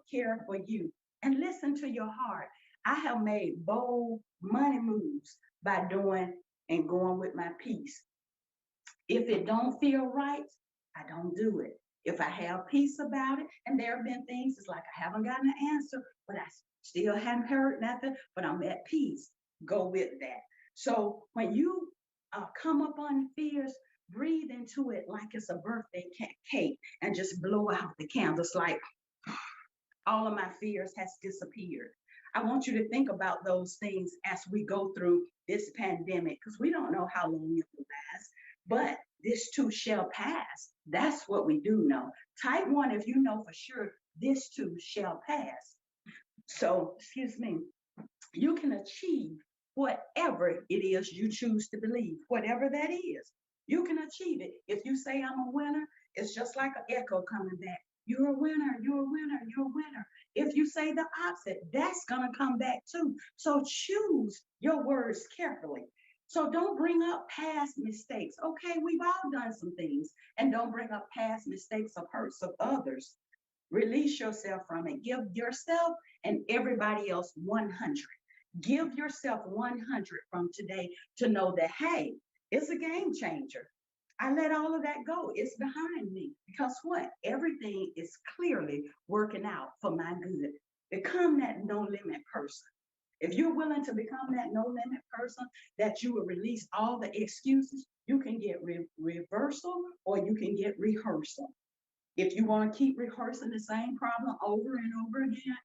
care for you. And listen to your heart. I have made bold money moves by doing and going with my peace. If it don't feel right, I don't do it. If I have peace about it, and there have been things, it's like I haven't gotten an answer, but I still haven't heard nothing, but I'm at peace. Go with that. So when you come up on fears, breathe into it like it's a birthday cake and just blow out the candles like all of my fears has disappeared. I want you to think about those things as we go through this pandemic because we don't know how long it will last, but this too shall pass. That's what we do know. Type 1 if you know for sure this too shall pass. So, excuse me, you can achieve whatever it is you choose to believe, whatever that is. You can achieve it. If you say I'm a winner, it's just like an echo coming back. You're a winner, you're a winner, you're a winner. If you say the opposite, that's going to come back too. So choose your words carefully. So don't bring up past mistakes. Okay, we've all done some things. And don't bring up past mistakes or hurts of others. Release yourself from it. Give yourself and everybody else 100. Give yourself 100 from today to know that, hey, it's a game changer. I let all of that go. It's behind me because what? Everything is clearly working out for my good. Become that no limit person. If you're willing to become that no limit person, that you will release all the excuses, you can get reversal or you can get rehearsal. If you want to keep rehearsing the same problem over and over again,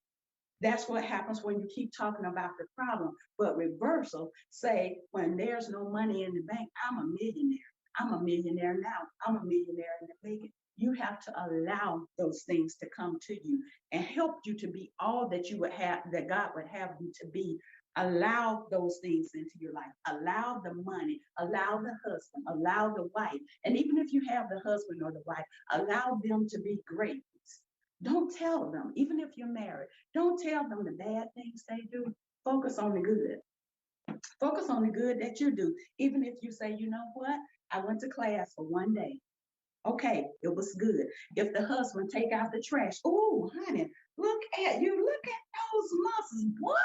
that's what happens when you keep talking about the problem. But reversal, say, when there's no money in the bank, I'm a millionaire. I'm a millionaire now. I'm a millionaire in the making. You have to allow those things to come to you and help you to be all that you would have, that God would have you to be. Allow those things into your life. Allow the money, allow the husband, allow the wife. And even if you have the husband or the wife, allow them to be great. Don't tell them, even if you're married, don't tell them the bad things they do. Focus on the good. Focus on the good that you do. Even if you say, you know what, I went to class for one day. Okay, it was good. If the husband take out the trash, oh, honey, look at you. Look at those muscles. What?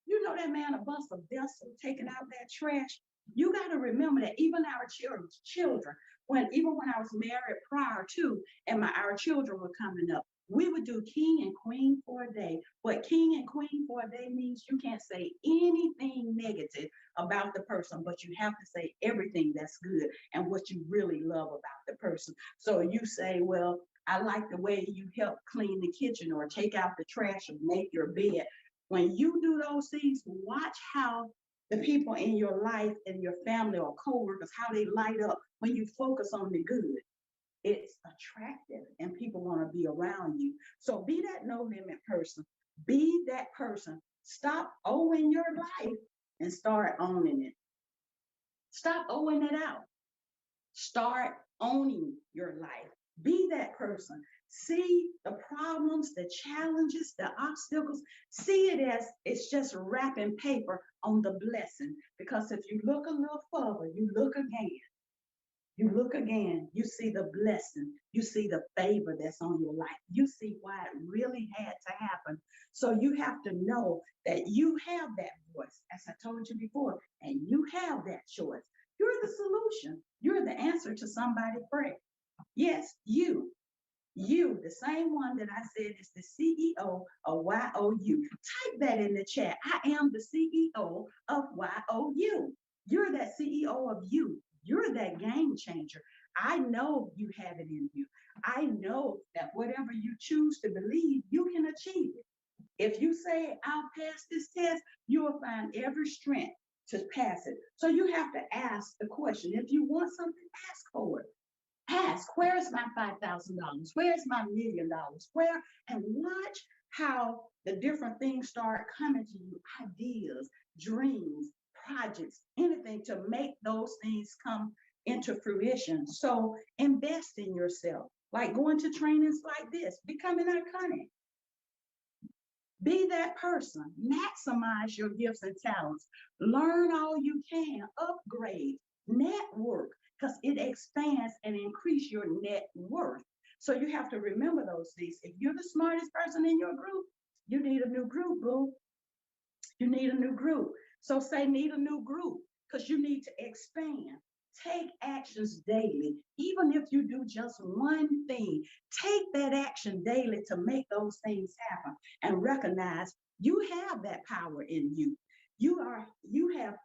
You know that man a bust a vessel taking out that trash. You got to remember that even our children, even when I was married prior to, and our children were coming up, we would do king and queen for a day. What king and queen for a day means, you can't say anything negative about the person, but you have to say everything that's good and what you really love about the person. So you say, well, I like the way you help clean the kitchen or take out the trash or make your bed. When you do those things, watch how the people in your life and your family or coworkers, how they light up when you focus on the good. It's attractive and people want to be around you. So be that no limit person. Be that person. Stop owing your life and start owning it. Stop owing it out. Start owning your life. Be that person. See the problems, the challenges, the obstacles. See it as it's just wrapping paper on the blessing. Because if you look a little further, you look again. You look again, you see the blessing, you see the favor that's on your life. You see why it really had to happen. So you have to know that you have that voice, as I told you before, and you have that choice. You're the solution. You're the answer to somebody's prayer. Yes, you, the same one that I said is the CEO of YOU. Type that in the chat. I am the CEO of YOU. You're that CEO of you. You're that game changer. I know you have it in you. I know that whatever you choose to believe, you can achieve it. If you say, I'll pass this test, you will find every strength to pass it. So you have to ask the question. If you want something, ask for it. Ask, where's my $5,000? Where's my $1 million? Where? And watch how the different things start coming to you, ideas, dreams, projects, anything to make those things come into fruition. So invest in yourself, like going to trainings like this, becoming iconic. Be that person, maximize your gifts and talents, learn all you can, upgrade, network, because it expands and increase your net worth. So you have to remember those things. If you're the smartest person in your group, you need a new group, boo. You need a new group. So say need a new group because you need to expand. Take actions daily. Even if you do just one thing, take that action daily to make those things happen and recognize you have that power in you. You have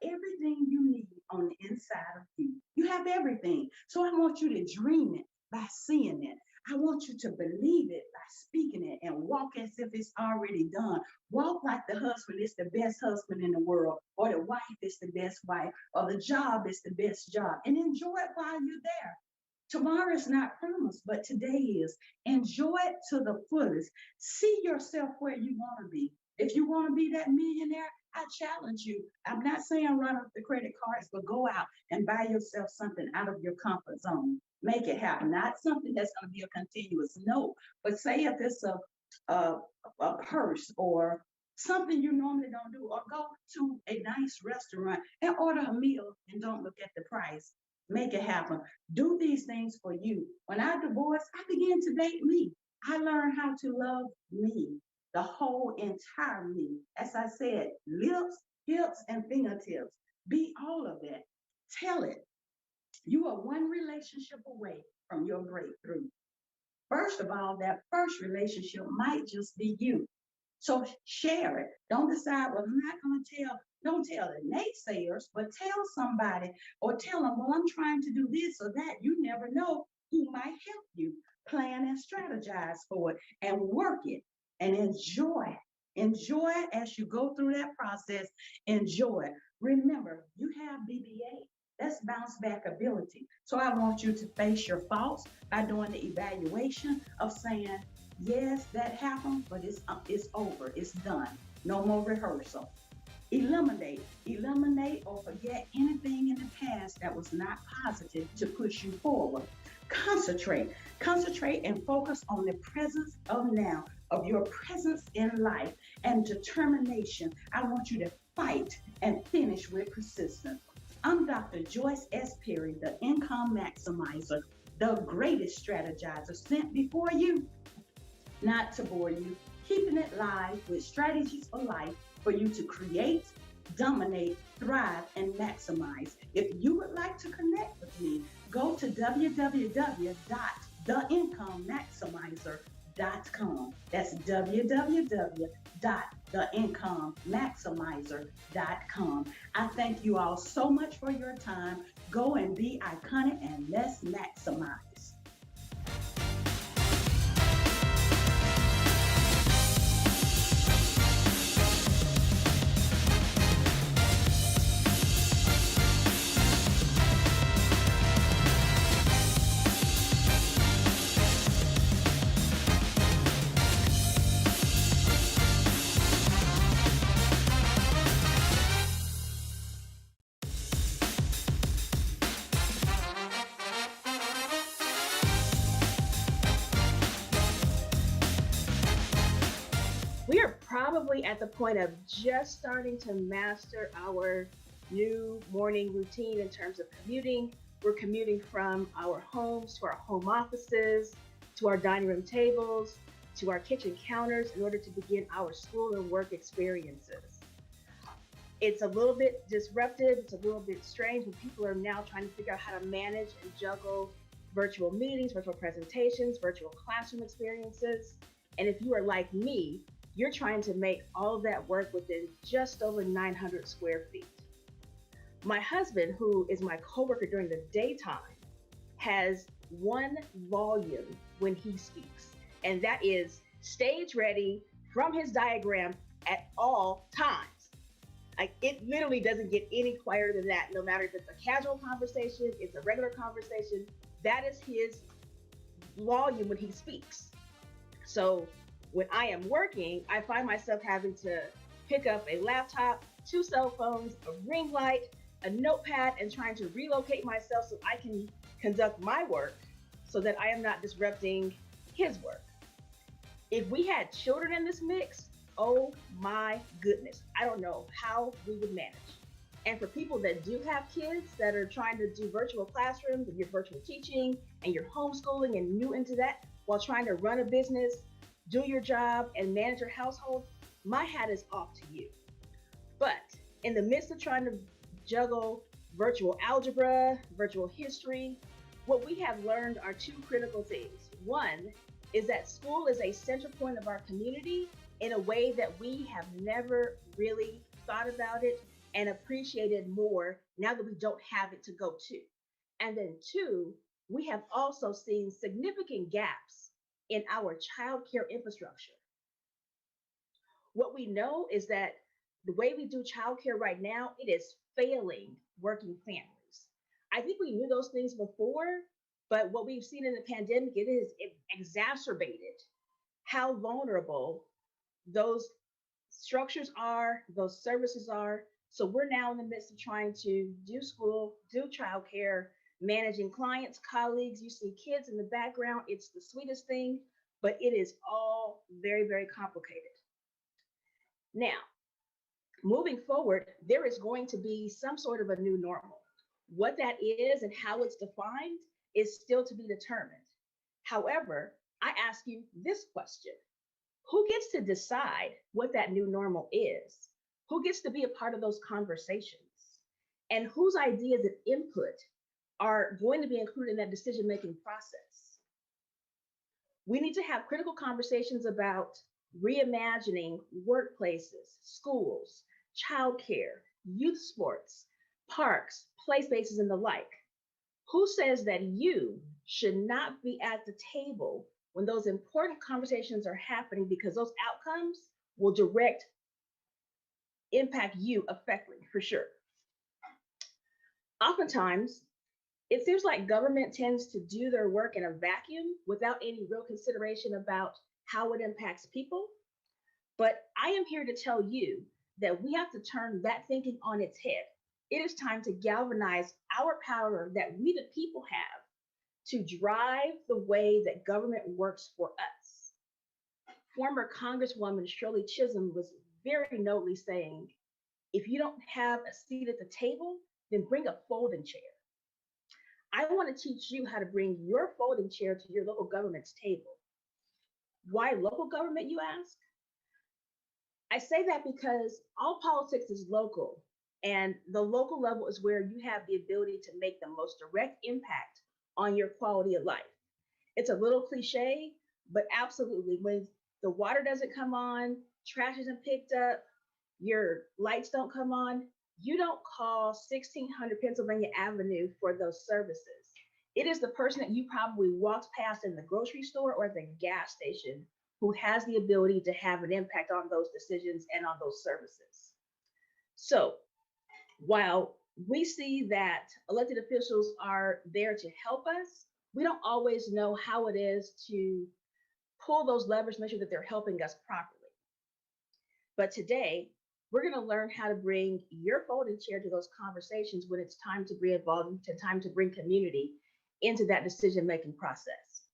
everything you need on the inside of you. You have everything. So I want you to dream it by seeing it. I want you to believe it by speaking it and walk as if it's already done. Walk like the husband is the best husband in the world, or the wife is the best wife, or the job is the best job, and enjoy it while you're there. Tomorrow is not promised, but today is. Enjoy it to the fullest. See yourself where you want to be. If you want to be that millionaire, I challenge you. I'm not saying run up the credit cards, but go out and buy yourself something out of your comfort zone. Make it happen. Not something that's going to be a continuous no, but say if it's a, a purse or something you normally don't do, or go to a nice restaurant and order a meal and don't look at the price. Make it happen. Do these things for you. When I divorced, I began to date me. I learned how to love me, the whole entire me. As I said, lips, hips, and fingertips. Be all of that. Tell it. You are one relationship away from your breakthrough. First of all, that first relationship might just be you. So share it. Don't decide, well, I'm not going to tell, don't tell the naysayers, but tell somebody or tell them, well, I'm trying to do this or that. You never know who might help you. Plan and strategize for it and work it and enjoy. Enjoy as you go through that process. Enjoy. Remember, you have BBA. That's bounce back ability. So I want you to face your faults by doing the evaluation of saying, yes, that happened, but it's over. It's done. No more rehearsal. Eliminate or forget anything in the past that was not positive to push you forward. Concentrate and focus on the presence of now, of your presence in life and determination. I want you to fight and finish with persistence. I'm Dr. Joyce S. Perry, the income maximizer, the greatest strategizer sent before you, not to bore you, keeping it live with strategies for life for you to create, dominate, thrive, and maximize. If you would like to connect with me, go to www.theincomemaximizer.com. That's www.theincomemaximizer.com. I thank you all so much for your time. Go and be iconic and let's maximize. We are probably at the point of just starting to master our new morning routine in terms of commuting. We're commuting from our homes to our home offices, to our dining room tables, to our kitchen counters in order to begin our school and work experiences. It's a little bit disruptive, it's a little bit strange when people are now trying to figure out how to manage and juggle virtual meetings, virtual presentations, virtual classroom experiences. And if you are like me, you're trying to make all of that work within just over 900 square feet. My husband, who is my coworker during the daytime, has one volume when he speaks, and that is stage ready from his diagram at all times. Like, it literally doesn't get any quieter than that, no matter if it's a casual conversation, it's a regular conversation, that is his volume when he speaks. So when I am working, I find myself having to pick up a laptop, 2 cell phones, a ring light, a notepad, and trying to relocate myself so I can conduct my work so that I am not disrupting his work. If we had children in this mix, oh my goodness, I don't know how we would manage. And for people that do have kids that are trying to do virtual classrooms and you're virtual teaching and you're homeschooling and new into that, while trying to run a business, do your job, and manage your household, my hat is off to you. But in the midst of trying to juggle virtual algebra, virtual history, what we have learned are two critical things. One is that school is a center point of our community in a way that we have never really thought about it and appreciated more now that we don't have it to go to. And then two, we have also seen significant gaps in our childcare infrastructure. What we know is that the way we do childcare right now, it is failing working families. I think we knew those things before, but what we've seen in the pandemic, it exacerbated how vulnerable those structures are, those services are. So we're now in the midst of trying to do school, do childcare, managing clients, colleagues. You see kids in the background. It's the sweetest thing, but it is all very, very complicated. Now, moving forward, there is going to be some sort of a new normal. What that is and how it's defined is still to be determined. However, I ask you this question: who gets to decide what that new normal is? Who gets to be a part of those conversations? And whose ideas and input are going to be included in that decision-making process? We need to have critical conversations about reimagining workplaces, schools, childcare, youth sports, parks, play spaces, and the like. Who says that you should not be at the table when those important conversations are happening, because those outcomes will direct impact you effectively, for sure. Oftentimes, it seems like government tends to do their work in a vacuum without any real consideration about how it impacts people. But I am here to tell you that we have to turn that thinking on its head. It is time to galvanize our power that we, the people, have to drive the way that government works for us. Former Congresswoman Shirley Chisholm was very nobly saying, if you don't have a seat at the table, then bring a folding chair. I want to teach you how to bring your folding chair to your local government's table. Why local government, you ask? I say that because all politics is local, and the local level is where you have the ability to make the most direct impact on your quality of life. It's a little cliche, but absolutely, when the water doesn't come on, trash isn't picked up, your lights don't come on, you don't call 1600 Pennsylvania Avenue for those services. It is the person that you probably walked past in the grocery store or the gas station who has the ability to have an impact on those decisions and on those services. So while we see that elected officials are there to help us, we don't always know how it is to pull those levers, make sure that they're helping us properly. But today, we're going to learn how to bring your folding chair to those conversations when it's time to be involved, time to bring community into that decision-making process.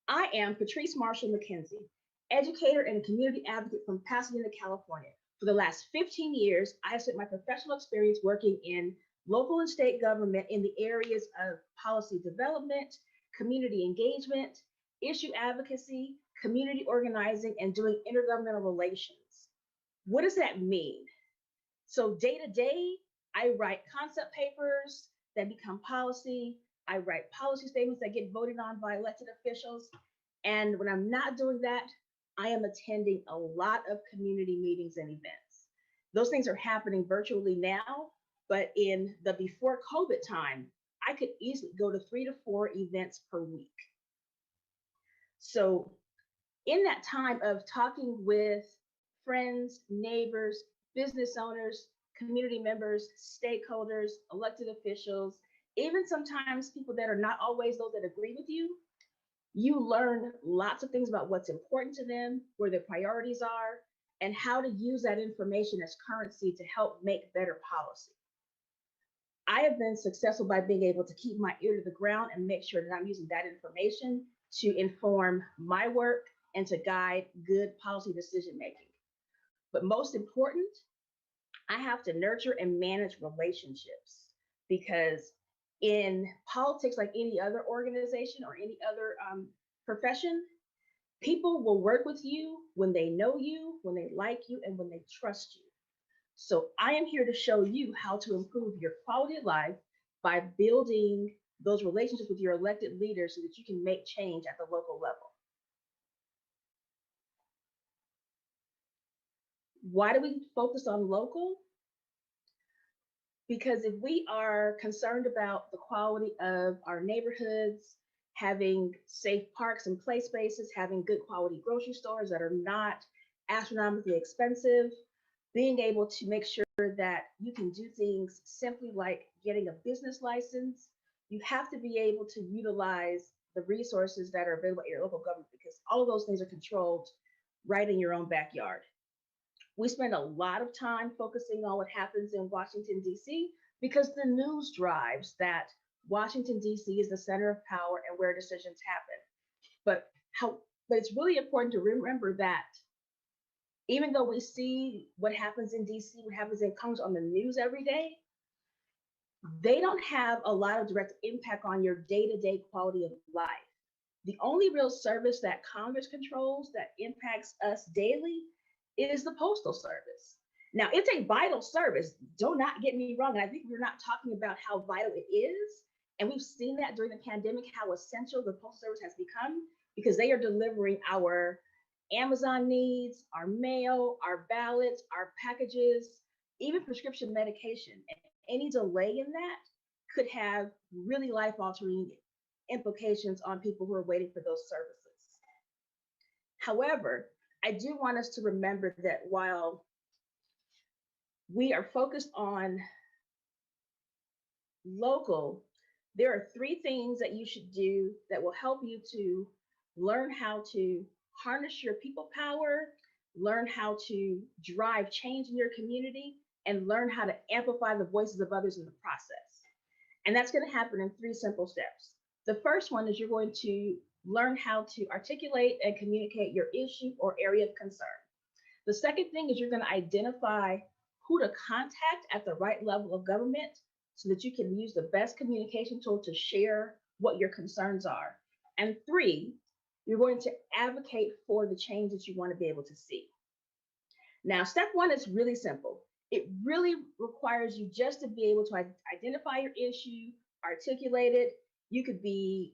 I am Patrice Marshall McKenzie, educator and community advocate from Pasadena, California. For the last 15 years, I have spent my professional experience working in local and state government in the areas of policy development, community engagement, issue advocacy, community organizing, and doing intergovernmental relations. What does that mean? So day to day, I write concept papers that become policy. I write policy statements that get voted on by elected officials. And when I'm not doing that, I am attending a lot of community meetings and events. Those things are happening virtually now, but in the before COVID time, I could easily go to 3 to 4 events per week. So in that time of talking with friends, neighbors, business owners, community members, stakeholders, elected officials, even sometimes people that are not always those that agree with you, you learn lots of things about what's important to them, where their priorities are, and how to use that information as currency to help make better policy. I have been successful by being able to keep my ear to the ground and make sure that I'm using that information to inform my work and to guide good policy decision making. But most important, I have to nurture and manage relationships, because in politics, like any other organization or any other profession, people will work with you when they know you, when they like you, and when they trust you. So I am here to show you how to improve your quality of life by building those relationships with your elected leaders so that you can make change at the local level. Why do we focus on local? Because if we are concerned about the quality of our neighborhoods, having safe parks and play spaces, having good quality grocery stores that are not astronomically expensive, being able to make sure that you can do things simply like getting a business license, you have to be able to utilize the resources that are available at your local government because all of those things are controlled right in your own backyard. We spend a lot of time focusing on what happens in Washington, D.C., because the news drives that Washington, D.C. is the center of power and where decisions happen. But it's really important to remember that even though we see what happens in DC, what happens in Congress on the news every day, they don't have a lot of direct impact on your day-to-day quality of life. The only real service that Congress controls that impacts us daily is the Postal Service. Now, it's a vital service. Do not get me wrong. And I think we're not talking about how vital it is. And we've seen that during the pandemic, how essential the Postal Service has become because they are delivering our Amazon needs, our mail, our ballots, our packages, even prescription medication. And any delay in that could have really life-altering implications on people who are waiting for those services. However, I do want us to remember that while we are focused on local, there are 3 things that you should do that will help you to learn how to harness your people power, learn how to drive change in your community, and learn how to amplify the voices of others in the process. And that's going to happen in 3 simple steps. The first one is you're going to learn how to articulate and communicate your issue or area of concern. The second thing is you're going to identify who to contact at the right level of government so that you can use the best communication tool to share what your concerns are. And 3, you're going to advocate for the change that you want to be able to see. Now, step 1 is really simple. It really requires you just to be able to identify your issue, articulate it. You could be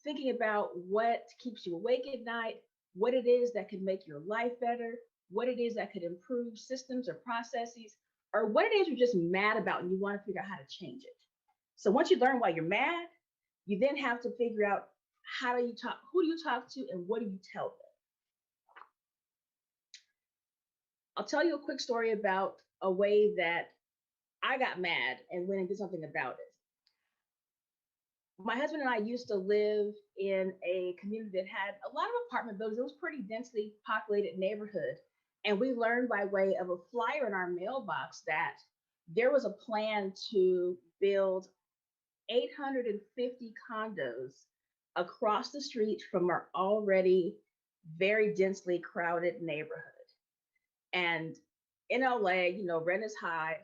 thinking about what keeps you awake at night, what it is that can make your life better, what it is that could improve systems or processes, or what it is you're just mad about and you want to figure out how to change it. So once you learn why you're mad, you then have to figure out how do you talk, who do you talk to, and what do you tell them? I'll tell you a quick story about a way that I got mad and went and did something about it. My husband and I used to live in a community that had a lot of apartment buildings. It was a pretty densely populated neighborhood. And we learned by way of a flyer in our mailbox that there was a plan to build 850 condos across the street from our already very densely crowded neighborhood. And in LA, you know, rent is high.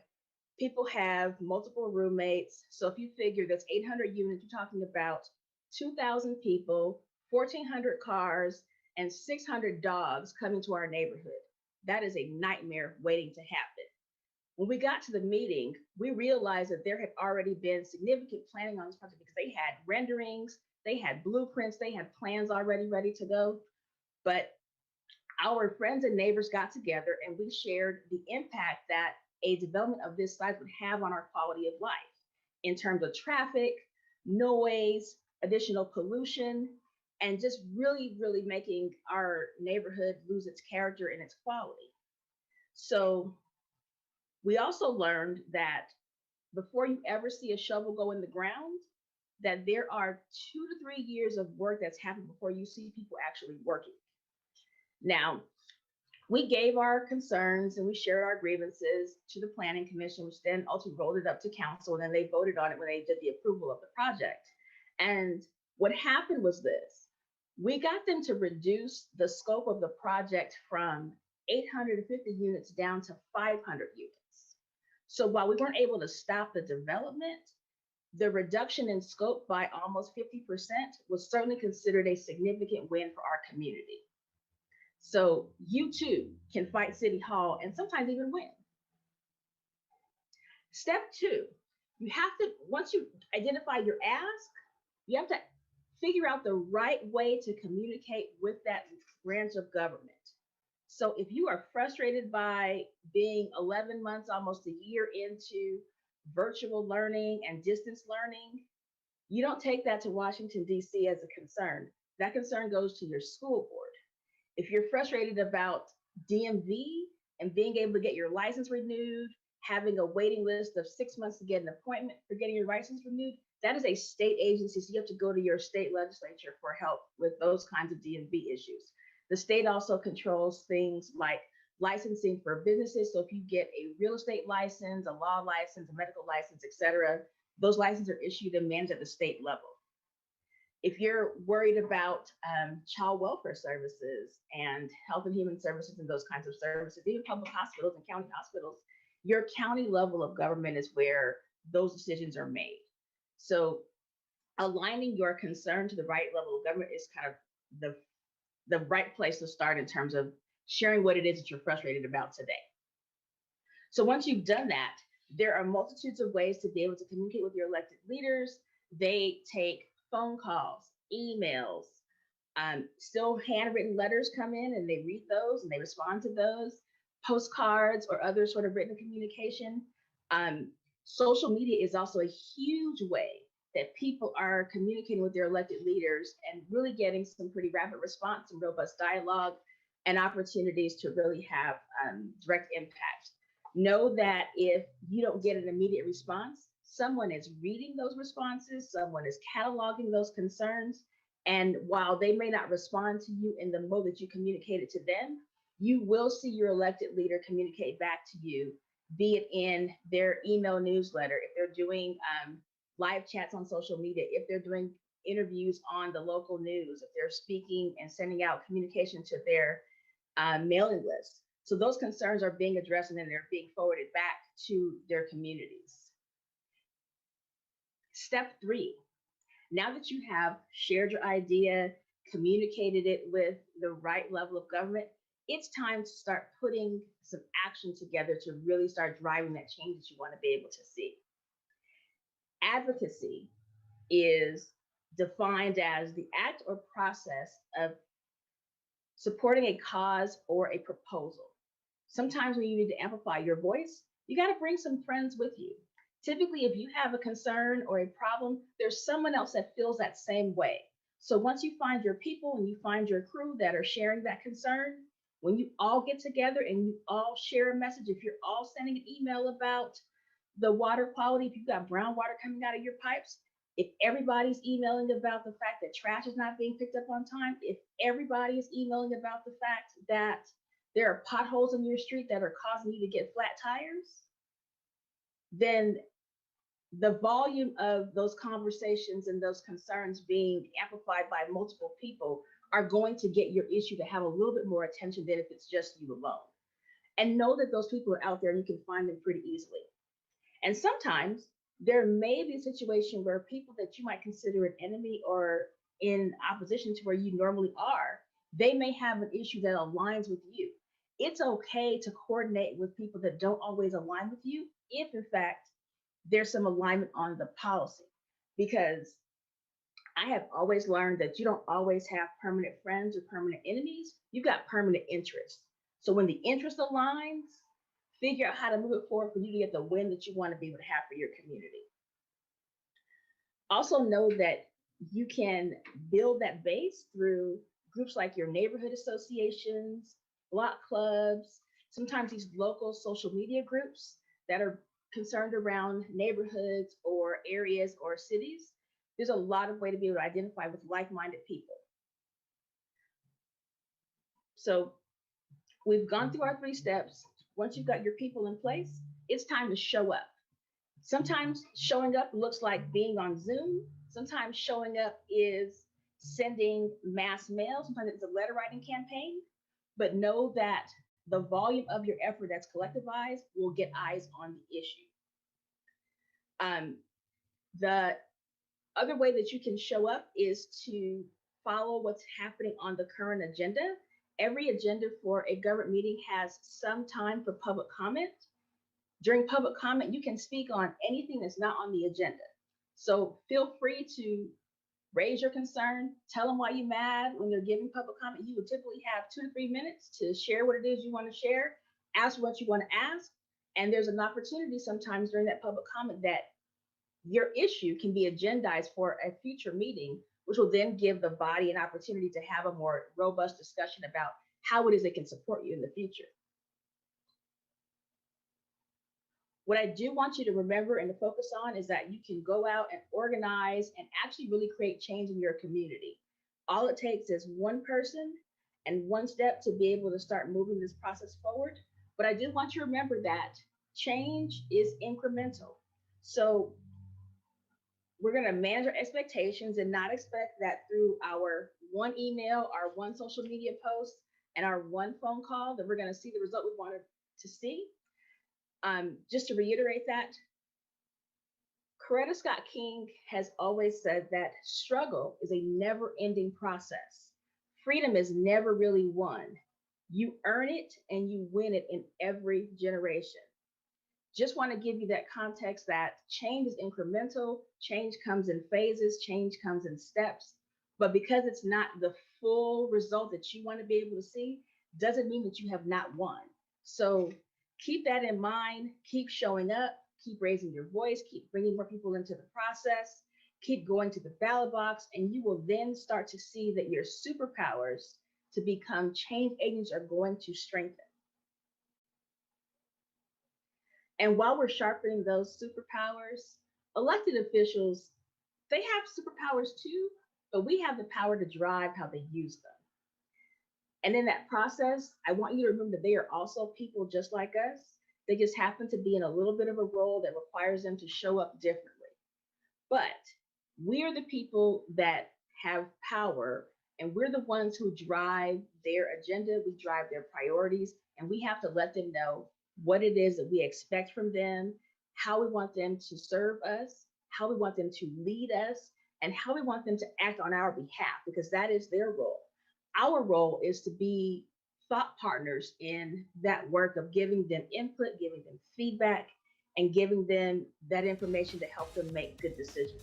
People have multiple roommates. So if you figure that's 800 units, you're talking about 2,000 people, 1,400 cars, and 600 dogs coming to our neighborhood. That is a nightmare waiting to happen. When we got to the meeting, we realized that there had already been significant planning on this project because they had renderings, they had blueprints, they had plans already ready to go. But our friends and neighbors got together and we shared the impact that a development of this size would have on our quality of life in terms of traffic, noise, additional pollution, and just really, really making our neighborhood lose its character and its quality. So we also learned that before you ever see a shovel go in the ground, that there are 2 to 3 years of work that's happened before you see people actually working. Now, we gave our concerns and we shared our grievances to the Planning Commission, which then ultimately rolled it up to council, and then they voted on it when they did the approval of the project. And what happened was this: we got them to reduce the scope of the project from 850 units down to 500 units. So while we weren't able to stop the development, The reduction in scope by almost 50% was certainly considered a significant win for our community. So you too can fight City Hall and sometimes even win. Step two, you have to, once you identify your ask, you have to figure out the right way to communicate with that branch of government. So if you are frustrated by being 11 months, almost a year into virtual learning and distance learning, you don't take that to Washington, D.C. as a concern. That concern goes to your school board. If you're frustrated about DMV and being able to get your license renewed, having a waiting list of 6 months to get an appointment for getting your license renewed, that is a state agency. So you have to go to your state legislature for help with those kinds of DMV issues. The state also controls things like licensing for businesses. So if you get a real estate license, a law license, a medical license, et cetera, those licenses are issued and managed at the state level. If you're worried about child welfare services and health and human services and those kinds of services, even public hospitals and county hospitals, your county level of government is where those decisions are made. So aligning your concern to the right level of government is kind of the right place to start in terms of sharing what it is that you're frustrated about today. So once you've done that, there are multitudes of ways to be able to communicate with your elected leaders. They take phone calls, emails, still handwritten letters come in and they read those and they respond to those, postcards or other sort of written communication. Social media is also a huge way that people are communicating with their elected leaders and really getting some pretty rapid response and robust dialogue and opportunities to really have direct impact. Know that if you don't get an immediate response, someone is reading those responses, someone is cataloging those concerns, and while they may not respond to you in the mode that you communicated to them, you will see your elected leader communicate back to you, be it in their email newsletter, if they're doing live chats on social media, if they're doing interviews on the local news, if they're speaking and sending out communication to their mailing list. So those concerns are being addressed and then they're being forwarded back to their communities. Step three, now that you have shared your idea, communicated it with the right level of government, it's time to start putting some action together to really start driving that change that you want to be able to see. Advocacy is defined as the act or process of supporting a cause or a proposal. Sometimes when you need to amplify your voice, you got to bring some friends with you. Typically, if you have a concern or a problem, there's someone else that feels that same way. So once you find your people and you find your crew that are sharing that concern, when you all get together and you all share a message, if you're all sending an email about the water quality, if you've got brown water coming out of your pipes, if everybody's emailing about the fact that trash is not being picked up on time, if everybody is emailing about the fact that there are potholes in your street that are causing you to get flat tires, then the volume of those conversations and those concerns being amplified by multiple people are going to get your issue to have a little bit more attention than if it's just you alone. And know that those people are out there and you can find them pretty easily. And sometimes there may be a situation where people that you might consider an enemy or in opposition to where you normally are, they may have an issue that aligns with you. It's okay to coordinate with people that don't always align with you if, in fact, there's some alignment on the policy. Because I have always learned that you don't always have permanent friends or permanent enemies. You've got permanent interests. So when the interest aligns, figure out how to move it forward for you to get the win that you want to be able to have for your community. Also know that you can build that base through groups like your neighborhood associations, block clubs, sometimes these local social media groups that are concerned around neighborhoods or areas or cities. There's a lot of way to be able to identify with like-minded people. So we've gone through our 3 steps. Once you've got your people in place, it's time to show up. Sometimes showing up looks like being on Zoom. Sometimes showing up is sending mass mail. Sometimes it's a letter writing campaign. But know that the volume of your effort that's collectivized will get eyes on the issue. The other way that you can show up is to follow what's happening on the current agenda. Every agenda for a government meeting has some time for public comment. During public comment, you can speak on anything that's not on the agenda. So feel free to raise your concern, tell them why you're mad. When they're giving public comment, you will typically have 2 to 3 minutes to share what it is you want to share, ask what you want to ask. And there's an opportunity sometimes during that public comment that your issue can be agendized for a future meeting, which will then give the body an opportunity to have a more robust discussion about how it is it can support you in the future. What I do want you to remember and to focus on is that you can go out and organize and actually really create change in your community. All it takes is one person and one step to be able to start moving this process forward. But I do want you to remember that change is incremental. So we're going to manage our expectations and not expect that through our one email, our one social media post, and our one phone call that we're going to see the result we wanted to see. Just to reiterate that, Coretta Scott King has always said that struggle is a never-ending process. Freedom is never really won. You earn it and you win it in every generation. Just want to give you that context that change is incremental, change comes in phases, change comes in steps. But because it's not the full result that you want to be able to see, doesn't mean that you have not won. So keep that in mind, keep showing up, keep raising your voice, keep bringing more people into the process, keep going to the ballot box, and you will then start to see that your superpowers to become change agents are going to strengthen. And while we're sharpening those superpowers, elected officials, they have superpowers too, but we have the power to drive how they use them. And in that process, I want you to remember that they are also people just like us. They just happen to be in a little bit of a role that requires them to show up differently. But we're the people that have power, and we're the ones who drive their agenda, we drive their priorities, and we have to let them know what it is that we expect from them, how we want them to serve us, how we want them to lead us, and how we want them to act on our behalf, because that is their role. Our role is to be thought partners in that work of giving them input, giving them feedback, and giving them that information to help them make good decisions.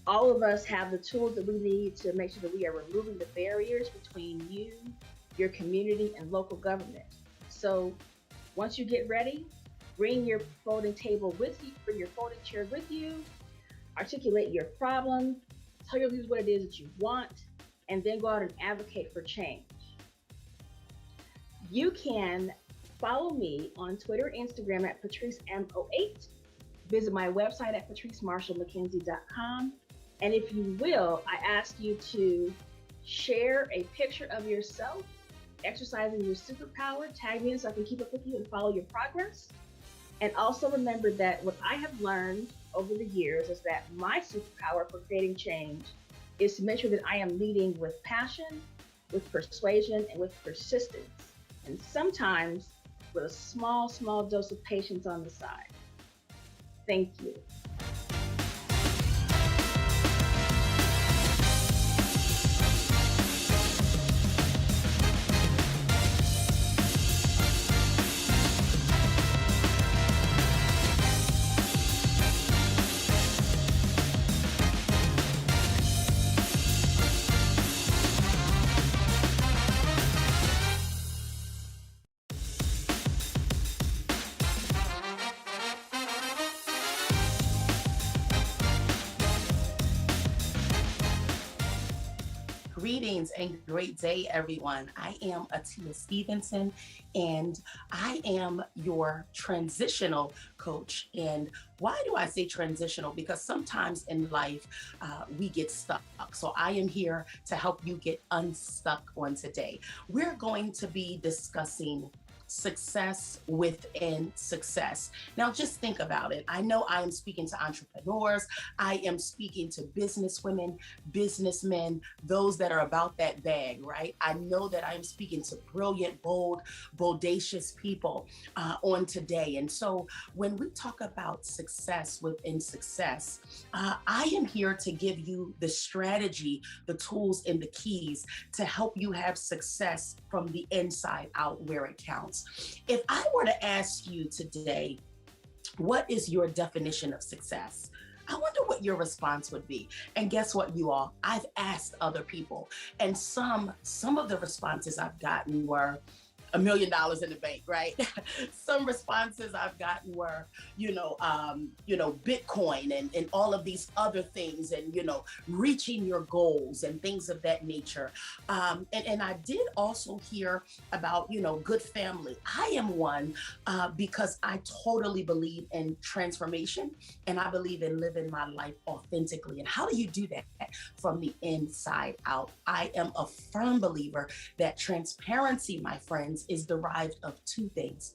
All of us have the tools that we need to make sure that we are removing the barriers between you, your community, and local government. So once you get ready, bring your folding table with you, bring your folding chair with you, articulate your problem, tell your leaders what it is that you want, and then go out and advocate for change. You can follow me on Twitter and Instagram at PatriceM08. Visit my website at patricemarshallmckenzie.com. And if you will, I ask you to share a picture of yourself exercising your superpower. Tag me in so I can keep up with you and follow your progress. And also remember that what I have learned over the years is that my superpower for creating change is to make sure that I am leading with passion, with persuasion, and with persistence. And sometimes with a small, small dose of patience on the side. Thank you. Greetings and great day, everyone. I am Atia Stevenson, and I am your transitional coach. And why do I say transitional? Because sometimes in life, we get stuck. So I am here to help you get unstuck on today. We're going to be discussing success within success. Now, just think about it. I know I am speaking to entrepreneurs, I am speaking to businesswomen, businessmen, those that are about that bag, right? I know that I am speaking to brilliant, bold, bodacious people on today. And so when we talk about success within success, I am here to give you the strategy, the tools, and the keys to help you have success from the inside out where it counts. If I were to ask you today, what is your definition of success? I wonder what your response would be. And guess what, you all? I've asked other people, and some of the responses I've gotten were $1 million in the bank, right? Some responses I've gotten were, Bitcoin and all of these other things, and reaching your goals and things of that nature. And I did also hear about good family. I am one because I totally believe in transformation, and I believe in living my life authentically. And how do you do that? From the inside out. I am a firm believer that transparency, my friends, is derived of two things.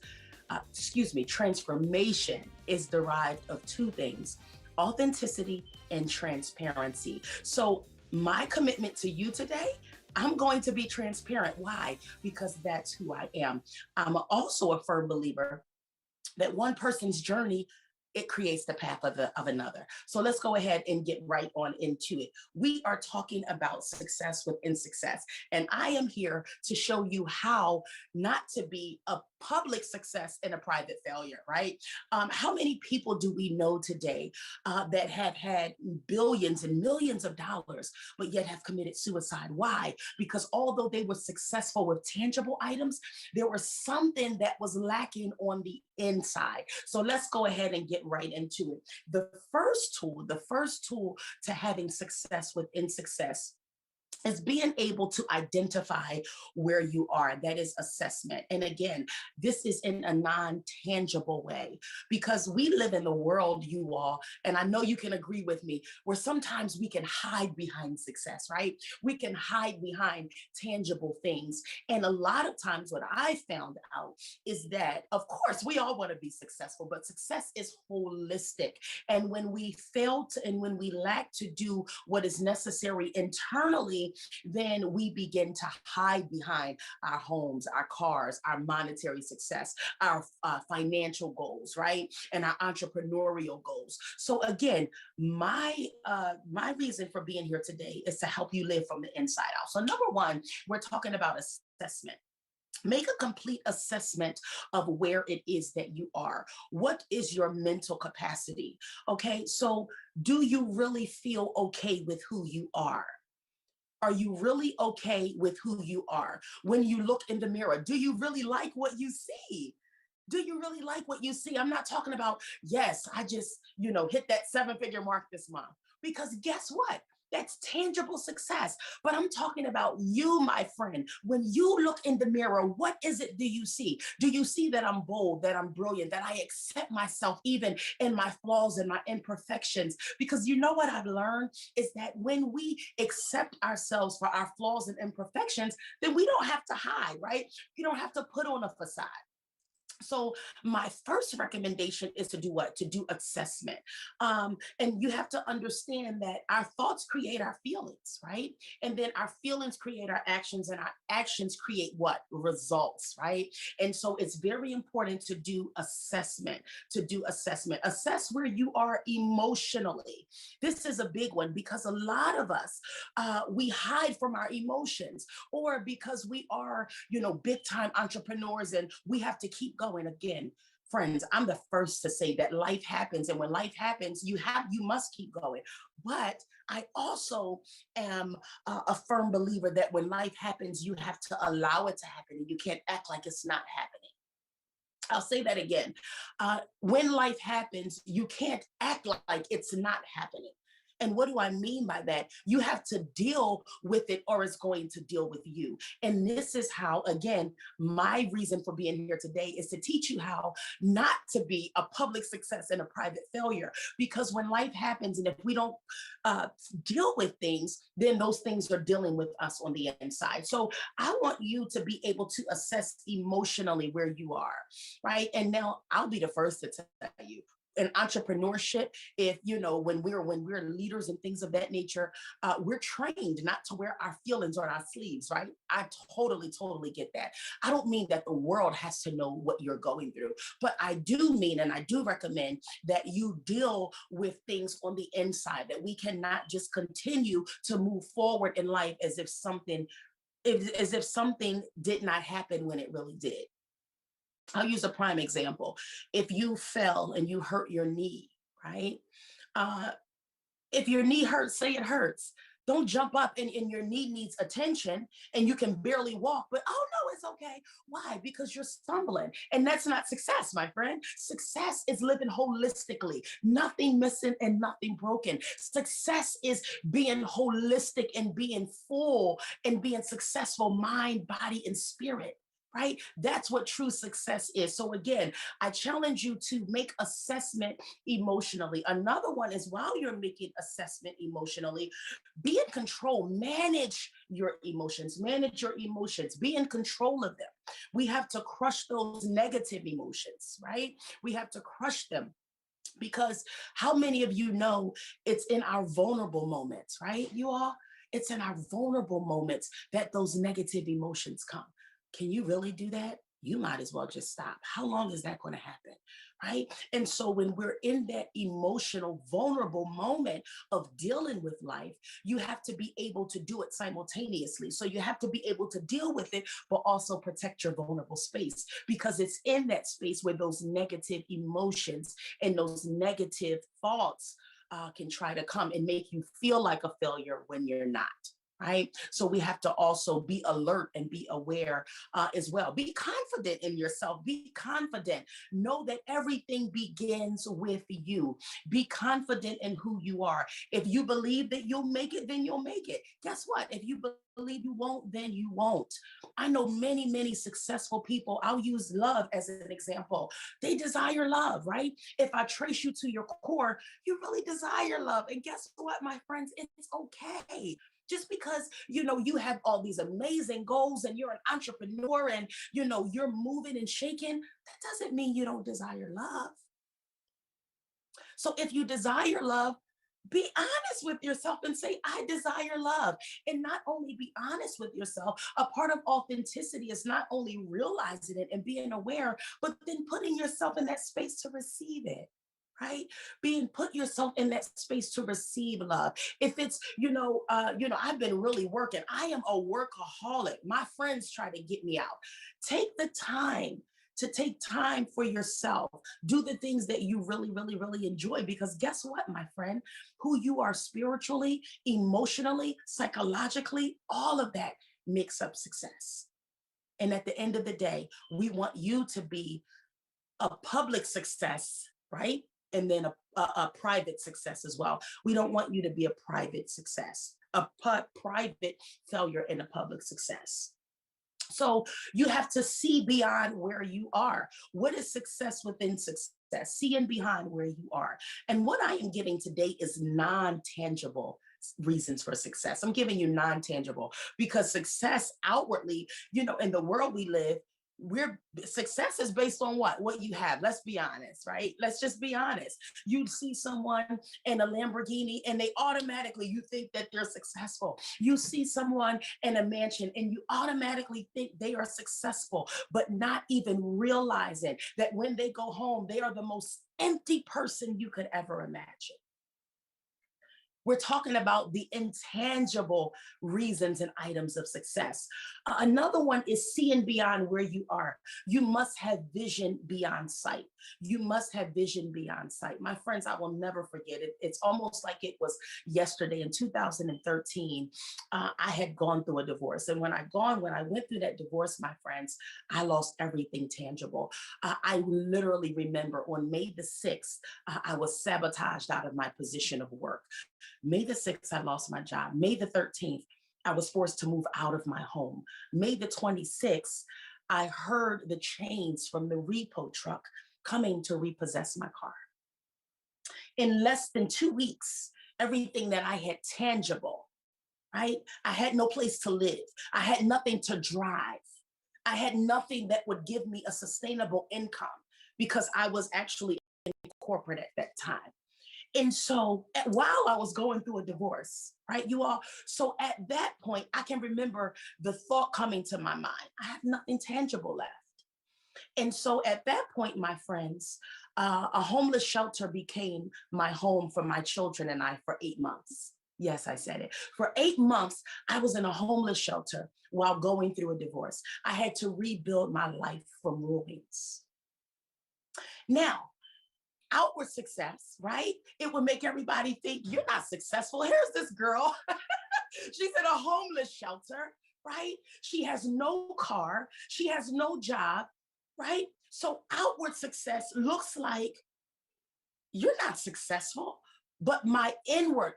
Transformation is derived of two things: authenticity and transparency. So my commitment to you today, I'm going to be transparent. Why? Because that's who I am. I'm also a firm believer that one person's journey, it creates the path of another. So let's go ahead and get right on into it. We are talking about success within success. And I am here to show you how not to be a public success and a private failure, right? How many people do we know today that have had billions and millions of dollars, but yet have committed suicide? Why? Because although they were successful with tangible items, there was something that was lacking on the inside. So let's go ahead and get right into it. The first tool to having success within success is being able to identify where you are. That is assessment. And again, this is in a non-tangible way, because we live in the world, you all, and I know you can agree with me, where sometimes we can hide behind success, right? We can hide behind tangible things. And a lot of times what I found out is that, of course, we all want to be successful, but success is holistic. And when we fail to, and when we lack to do what is necessary internally, then we begin to hide behind our homes, our cars, our monetary success, our financial goals, right? And our entrepreneurial goals. So again, my reason for being here today is to help you live from the inside out. So number one, we're talking about assessment. Make a complete assessment of where it is that you are. What is your mental capacity? Okay, so do you really feel okay with who you are? Are you really okay with who you are? When you look in the mirror, do you really like what you see? Do you really like what you see? I'm not talking about, yes, I just, hit that 7-figure mark this month. Because guess what? That's tangible success. But I'm talking about you, my friend. When you look in the mirror, what is it do you see? Do you see that I'm bold, that I'm brilliant, that I accept myself even in my flaws and my imperfections? Because you know what I've learned is that when we accept ourselves for our flaws and imperfections, then we don't have to hide, right? You don't have to put on a facade. So my first recommendation is to do what? To do assessment. And you have to understand that our thoughts create our feelings, right? And then our feelings create our actions, and our actions create what? Results, right? And so it's very important to do assessment, Assess where you are emotionally. This is a big one, because a lot of us, we hide from our emotions, or because we are, big time entrepreneurs and we have to keep going. Again, friends, I'm the first to say that life happens, and when life happens, you must keep going. But I also am a firm believer that when life happens, you have to allow it to happen, and you can't act like it's not happening. I'll say that again. When life happens, you can't act like it's not happening. And what do I mean by that? You have to deal with it or it's going to deal with you. And this is how, again, my reason for being here today is to teach you how not to be a public success and a private failure. Because when life happens and if we don't uh, deal with things, then those things are dealing with us on the inside. So I want you to be able to assess emotionally where you are, right? And now I'll be the first to tell you, in entrepreneurship, if when we're leaders and things of that nature, we're trained not to wear our feelings on our sleeves, right? I totally get that. I don't mean that the world has to know what you're going through, but I do mean, and I do recommend that you deal with things on the inside, that we cannot just continue to move forward in life as if something did not happen when it really did. I'll use a prime example. If you fell and you hurt your knee, right? Uh, if your knee hurts, say it hurts. Don't jump up and your knee needs attention and you can barely walk, but oh no, it's okay. Why? Because you're stumbling. And that's not success, my friend. Success is living holistically, nothing missing and nothing broken. Success is being holistic and being full and being successful, mind, body, and spirit. Right? That's what true success is. So again, I challenge you to make assessment emotionally. Another one is while you're making assessment emotionally, be in control, manage your emotions, be in control of them. We have to crush those negative emotions, right? We have to crush them. Because how many of you know it's in our vulnerable moments, right? You all, it's in our vulnerable moments that those negative emotions come. Can you really do that? You might as well just stop. How long is that going to happen? Right? And so when we're in that emotional, vulnerable moment of dealing with life, you have to be able to do it simultaneously. So you have to be able to deal with it, but also protect your vulnerable space, because it's in that space where those negative emotions and those negative thoughts can try to come and make you feel like a failure when you're not. Right? So we have to also be alert and be aware as well. Be confident in yourself. Be confident. Know that everything begins with you. Be confident in who you are. If you believe that you'll make it, then you'll make it. Guess what? If you believe you won't, then you won't. I know many successful people. I'll use love as an example. They desire love, right? If I trace you to your core, you really desire love. And guess what, my friends? It's okay. Just because you have all these amazing goals and you're an entrepreneur and you're moving and shaking, that doesn't mean you don't desire love. So if you desire love, be honest with yourself and say, I desire love. And not only be honest with yourself, a part of authenticity is not only realizing it and being aware, but then putting yourself in that space to receive it. Right? Put yourself in that space to receive love. If it's, I've been really working. I am a workaholic. My friends try to get me out. Take the time to take time for yourself. Do the things that you really enjoy, because guess what, my friend? Who you are spiritually, emotionally, psychologically, all of that makes up success. And at the end of the day, we want you to be a public success, right? And then a private success as well. We don't want you to be a private success, a private failure and a public success. So you have to see beyond where you are. What is success within success? Seeing behind where you are. And what I am giving today is non-tangible reasons for success. I'm giving you non-tangible because success outwardly, in the world we live, success is based on what you have. Let's be honest, right? Let's just be honest. You see someone in a Lamborghini and you think that they're successful. You see someone in a mansion and you automatically think they are successful, but not even realizing that when they go home, they are the most empty person you could ever imagine. We're talking about the intangible reasons and items of success. Another one is seeing beyond where you are. You must have vision beyond sight. You must have vision beyond sight. My friends, I will never forget it. It's almost like it was yesterday. In 2013, I had gone through a divorce. And when I went through that divorce, my friends, I lost everything tangible. I literally remember on May the 6th, I was sabotaged out of my position of work. May the 6th, I lost my job. May the 13th, I was forced to move out of my home. May the 26th, I heard the chains from the repo truck coming to repossess my car. In less than 2 weeks, everything that I had tangible, right? I had no place to live. I had nothing to drive. I had nothing that would give me a sustainable income because I was actually in corporate at that time. And so while I was going through a divorce, right, you all, so at that point, I can remember the thought coming to my mind, I have nothing tangible left. And so at that point, my friends, a homeless shelter became my home for my children and I for 8 months. Yes, I said it. For 8 months, I was in a homeless shelter while going through a divorce. I had to rebuild my life from ruins. Now, outward success, right? It would make everybody think you're not successful. Here's this girl. She's in a homeless shelter, right? She has no car. She has no job, right? So outward success looks like you're not successful, but my inward,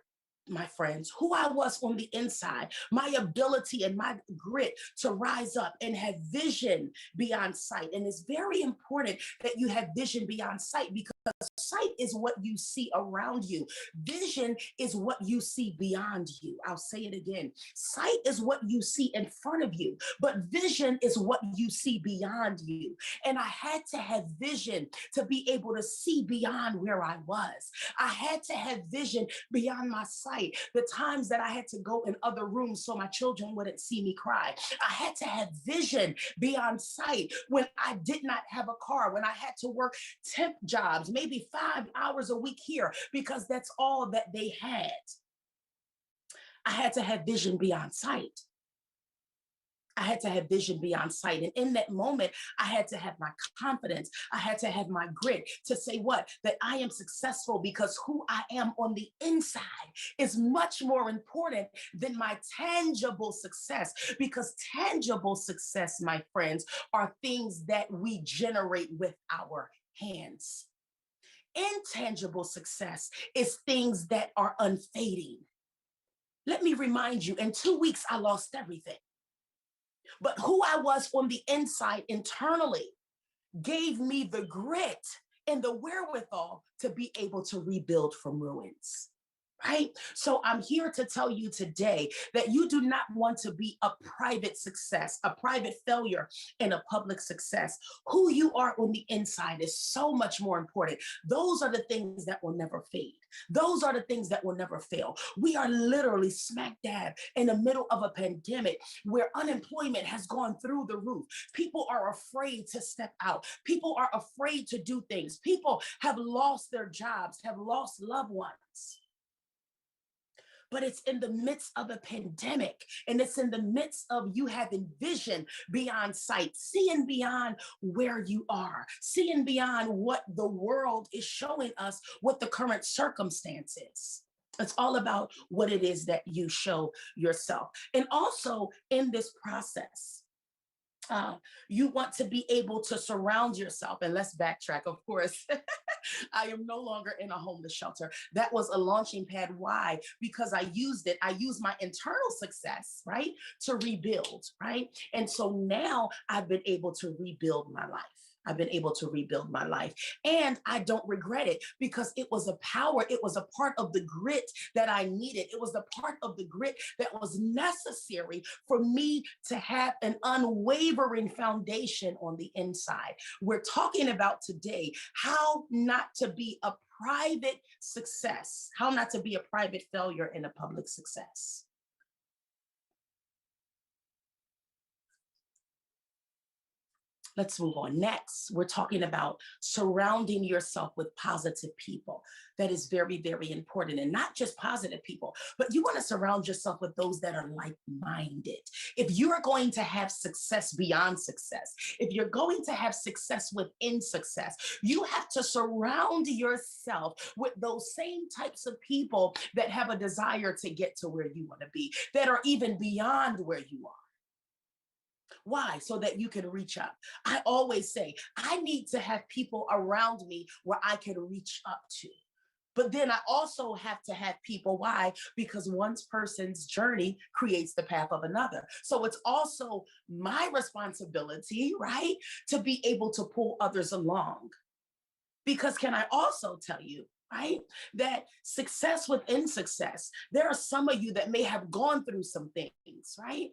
my friends, who I was on the inside, my ability and my grit to rise up and have vision beyond sight. And it's very important that you have vision beyond sight because sight is what you see around you. Vision is what you see beyond you. I'll say it again. Sight is what you see in front of you, but vision is what you see beyond you. And I had to have vision to be able to see beyond where I was. I had to have vision beyond my sight. The times that I had to go in other rooms so my children wouldn't see me cry. I had to have vision beyond sight when I did not have a car, when I had to work temp jobs, maybe 5 hours a week here, because that's all that they had. I had to have vision beyond sight. I had to have vision beyond sight. And in that moment, I had to have my confidence. I had to have my grit to say what? That I am successful because who I am on the inside is much more important than my tangible success. Because tangible success, my friends, are things that we generate with our hands. Intangible success is things that are unfading. Let me remind you, in 2 weeks, I lost everything. But who I was on the inside internally gave me the grit and the wherewithal to be able to rebuild from ruins. Right? So I'm here to tell you today that you do not want to be a private success, a private failure, and a public success. Who you are on the inside is so much more important. Those are the things that will never fade. Those are the things that will never fail. We are literally smack dab in the middle of a pandemic where unemployment has gone through the roof. People are afraid to step out. People are afraid to do things. People have lost their jobs, have lost loved ones. But it's in the midst of a pandemic, and it's in the midst of you having vision beyond sight, seeing beyond where you are, seeing beyond what the world is showing us, what the current circumstance is. It's all about what it is that you show yourself. And also in this process, you want to be able to surround yourself. And let's backtrack, of course. I am no longer in a homeless shelter. That was a launching pad. Why? Because I used it. I used my internal success, right, to rebuild, right? And so now I've been able to rebuild my life. I've been able to rebuild my life. And I don't regret it because it was a power. It was a part of the grit that I needed. It was a part of the grit that was necessary for me to have an unwavering foundation on the inside. We're talking about today how not to be a private success, how not to be a private failure and a public success. Let's move on. Next, we're talking about surrounding yourself with positive people. That is very, very important. And not just positive people, but you want to surround yourself with those that are like-minded. If you're going to have success beyond success, if you're going to have success within success, you have to surround yourself with those same types of people that have a desire to get to where you want to be, that are even beyond where you are. Why? So that you can reach up. I always say, I need to have people around me where I can reach up to. But then I also have to have people. Why? Because one person's journey creates the path of another. So it's also my responsibility, right, to be able to pull others along. Because can I also tell you, right, that success within success, there are some of you that may have gone through some things, right?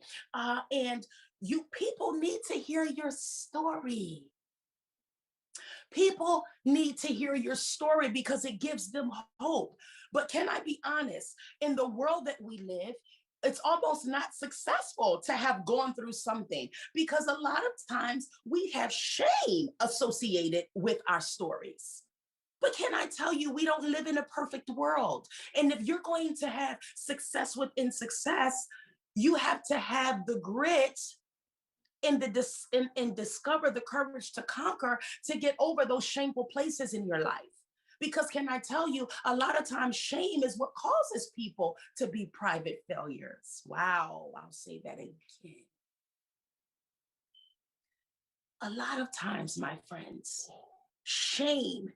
And you people need to hear your story. People need to hear your story because it gives them hope. But can I be honest? In the world that we live, it's almost not successful to have gone through something because a lot of times we have shame associated with our stories. But can I tell you, we don't live in a perfect world. And if you're going to have success within success, you have to have the grit and discover the courage to conquer, to get over those shameful places in your life. Because can I tell you, a lot of times shame is what causes people to be private failures. Wow, I'll say that again. A lot of times, my friends, shame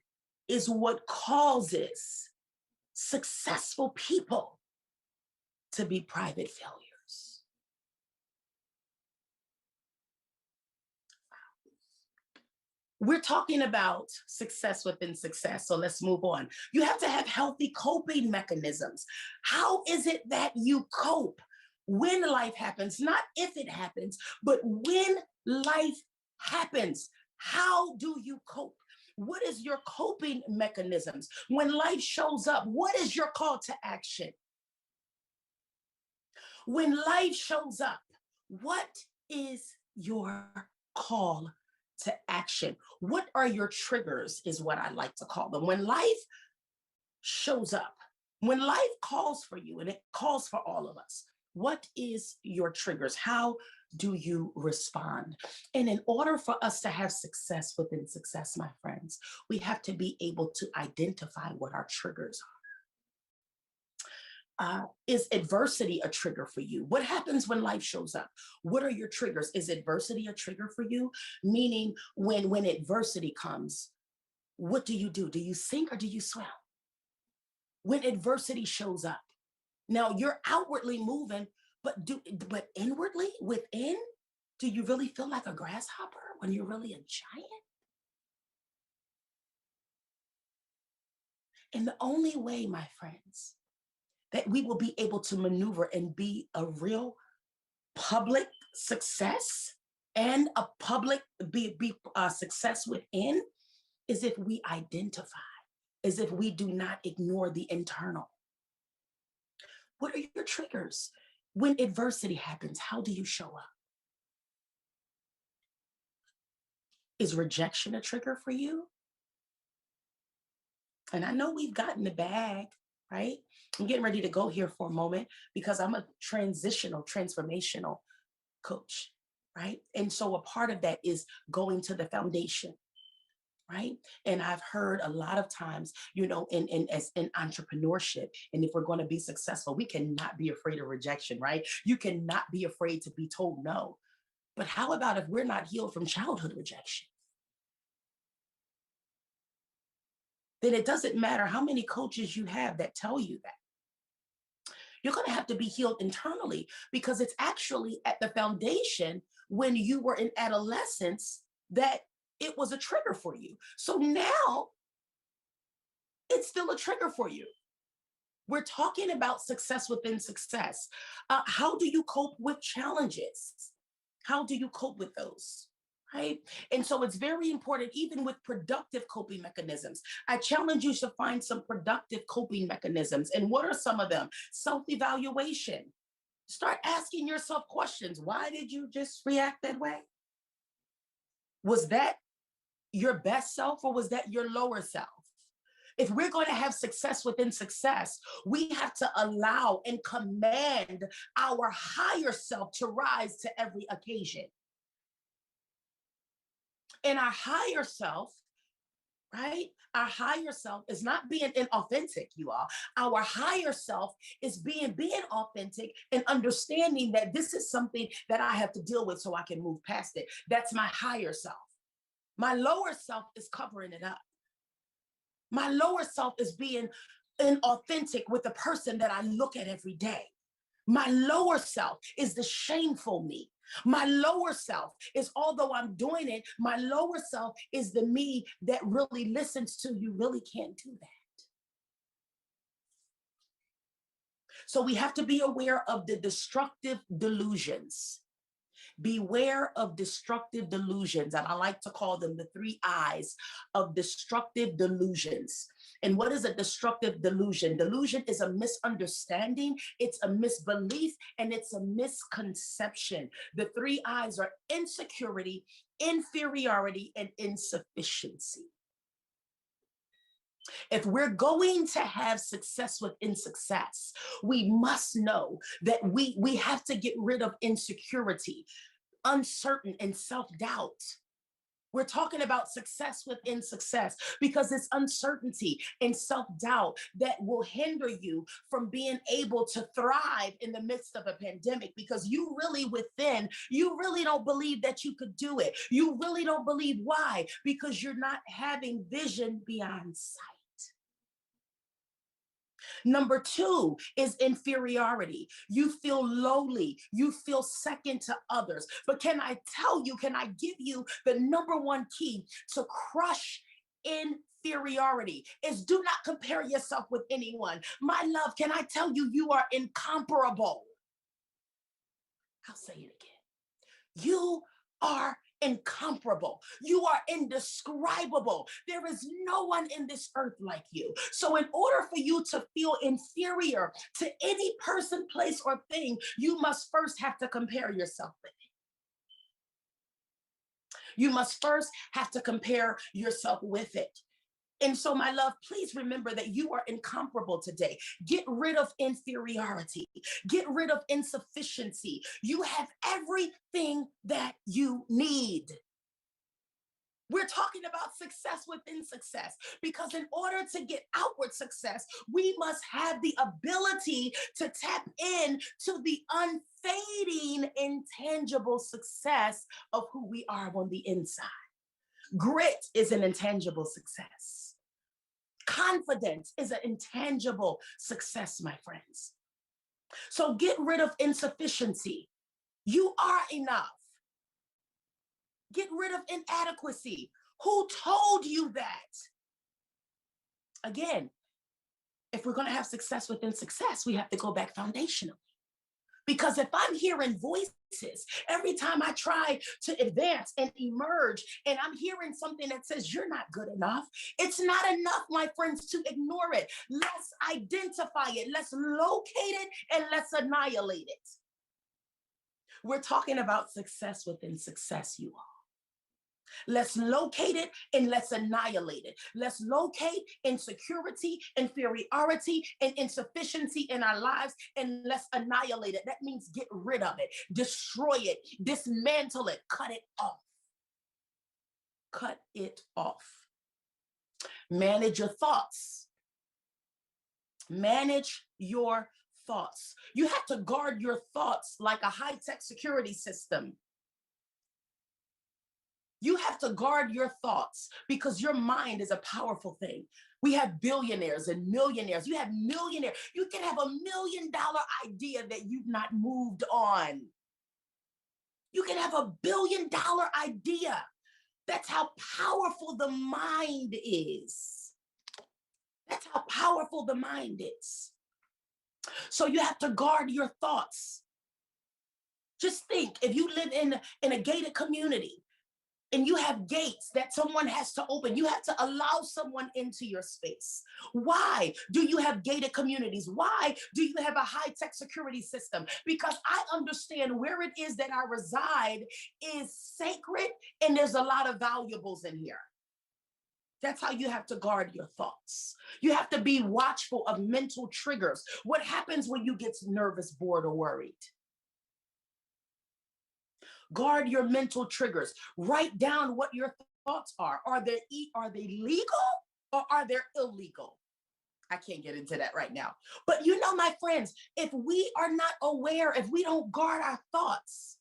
is what causes successful people to be private failures. We're talking about success within success. So let's move on. You have to have healthy coping mechanisms. How is it that you cope when life happens? Not if it happens, but when life happens. How do you cope? What is your coping mechanisms? When life shows up, what is your call to action? When life shows up, what is your call to action? What are your triggers, is what I like to call them. When life shows up, when life calls for you, and it calls for all of us, what is your triggers? How do you respond? And in order for us to have success within success, my friends, we have to be able to identify what our triggers are. Is adversity a trigger for you? What happens when life shows up? What are your triggers? Is adversity a trigger for you? Meaning when adversity comes, what do you do? Do you sink or do you swim? When adversity shows up, now you're outwardly moving, but inwardly, within, do you really feel like a grasshopper when you're really a giant? And the only way, my friends, that we will be able to maneuver and be a real public success and a public success within is if we identify, is if we do not ignore the internal. What are your triggers? When adversity happens, how do you show up? Is rejection a trigger for you? And I know we've gotten the bag, right? I'm getting ready to go here for a moment because I'm a transformational coach, right? And so a part of that is going to the foundation, right? And I've heard a lot of times, in entrepreneurship, and if we're going to be successful, we cannot be afraid of rejection, right? You cannot be afraid to be told no. But how about if we're not healed from childhood rejection? Then it doesn't matter how many coaches you have that tell you that. You're going to have to be healed internally because it's actually at the foundation when you were in adolescence that it was a trigger for you. So now it's still a trigger for you. We're talking about success within success. How do you cope with challenges? How do you cope with those? Right? And so it's very important, even with productive coping mechanisms. I challenge you to find some productive coping mechanisms. And what are some of them? Self-evaluation. Start asking yourself questions. Why did you just react that way? Was that your best self or was that your lower self? If we're going to have success within success, we have to allow and command our higher self to rise to every occasion. And our higher self, right? Our higher self is not being inauthentic, you all. Our higher self is being authentic and understanding that this is something that I have to deal with so I can move past it. That's my higher self. My lower self is covering it up. My lower self is being inauthentic with the person that I look at every day. My lower self is the shameful me. My lower self is, although I'm doing it, my lower self is the me that really listens to you really can't do that. So we have to be aware of the destructive delusions. Beware of destructive delusions. And I like to call them the 3 eyes of destructive delusions. And what is a destructive delusion? Delusion is a misunderstanding, it's a misbelief, and it's a misconception. The 3 eyes are insecurity, inferiority, and insufficiency. If we're going to have success within success, we must know that we have to get rid of insecurity, uncertain, and self-doubt. We're talking about success within success because it's uncertainty and self-doubt that will hinder you from being able to thrive in the midst of a pandemic, because you really within, you really don't believe that you could do it. You really don't believe. Why? Because you're not having vision beyond sight. Number 2 is inferiority. You feel lowly. You feel second to others. But can I tell you, can I give you the number 1 key to crush inferiority is do not compare yourself with anyone. My love, can I tell you, you are incomparable. I'll say it again. You are incomparable. You are indescribable. There is no one in this earth like you. So in order for you to feel inferior to any person, place, or thing, you must first have to compare yourself with it. You must first have to compare yourself with it. And so, my love, please remember that you are incomparable today. Get rid of inferiority. Get rid of insufficiency. You have everything that you need. We're talking about success within success, because in order to get outward success, we must have the ability to tap in to the unfading, intangible success of who we are on the inside. Grit is an intangible success. Confidence is an intangible success, my friends. So get rid of insufficiency. You are enough. Get rid of inadequacy. Who told you that? Again, if we're going to have success within success, we have to go back foundationally. Because if I'm hearing voices every time I try to advance and emerge, and I'm hearing something that says you're not good enough, it's not enough, my friends, to ignore it. Let's identify it, let's locate it, and let's annihilate it. We're talking about success within success, you all. Let's locate it and let's annihilate it. Let's locate insecurity, inferiority, and insufficiency in our lives, and let's annihilate it. That means get rid of it, destroy it, dismantle it, cut it off. Cut it off. Manage your thoughts. Manage your thoughts. You have to guard your thoughts like a high-tech security system. You have to guard your thoughts because your mind is a powerful thing. We have billionaires and millionaires. You have millionaires. You can have $1 million idea that you've not moved on. You can have $1 billion idea. That's how powerful the mind is. That's how powerful the mind is. So you have to guard your thoughts. Just think, if you live in a gated community, and you have gates that someone has to open, you have to allow someone into your space. Why do you have gated communities? Why do you have a high-tech security system? Because I understand where it is that I reside is sacred, and there's a lot of valuables in here. That's how you have to guard your thoughts. You have to be watchful of mental triggers. What happens when you get nervous, bored, or worried? Guard your mental triggers. Write down what your thoughts are. Are they legal or are they illegal? I can't get into that right now. But you know, my friends, if we are not aware, if we don't guard our thoughts,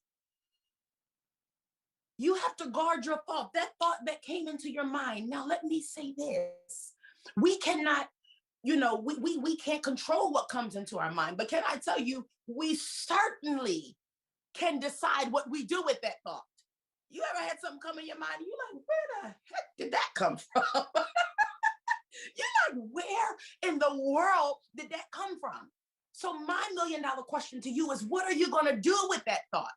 you have to guard your thought. That thought that came into your mind. Now, let me say this. We cannot we can't control what comes into our mind. But can I tell you, we certainly can decide what we do with that thought. You ever had something come in your mind and you're like, where the heck did that come from? You're like, where in the world did that come from? So my $1,000,000 question to you is, what are you going to do with that thought?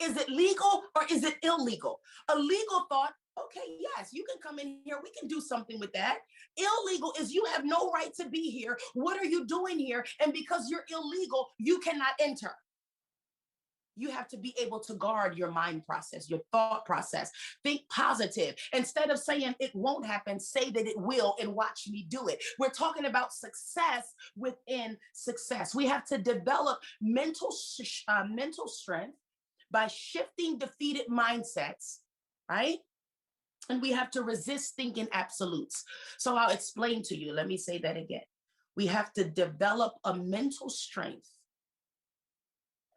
Is it legal or is it illegal? A legal thought, okay, yes, you can come in here. We can do something with that. Illegal is you have no right to be here. What are you doing here? And because you're illegal, you cannot enter. You have to be able to guard your mind process, your thought process. Think positive. Instead of saying it won't happen, say that it will and watch me do it. We're talking about success within success. We have to develop mental strength by shifting defeated mindsets, right? And we have to resist thinking absolutes. So I'll explain to you. Let me say that again. We have to develop a mental strength,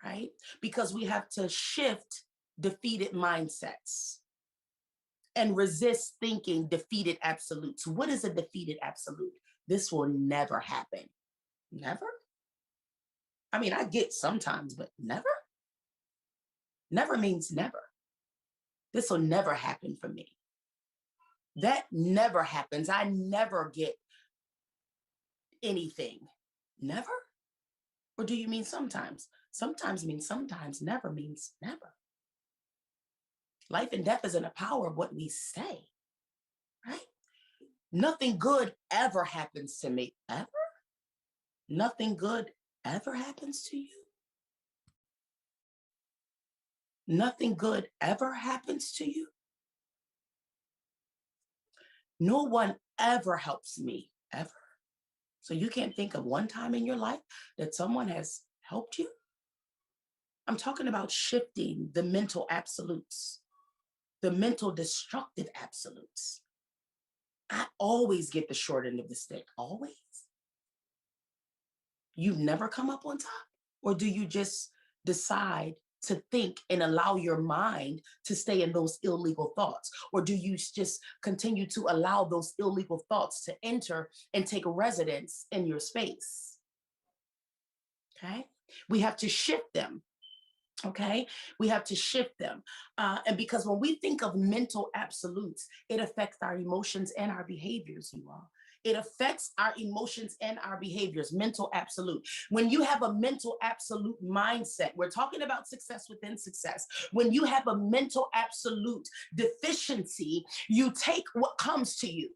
right? Because we have to shift defeated mindsets and resist thinking defeated absolutes. What is a defeated absolute? This will never happen. Never? I mean, I get sometimes, but never? Never means never. This will never happen for me. That never happens. I never get anything. Never? Or do you mean sometimes? Sometimes means sometimes, never means never. Life and death is in the power of what we say, right? Nothing good ever happens to me, ever? Nothing good ever happens to you? Nothing good ever happens to you? No one ever helps me, ever. So you can't think of one time in your life that someone has helped you? I'm talking about shifting the mental absolutes, the mental destructive absolutes. I always get the short end of the stick, always. You never come up on top? Or do you just decide to think and allow your mind to stay in those illegal thoughts? Or do you just continue to allow those illegal thoughts to enter and take residence in your space? Okay? We have to shift them. Okay, we have to shift them. And because when we think of mental absolutes, it affects our emotions and our behaviors, you all. It affects our emotions and our behaviors, mental absolute. When you have a mental absolute mindset, we're talking about success within success. When you have a mental absolute deficiency, you take what comes to you.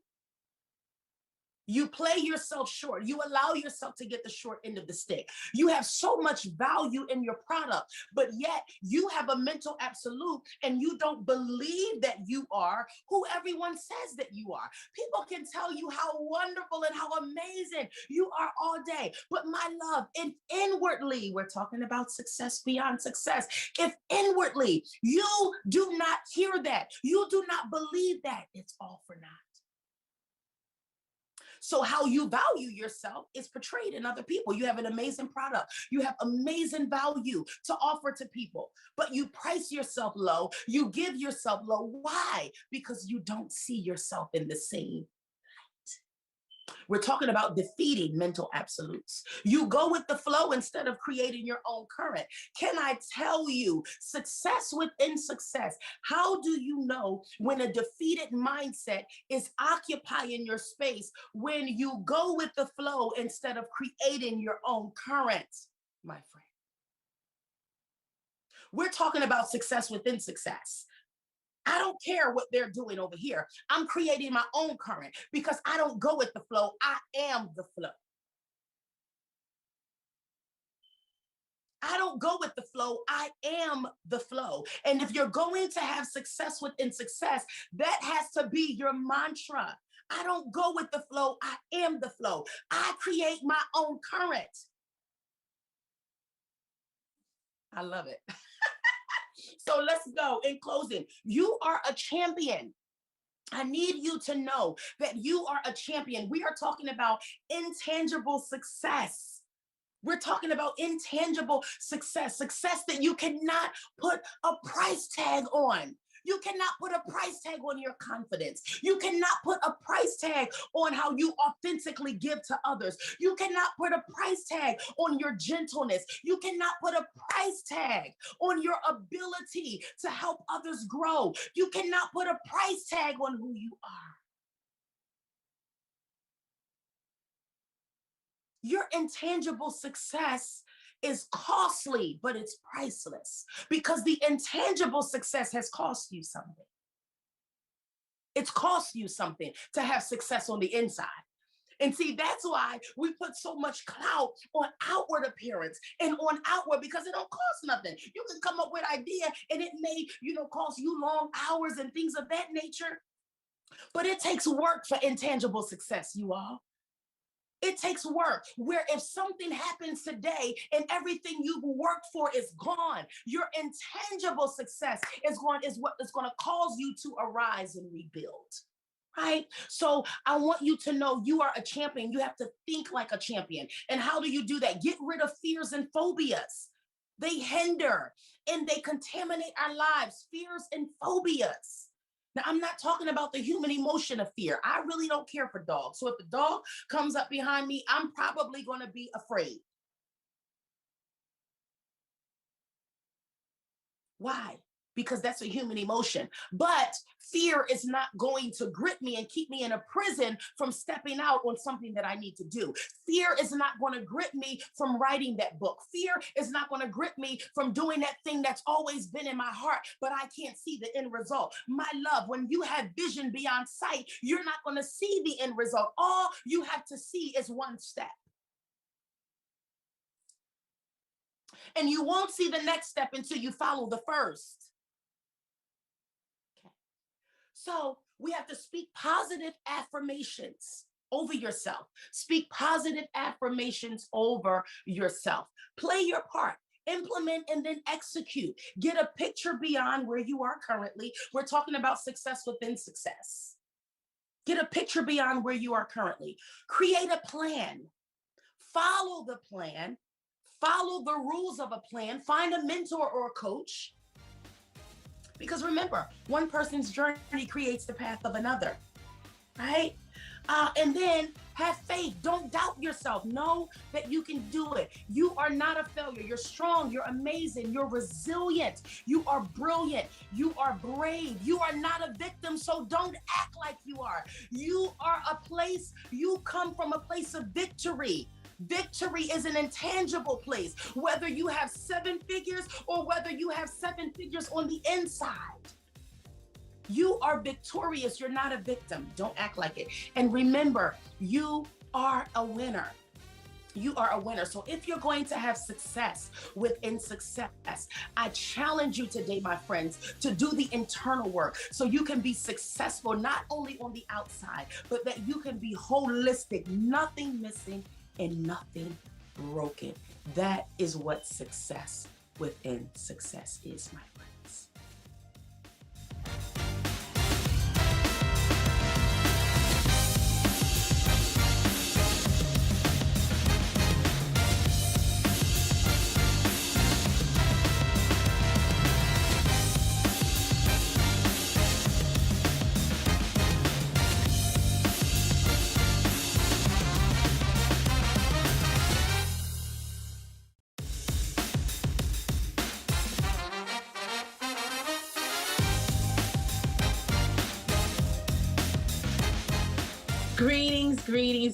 You play yourself short. You allow yourself to get the short end of the stick. You have so much value in your product, but yet you have a mental absolute and you don't believe that you are who everyone says that you are. People can tell you how wonderful and how amazing you are all day. But my love, if inwardly, we're talking about success beyond success, if inwardly you do not hear that, you do not believe that, it's all for naught. So how you value yourself is portrayed in other people. You have an amazing product. You have amazing value to offer to people, but you price yourself low. You give yourself low. Why? Because you don't see yourself in the same. We're talking about defeating mental absolutes. You go with the flow instead of creating your own current. Can I tell you, success within success? How do you know when a defeated mindset is occupying your space when you go with the flow instead of creating your own current, my friend? We're talking about success within success. I don't care what they're doing over here. I'm creating my own current because I don't go with the flow. I am the flow. I don't go with the flow. I am the flow. And if you're going to have success within success, that has to be your mantra. I don't go with the flow. I am the flow. I create my own current. I love it. So let's go. In closing, you are a champion. I need you to know that you are a champion. We are talking about intangible success. We're talking about intangible success, success that you cannot put a price tag on. You cannot put a price tag on your confidence. You cannot put a price tag on how you authentically give to others. You cannot put a price tag on your gentleness. You cannot put a price tag on your ability to help others grow. You cannot put a price tag on who you are. Your intangible success is costly, but it's priceless because the intangible success has cost you something. It's cost you something to have success on the inside. And see, that's why we put so much clout on outward appearance and on outward, because it don't cost nothing. You can come up with an idea and it may, cost you long hours and things of that nature. But it takes work for intangible success, you all. It takes work, where if something happens today and everything you've worked for is gone, your intangible success is what is going to cause you to arise and rebuild. Right? So I want you to know you are a champion. You have to think like a champion. And how do you do that? Get rid of fears and phobias. They hinder and they contaminate our lives. Fears and phobias. Now, I'm not talking about the human emotion of fear. I really don't care for dogs. So if a dog comes up behind me, I'm probably going to be afraid. Why? Because that's a human emotion. But fear is not going to grip me and keep me in a prison from stepping out on something that I need to do. Fear is not going to grip me from writing that book. Fear is not going to grip me from doing that thing that's always been in my heart, but I can't see the end result. My love, when you have vision beyond sight, you're not going to see the end result. All you have to see is one step. And you won't see the next step until you follow the first. So we have to speak positive affirmations over yourself. Speak positive affirmations over yourself. Play your part. Implement and then execute. Get a picture beyond where you are currently. We're talking about success within success. Get a picture beyond where you are currently. Create a plan. Follow the plan. Follow the rules of a plan. Find a mentor or a coach. Because remember, one person's journey creates the path of another, right? And then have faith. Don't doubt yourself. Know that you can do it. You are not a failure. You're strong. You're amazing. You're resilient. You are brilliant. You are brave. You are not a victim, so don't act like you are. You come from a place of victory. Victory is an intangible place, whether you have 7 figures or whether you have 7 figures on the inside. You are victorious. You're not a victim. Don't act like it. And remember, you are a winner. You are a winner. So if you're going to have success within success, I challenge you today, my friends, to do the internal work so you can be successful, not only on the outside, but that you can be holistic, nothing missing and nothing broken. That is what success within success is, my friends.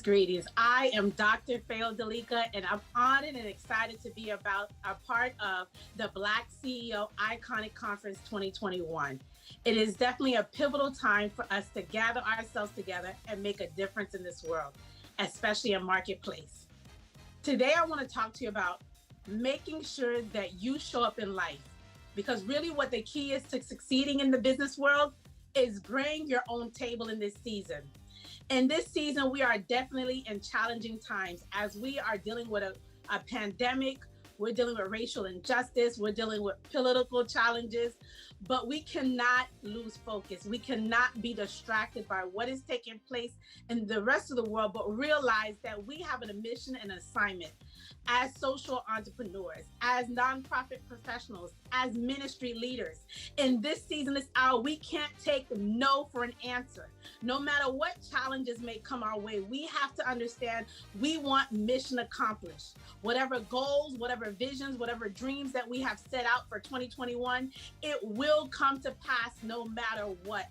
Greetings. I am Dr. Fayo Dalika, and I'm honored and excited to be a part of the Black CEO Iconic Conference 2021. It is definitely a pivotal time for us to gather ourselves together and make a difference in this world, especially in marketplace. Today, I want to talk to you about making sure that you show up in life, because really what the key is to succeeding in the business world is bring your own table in this season. In this season, we are definitely in challenging times as we are dealing with a pandemic we're dealing with racial injustice, we're dealing with political challenges, but we cannot lose focus. We cannot be distracted by what is taking place in the rest of the world, but realize that we have a mission and assignment as social entrepreneurs, as nonprofit professionals, as ministry leaders. In this season, this hour, we can't take no for an answer. No matter what challenges may come our way, we have to understand we want mission accomplished. Whatever goals, whatever visions, whatever dreams that we have set out for 2021, it will come to pass no matter what.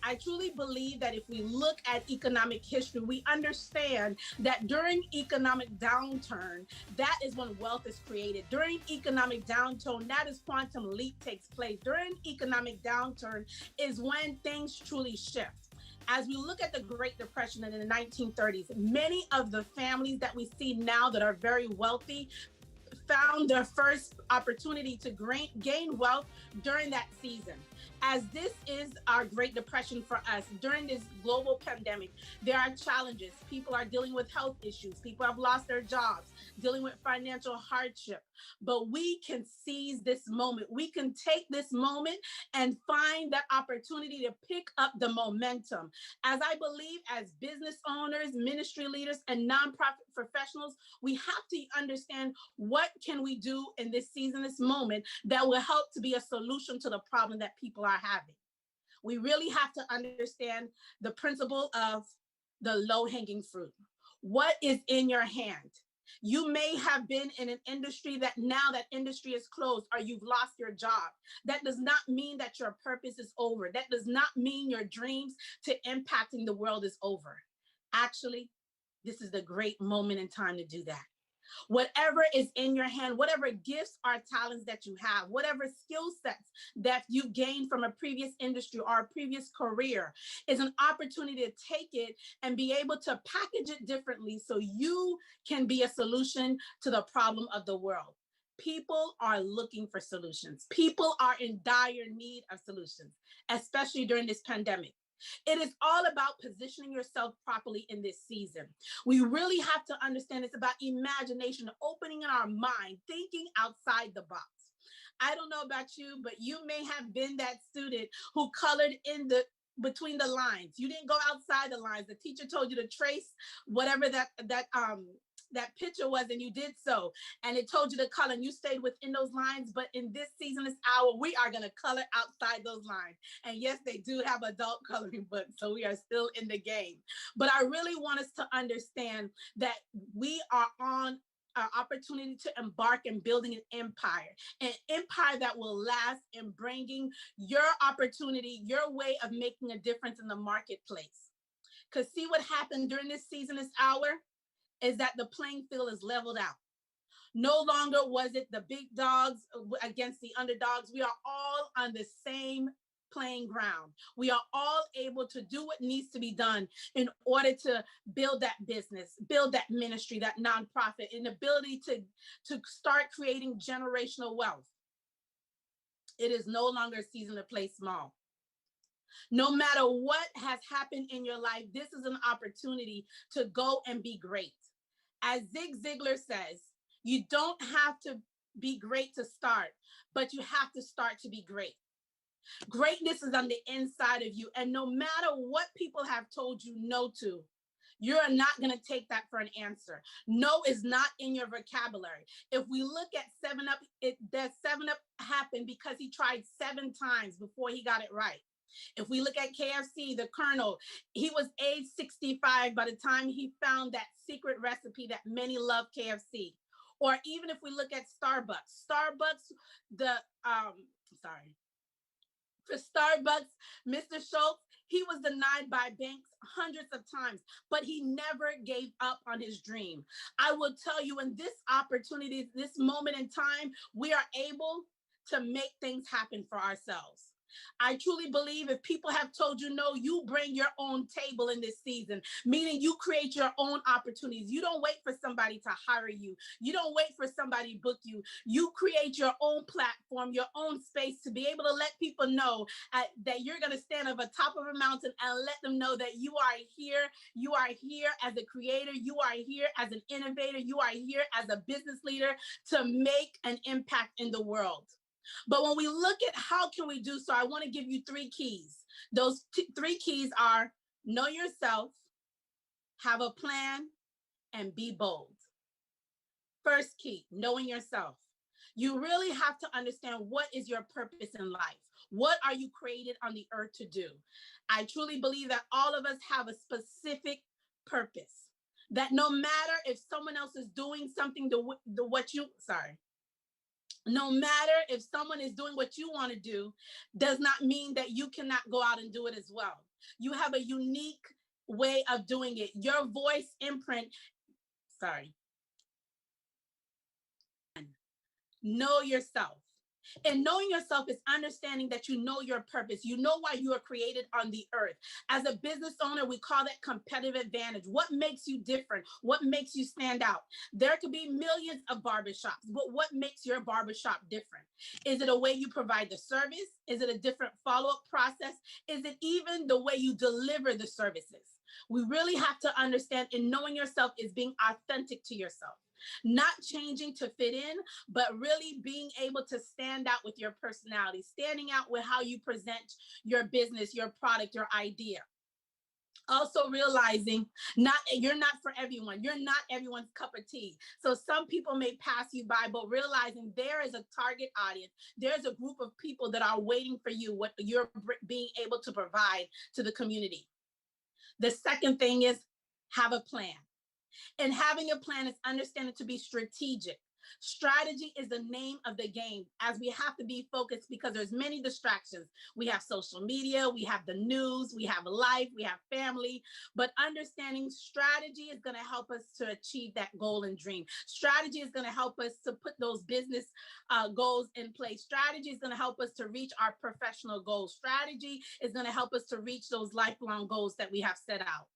I truly believe that if we look at economic history, we understand that during economic downturn, that is when wealth is created. During economic downturn, that is quantum leap takes place. During economic downturn is when things truly shift. As we look at the Great Depression in the 1930s, many of the families that we see now that are very wealthy found their first opportunity to gain wealth during that season. As this is our Great Depression for us, during this global pandemic, there are challenges. People are dealing with health issues. People have lost their jobs, dealing with financial hardship. But we can seize this moment. We can take this moment and find that opportunity to pick up the momentum. As I believe, as business owners, ministry leaders, and nonprofit professionals, we have to understand what can we do in this season, this moment, that will help to be a solution to the problem that people are having. We really have to understand the principle of the low-hanging fruit. What is in your hand? You may have been in an industry that now that industry is closed or you've lost your job. That does not mean that your purpose is over. That does not mean your dreams to impacting the world is over. Actually, this is the great moment in time to do that. Whatever is in your hand, whatever gifts or talents that you have, whatever skill sets that you gained from a previous industry or a previous career is an opportunity to take it and be able to package it differently so you can be a solution to the problem of the world. People are looking for solutions. People are in dire need of solutions, especially during this pandemic. It is all about positioning yourself properly in this season. We really have to understand it's about imagination, opening in our mind, thinking outside the box. I don't know about you, but you may have been that student who colored in the between the lines. You didn't go outside the lines. The teacher told you to trace whatever that picture was, and you did so, and it told you to color, and you stayed within those lines. But in this season, this hour, we are going to color outside those lines. And yes, they do have adult coloring books, so we are still in the game. But I really want us to understand that we are on our opportunity to embark in building an empire that will last in bringing your opportunity, your way of making a difference in the marketplace. Because see what happened during this season, this hour, is that the playing field is leveled out. No longer was it the big dogs against the underdogs. We are all on the same playing ground. We are all able to do what needs to be done in order to build that business, build that ministry, that nonprofit, and ability to start creating generational wealth. It is no longer a season to play small. No matter what has happened in your life, this is an opportunity to go and be great. As Zig Ziglar says, you don't have to be great to start, but you have to start to be great. Greatness is on the inside of you. And no matter what people have told you no to, you're not going to take that for an answer. No is not in your vocabulary. If we look at 7-Up, that 7-Up happened because he tried 7 times before he got it right. If we look at KFC, the Colonel, he was age 65 by the time he found that secret recipe that many love KFC. Or even if we look at Starbucks, for Starbucks, Mr. Schultz, he was denied by banks hundreds of times, but he never gave up on his dream. I will tell you, in this opportunity, this moment in time, we are able to make things happen for ourselves. I truly believe if people have told you no, you bring your own table in this season, meaning you create your own opportunities. You don't wait for somebody to hire you. You don't wait for somebody to book you. You create your own platform, your own space to be able to let people know that you're going to stand on the top of a mountain and let them know that you are here. You are here as a creator. You are here as an innovator. You are here as a business leader to make an impact in the world. But when we look at how can we do so, I want to give you 3 keys. Those 3 keys are know yourself, have a plan, and be bold. First key, knowing yourself. You really have to understand what is your purpose in life. What are you created on the earth to do? I truly believe that all of us have a specific purpose. That no matter if someone else is doing something no matter if someone is doing what you want to do, does not mean that you cannot go out and do it as well. You have a unique way of doing it. Your voice imprint, know yourself. And knowing yourself is understanding that you know your purpose. You know why you are created on the earth. As a business owner, we call that competitive advantage. What makes you different? What makes you stand out? There could be millions of barbershops, but what makes your barbershop different? Is it a way you provide the service? Is it a different follow-up process? Is it even the way you deliver the services? We really have to understand, and knowing yourself is being authentic to yourself. Not changing to fit in, but really being able to stand out with your personality, standing out with how you present your business, your product, your idea. Also realizing you're not for everyone. You're not everyone's cup of tea. So some people may pass you by, but realizing there is a target audience. There's a group of people that are waiting for you, what you're being able to provide to the community. The second thing is have a plan. And having a plan is understanding to be strategic. Strategy is the name of the game, as we have to be focused because there's many distractions. We have social media, we have the news, we have life, we have family, but understanding strategy is going to help us to achieve that goal and dream. Strategy is going to help us to put those business goals in place. Strategy is going to help us to reach our professional goals. Strategy is going to help us to reach those lifelong goals that we have set out.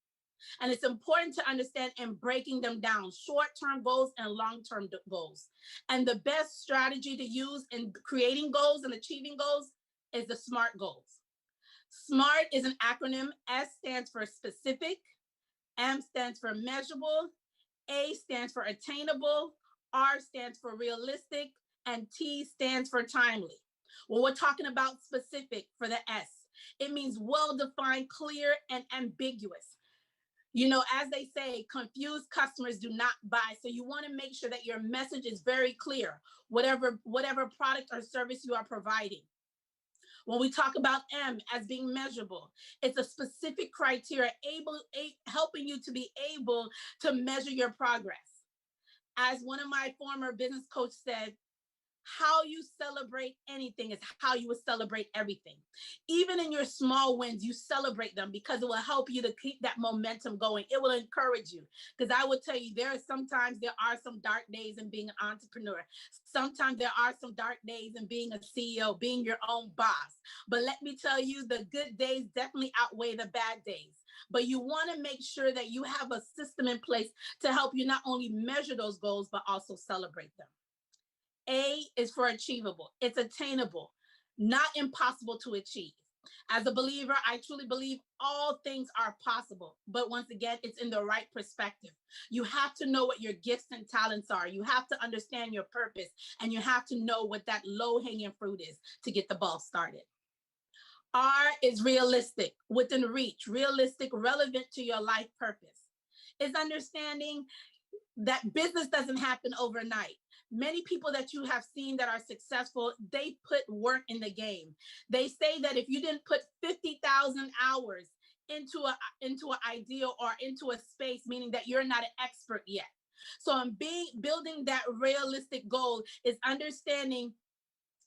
And it's important to understand and breaking them down, short-term goals and long-term goals. And the best strategy to use in creating goals and achieving goals is the SMART goals. SMART is an acronym. S stands for specific, M stands for measurable, A stands for attainable, R stands for realistic, and T stands for timely. Well, we're talking about specific for the S. It means well-defined, clear, and ambiguous. You know, as they say, confused customers do not buy. So you want to make sure that your message is very clear, whatever product or service you are providing. When we talk about M as being measurable, it's a specific criteria helping you to be able to measure your progress. As one of my former business coaches said, how you celebrate anything is how you will celebrate everything. Even in your small wins, you celebrate them because it will help you to keep that momentum going. It will encourage you. Because I will tell you, there are some dark days in being an entrepreneur. Sometimes there are some dark days in being a CEO, being your own boss. But let me tell you, the good days definitely outweigh the bad days. But you want to make sure that you have a system in place to help you not only measure those goals, but also celebrate them. A is for achievable. It's attainable, not impossible to achieve. As a believer, I truly believe all things are possible. But once again, it's in the right perspective. You have to know what your gifts and talents are. You have to understand your purpose, and you have to know what that low-hanging fruit is to get the ball started. R is realistic, within reach, realistic, relevant to your life purpose. It's understanding that business doesn't happen overnight. Many people that you have seen that are successful, they put work in the game. They say that if you didn't put 50,000 hours into an idea or into a space, meaning that you're not an expert yet. So building that realistic goal is understanding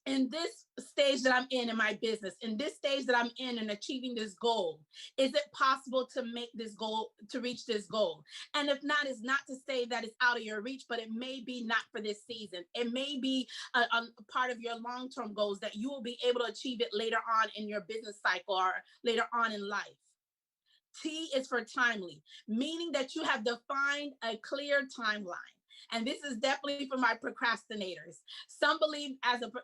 in this stage that I'm in my business, in this stage that I'm in achieving this goal, is it possible to make this goal, to reach this goal? And if not, it's not to say that it's out of your reach, but it may be not for this season. It may be a part of your long-term goals that you will be able to achieve it later on in your business cycle or later on in life. T is for timely, meaning that you have defined a clear timeline. And this is definitely for my procrastinators. Some believe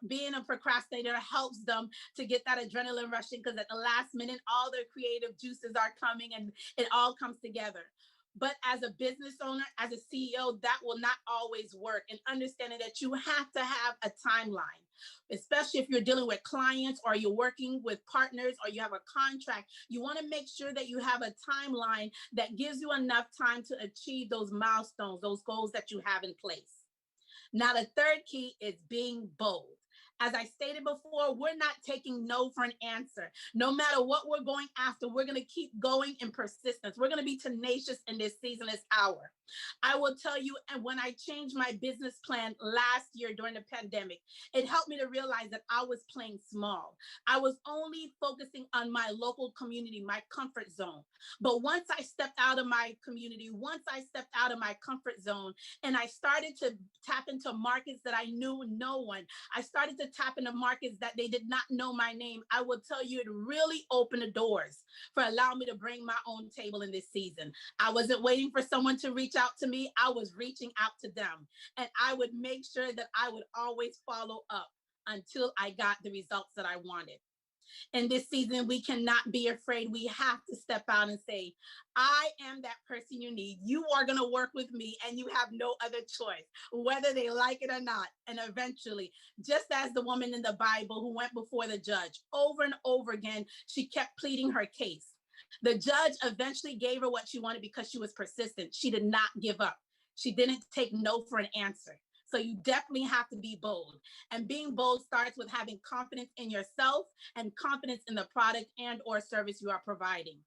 being a procrastinator helps them to get that adrenaline rushing, because at the last minute, all their creative juices are coming and it all comes together. But as a business owner, as a CEO, that will not always work. And understanding that you have to have a timeline, especially if you're dealing with clients or you're working with partners or you have a contract, you want to make sure that you have a timeline that gives you enough time to achieve those milestones, those goals that you have in place. Now, the third key is being bold. As I stated before, we're not taking no for an answer. No matter what we're going after, we're going to keep going in persistence. We're going to be tenacious in this season, this hour. I will tell you, and when I changed my business plan last year during the pandemic, it helped me to realize that I was playing small. I was only focusing on my local community, my comfort zone. But once I stepped out of my community, once I stepped out of my comfort zone, and I started to tap into markets that I knew no one, I started to tap into markets that they did not know my name, I will tell you, it really opened the doors for allowing me to bring my own table in this season. I wasn't waiting for someone to reach out to me. I was reaching out to them. And I would make sure that I would always follow up until I got the results that I wanted. In this season, we cannot be afraid. We have to step out and say, I am that person you need. You are going to work with me and you have no other choice, whether they like it or not. And eventually, just as the woman in the Bible who went before the judge over and over again, she kept pleading her case. The judge eventually gave her what she wanted because she was persistent. She did not give up. She didn't take no for an answer. So you definitely have to be bold. And being bold starts with having confidence in yourself and confidence in the product and or service you are providing.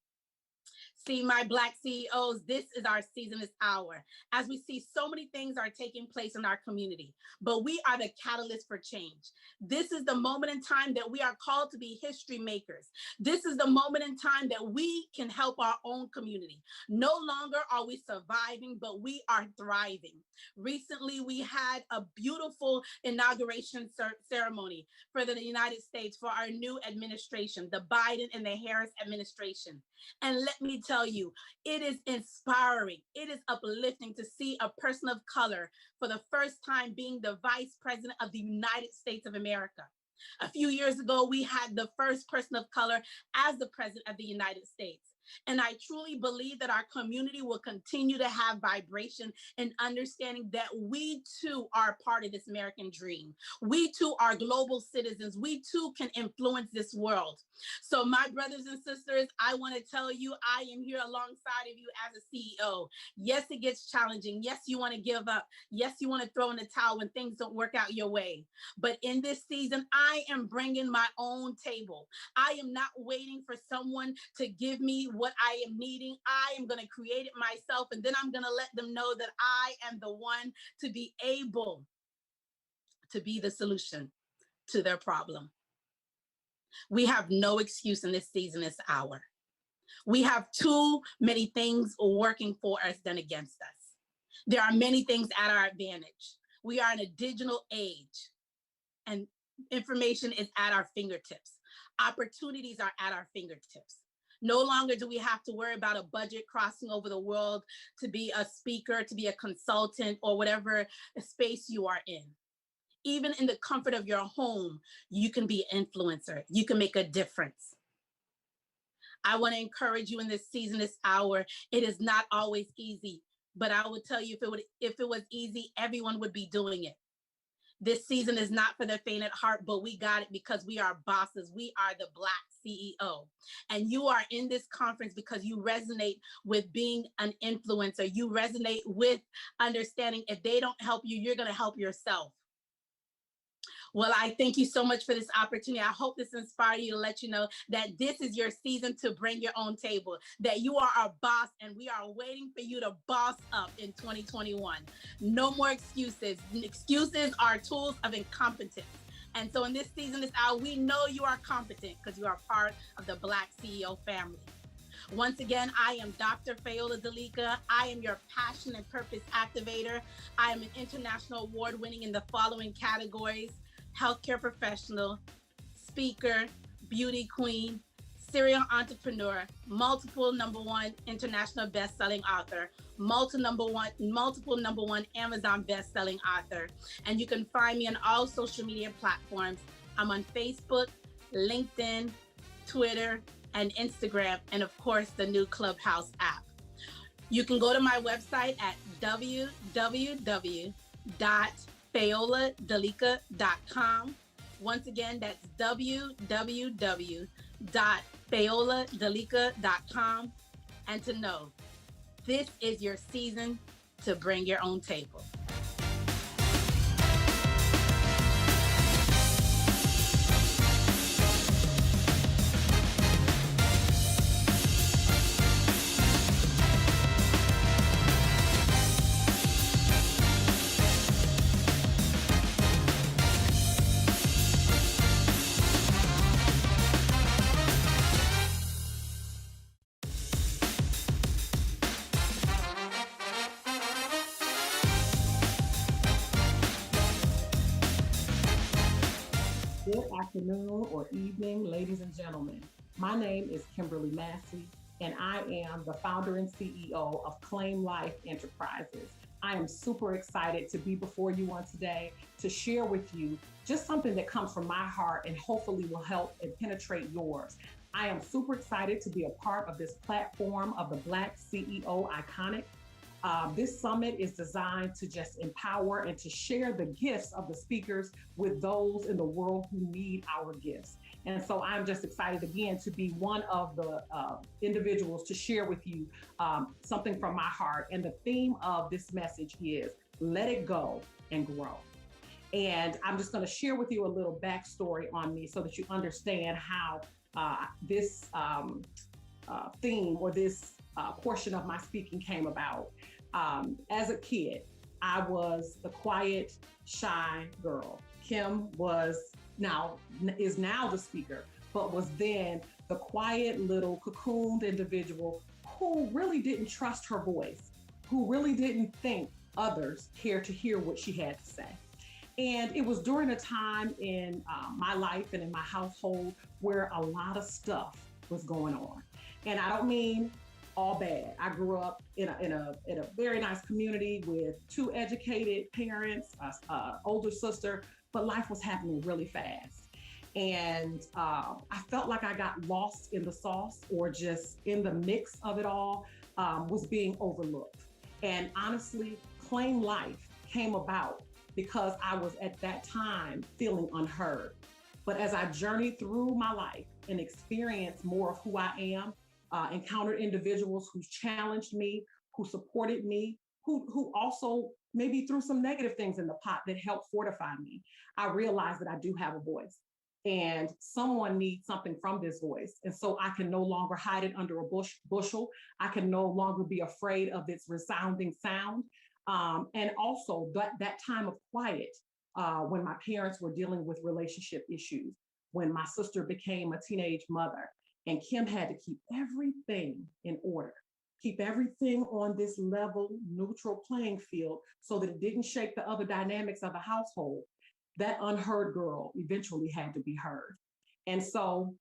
See, my Black CEOs, this is our season, this hour. As we see, so many things are taking place in our community, but we are the catalyst for change. This is the moment in time that we are called to be history makers. This is the moment in time that we can help our own community. No longer are we surviving, but we are thriving. Recently, we had a beautiful inauguration ceremony for the United States for our new administration, the Biden and the Harris administration. And let me tell you, it is inspiring. It is uplifting to see a person of color for the first time being the Vice President of the United States of America. A few years ago, we had the first person of color as the President of the United States. And I truly believe that our community will continue to have vibration and understanding that we too are part of this American dream. We too are global citizens. We too can influence this world. So my brothers and sisters, I want to tell you, I am here alongside of you as a CEO. Yes, it gets challenging. Yes, you want to give up. Yes, you want to throw in the towel when things don't work out your way. But in this season, I am bringing my own table. I am not waiting for someone to give me what I am needing. I am going to create it myself, and then I'm going to let them know that I am the one to be able to be the solution to their problem. We have no excuse in this season, this hour. We have too many things working for us than against us. There are many things at our advantage. We are in a digital age, and information is at our fingertips. Opportunities are at our fingertips. No longer do we have to worry about a budget crossing over the world to be a speaker, to be a consultant, or whatever space you are in. Even in the comfort of your home, you can be an influencer. You can make a difference. I want to encourage you in this season, this hour. It is not always easy, but I would tell you, if it was easy, everyone would be doing it. This season is not for the faint at heart, but we got it because we are bosses. We are the Black CEO. And you are in this conference because you resonate with being an influencer. You resonate with understanding if they don't help you, you're going to help yourself. Well, I thank you so much for this opportunity. I hope this inspires you to let you know that this is your season to bring your own table, that you are our boss and we are waiting for you to boss up in 2021. No more excuses. Excuses are tools of incompetence. And so in this season, this hour, we know you are competent because you are part of the Black CEO family. Once again, I am Dr. Fayola Dalika. I am your passion and purpose activator. I am an international award winning in the following categories: healthcare professional, speaker, beauty queen, serial entrepreneur, multiple #1 international best-selling author, multiple #1 Amazon best-selling author. And you can find me on all social media platforms. I'm on Facebook, LinkedIn, Twitter, and Instagram, and of course, the new Clubhouse app. You can go to my website at www.fayoladalika.com. Once again, that's www.fayoladalika.com. And to know, this is your season to bring your own table. Good afternoon or evening, ladies and gentlemen. My name is Kimberly Massey, and I am the founder and CEO of Claim Life Enterprises. I am super excited to be before you on today to share with you just something that comes from my heart and hopefully will help and penetrate yours. I am super excited to be a part of this platform of the Black CEO Iconic. This summit is designed to just empower and to share the gifts of the speakers with those in the world who need our gifts. And so I'm just excited again to be one of the individuals to share with you something from my heart. And the theme of this message is let it go and grow. And I'm just going to share with you a little backstory on me so that you understand how this theme or this portion of my speaking came about. As a kid, I was the quiet, shy girl. Kim is now the speaker, but was then the quiet little cocooned individual who really didn't trust her voice, who really didn't think others cared to hear what she had to say. And it was during a time in my life and in my household where a lot of stuff was going on. And I don't mean all bad. I grew up in a very nice community with 2 educated parents, older sister, but life was happening really fast. And I felt like I got lost in the sauce, or just in the mix of it all, was being overlooked. And honestly, Claim Life came about because I was at that time feeling unheard. But as I journeyed through my life and experienced more of who I am, encountered individuals who challenged me, who supported me, who also maybe threw some negative things in the pot that helped fortify me, I realized that I do have a voice and someone needs something from this voice. And so I can no longer hide it under a bushel. I can no longer be afraid of its resounding sound. And also that time of quiet, when my parents were dealing with relationship issues, when my sister became a teenage mother, and Kim had to keep everything in order, keep everything on this level, neutral playing field so that it didn't shake the other dynamics of the household. That unheard girl eventually had to be heard. And so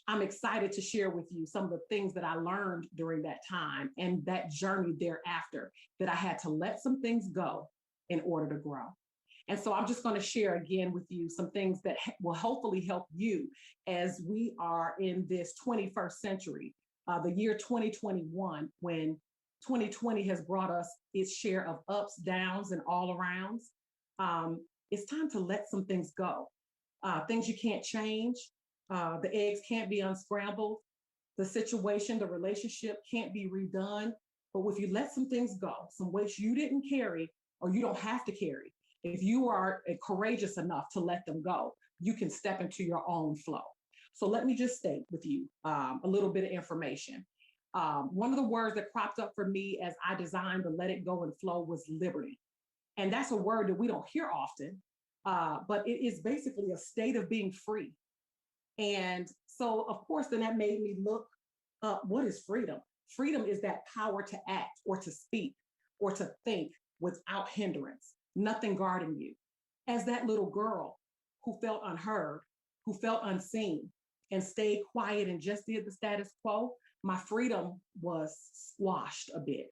I'm excited to share with you some of the things that I learned during that time and that journey thereafter, that I had to let some things go in order to grow. And so I'm just going to share again with you some things that will hopefully help you as we are in this 21st century, the year 2021, when 2020 has brought us its share of ups, downs, and all arounds. It's time to let some things go. Things you can't change. The eggs can't be unscrambled. The situation, the relationship can't be redone. But if you let some things go, some weights you didn't carry or you don't have to carry, if you are courageous enough to let them go, you can step into your own flow. So let me just state with you a little bit of information. One of the words that cropped up for me as I designed the Let It Go and Flow was liberty. And that's a word that we don't hear often, but it is basically a state of being free. And so, of course, then that made me look up, what is freedom? Freedom is that power to act or to speak or to think without hindrance, nothing guarding you. As that little girl who felt unheard, who felt unseen, and stayed quiet and just did the status quo, my freedom was squashed a bit.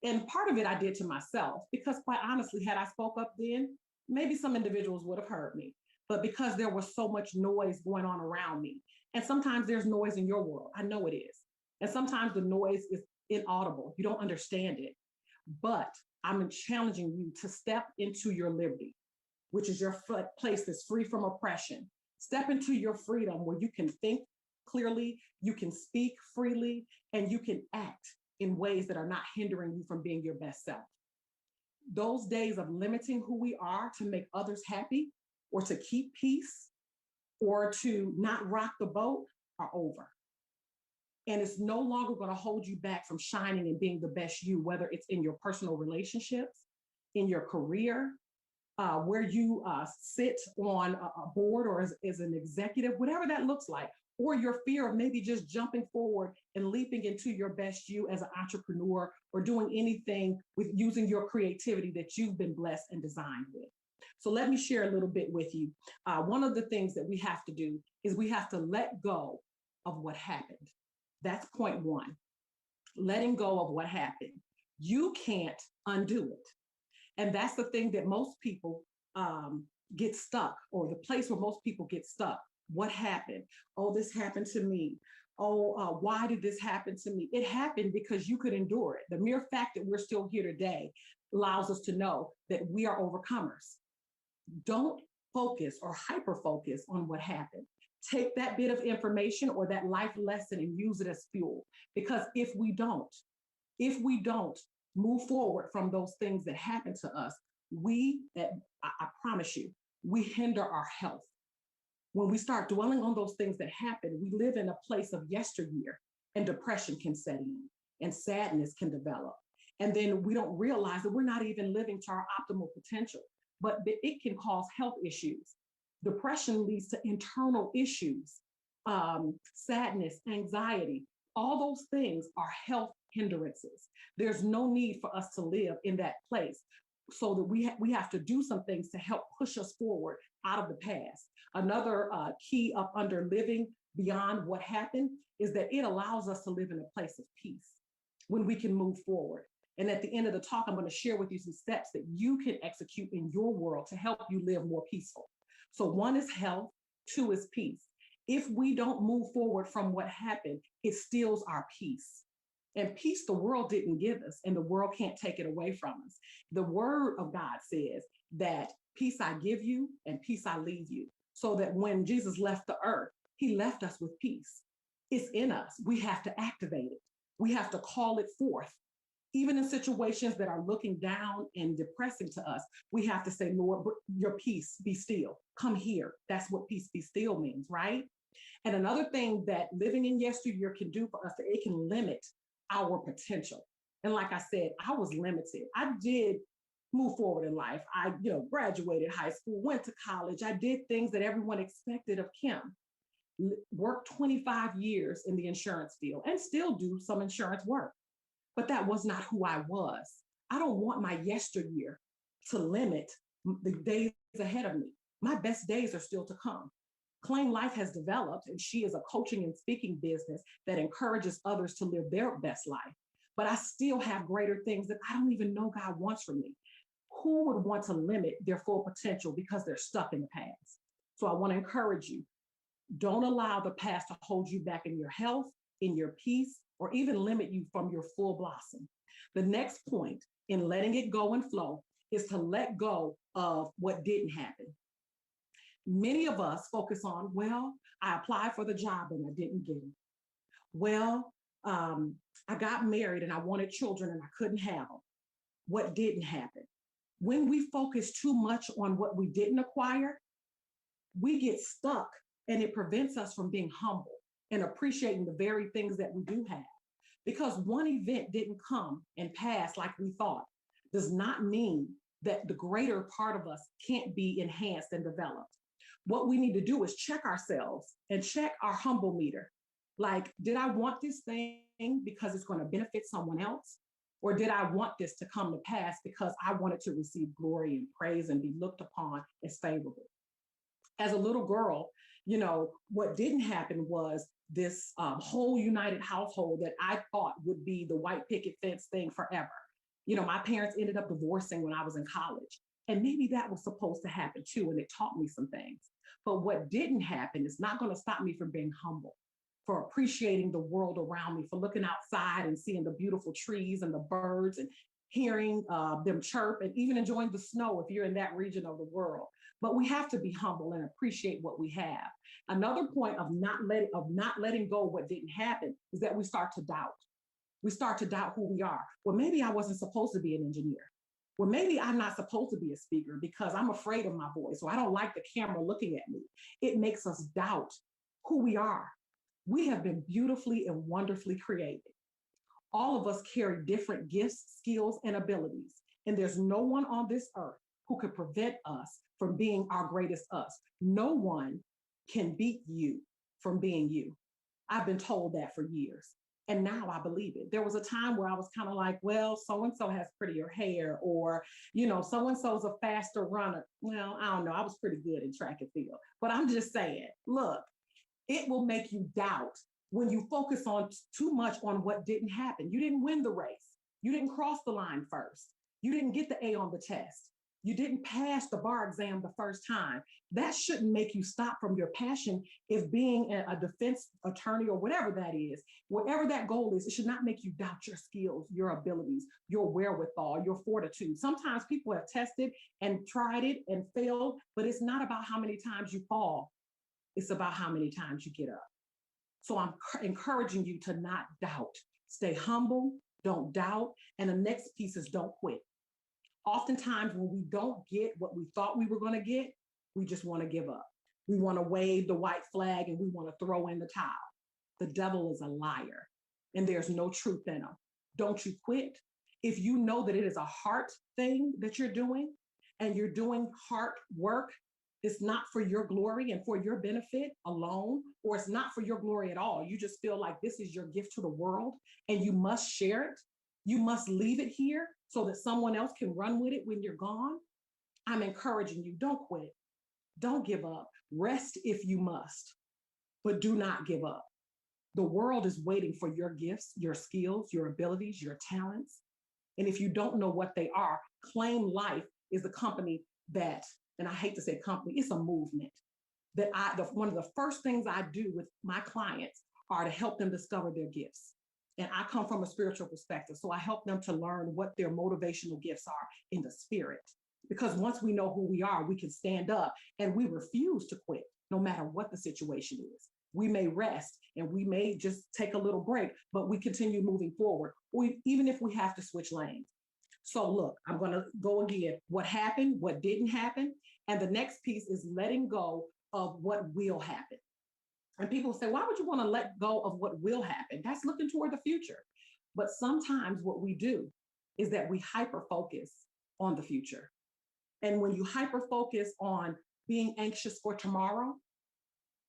And part of it I did to myself, because quite honestly, had I spoke up then, maybe some individuals would have heard me. But because there was so much noise going on around me, and sometimes there's noise in your world, I know it is. And sometimes the noise is inaudible, you don't understand it. But I'm challenging you to step into your liberty, which is your place that's free from oppression. Step into your freedom where you can think clearly, you can speak freely, and you can act in ways that are not hindering you from being your best self. Those days of limiting who we are to make others happy or to keep peace or to not rock the boat are over. And it's no longer going to hold you back from shining and being the best you, whether it's in your personal relationships, in your career, where you sit on a board or as an executive, whatever that looks like, or your fear of maybe just jumping forward and leaping into your best you as an entrepreneur or doing anything with using your creativity that you've been blessed and designed with. So let me share a little bit with you. One of the things that we have to do is we have to let go of what happened. That's point one, letting go of what happened. You can't undo it. And that's the thing that most people get stuck, or the place where most people get stuck. What happened? Oh, this happened to me. Oh, why did this happen to me? It happened because you could endure it. The mere fact that we're still here today allows us to know that we are overcomers. Don't focus or hyper focus on what happened. Take that bit of information or that life lesson and use it as fuel. Because if we don't move forward from those things that happen to us, I promise you, we hinder our health. When we start dwelling on those things that happen, we live in a place of yesteryear, and depression can set in and sadness can develop. And then we don't realize that we're not even living to our optimal potential, but it can cause health issues. Depression leads to internal issues, sadness, anxiety. All those things are health hindrances. There's no need for us to live in that place. So that we have to do some things to help push us forward out of the past. Another key up under living beyond what happened is that it allows us to live in a place of peace when we can move forward. And at the end of the talk, I'm going to share with you some steps that you can execute in your world to help you live more peaceful. So one is health, two is peace. If we don't move forward from what happened, it steals our peace. And peace the world didn't give us, and the world can't take it away from us. The word of God says that peace I give you and peace I leave you. So that when Jesus left the earth, he left us with peace. It's in us. We have to activate it. We have to call it forth. Even in situations that are looking down and depressing to us, we have to say, Lord, your peace be still. Come here. That's what peace be still means, right? And another thing that living in yesteryear can do for us, it can limit our potential. And like I said, I was limited. I did move forward in life. I, graduated high school, went to college. I did things that everyone expected of Kim. Worked 25 years in the insurance field and still do some insurance work. But that was not who I was. I don't want my yesteryear to limit the days ahead of me. My best days are still to come. Claim Life has developed, and she is a coaching and speaking business that encourages others to live their best life. But I still have greater things that I don't even know God wants from me. Who would want to limit their full potential because they're stuck in the past? So I want to encourage you, don't allow the past to hold you back in your health, in your peace, or even limit you from your full blossom. The next point in letting it go and flow is to let go of what didn't happen. Many of us focus on, well, I applied for the job and I didn't get it. Well, I got married and I wanted children and I couldn't have them. What didn't happen? When we focus too much on what we didn't acquire, we get stuck, and it prevents us from being humble and appreciating the very things that we do have. Because one event didn't come and pass like we thought does not mean that the greater part of us can't be enhanced and developed. What we need to do is check ourselves and check our humble meter. Like, did I want this thing because it's going to benefit someone else? Or did I want this to come to pass because I wanted to receive glory and praise and be looked upon as favorable? As a little girl, what didn't happen was this whole united household that I thought would be the white picket fence thing forever. My parents ended up divorcing when I was in college. And maybe that was supposed to happen too, and it taught me some things. But what didn't happen is not going to stop me from being humble, for appreciating the world around me, for looking outside and seeing the beautiful trees and the birds and hearing them chirp, and even enjoying the snow if you're in that region of the world. But we have to be humble and appreciate what we have. Another point of not letting go of what didn't happen is that we start to doubt. We start to doubt who we are. Well, maybe I wasn't supposed to be an engineer. Well, maybe I'm not supposed to be a speaker because I'm afraid of my voice, or I don't like the camera looking at me. It makes us doubt who we are. We have been beautifully and wonderfully created. All of us carry different gifts, skills, and abilities. And there's no one on this earth who could prevent us from being our greatest us. No one can beat you from being you. I've been told that for years. And now I believe it. There was a time where I was kind of like, well, so-and-so has prettier hair, or, so-and-so's a faster runner. Well, I don't know. I was pretty good in track and field. But I'm just saying, look, it will make you doubt when you focus on too much on what didn't happen. You didn't win the race. You didn't cross the line first. You didn't get the A on the test. You didn't pass the bar exam the first time. That shouldn't make you stop from your passion. If being a defense attorney or whatever that is, whatever that goal is, it should not make you doubt your skills, your abilities, your wherewithal, your fortitude. Sometimes people have tested and tried it and failed, but it's not about how many times you fall. It's about how many times you get up. So I'm encouraging you to not doubt. Stay humble, don't doubt. And the next piece is don't quit. Oftentimes when we don't get what we thought we were going to get, we just want to give up. We want to wave the white flag and we want to throw in the towel. The devil is a liar and there's no truth in him. Don't you quit. If you know that it is a heart thing that you're doing and you're doing heart work, it's not for your glory and for your benefit alone, or it's not for your glory at all. You just feel like this is your gift to the world and you must share it. You must leave it here so that someone else can run with it when you're gone. I'm encouraging you, don't quit. Don't give up. Rest if you must, but do not give up. The world is waiting for your gifts, your skills, your abilities, your talents. And if you don't know what they are, Claim Life is a company that, and I hate to say company, it's a movement that one of the first things I do with my clients are to help them discover their gifts. And I come from a spiritual perspective. So I help them to learn what their motivational gifts are in the spirit. Because once we know who we are, we can stand up and we refuse to quit, no matter what the situation is. We may rest and we may just take a little break, but we continue moving forward, even if we have to switch lanes. So look, I'm going to go again. What happened, what didn't happen. And the next piece is letting go of what will happen. And people say, why would you want to let go of what will happen? That's looking toward the future. But sometimes what we do is that we hyper focus on the future. And when you hyper focus on being anxious for tomorrow,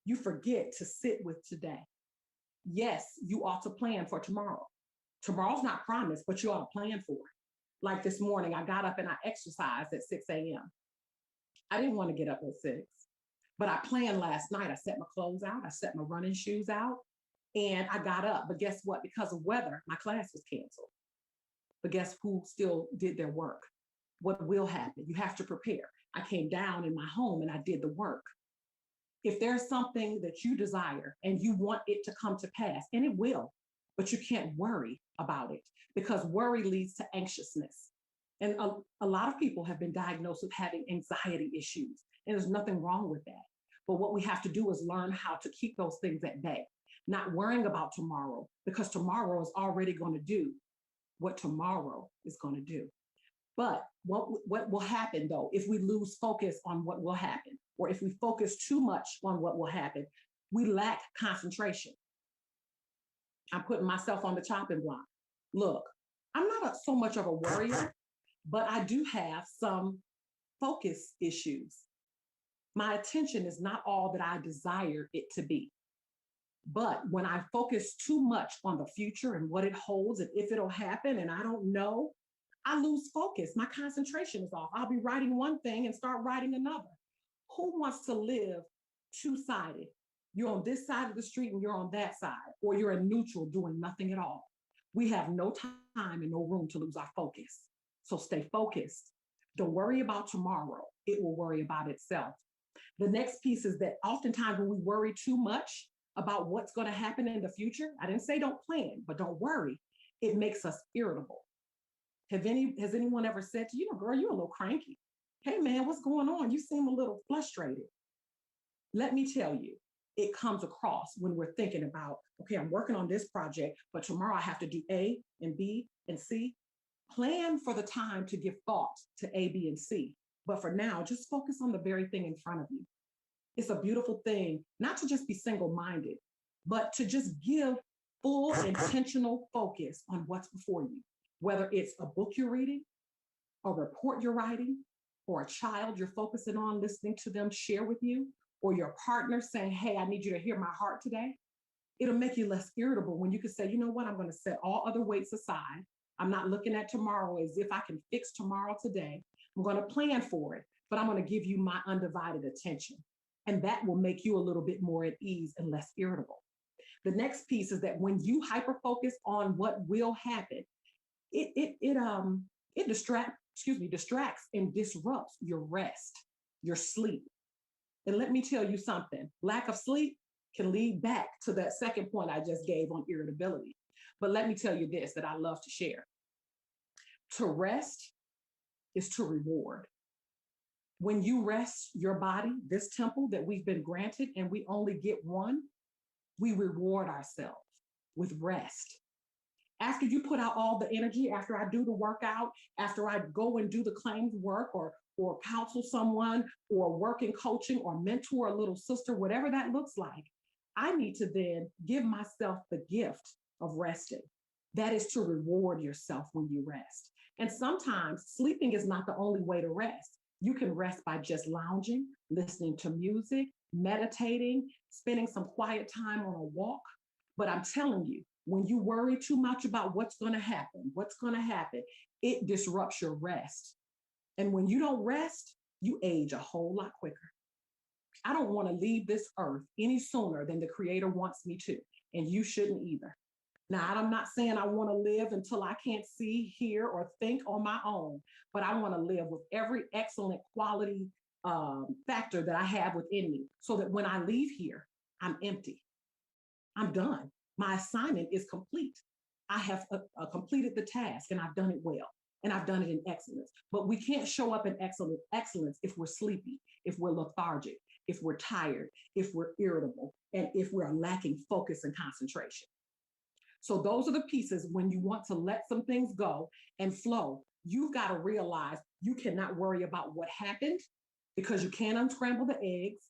you forget to sit with today. Yes, you ought to plan for tomorrow. Tomorrow's not promised, but you ought to plan for it. Like this morning, I got up and I exercised at 6 a.m. I didn't want to get up at 6. But I planned last night. I set my clothes out. I set my running shoes out and I got up. But guess what? Because of weather, my class was canceled. But guess who still did their work? What will happen? You have to prepare. I came down in my home and I did the work. If there's something that you desire and you want it to come to pass, and it will, but you can't worry about it because worry leads to anxiousness. And a lot of people have been diagnosed with having anxiety issues, and there's nothing wrong with that. But what we have to do is learn how to keep those things at bay, not worrying about tomorrow, because tomorrow is already going to do what tomorrow is going to do. But what will happen, though, if we lose focus on what will happen, or if we focus too much on what will happen, we lack concentration. I'm putting myself on the chopping block. Look, I'm not so much of a worrier. but I do have some focus issues. My attention is not all that I desire it to be. But when I focus too much on the future and what it holds and if it'll happen and I don't know, I lose focus. My concentration is off. I'll be writing one thing and start writing another. Who wants to live two-sided? You're on this side of the street and you're on that side, or you're in neutral doing nothing at all. We have no time and no room to lose our focus. So stay focused. Don't worry about tomorrow. It will worry about itself. The next piece is that oftentimes when we worry too much about what's going to happen in the future, I didn't say don't plan, but don't worry. It makes us irritable. Has anyone ever said to you, girl, you're a little cranky. Hey man, what's going on? You seem a little frustrated. Let me tell you, it comes across when we're thinking about, okay, I'm working on this project, but tomorrow I have to do A and B and C. Plan for the time to give thought to A, B, and C. But for now, just focus on the very thing in front of you. It's a beautiful thing, not to just be single-minded, but to just give full intentional focus on what's before you, whether it's a book you're reading, a report you're writing, or a child you're focusing on, listening to them share with you, or your partner saying, hey, I need you to hear my heart today. It'll make you less irritable when you can say, you know what, I'm going to set all other weights aside. I'm not looking at tomorrow as if I can fix tomorrow today. I'm going to plan for it, but I'm going to give you my undivided attention. And that will make you a little bit more at ease and less irritable. The next piece is that when you hyper-focus on what will happen, it distracts and disrupts your rest, your sleep. And let me tell you something, lack of sleep can lead back to that second point I just gave on irritability. But let me tell you this that I love to share. To rest is to reward. When you rest your body, this temple that we've been granted, and we only get one, we reward ourselves with rest. After you put out all the energy, after I do the workout, after I go and do the claims work or counsel someone or work in coaching or mentor a little sister, whatever that looks like, I need to then give myself the gift of resting. That is to reward yourself when you rest. And sometimes sleeping is not the only way to rest. You can rest by just lounging, listening to music, meditating, spending some quiet time on a walk. But I'm telling you, when you worry too much about what's going to happen, it disrupts your rest. And when you don't rest, you age a whole lot quicker. I don't want to leave this earth any sooner than the Creator wants me to, and you shouldn't either. Now, I'm not saying I want to live until I can't see, hear, or think on my own, but I want to live with every excellent quality factor that I have within me so that when I leave here, I'm empty. I'm done. My assignment is complete. I have completed the task and I've done it well and I've done it in excellence. But we can't show up in excellence if we're sleepy, if we're lethargic, if we're tired, if we're irritable, and if we're lacking focus and concentration. So those are the pieces when you want to let some things go and flow. You've got to realize you cannot worry about what happened because you can't unscramble the eggs.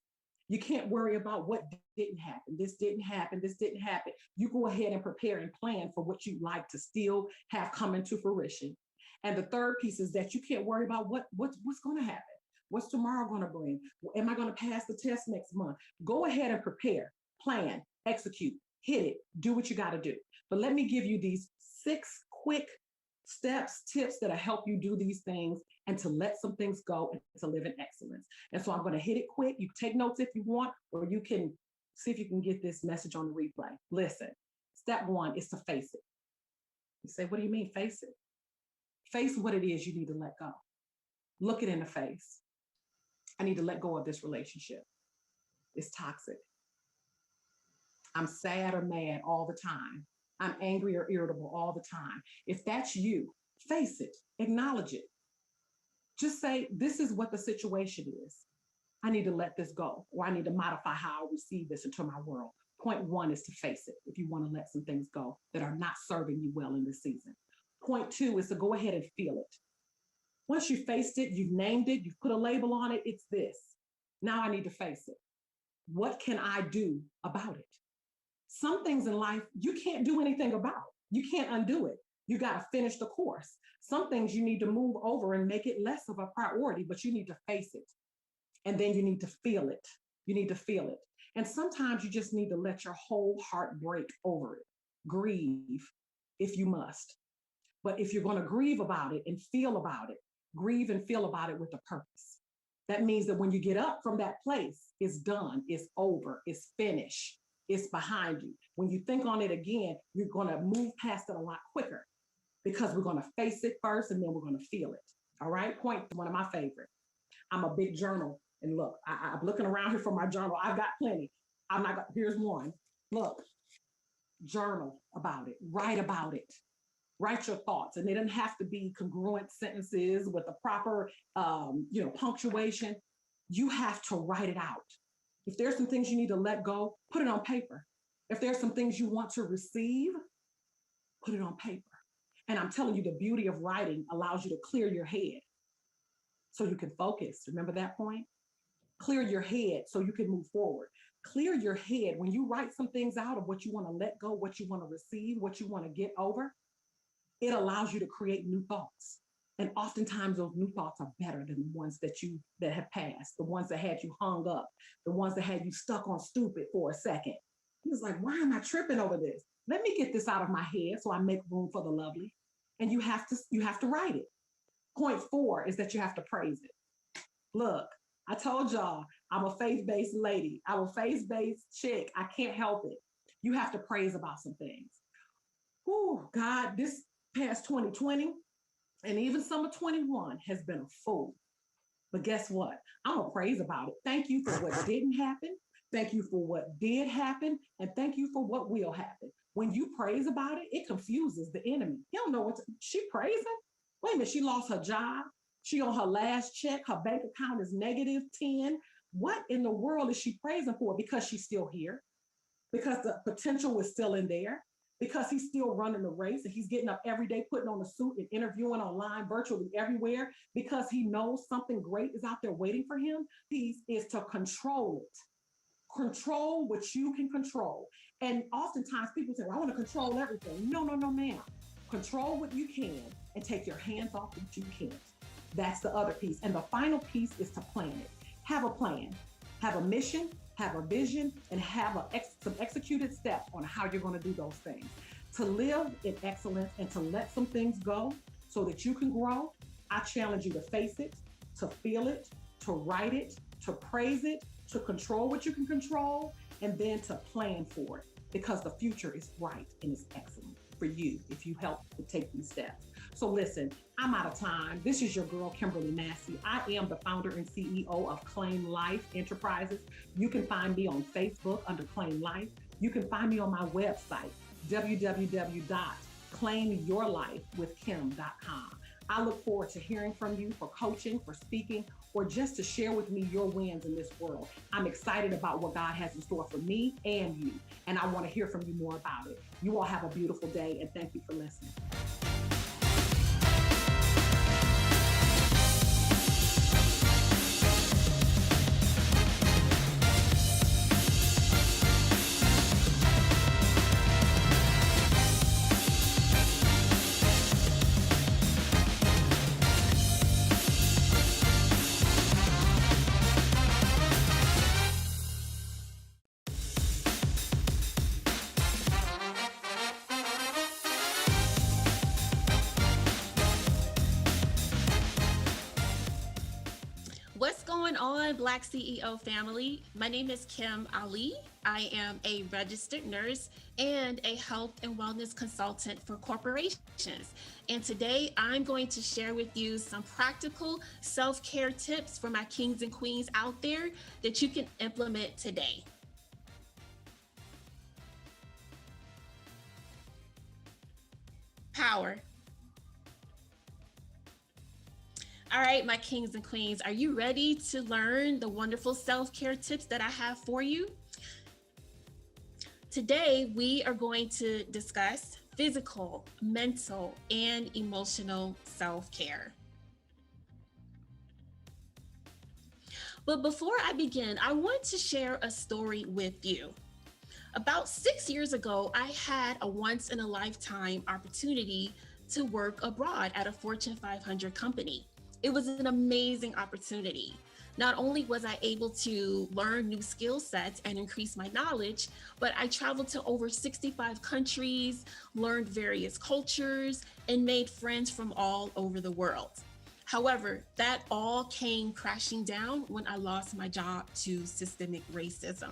You can't worry about what didn't happen. This didn't happen. This didn't happen. You go ahead and prepare and plan for what you'd like to still have come into fruition. And the third piece is that you can't worry about what's going to happen. What's tomorrow going to bring? Am I going to pass the test next month? Go ahead and prepare, plan, execute, hit it, do what you got to do. But let me give you these 6 quick steps, tips that'll help you do these things and to let some things go and to live in excellence. And so I'm going to hit it quick. You can take notes if you want, or you can see if you can get this message on the replay. Listen, step 1 is to face it. You say, what do you mean face it? Face what it is you need to let go. Look it in the face. I need to let go of this relationship. It's toxic. I'm sad or mad all the time. I'm angry or irritable all the time. If that's you, face it, acknowledge it. Just say, this is what the situation is. I need to let this go, or I need to modify how I receive this into my world. Point 1 is to face it if you want to let some things go that are not serving you well in this season. Point 2 is to go ahead and feel it. Once you faced it, you've named it, you've put a label on it, it's this. Now I need to face it. What can I do about it? Some things in life you can't do anything about. You can't undo it. You got to finish the course. Some things you need to move over and make it less of a priority, but you need to face it. And then you need to feel it. You need to feel it. And sometimes you just need to let your whole heart break over it. Grieve if you must. But if you're going to grieve about it and feel about it, grieve and feel about it with a purpose. That means that when you get up from that place, it's done, it's over, it's finished, it's behind you. When you think on it again, you're going to move past it a lot quicker because we're going to face it first and then we're going to feel it. All right. Point, one of my favorite. I'm a big journal. And look, I'm looking around here for my journal. I've got plenty. I'm not, here's one. Look, journal about it, write about it. Write your thoughts, and they don't have to be congruent sentences with the proper, punctuation. You have to write it out. If there's some things you need to let go, put it on paper. If there's some things you want to receive, put it on paper. And I'm telling you, the beauty of writing allows you to clear your head so you can focus. Remember that point? Clear your head so you can move forward. Clear your head when you write some things out of what you want to let go, what you want to receive, what you want to get over. It allows you to create new thoughts. And oftentimes those new thoughts are better than the ones that have passed, the ones that had you hung up, the ones that had you stuck on stupid for a second. He was like, why am I tripping over this? Let me get this out of my head so I make room for the lovely. And you have to write it. Point 4 is that you have to praise it. Look, I told y'all, I'm a faith-based lady. I'm a faith-based chick. I can't help it. You have to praise about some things. Oh, God, this past 2020 and even summer 21 has been a fool. But guess what? I'm going to praise about it. Thank you for what didn't happen. Thank you for what did happen. And thank you for what will happen. When you praise about it, it confuses the enemy. You don't know what she praising. Wait a minute, she lost her job. She on her last check. Her bank account is -10. What in the world is she praising for? Because she's still here. Because the potential is still in there. Because he's still running the race and he's getting up every day, putting on a suit and interviewing online, virtually everywhere, because he knows something great is out there waiting for him. He is to control it. Control what you can control. And oftentimes people say, well, I want to control everything. No, ma'am. Control what you can and take your hands off what you can't. That's the other piece. And the final piece is to plan it. Have a plan. Have a mission, have a vision, and have some executed steps on how you're going to do those things. To live in excellence and to let some things go so that you can grow, I challenge you to face it, to feel it, to write it, to praise it, to control what you can control, and then to plan for it, because the future is bright and is excellent for you if you help to take these steps. So listen, I'm out of time. This is your girl, Kimberly Massey. I am the founder and CEO of Claim Life Enterprises. You can find me on Facebook under Claim Life. You can find me on my website, www.claimyourlifewithkim.com. I look forward to hearing from you for coaching, for speaking, or just to share with me your wins in this world. I'm excited about what God has in store for me and you, and I want to hear from you more about it. You all have a beautiful day, and thank you for listening. What's going on, Black CEO family? My name is Kim Ali. I am a registered nurse and a health and wellness consultant for corporations. And today I'm going to share with you some practical self-care tips for my kings and queens out there that you can implement today. Power. All right, my kings and queens, are you ready to learn the wonderful self-care tips that I have for you? Today, we are going to discuss physical, mental, and emotional self-care. But before I begin, I want to share a story with you. About 6 years ago, I had a once-in-a-lifetime opportunity to work abroad at a Fortune 500 company. It was an amazing opportunity. Not only was I able to learn new skill sets and increase my knowledge, but I traveled to over 65 countries, learned various cultures, and made friends from all over the world. However, that all came crashing down when I lost my job to systemic racism.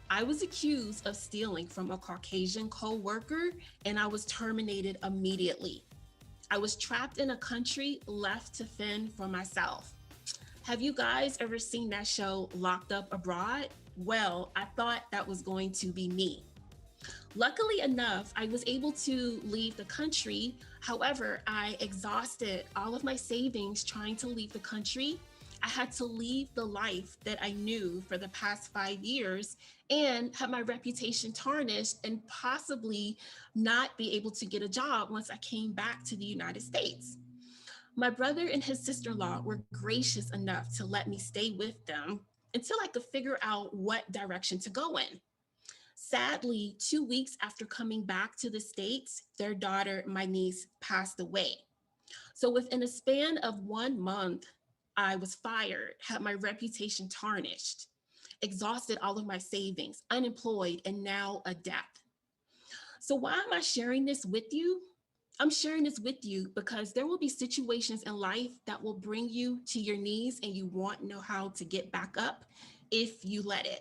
I was accused of stealing from a Caucasian co-worker and I was terminated immediately. I was trapped in a country left to fend for myself. Have you guys ever seen that show Locked Up Abroad? Well, I thought that was going to be me. Luckily enough, I was able to leave the country. However, I exhausted all of my savings trying to leave the country. I had to leave the life that I knew for the past 5 years and had my reputation tarnished and possibly not be able to get a job once I came back to the United States. My brother and his sister-in-law were gracious enough to let me stay with them until I could figure out what direction to go in. Sadly, 2 weeks after coming back to the States, their daughter, my niece, passed away. So within a span of 1 month, I was fired, had my reputation tarnished, exhausted all of my savings, unemployed, and now a debt. So why am I sharing this with you? I'm sharing this with you because there will be situations in life that will bring you to your knees and you won't know how to get back up if you let it.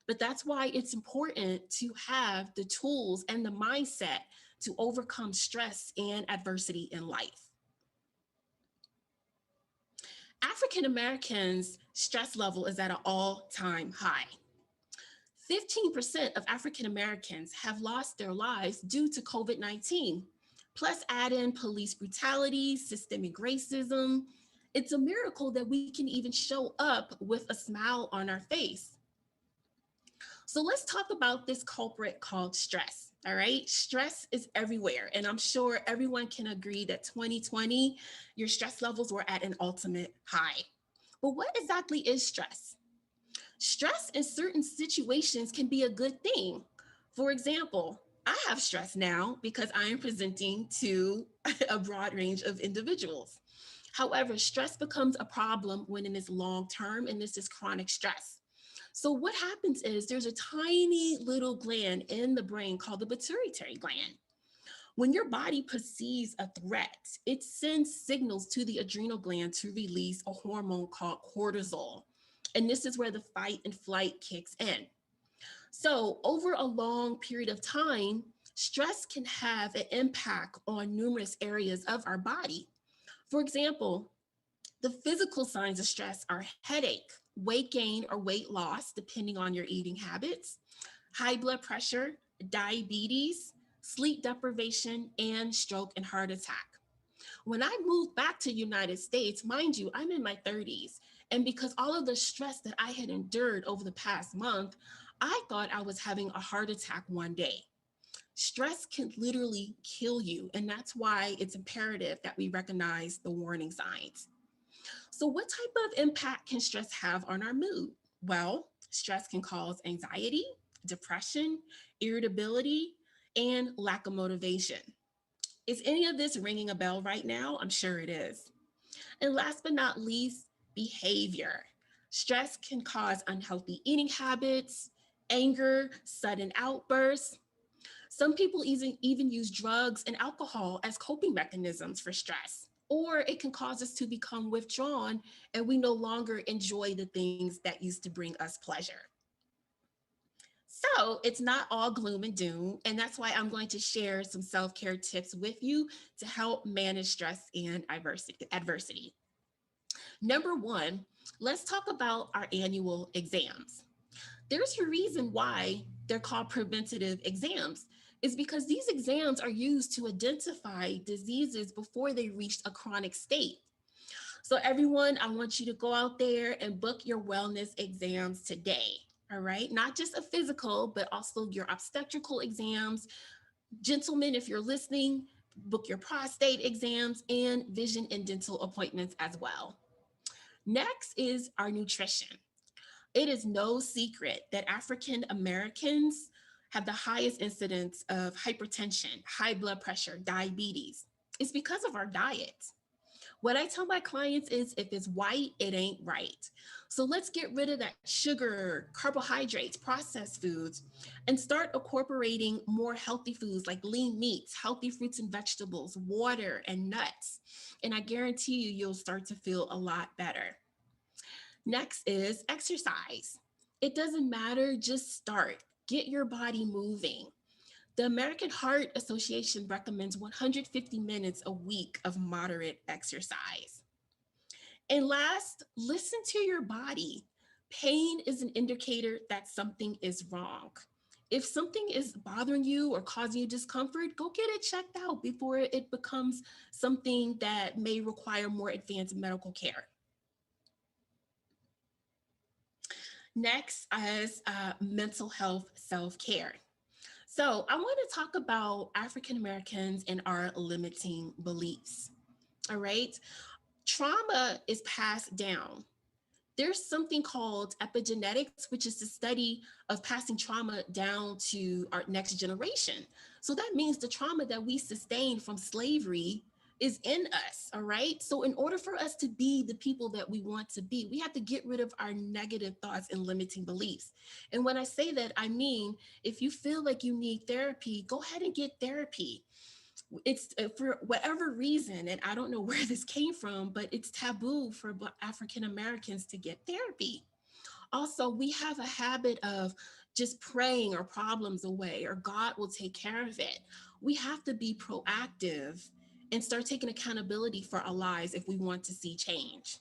But that's why it's important to have the tools and the mindset to overcome stress and adversity in life. African Americans' stress level is at an all-time high. 15% of African Americans have lost their lives due to COVID-19. Plus, add in police brutality, systemic racism. It's a miracle that we can even show up with a smile on our face. So let's talk about this culprit called stress. All right. Stress is everywhere. And I'm sure everyone can agree that 2020, your stress levels were at an ultimate high. But what exactly is stress? Stress in certain situations can be a good thing. For example, I have stress now because I am presenting to a broad range of individuals. However, stress becomes a problem when it is long term, and this is chronic stress. So, what happens is there's a tiny little gland in the brain called the pituitary gland. When your body perceives a threat, it sends signals to the adrenal gland to release a hormone called cortisol. And this is where the fight and flight kicks in. So, over a long period of time, stress can have an impact on numerous areas of our body. For example, the physical signs of stress are headache, weight gain or weight loss, depending on your eating habits, high blood pressure, diabetes, sleep deprivation, and stroke and heart attack. When I moved back to the United States, mind you, I'm in my 30s. And because all of the stress that I had endured over the past month, I thought I was having a heart attack one day. Stress can literally kill you. And that's why it's imperative that we recognize the warning signs. So, what type of impact can stress have on our mood? Well, stress can cause anxiety, depression, irritability, and lack of motivation. Is any of this ringing a bell right now? I'm sure it is. And last but not least, behavior. Stress can cause unhealthy eating habits, anger, sudden outbursts. Some people even use drugs and alcohol as coping mechanisms for stress. Or it can cause us to become withdrawn and we no longer enjoy the things that used to bring us pleasure. So it's not all gloom and doom. And that's why I'm going to share some self-care tips with you to help manage stress and adversity. Number one, let's talk about our annual exams. There's a reason why they're called preventative exams. Is because these exams are used to identify diseases before they reach a chronic state. So everyone, I want you to go out there and book your wellness exams today. All right, not just a physical, but also your obstetrical exams. Gentlemen, if you're listening, book your prostate exams and vision and dental appointments as well. Next is our nutrition. It is no secret that African Americans have the highest incidence of hypertension, high blood pressure, diabetes. It's because of our diet. What I tell my clients is if it's white, it ain't right. So let's get rid of that sugar, carbohydrates, processed foods, and start incorporating more healthy foods like lean meats, healthy fruits and vegetables, water, and nuts. And I guarantee you, you'll start to feel a lot better. Next is exercise. It doesn't matter, just start. Get your body moving. The American Heart Association recommends 150 minutes a week of moderate exercise. And last, listen to your body. Pain is an indicator that something is wrong. If something is bothering you or causing you discomfort, go get it checked out before it becomes something that may require more advanced medical care. Next is mental health self-care. So I want to talk about African Americans and our limiting beliefs. All right. Trauma is passed down. There's something called epigenetics, which is the study of passing trauma down to our next generation. So that means the trauma that we sustained from slavery is in us, all right? So in order for us to be the people that we want to be, we have to get rid of our negative thoughts and limiting beliefs. And when I say that, I mean, if you feel like you need therapy, go ahead and get therapy. It's for whatever reason, and I don't know where this came from, but it's taboo for African Americans to get therapy. Also, we have a habit of just praying our problems away or God will take care of it. We have to be proactive and start taking accountability for our lives if we want to see change.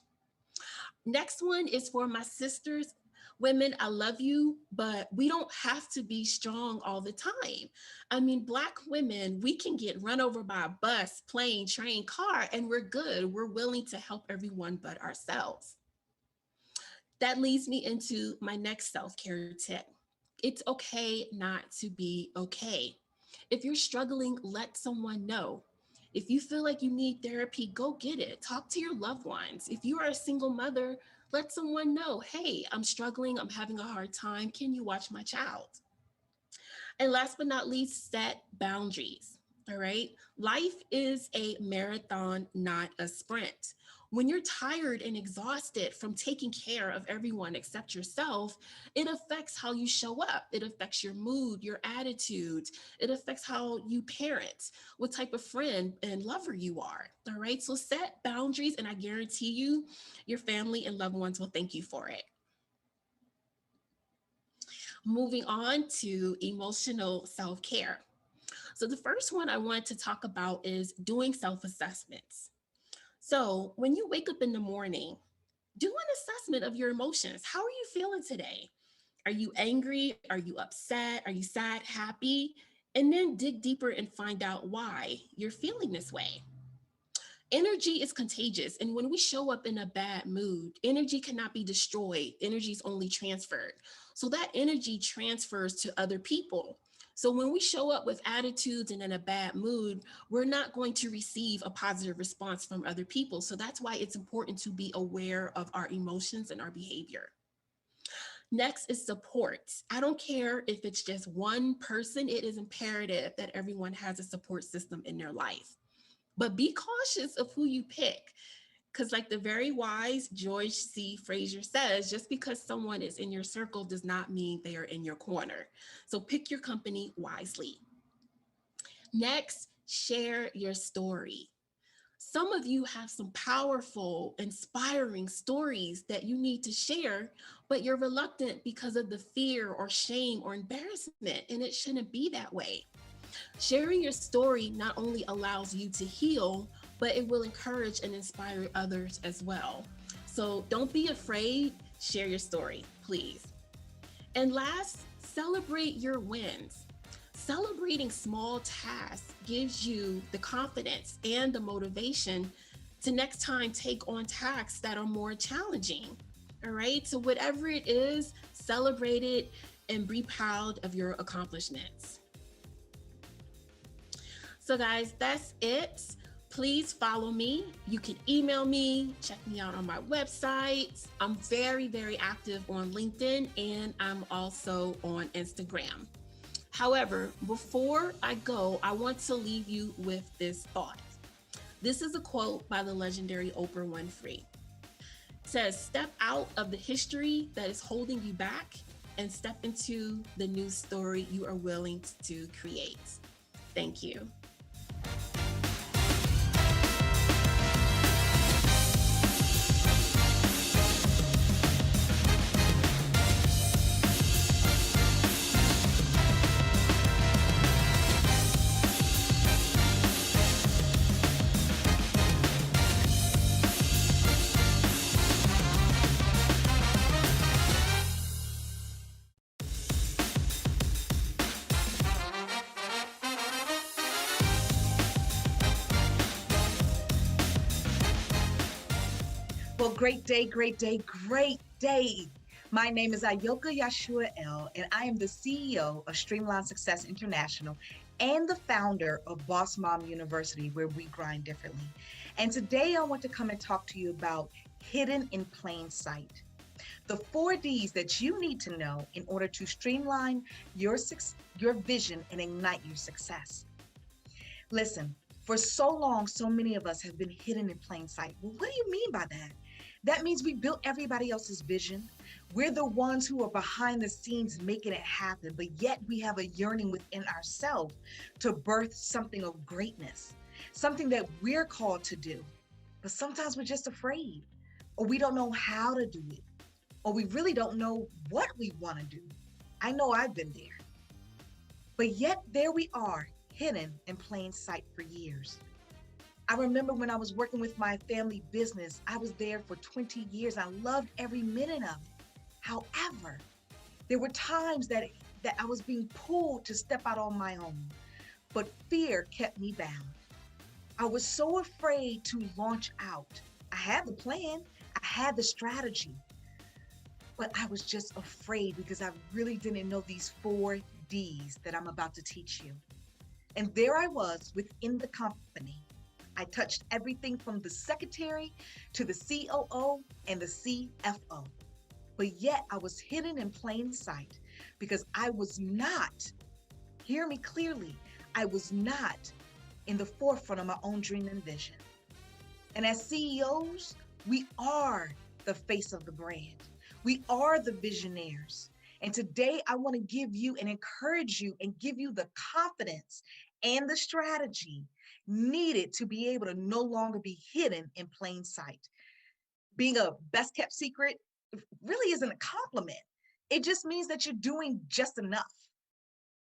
Next one is for my sisters. Women, I love you, but we don't have to be strong all the time. I mean, Black women, we can get run over by a bus, plane, train, car, and we're good. We're willing to help everyone but ourselves. That leads me into my next self-care tip. It's okay not to be okay. If you're struggling, let someone know. If you feel like you need therapy, go get it. Talk to your loved ones. If you are a single mother, let someone know, hey, I'm struggling, I'm having a hard time. Can you watch my child? And last but not least, set boundaries. All right. Life is a marathon, not a sprint. When you're tired and exhausted from taking care of everyone except yourself, it affects how you show up. It affects your mood, your attitude. It affects how you parent, what type of friend and lover you are. All right. So set boundaries, and I guarantee you, your family and loved ones will thank you for it. Moving on to emotional self care. So, the first one I want to talk about is doing self assessments. So, when you wake up in the morning, do an assessment of your emotions. How are you feeling today? Are you angry? Are you upset? Are you sad, happy? And then dig deeper and find out why you're feeling this way. Energy is contagious. And when we show up in a bad mood, energy cannot be destroyed, energy is only transferred. So that energy transfers to other people. So when we show up with attitudes and in a bad mood, we're not going to receive a positive response from other people. So that's why it's important to be aware of our emotions and our behavior. Next is support. I don't care if it's just one person, it is imperative that everyone has a support system in their life. But be cautious of who you pick. Because, like the very wise George C. Fraser says, just because someone is in your circle does not mean they are in your corner. So pick your company wisely. Next, share your story. Some of you have some powerful, inspiring stories that you need to share, but you're reluctant because of the fear or shame or embarrassment, and it shouldn't be that way. Sharing your story not only allows you to heal, but it will encourage and inspire others as well. So don't be afraid, share your story, please. And last, celebrate your wins. Celebrating small tasks gives you the confidence and the motivation to next time take on tasks that are more challenging. All right, so whatever it is, celebrate it and be proud of your accomplishments. So guys, that's it. Please follow me. You can email me, check me out on my website. I'm very, very active on LinkedIn, and I'm also on Instagram. However, before I go, I want to leave you with this thought. This is a quote by the legendary Oprah Winfrey. It says, step out of the history that is holding you back and step into the new story you are willing to create. Thank you. Well, great day, great day, great day. My name is Ayoka Yashua El, and I am the CEO of Streamline Success International and the founder of Boss Mom University, where we grind differently. And today I want to come and talk to you about hidden in plain sight. The 4 Ds that you need to know in order to streamline your vision and ignite your success. Listen, for so long, so many of us have been hidden in plain sight. Well, what do you mean by that? That means we built everybody else's vision. We're the ones who are behind the scenes making it happen, but yet we have a yearning within ourselves to birth something of greatness, something that we're called to do. But sometimes we're just afraid, or we don't know how to do it, or we really don't know what we want to do. I know I've been there. But yet there we are, hidden in plain sight for years. I remember when I was working with my family business, I was there for 20 years. I loved every minute of it. However, there were times that I was being pulled to step out on my own, but fear kept me bound. I was so afraid to launch out. I had the plan, I had the strategy, but I was just afraid because I really didn't know these 4 Ds that I'm about to teach you. And there I was within the company. I touched everything from the secretary to the COO and the CFO. But yet I was hidden in plain sight because I was not, hear me clearly, I was not in the forefront of my own dream and vision. And as CEOs, we are the face of the brand. We are the visionaries. And today I want to give you and encourage you and give you the confidence and the strategy needed to be able to no longer be hidden in plain sight. Being a best kept secret really isn't a compliment. It just means that you're doing just enough,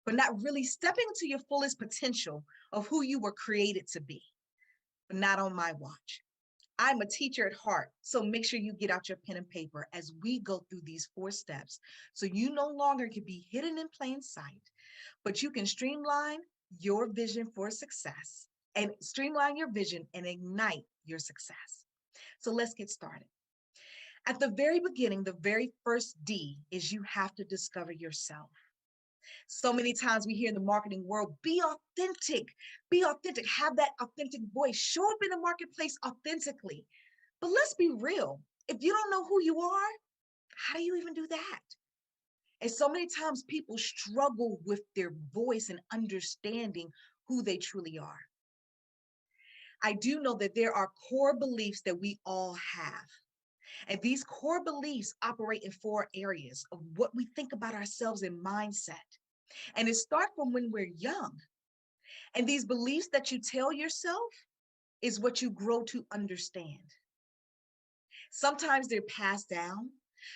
but not really stepping into your fullest potential of who you were created to be, but not on my watch. I'm a teacher at heart, so make sure you get out your pen and paper as we go through these 4 steps so you no longer can be hidden in plain sight, but you can streamline your vision for success and streamline your vision and ignite your success. So let's get started. At the very beginning, the very first D is you have to discover yourself. So many times we hear in the marketing world, be authentic, have that authentic voice, show up in the marketplace authentically. But let's be real. If you don't know who you are, how do you even do that? And so many times people struggle with their voice and understanding who they truly are. I do know that there are core beliefs that we all have. And these core beliefs operate in 4 areas of what we think about ourselves in mindset. And it starts from when we're young. And these beliefs that you tell yourself is what you grow to understand. Sometimes they're passed down.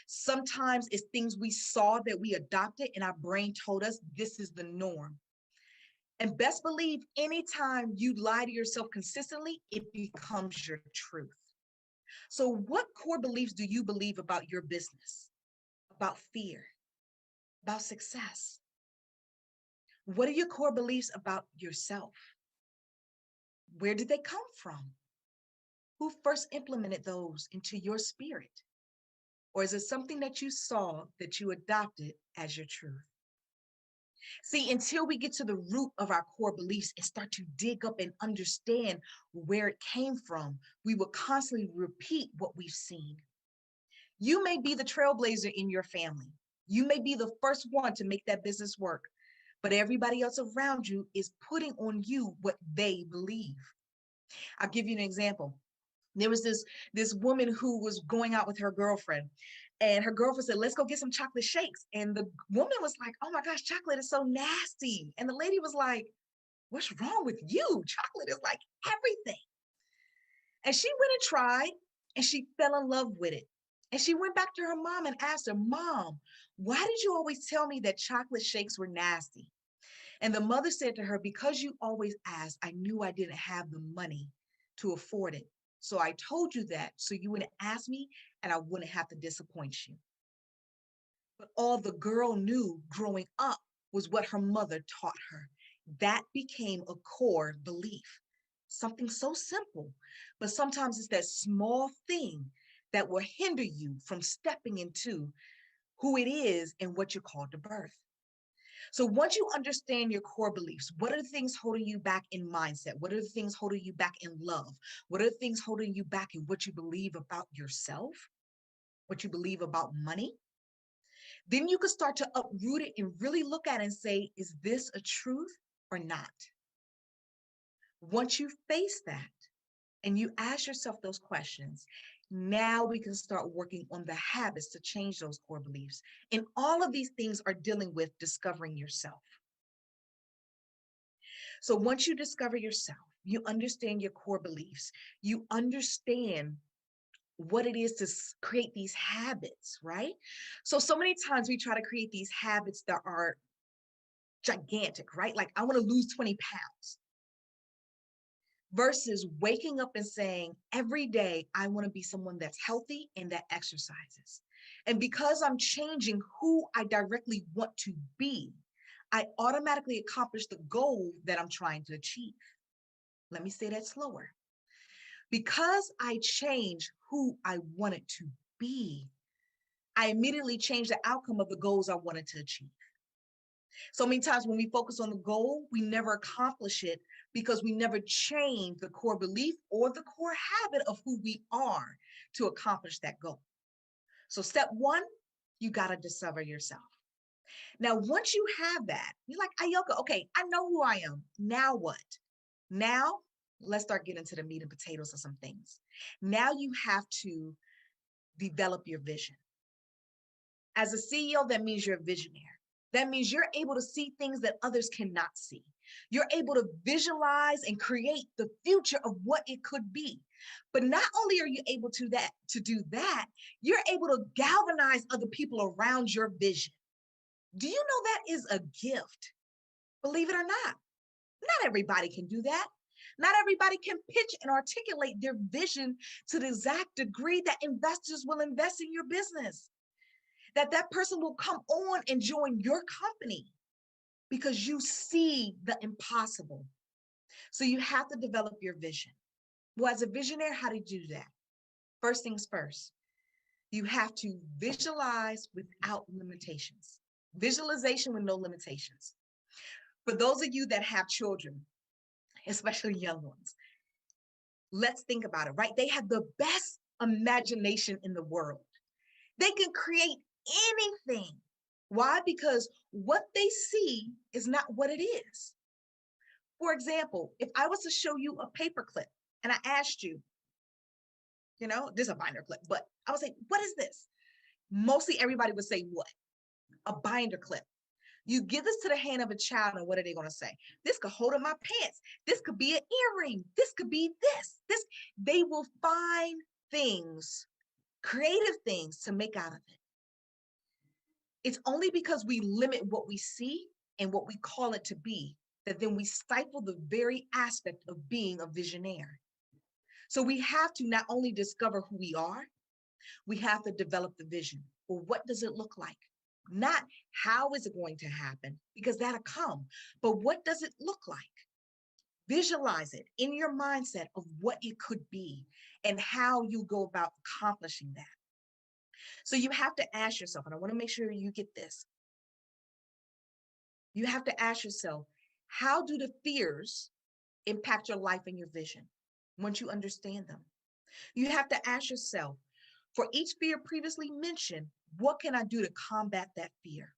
Sometimes it's things we saw that we adopted and our brain told us this is the norm. And best believe anytime you lie to yourself consistently, it becomes your truth. So what core beliefs do you believe about your business, about fear, about success? What are your core beliefs about yourself? Where did they come from? Who first implemented those into your spirit? Or is it something that you saw that you adopted as your truth? See, until we get to the root of our core beliefs and start to dig up and understand where it came from, we will constantly repeat what we've seen. You may be the trailblazer in your family. You may be the first one to make that business work, but everybody else around you is putting on you what they believe. I'll give you an example. There was this woman who was going out with her girlfriend, and her girlfriend said, let's go get some chocolate shakes. And the woman was like, oh my gosh, chocolate is so nasty. And the lady was like, what's wrong with you? Chocolate is like everything. And she went and tried, and she fell in love with it. And she went back to her mom and asked her, Mom, why did you always tell me that chocolate shakes were nasty? And the mother said to her, because you always asked, I knew I didn't have the money to afford it. So I told you that so you wouldn't ask me and I wouldn't have to disappoint you. But all the girl knew growing up was what her mother taught her. That became a core belief. Something so simple, but sometimes it's that small thing that will hinder you from stepping into who it is and what you're called to birth. So once you understand your core beliefs, what are the things holding you back in mindset? What are the things holding you back in love? What are the things holding you back in what you believe about yourself? What you believe about money? Then you can start to uproot it and really look at it and say, is this a truth or not? Once you face that and you ask yourself those questions, now we can start working on the habits to change those core beliefs. And all of these things are dealing with discovering yourself. So once you discover yourself, you understand your core beliefs, you understand what it is to create these habits, right? So many times we try to create these habits that are gigantic, right? Like I want to lose 20 pounds versus waking up and saying, every day, I want to be someone that's healthy and that exercises. And because I'm changing who I directly want to be, I automatically accomplish the goal that I'm trying to achieve. Let me say that slower. Because I change who I wanted to be, I immediately change the outcome of the goals I wanted to achieve. So many times when we focus on the goal, we never accomplish it because we never change the core belief or the core habit of who we are to accomplish that goal. So step one, you got to discover yourself. Now, once you have that, you're like, Ayoka, okay, I know who I am. Now what? Now, let's start getting to the meat and potatoes of some things. Now you have to develop your vision. As a CEO, that means you're a visionary. That means you're able to see things that others cannot see. You're able to visualize and create the future of what it could be. But not only are you able to do that, you're able to galvanize other people around your vision. Do you know that is a gift? Believe it or not. Not everybody can do that. Not everybody can pitch and articulate their vision to the exact degree that investors will invest in your business. That person will come on and join your company because you see the impossible. So you have to develop your vision. Well, as a visionary, how do you do that? First things first, you have to visualize without limitations. Visualization with no limitations. For those of you that have children, especially young ones, let's think about it, right? They have the best imagination in the world. They can create anything. Why? Because what they see is not what it is. For example, if I was to show you a paper clip and I asked you, this is a binder clip, but I would say, what is this? Mostly everybody would say what? A binder clip. You give this to the hand of a child and what are they going to say? This could hold up my pants. This could be an earring. This could be this. They will find things, creative things to make out of it. It's only because we limit what we see and what we call it to be that then we stifle the very aspect of being a visionary. So we have to not only discover who we are, we have to develop the vision. Well, what does it look like? Not how is it going to happen, because that'll come, but what does it look like? Visualize it in your mindset of what it could be and how you go about accomplishing that. So you have to ask yourself, and I want to make sure you get this. You have to ask yourself, how do the fears impact your life and your vision once you understand them? You have to ask yourself, for each fear previously mentioned, what can I do to combat that fear?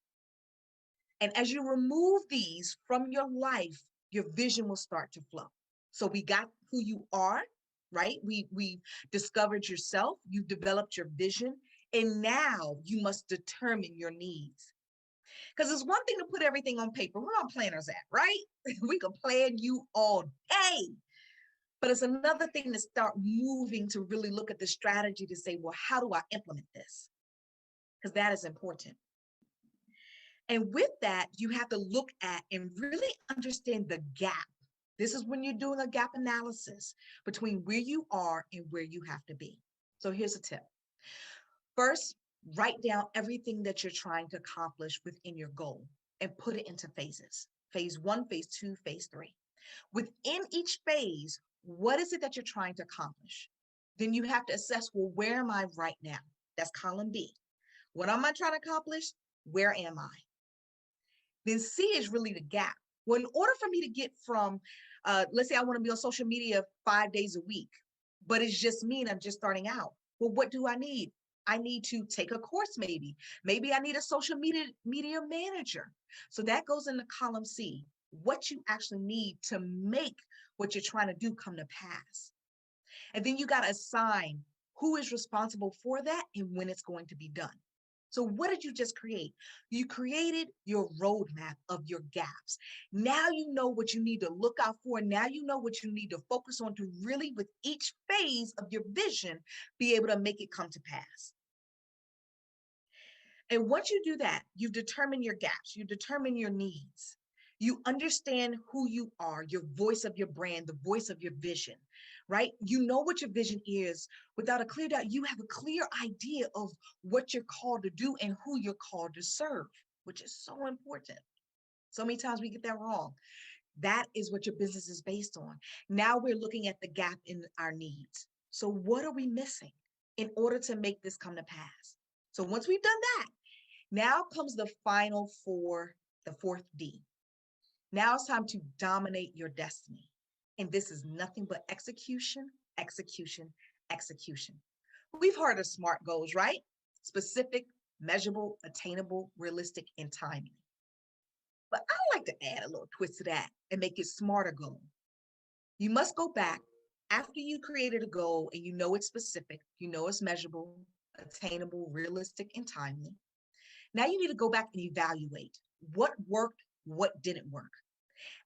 And as you remove these from your life, your vision will start to flow. So we got who you are, right? We discovered yourself, you've developed your vision, and now you must determine your needs. Because it's one thing to put everything on paper. Where our planners at, right? We can plan you all day. But it's another thing to start moving to really look at the strategy to say, well, how do I implement this? Because that is important. And with that, you have to look at and really understand the gap. This is when you're doing a gap analysis between where you are and where you have to be. So here's a tip. First, write down everything that you're trying to accomplish within your goal and put it into phases. Phase 1, phase 2, phase 3. Within each phase, what is it that you're trying to accomplish? Then you have to assess, well, where am I right now? That's column B. What am I trying to accomplish? Where am I? Then C is really the gap. Well, in order for me to get from, let's say I want to be on social media 5 days a week, but it's just me and I'm just starting out. Well, what do I need? I need to take a course maybe. Maybe I need a social media manager. So that goes into column C, what you actually need to make what you're trying to do come to pass. And then you got to assign who is responsible for that and when it's going to be done. So what did you just create? You created your roadmap of your gaps. Now you know what you need to look out for. Now you know what you need to focus on to really, with each phase of your vision, be able to make it come to pass. And once you do that, you've determined your gaps, you determine your needs. You understand who you are, your voice of your brand, the voice of your vision, right? You know what your vision is. Without a clear doubt, you have a clear idea of what you're called to do and who you're called to serve, which is so important. So many times we get that wrong. That is what your business is based on. Now we're looking at the gap in our needs. So what are we missing in order to make this come to pass? So once we've done that, now comes the final four, the fourth D. Now it's time to dominate your destiny. And this is nothing but execution, execution, execution. We've heard of SMART goals, right? Specific, measurable, attainable, realistic, and timely. But I like to add a little twist to that and make it smarter goal. You must go back after you created a goal and you know it's specific, you know it's measurable, attainable, realistic, and timely. Now you need to go back and evaluate what worked, what didn't work.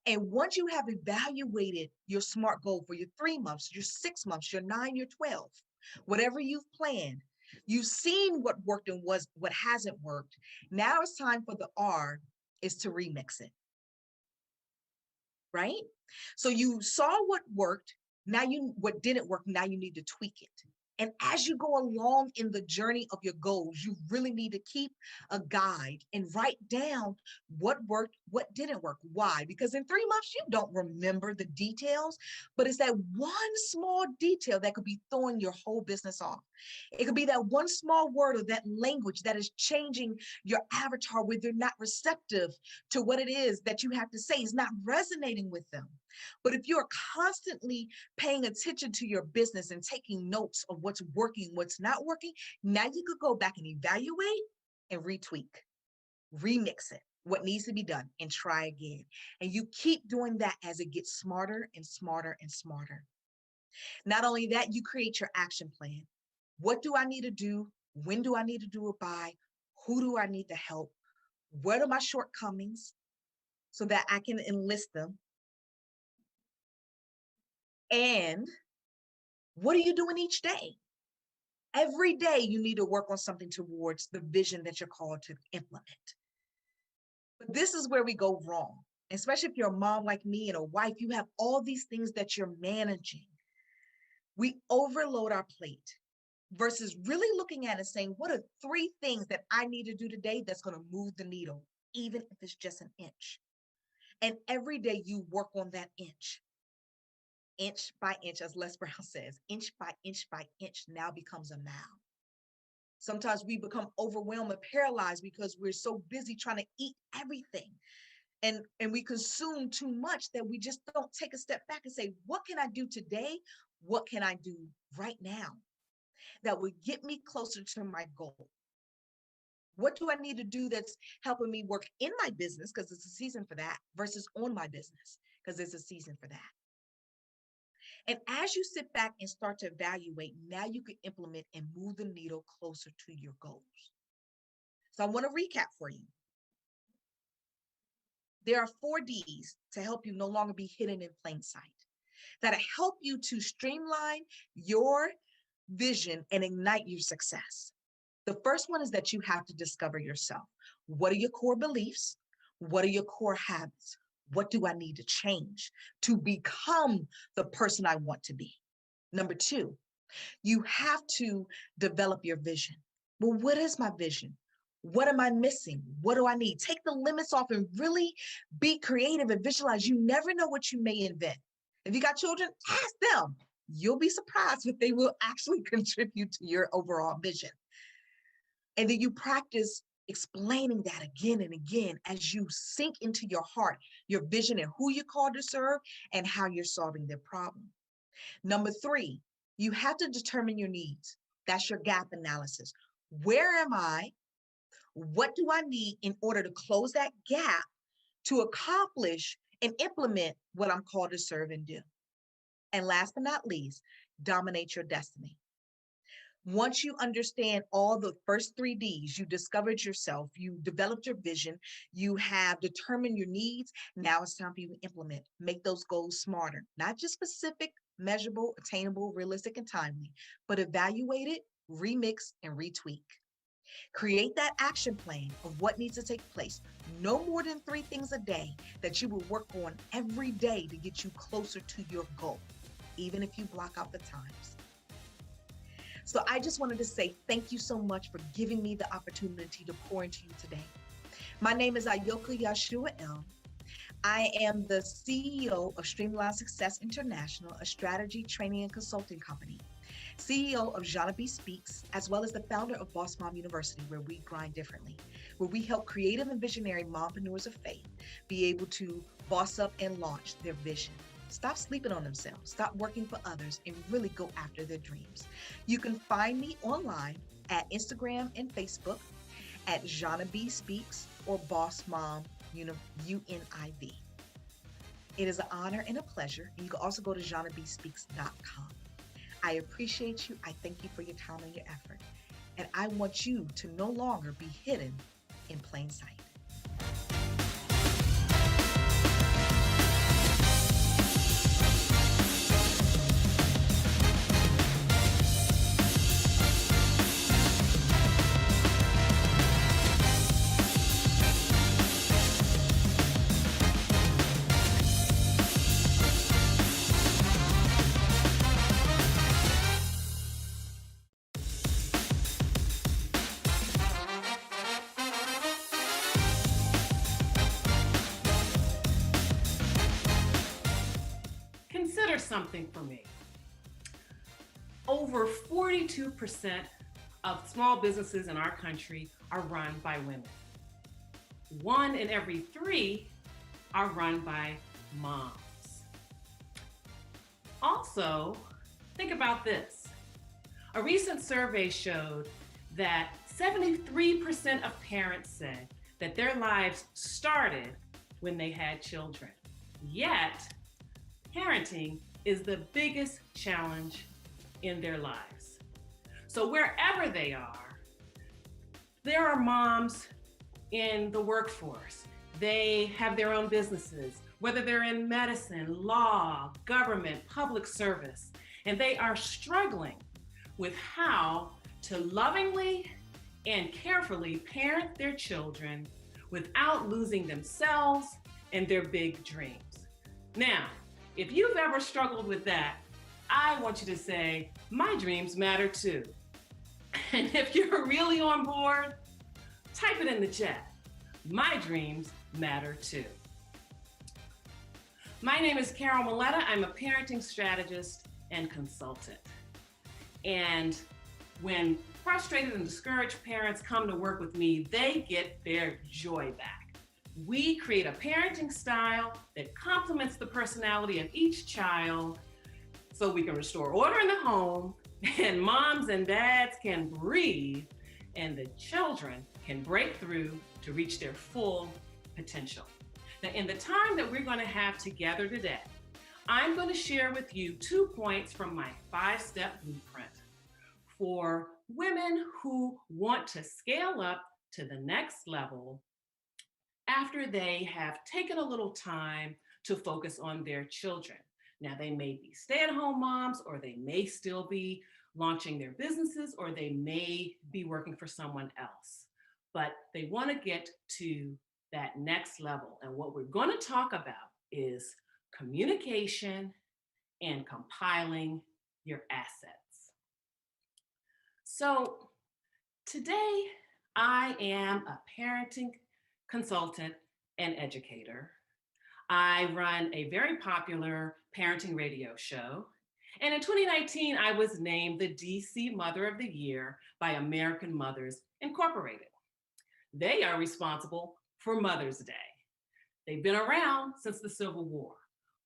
And once you have evaluated your SMART goal for your 3 months, your 6 months, your 9, your 12, whatever you've planned, you've seen what worked and what hasn't worked. Now it's time for the R is to remix it, right? So you saw what worked, now what didn't work, now you need to tweak it. And as you go along in the journey of your goals, you really need to keep a guide and write down what worked, what didn't work. Why? Because in 3 months, you don't remember the details, but it's that one small detail that could be throwing your whole business off. It could be that one small word or that language that is changing your avatar where they're not receptive to what it is that you have to say. It's not resonating with them. But if you're constantly paying attention to your business and taking notes of what's working, what's not working, now you could go back and evaluate and retweak, remix it, what needs to be done, and try again. And you keep doing that as it gets smarter and smarter and smarter. Not only that, you create your action plan. What do I need to do? When do I need to do it by? Who do I need to help? What are my shortcomings so that I can enlist them? And what are you doing each day? Every day you need to work on something towards the vision that you're called to implement. But this is where we go wrong, especially if you're a mom like me and a wife, you have all these things that you're managing. We overload our plate versus really looking at it and saying, what are 3 things that I need to do today that's going to move the needle, even if it's just an inch? And every day you work on that inch by inch, as Les Brown says, inch by inch now becomes a mile. Sometimes we become overwhelmed and paralyzed because we're so busy trying to eat everything. And we consume too much that we just don't take a step back and say, what can I do today? What can I do right now that would get me closer to my goal? What do I need to do that's helping me work in my business, because it's a season for that, versus on my business, because it's a season for that? And as you sit back and start to evaluate, now you can implement and move the needle closer to your goals. So I want to recap for you. There are 4 Ds to help you no longer be hidden in plain sight, that help you to streamline your vision and ignite your success. The first one is that you have to discover yourself. What are your core beliefs? What are your core habits? What do I need to change to become the person I want to be? Number 2, you have to develop your vision. Well, what is my vision? What am I missing? What do I need? Take the limits off and really be creative and visualize. You never know what you may invent. If you got children, ask them. You'll be surprised what they will actually contribute to your overall vision. And then you practice explaining that again and again as you sink into your heart, your vision and who you're called to serve and how you're solving their problem. Number 3, you have to determine your needs. That's your gap analysis. Where am I? What do I need in order to close that gap to accomplish and implement what I'm called to serve and do? And last but not least, dominate your destiny. Once you understand all the first 3 Ds, you discovered yourself, you developed your vision, you have determined your needs, now it's time for you to implement. Make those goals smarter, not just specific, measurable, attainable, realistic, and timely, but evaluate it, remix, and retweak. Create that action plan of what needs to take place. No more than 3 things a day that you will work on every day to get you closer to your goal, even if you block out the times. So I just wanted to say thank you so much for giving me the opportunity to pour into you today. My name is Ayoka Yashua El. I am the CEO of Streamline Success International, a strategy, training, and consulting company. CEO of Jana B Speaks, as well as the founder of Boss Mom University, where we grind differently, where we help creative and visionary mompreneurs of faith be able to boss up and launch their vision. Stop sleeping on themselves, stop working for others, and really go after their dreams. You can find me online at Instagram and Facebook at Jana B Speaks or Boss Mom UNIV. It is an honor and a pleasure. And you can also go to janabspeaks.com. I appreciate you. I thank you for your time and your effort. And I want you to no longer be hidden in plain sight. Consider something for me. Over 42% of small businesses in our country are run by women. 1 in every 3 are run by moms. Also, think about this. A recent survey showed that 73% of parents said that their lives started when they had children. Yet, parenting is the biggest challenge in their lives. So wherever they are, there are moms in the workforce. They have their own businesses, whether they're in medicine, law, government, public service, and they are struggling with how to lovingly and carefully parent their children without losing themselves and their big dreams. Now, if you've ever struggled with that, I want you to say, my dreams matter too. And if you're really on board, type it in the chat. My dreams matter too. My name is Carol Milletta. I'm a parenting strategist and consultant. And when frustrated and discouraged parents come to work with me, they get their joy back. We create a parenting style that complements the personality of each child so we can restore order in the home and moms and dads can breathe and the children can break through to reach their full potential. Now, in the time that we're going to have together today, I'm going to share with you 2 points from my 5-step blueprint for women who want to scale up to the next level after they have taken a little time to focus on their children. Now, they may be stay-at-home moms, or they may still be launching their businesses, or they may be working for someone else, but they want to get to that next level. And what we're going to talk about is communication and compiling your assets. So today, I am a parenting consultant and educator. I run a very popular parenting radio show. And in 2019, I was named the DC Mother of the Year by American Mothers Incorporated. They are responsible for Mother's Day. They've been around since the Civil War.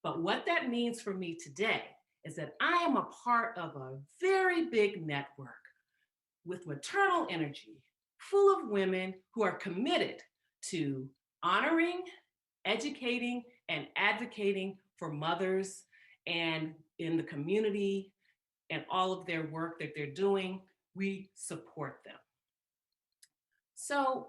But what that means for me today is that I am a part of a very big network with maternal energy, full of women who are committed to honoring, educating, and advocating for mothers and in the community and all of their work that they're doing. We support them. So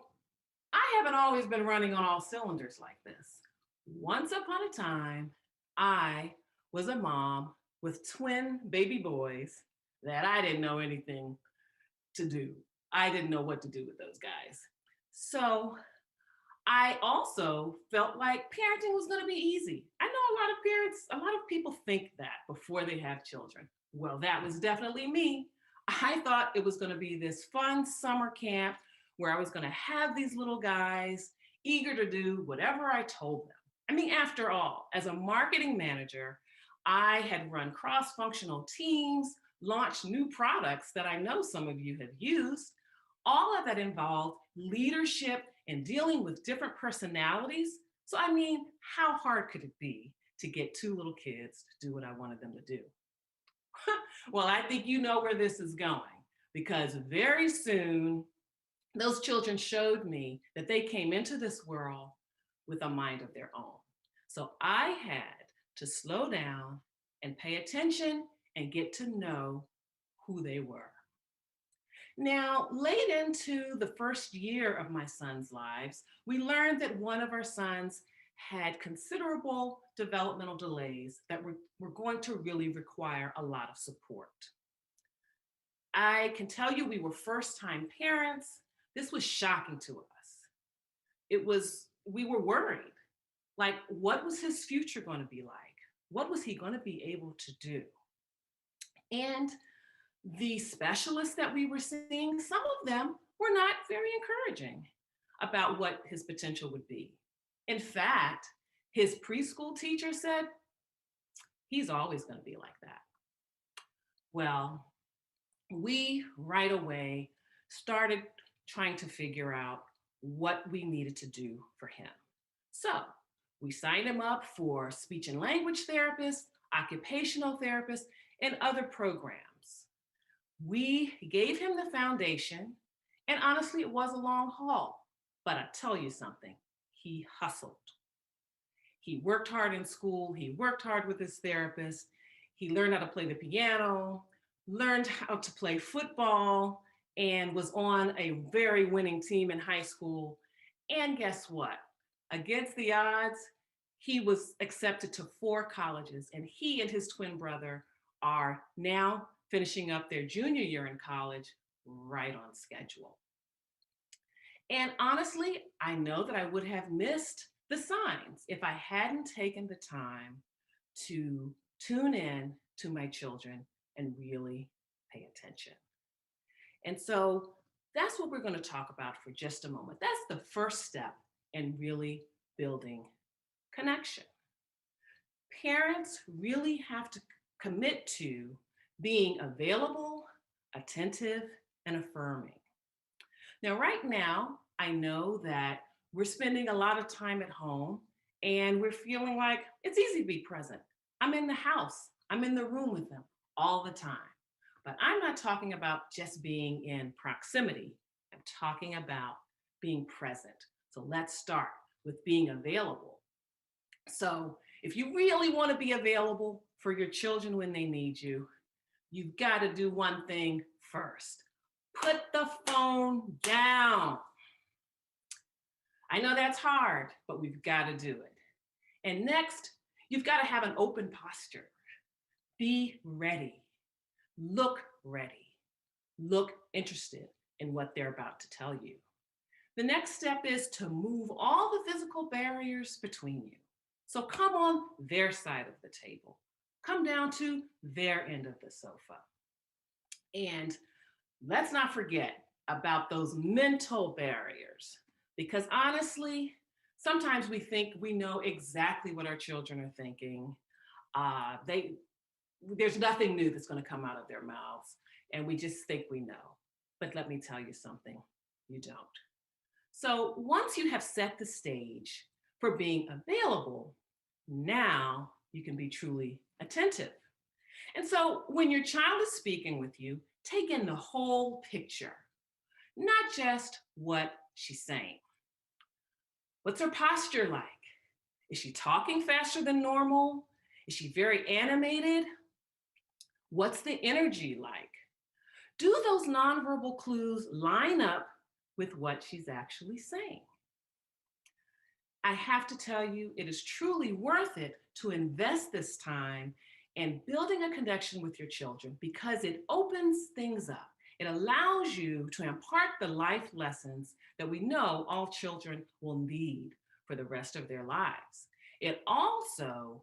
I haven't always been running on all cylinders like this. Once upon a time, I was a mom with twin baby boys that I didn't know anything to do. I didn't know what to do with those guys. So I also felt like parenting was going to be easy. I know a lot of people think that before they have children. Well, that was definitely me. I thought it was going to be this fun summer camp where I was going to have these little guys eager to do whatever I told them. I mean, after all, as a marketing manager, I had run cross-functional teams, launched new products that I know some of you have used. All of that involved leadership and dealing with different personalities. So, I mean, how hard could it be to get 2 little kids to do what I wanted them to do? Well, I think you know where this is going, because very soon, those children showed me that they came into this world with a mind of their own. So I had to slow down and pay attention and get to know who they were. Now, late into the first year of my son's lives, we learned that one of our sons had considerable developmental delays that were going to really require a lot of support. I can tell you we were first-time parents. This was shocking to us. We were worried. Like, what was his future going to be like? What was he going to be able to do? And the specialists that we were seeing, some of them were not very encouraging about what his potential would be. In fact, his preschool teacher said, he's always going to be like that. Well, we right away started trying to figure out what we needed to do for him. So we signed him up for speech and language therapists, occupational therapists, and other programs. We gave him the foundation, and honestly, it was a long haul. But I tell you something, he hustled. He worked hard in school, he worked hard with his therapist, he learned how to play the piano, learned how to play football, and was on a very winning team in high school. And guess what? Against the odds, he was accepted to 4 colleges, and he and his twin brother are now finishing up their junior year in college right on schedule. And honestly, I know that I would have missed the signs if I hadn't taken the time to tune in to my children and really pay attention. And so that's what we're going to talk about for just a moment. That's the first step in really building connection. Parents really have to commit to being available, attentive, and affirming. Now, right now, I know that we're spending a lot of time at home and we're feeling like it's easy to be present. I'm in the house, I'm in the room with them all the time. But I'm not talking about just being in proximity. I'm talking about being present. So let's start with being available. So If you really want to be available for your children when they need you, you've got to do one thing first. Put the phone down. I know that's hard, but we've got to do it. And next, you've got to have an open posture. Be ready. Look ready. Look interested in what they're about to tell you. The next step is to move all the physical barriers between you. So come on their side of the table. Come down to their end of the sofa. And let's not forget about those mental barriers, because honestly, sometimes we think we know exactly what our children are thinking. There's nothing new that's going to come out of their mouths, and we just think we know. But let me tell you something, you don't. So once you have set the stage for being available, now you can be truly attentive. And so when your child is speaking with you, take in the whole picture, not just what she's saying. What's her posture like? Is she talking faster than normal? Is she very animated? What's the energy like? Do those nonverbal clues line up with what she's actually saying? I have to tell you, it is truly worth it to invest this time in building a connection with your children because it opens things up. It allows you to impart the life lessons that we know all children will need for the rest of their lives. It also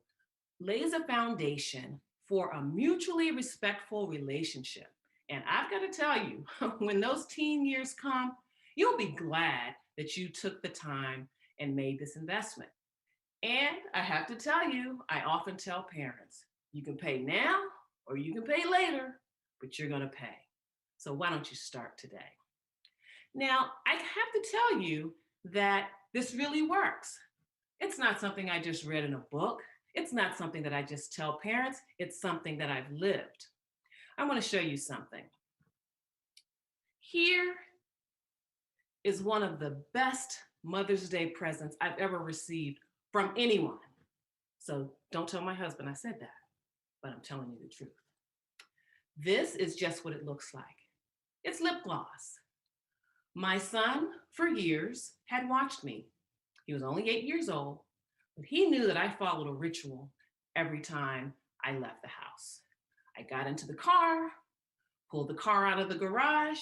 lays a foundation for a mutually respectful relationship. And I've got to tell you, when those teen years come, you'll be glad that you took the time and made this investment. And I have to tell you, I often tell parents, you can pay now or you can pay later, but you're going to pay. So why don't you start today? Now, I have to tell you that this really works. It's not something I just read in a book. It's not something that I just tell parents. It's something that I've lived. I want to show you something. Here is one of the best Mother's Day presents I've ever received from anyone. So don't tell my husband I said that, but I'm telling you the truth. This is just what it looks like. It's lip gloss. My son, for years, had watched me. He was only 8 years old, but he knew that I followed a ritual every time I left the house. I got into the car, pulled the car out of the garage,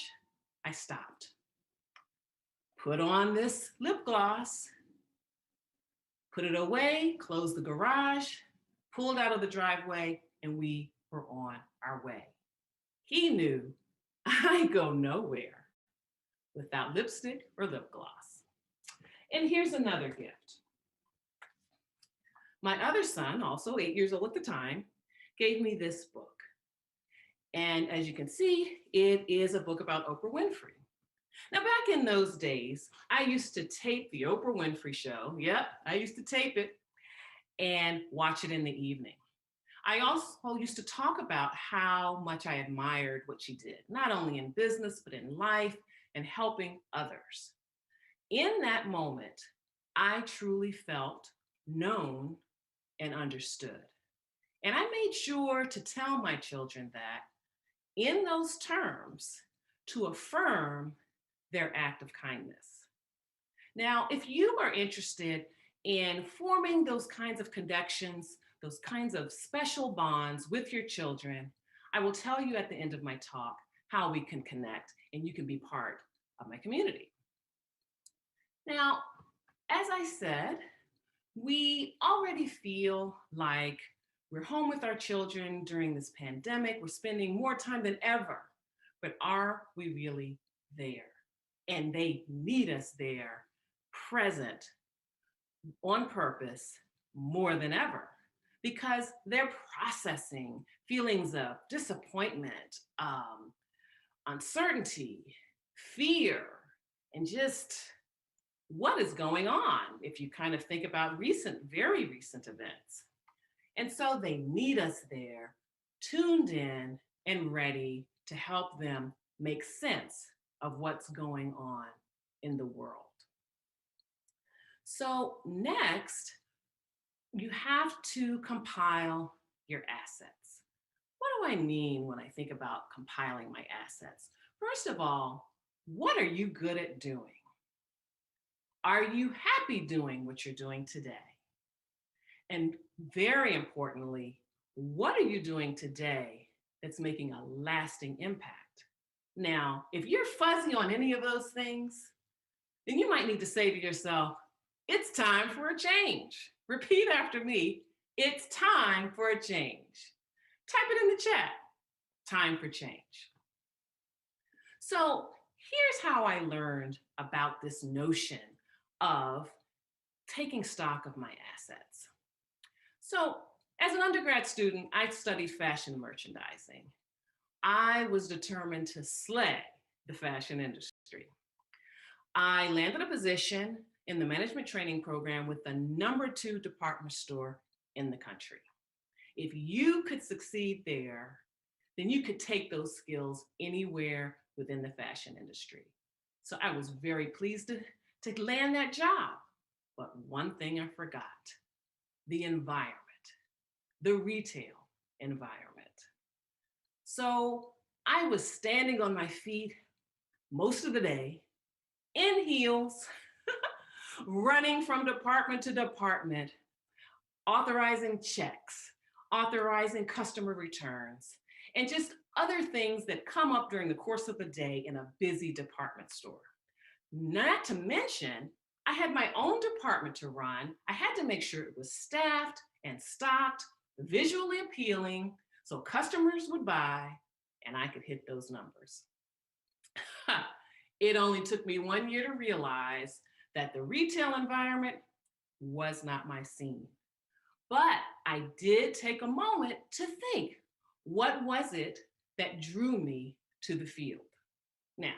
I stopped. Put on this lip gloss, put it away, closed the garage, pulled out of the driveway, and we were on our way. He knew I go nowhere without lipstick or lip gloss. And here's another gift. My other son, also 8 years old at the time, gave me this book. And as you can see, it is a book about Oprah Winfrey. Now, back in those days, I used to tape the Oprah Winfrey Show. Yep, I used to tape it and watch it in the evening. I also used to talk about how much I admired what she did, not only in business, but in life and helping others. In that moment, I truly felt known and understood. And I made sure to tell my children that in those terms, to affirm their act of kindness. Now, if you are interested in forming those kinds of connections, those kinds of special bonds with your children, I will tell you at the end of my talk how we can connect and you can be part of my community. Now, as I said, we already feel like we're home with our children during this pandemic. We're spending more time than ever, but are we really there? And they need us there, present, on purpose, more than ever, because they're processing feelings of disappointment, uncertainty, fear, and just what is going on if you kind of think about very recent events. And so they need us there, tuned in and ready to help them make sense of what's going on in the world. So next, you have to compile your assets. What do I mean when I think about compiling my assets? First of all, what are you good at doing? Are you happy doing what you're doing today? And very importantly, what are you doing today that's making a lasting impact? Now, if you're fuzzy on any of those things, then you might need to say to yourself, it's time for a change. Repeat after me, it's time for a change. Type it in the chat, time for change. So here's how I learned about this notion of taking stock of my assets. So as an undergrad student, I studied fashion merchandising. I was determined to slay the fashion industry. I landed a position in the management training program with the #2 department store in the country. If you could succeed there, then you could take those skills anywhere within the fashion industry. So I was very pleased to land that job. But one thing I forgot, the environment, the retail environment. So I was standing on my feet most of the day, in heels, running from department to department, authorizing checks, authorizing customer returns, and just other things that come up during the course of the day in a busy department store. Not to mention, I had my own department to run. I had to make sure it was staffed and stocked, visually appealing, so customers would buy and I could hit those numbers. It only took me 1 year to realize that the retail environment was not my scene. But I did take a moment to think, what was it that drew me to the field? Now,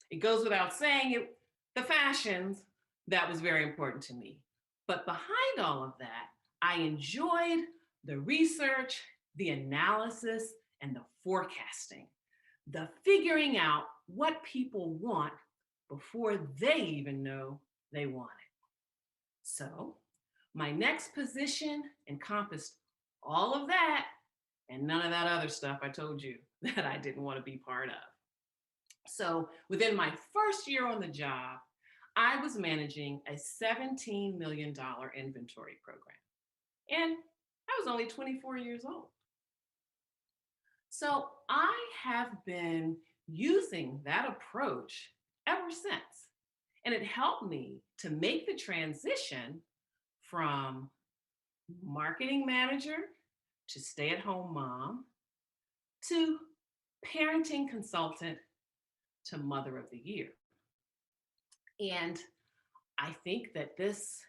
it goes without saying, the fashions, that was very important to me. But behind all of that, I enjoyed the research, the analysis, and the forecasting, the figuring out what people want before they even know they want it. So my next position encompassed all of that and none of that other stuff I told you that I didn't want to be part of. So within my first year on the job, I was managing a $17 million inventory program. And I was only 24 years old. So I have been using that approach ever since. And it helped me to make the transition from marketing manager to stay-at-home mom to parenting consultant to mother of the year. And I think that this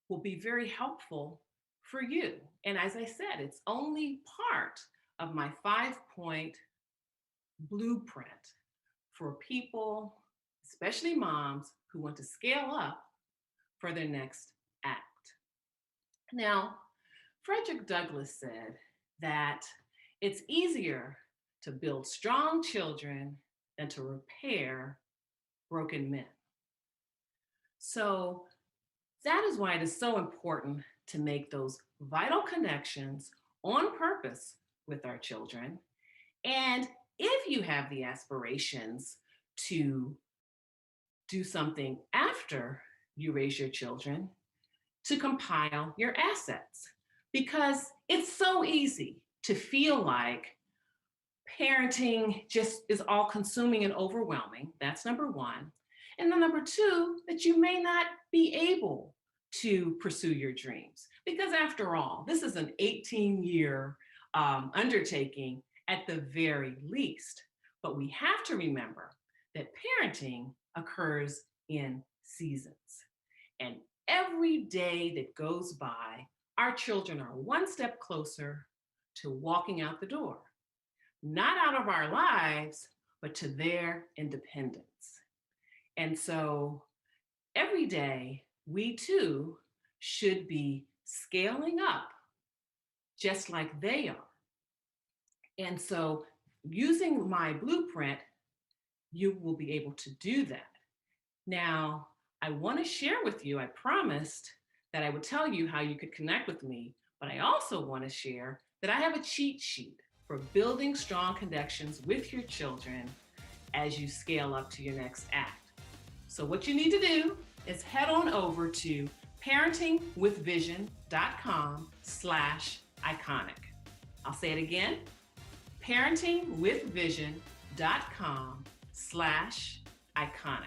will be very helpful for you. And as I said, it's only part of my 5-point blueprint for people, especially moms, who want to scale up for their next act. Now, Frederick Douglass said that it's easier to build strong children than to repair broken men. So that is why it is so important to make those vital connections on purpose with our children. And if you have the aspirations to do something after you raise your children, to compile your assets, because it's so easy to feel like parenting just is all consuming and overwhelming. That's number one. And then number two, that you may not be able to pursue your dreams. Because after all, this is an 18-year undertaking at the very least. But we have to remember that parenting occurs in seasons. And every day that goes by, our children are one step closer to walking out the door. Not out of our lives, but to their independence. And so every day, we too should be scaling up just like they are. And so using my blueprint, you will be able to do that. Now, I want to share with you, I promised that I would tell you how you could connect with me, but I also want to share that I have a cheat sheet for building strong connections with your children as you scale up to your next act. So what you need to do is head on over to parentingwithvision.com/iconic. I'll say it again, parentingwithvision.com/iconic.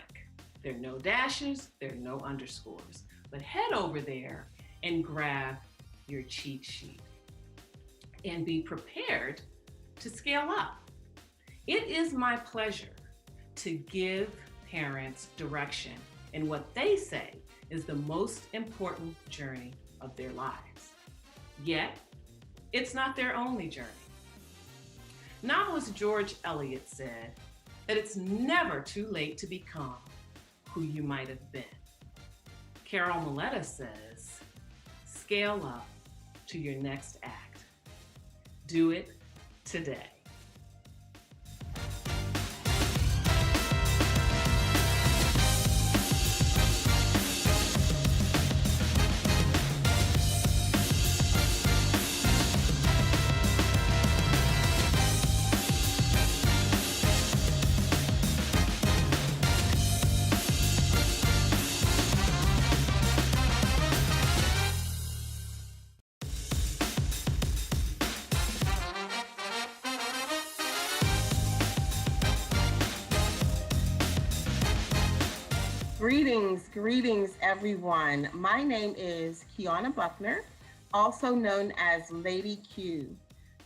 There are no dashes, there are no underscores, but head over there and grab your cheat sheet and be prepared to scale up. It is my pleasure to give parents direction in what they say is the most important journey of their lives. Yet, it's not their only journey. Novelist George Eliot said that it's never too late to become who you might have been. Carol Maletta says, scale up to your next act. Do it today. Greetings, everyone. My name is Kiana Buckner, also known as Lady Q.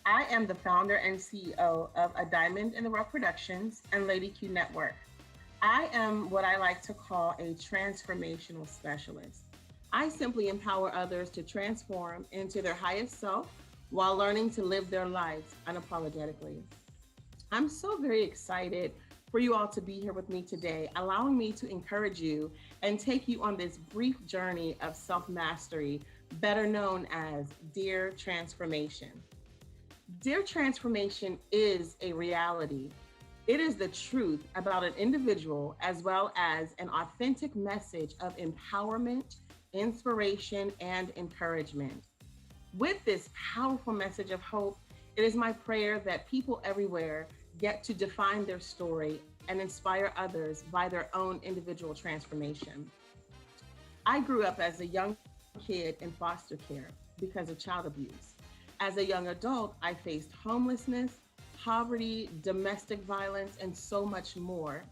I am the founder and CEO of A Diamond in the Rough Productions and Lady Q Network. I am what I like to call a transformational specialist. I simply empower others to transform into their highest self while learning to live their lives unapologetically. I'm so very excited for you all to be here with me today, allowing me to encourage you and take you on this brief journey of self-mastery, better known as Dear Transformation. Dear Transformation is a reality. It is the truth about an individual as well as an authentic message of empowerment, inspiration, and encouragement. With this powerful message of hope, it is my prayer that people everywhere get to define their story and inspire others by their own individual transformation. I grew up as a young kid in foster care because of child abuse. As a young adult, I faced homelessness, poverty, domestic violence, and so much more.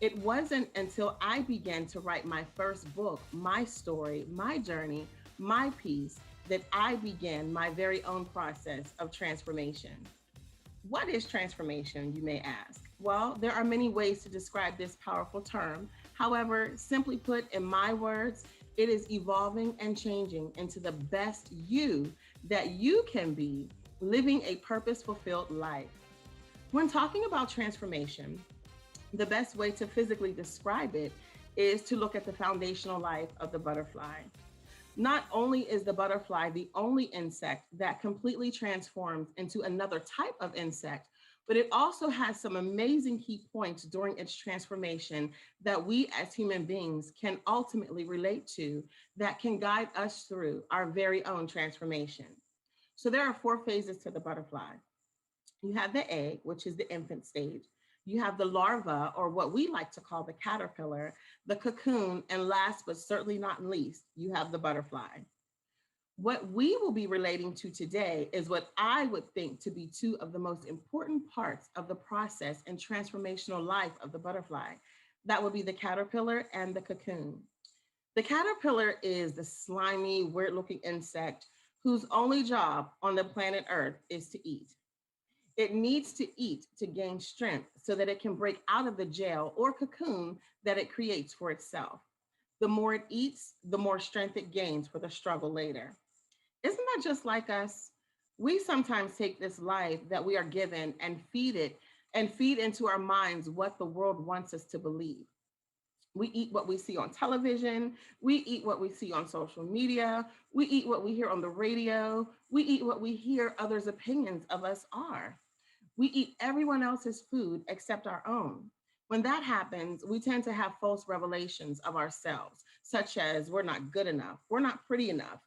It wasn't until I began to write my first book, my story, my journey, my piece, that I began my very own process of transformation. What is transformation, you may ask? Well, there are many ways to describe this powerful term. However, simply put, in my words, it is evolving and changing into the best you that you can be, living a purpose-fulfilled life. When talking about transformation, the best way to physically describe it is to look at the foundational life of the butterfly. Not only is the butterfly the only insect that completely transforms into another type of insect, but it also has some amazing key points during its transformation that we as human beings can ultimately relate to that can guide us through our very own transformation. So there are 4 phases to the butterfly. You have the egg, which is the infant stage. You have the larva, or what we like to call the caterpillar, the cocoon, and last but certainly not least, you have the butterfly. What we will be relating to today is what I would think to be 2 of the most important parts of the process and transformational life of the butterfly. That would be the caterpillar and the cocoon. The caterpillar is the slimy, weird-looking insect whose only job on the planet Earth is to eat. It needs to eat to gain strength so that it can break out of the jail or cocoon that it creates for itself. The more it eats, the more strength it gains for the struggle later. Isn't that just like us? We sometimes take this life that we are given and feed it and feed into our minds what the world wants us to believe. We eat what we see on television. We eat what we see on social media. We eat what we hear on the radio. We eat what we hear others' opinions of us are. We eat everyone else's food except our own. When that happens, we tend to have false revelations of ourselves, such as we're not good enough, we're not pretty enough,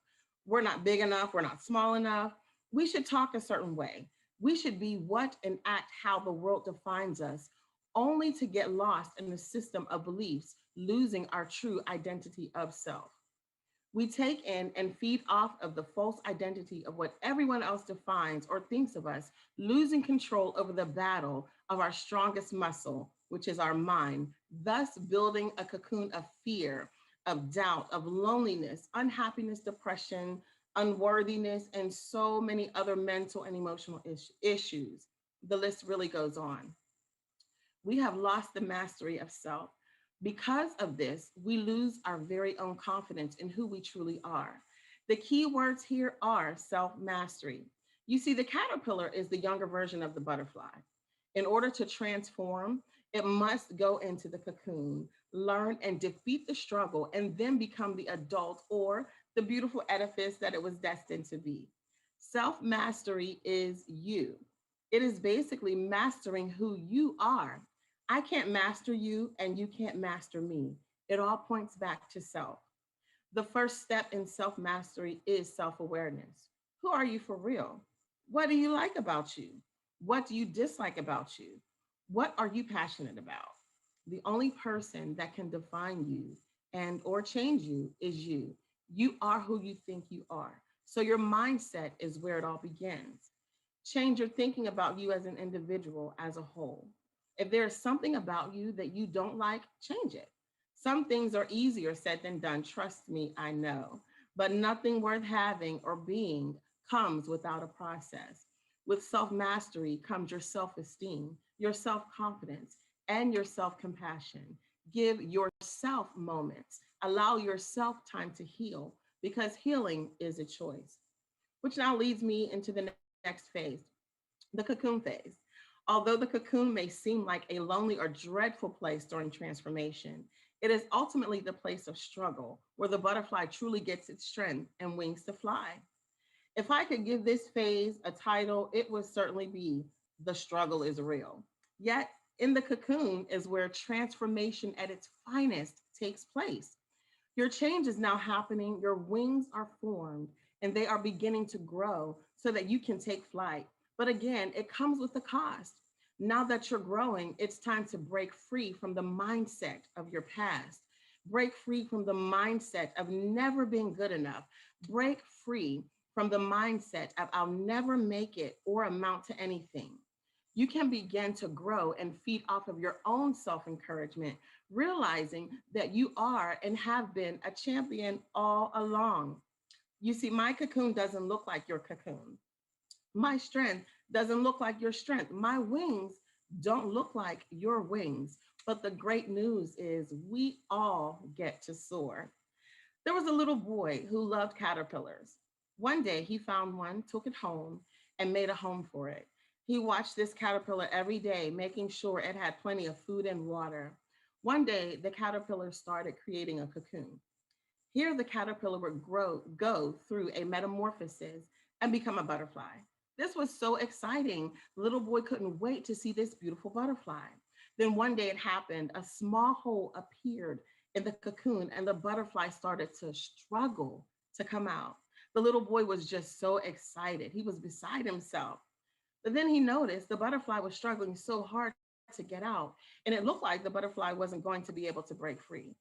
we're not big enough, we're not small enough. We should talk a certain way. We should be what and act how the world defines us, only to get lost in the system of beliefs, losing our true identity of self. We take in and feed off of the false identity of what everyone else defines or thinks of us, losing control over the battle of our strongest muscle, which is our mind, thus building a cocoon of fear, of doubt, of loneliness, unhappiness, depression, unworthiness, and so many other mental and emotional issues. The list really goes on. We have lost the mastery of self. Because of this, we lose our very own confidence in who we truly are. The key words here are self mastery. You see, the caterpillar is the younger version of the butterfly. In order to transform, it must go into the cocoon, learn and defeat the struggle, and then become the adult or the beautiful edifice that it was destined to be. Self mastery is you. It is basically mastering who you are. I can't master you and you can't master me. It all points back to self. The first step in self mastery is self awareness. Who are you for real? What do you like about you? What do you dislike about you? What are you passionate about? The only person that can define you and or change you is you. You are who you think you are. So your mindset is where it all begins. Change your thinking about you as an individual as a whole. If there's something about you that you don't like, change it. Some things are easier said than done. Trust me, I know. But nothing worth having or being comes without a process. With self mastery comes your self esteem, your self confidence, and your self compassion. Give yourself moments. Allow yourself time to heal because healing is a choice. Which now leads me into the next phase, the cocoon phase. Although the cocoon may seem like a lonely or dreadful place during transformation, it is ultimately the place of struggle where the butterfly truly gets its strength and wings to fly. If I could give this phase a title, it would certainly be The Struggle is Real. Yet, in the cocoon is where transformation at its finest takes place. Your change is now happening, your wings are formed, and they are beginning to grow so that you can take flight. But again, it comes with a cost. Now that you're growing, it's time to break free from the mindset of your past. Break free from the mindset of never being good enough. Break free from the mindset of I'll never make it or amount to anything. You can begin to grow and feed off of your own self encouragement, realizing that you are and have been a champion all along. You see, my cocoon doesn't look like your cocoon. My strength doesn't look like your strength. My wings don't look like your wings. But the great news is we all get to soar. There was a little boy who loved caterpillars. One day he found one, took it home, and made a home for it. He watched this caterpillar every day, making sure it had plenty of food and water. One day, the caterpillar started creating a cocoon. Here, the caterpillar would go through a metamorphosis and become a butterfly. This was so exciting. The little boy couldn't wait to see this beautiful butterfly. Then one day it happened. A small hole appeared in the cocoon, and the butterfly started to struggle to come out. The little boy was just so excited. He was beside himself. But then he noticed the butterfly was struggling so hard to get out, and it looked like the butterfly wasn't going to be able to break free.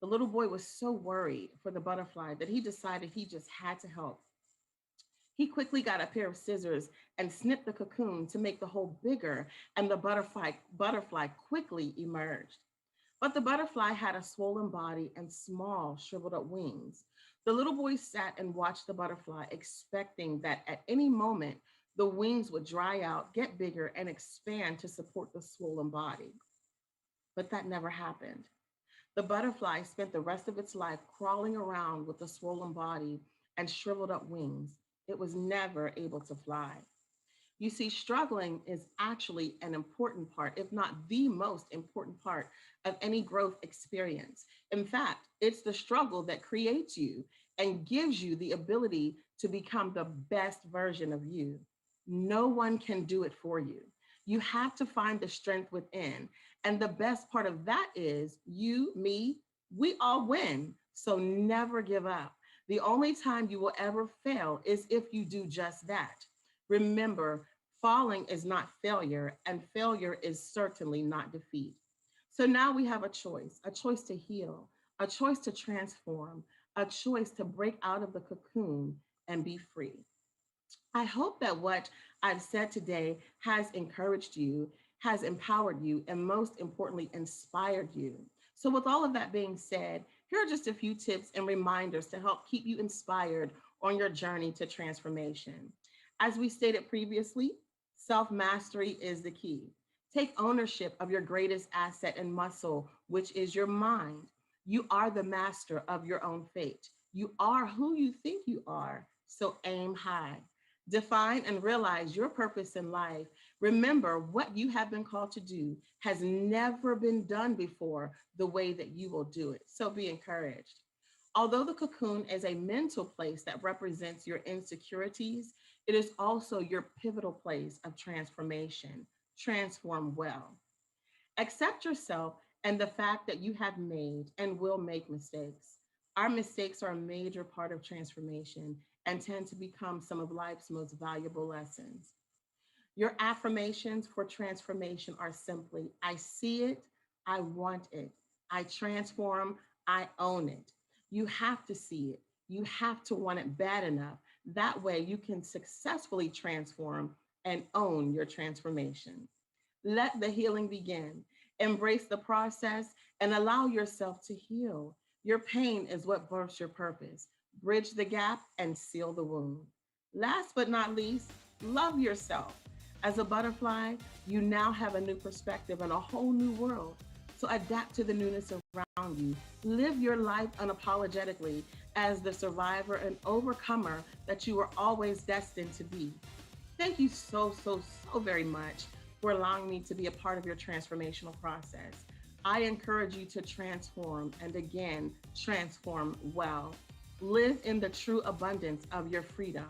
The little boy was so worried for the butterfly that he decided he just had to help. He quickly got a pair of scissors and snipped the cocoon to make the hole bigger, and the butterfly quickly emerged. But the butterfly had a swollen body and small, shriveled up wings. The little boy sat and watched the butterfly, expecting that at any moment, the wings would dry out, get bigger, and expand to support the swollen body. But that never happened. The butterfly spent the rest of its life crawling around with a swollen body and shriveled up wings. It was never able to fly. You see, struggling is actually an important part, if not the most important part of any growth experience. In fact, it's the struggle that creates you and gives you the ability to become the best version of you. No one can do it for you. You have to find the strength within. And the best part of that is you, me, we all win. So never give up. The only time you will ever fail is if you do just that. Remember, falling is not failure, and failure is certainly not defeat. So now we have a choice to heal, a choice to transform, a choice to break out of the cocoon and be free. I hope that what I've said today has encouraged you, has empowered you, and most importantly, inspired you. So, with all of that being said, here are just a few tips and reminders to help keep you inspired on your journey to transformation. As we stated previously, self mastery is the key. Take ownership of your greatest asset and muscle, which is your mind. You are the master of your own fate. You are who you think you are, so aim high. Define and realize your purpose in life. Remember, what you have been called to do has never been done before the way that you will do it. So be encouraged. Although the cocoon is a mental place that represents your insecurities, it is also your pivotal place of transformation. Transform well. Accept yourself and the fact that you have made and will make mistakes. Our mistakes are a major part of transformation and tend to become some of life's most valuable lessons. Your affirmations for transformation are simply I see it, I want it, I transform, I own it. You have to see it, you have to want it bad enough. That way, you can successfully transform and own your transformation. Let the healing begin. Embrace the process and allow yourself to heal. Your pain is what births your purpose. Bridge the gap and seal the wound. Last but not least, love yourself. As a butterfly, you now have a new perspective and a whole new world. So adapt to the newness around you. Live your life unapologetically as the survivor and overcomer that you were always destined to be. Thank you so very much for allowing me to be a part of your transformational process. I encourage you to transform and again, transform well. Live in the true abundance of your freedom.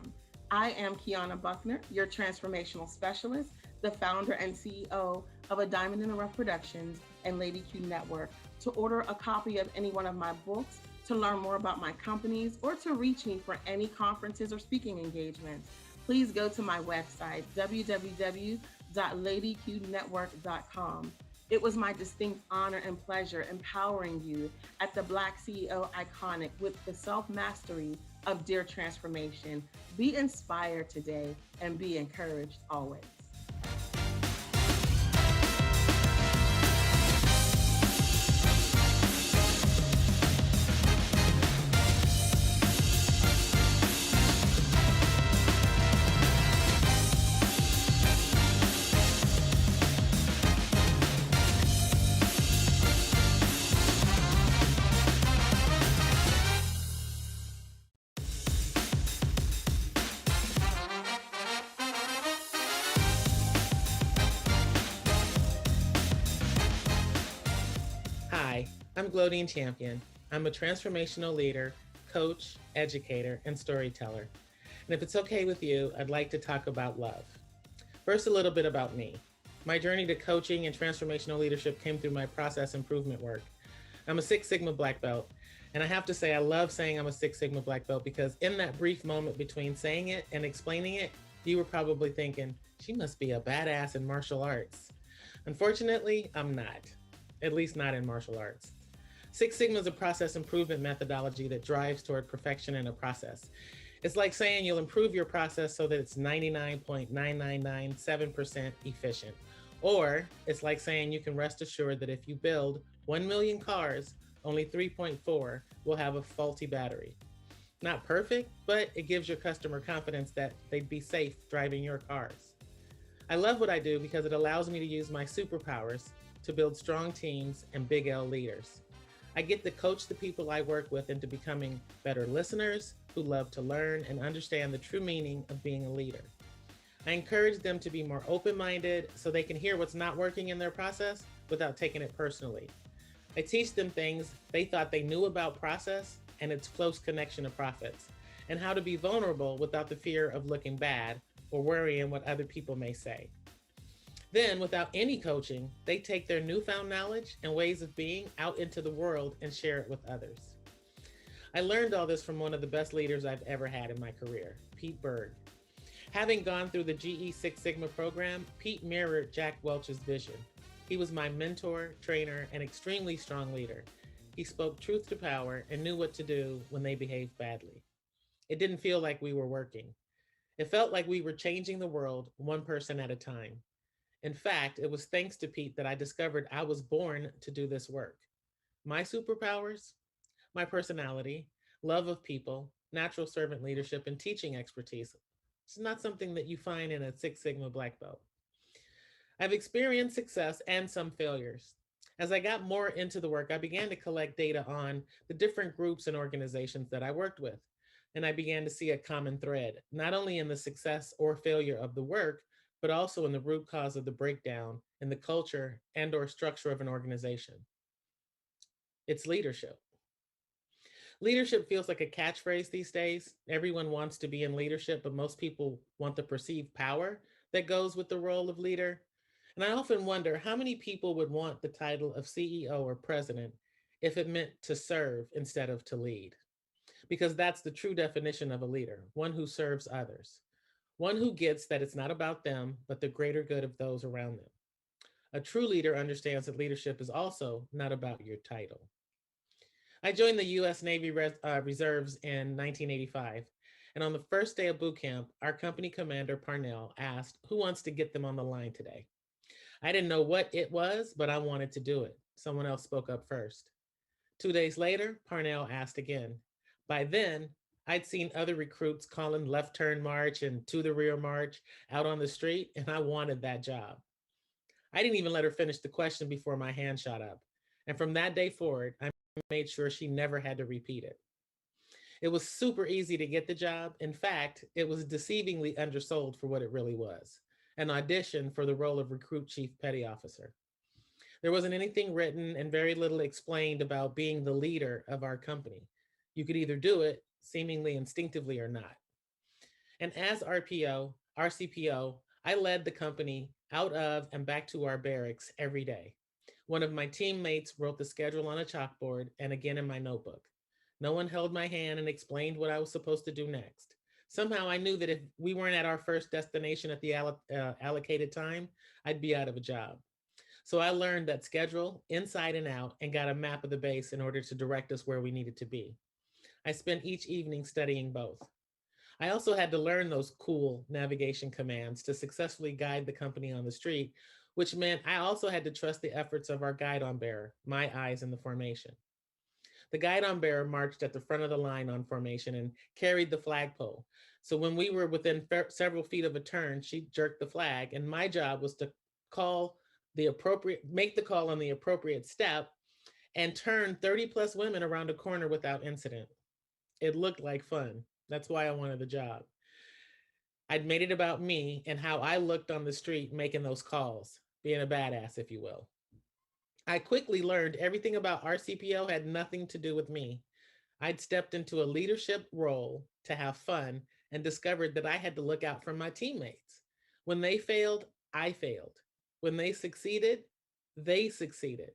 I am Kiana Buckner, your transformational specialist, the founder and CEO of A Diamond in the Rough Productions and Lady Q Network. To order a copy of any one of my books, to learn more about my companies, or to reach me for any conferences or speaking engagements, please go to my website, www.ladyqnetwork.com. It was my distinct honor and pleasure empowering you at the Black CEO Iconic with the self-mastery of Dear Transformation. Be inspired today and be encouraged always. Hi, I'm Glodine Champion. I'm a transformational leader, coach, educator, and storyteller. And if it's okay with you, I'd like to talk about love. First, a little bit about me. My journey to coaching and transformational leadership came through my process improvement work. I'm a Six Sigma black belt, and I have to say I love saying I'm a Six Sigma black belt because in that brief moment between saying it and explaining it, you were probably thinking, she must be a badass in martial arts. Unfortunately, I'm not. At least not in martial arts. Six Sigma is a process improvement methodology that drives toward perfection in a process. It's like saying you'll improve your process so that it's 99.9997% efficient. Or it's like saying you can rest assured that if you build 1 million cars, only 3.4 will have a faulty battery. Not perfect, but it gives your customer confidence that they'd be safe driving your cars. I love what I do because it allows me to use my superpowers to build strong teams and big L leaders. I get to coach the people I work with into becoming better listeners who love to learn and understand the true meaning of being a leader. I encourage them to be more open-minded so they can hear what's not working in their process without taking it personally. I teach them things they thought they knew about process and its close connection to profits, and how to be vulnerable without the fear of looking bad or worrying what other people may say. Then, without any coaching, they take their newfound knowledge and ways of being out into the world and share it with others. I learned all this from one of the best leaders I've ever had in my career, Pete Berg. Having gone through the GE Six Sigma program, Pete mirrored Jack Welch's vision. He was my mentor, trainer, and extremely strong leader. He spoke truth to power and knew what to do when they behaved badly. It didn't feel like we were working. It felt like we were changing the world one person at a time. In fact, it was thanks to Pete that I discovered I was born to do this work. My superpowers, my personality, love of people, natural servant leadership, and teaching expertise. It's not something that you find in a Six Sigma black belt. I've experienced success and some failures. As I got more into the work, I began to collect data on the different groups and organizations that I worked with. And I began to see a common thread, not only in the success or failure of the work, but also in the root cause of the breakdown in the culture and or structure of an organization. It's leadership. Leadership feels like a catchphrase these days. Everyone wants to be in leadership, but most people want the perceived power that goes with the role of leader. And I often wonder how many people would want the title of CEO or president if it meant to serve instead of to lead, because that's the true definition of a leader, one who serves others, one who gets that it's not about them, but the greater good of those around them. A true leader understands that leadership is also not about your title. I joined the U.S. Navy Reserves in 1985. And on the first day of boot camp, our company commander, Parnell, asked, "Who wants to get them on the line today?" I didn't know what it was, but I wanted to do it. Someone else spoke up first. 2 days later, Parnell asked again. By then, I'd seen other recruits calling left turn march and to the rear march out on the street, and I wanted that job. I didn't even let her finish the question before my hand shot up. And from that day forward, I made sure she never had to repeat it. It was super easy to get the job. In fact, it was deceivingly undersold for what it really was, an audition for the role of recruit chief petty officer. There wasn't anything written and very little explained about being the leader of our company. You could either do it seemingly instinctively or not. And as RCPO, I led the company out of and back to our barracks every day. One of my teammates wrote the schedule on a chalkboard and again in my notebook. No one held my hand and explained what I was supposed to do next. Somehow I knew that if we weren't at our first destination at the allocated time, I'd be out of a job. So I learned that schedule inside and out and got a map of the base in order to direct us where we needed to be. I spent each evening studying both. I also had to learn those cool navigation commands to successfully guide the company on the street, which meant I also had to trust the efforts of our guidon bearer, my eyes in the formation. The guidon bearer marched at the front of the line on formation and carried the flagpole. So when we were within several feet of a turn, she jerked the flag, and my job was to make the call on the appropriate step and turn 30 plus women around a corner without incident. It looked like fun. That's why I wanted the job. I'd made it about me and how I looked on the street making those calls, being a badass, if you will. I quickly learned everything about RCPO had nothing to do with me. I'd stepped into a leadership role to have fun and discovered that I had to look out for my teammates. When they failed, I failed. When they succeeded, they succeeded.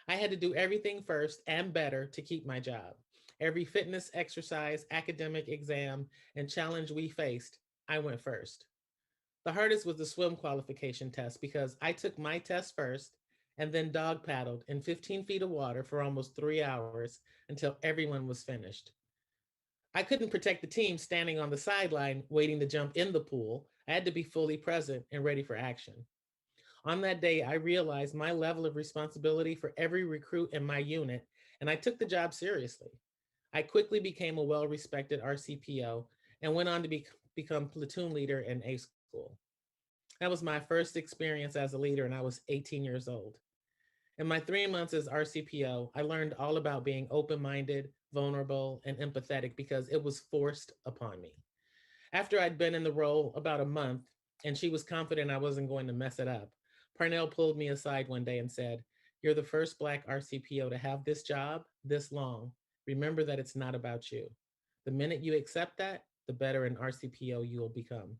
I had to do everything first and better to keep my job. Every fitness exercise, academic exam, and challenge we faced, I went first. The hardest was the swim qualification test because I took my test first and then dog paddled in 15 feet of water for almost 3 hours until everyone was finished. I couldn't protect the team standing on the sideline waiting to jump in the pool. I had to be fully present and ready for action. On that day, I realized my level of responsibility for every recruit in my unit, and I took the job seriously. I quickly became a well-respected RCPO and went on to become platoon leader in A school. That was my first experience as a leader, and I was 18 years old. In my 3 months as RCPO, I learned all about being open-minded, vulnerable, and empathetic because it was forced upon me. After I'd been in the role about a month, and she was confident I wasn't going to mess it up, Parnell pulled me aside one day and said, "You're the first Black RCPO to have this job this long. Remember that it's not about you. The minute you accept that, the better an RCPO you will become."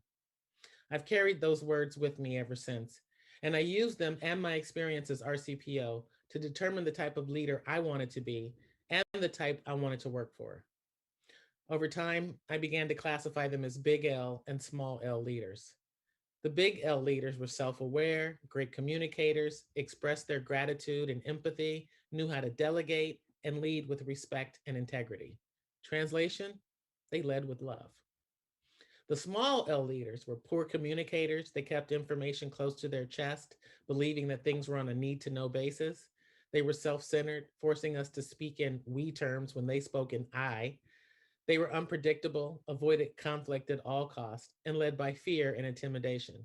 I've carried those words with me ever since. And I used them and my experience as RCPO to determine the type of leader I wanted to be and the type I wanted to work for. Over time, I began to classify them as big L and small L leaders. The big L leaders were self aware, great communicators, expressed their gratitude and empathy, knew how to delegate, and lead with respect and integrity. Translation, they led with love. The small L leaders were poor communicators. They kept information close to their chest, believing that things were on a need to know basis. They were self centered, forcing us to speak in we terms when they spoke in I. They were unpredictable, avoided conflict at all costs, and led by fear and intimidation,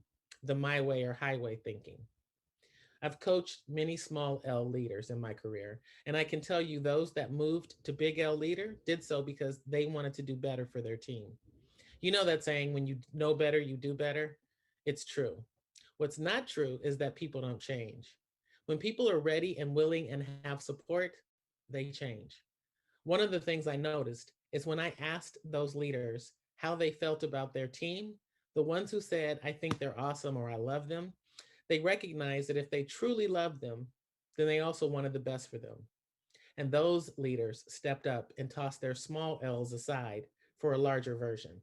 the my way or highway thinking. I've coached many small L leaders in my career, and I can tell you those that moved to big L leader did so because they wanted to do better for their team. You know that saying, when you know better, you do better? It's true. What's not true is that people don't change. When people are ready and willing and have support, they change. One of the things I noticed is when I asked those leaders how they felt about their team, the ones who said, I think they're awesome or I love them, they recognized that if they truly loved them, then they also wanted the best for them. And those leaders stepped up and tossed their small L's aside for a larger version.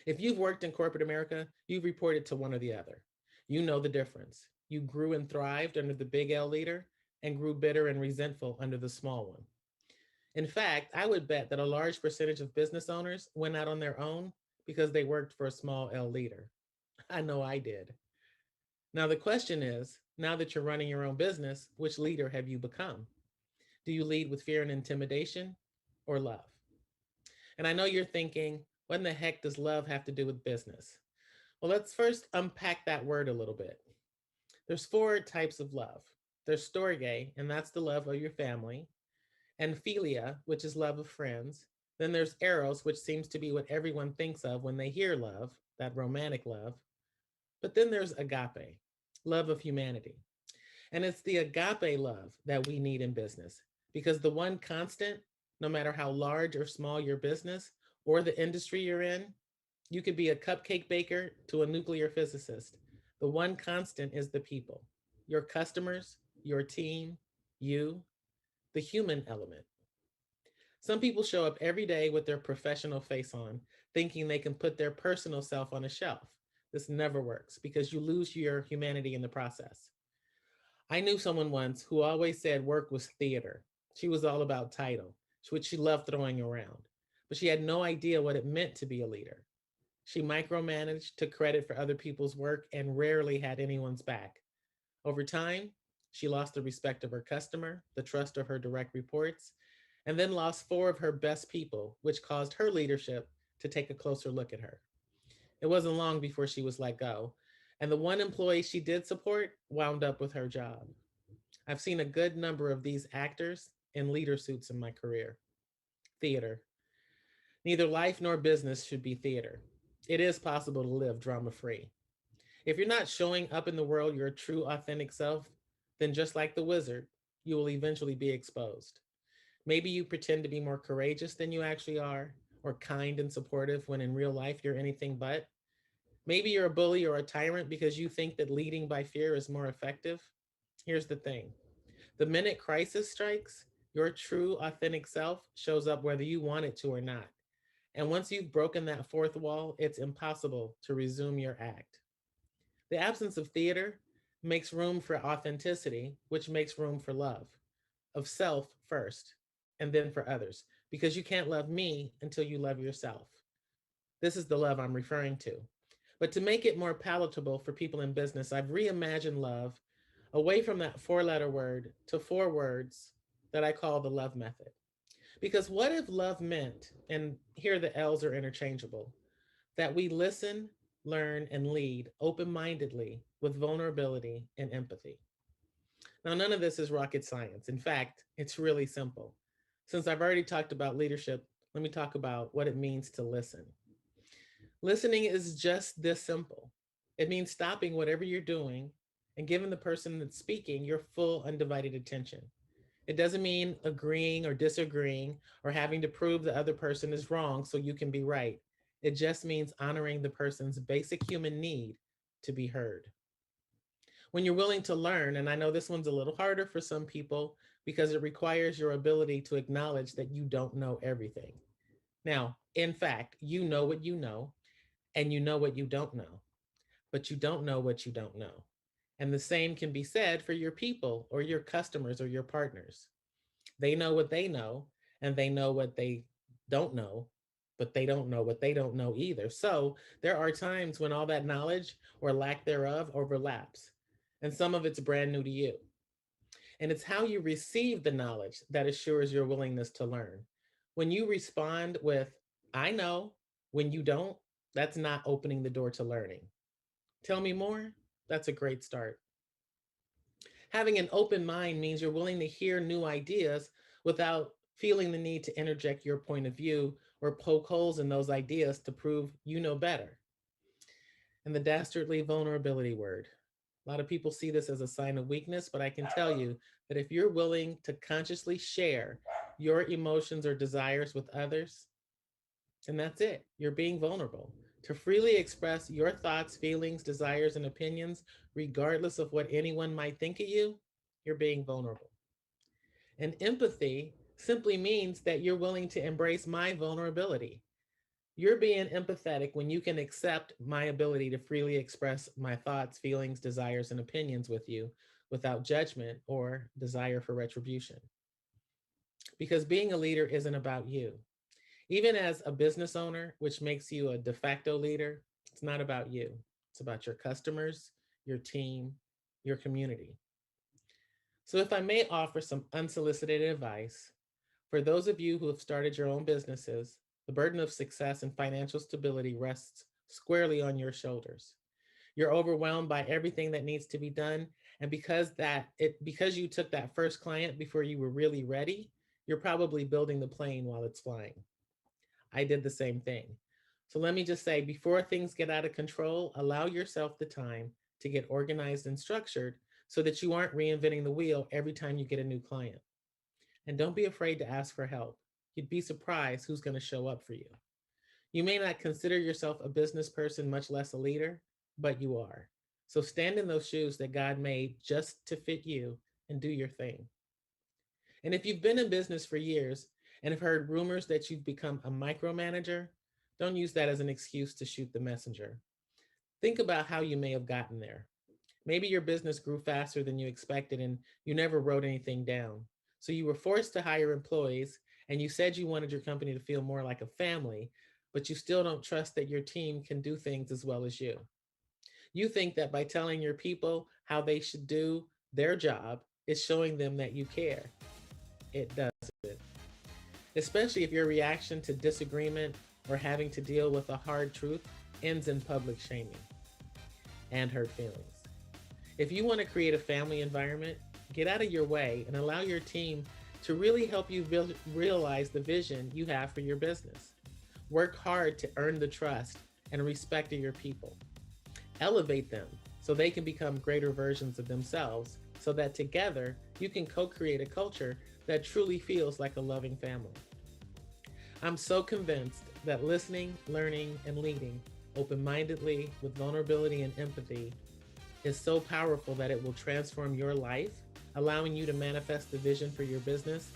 If you've worked in corporate America, you've reported to one or the other. You know the difference. You grew and thrived under the big L leader and grew bitter and resentful under the small one. In fact, I would bet that a large percentage of business owners went out on their own because they worked for a small L leader. I know I did. Now, the question is, now that you're running your own business, which leader have you become? Do you lead with fear and intimidation or love? And I know you're thinking, what in the heck does love have to do with business? Well, let's first unpack that word a little bit. There's four types of love. There's storge, and that's the love of your family, and philia, which is love of friends. Then there's eros, which seems to be what everyone thinks of when they hear love, that romantic love. But then there's agape, love of humanity. And it's the agape love that we need in business because the one constant, no matter how large or small your business or the industry you're in, you could be a cupcake baker to a nuclear physicist. The one constant is the people, your customers, your team, you, the human element. Some people show up every day with their professional face on, thinking they can put their personal self on a shelf. This never works because you lose your humanity in the process. I knew someone once who always said work was theater. She was all about title, which she loved throwing around, but she had no idea what it meant to be a leader. She micromanaged, took credit for other people's work, and rarely had anyone's back. Over time, she lost the respect of her customer, the trust of her direct reports, and then lost four of her best people, which caused her leadership to take a closer look at her. It wasn't long before she was let go, and the one employee she did support wound up with her job. I've seen a good number of these actors in leader suits in my career. Theater. Neither life nor business should be theater. It is possible to live drama free. If you're not showing up in the world your true, authentic self, then just like the wizard, you will eventually be exposed. Maybe you pretend to be more courageous than you actually are, or kind and supportive when in real life you're anything but. Maybe you're a bully or a tyrant because you think that leading by fear is more effective. Here's the thing: the minute crisis strikes, your true, authentic self shows up whether you want it to or not. And once you've broken that fourth wall, it's impossible to resume your act. The absence of theater makes room for authenticity, which makes room for love of self first, and then for others, because you can't love me until you love yourself. This is the love I'm referring to. But to make it more palatable for people in business, I've reimagined love away from that four-letter word to four words that I call the love method. Because what if love meant, and here the L's are interchangeable, that we listen, learn, and lead open mindedly with vulnerability and empathy? Now, none of this is rocket science. In fact, it's really simple. Since I've already talked about leadership, let me talk about what it means to listen. Listening is just this simple. It means stopping whatever you're doing and giving the person that's speaking your full, undivided attention. It doesn't mean agreeing or disagreeing or having to prove the other person is wrong so you can be right. It just means honoring the person's basic human need to be heard. When you're willing to learn, and I know this one's a little harder for some people because it requires your ability to acknowledge that you don't know everything. Now, in fact, you know what you know, and you know what you don't know, but you don't know what you don't know. And the same can be said for your people or your customers or your partners. They know what they know, and they know what they don't know, but they don't know what they don't know either. So there are times when all that knowledge or lack thereof overlaps, and some of it's brand new to you. And it's how you receive the knowledge that assures your willingness to learn. When you respond with, I know, when you don't, that's not opening the door to learning. Tell me more, that's a great start. Having an open mind means you're willing to hear new ideas without feeling the need to interject your point of view or poke holes in those ideas to prove you know better. And the dastardly vulnerability word. A lot of people see this as a sign of weakness, but I can tell you that if you're willing to consciously share your emotions or desires with others, then that's it. You're being vulnerable. To freely express your thoughts, feelings, desires, and opinions, regardless of what anyone might think of you, you're being vulnerable. And empathy simply means that you're willing to embrace my vulnerability. You're being empathetic when you can accept my ability to freely express my thoughts, feelings, desires, and opinions with you without judgment or desire for retribution. Because being a leader isn't about you. Even as a business owner, which makes you a de facto leader, it's not about you. It's about your customers, your team, your community. So, if I may offer some unsolicited advice, for those of you who have started your own businesses, the burden of success and financial stability rests squarely on your shoulders. You're overwhelmed by everything that needs to be done, and because you took that first client before you were really ready, you're probably building the plane while it's flying. I did the same thing. So let me just say, before things get out of control, allow yourself the time to get organized and structured so that you aren't reinventing the wheel every time you get a new client. And don't be afraid to ask for help. You'd be surprised who's going to show up for you. You may not consider yourself a business person, much less a leader, but you are. So stand in those shoes that God made just to fit you and do your thing. And if you've been in business for years and have heard rumors that you've become a micromanager, don't use that as an excuse to shoot the messenger. Think about how you may have gotten there. Maybe your business grew faster than you expected and you never wrote anything down. So you were forced to hire employees and you said you wanted your company to feel more like a family, but you still don't trust that your team can do things as well as you. You think that by telling your people how they should do their job is showing them that you care. It doesn't. Especially if your reaction to disagreement or having to deal with a hard truth ends in public shaming and hurt feelings. If you want to create a family environment, get out of your way and allow your team to really help you realize the vision you have for your business. Work hard to earn the trust and respect of your people. Elevate them so they can become greater versions of themselves so that together you can co-create a culture that truly feels like a loving family. I'm so convinced that listening, learning, and leading open-mindedly with vulnerability and empathy is so powerful that it will transform your life, allowing you to manifest the vision for your business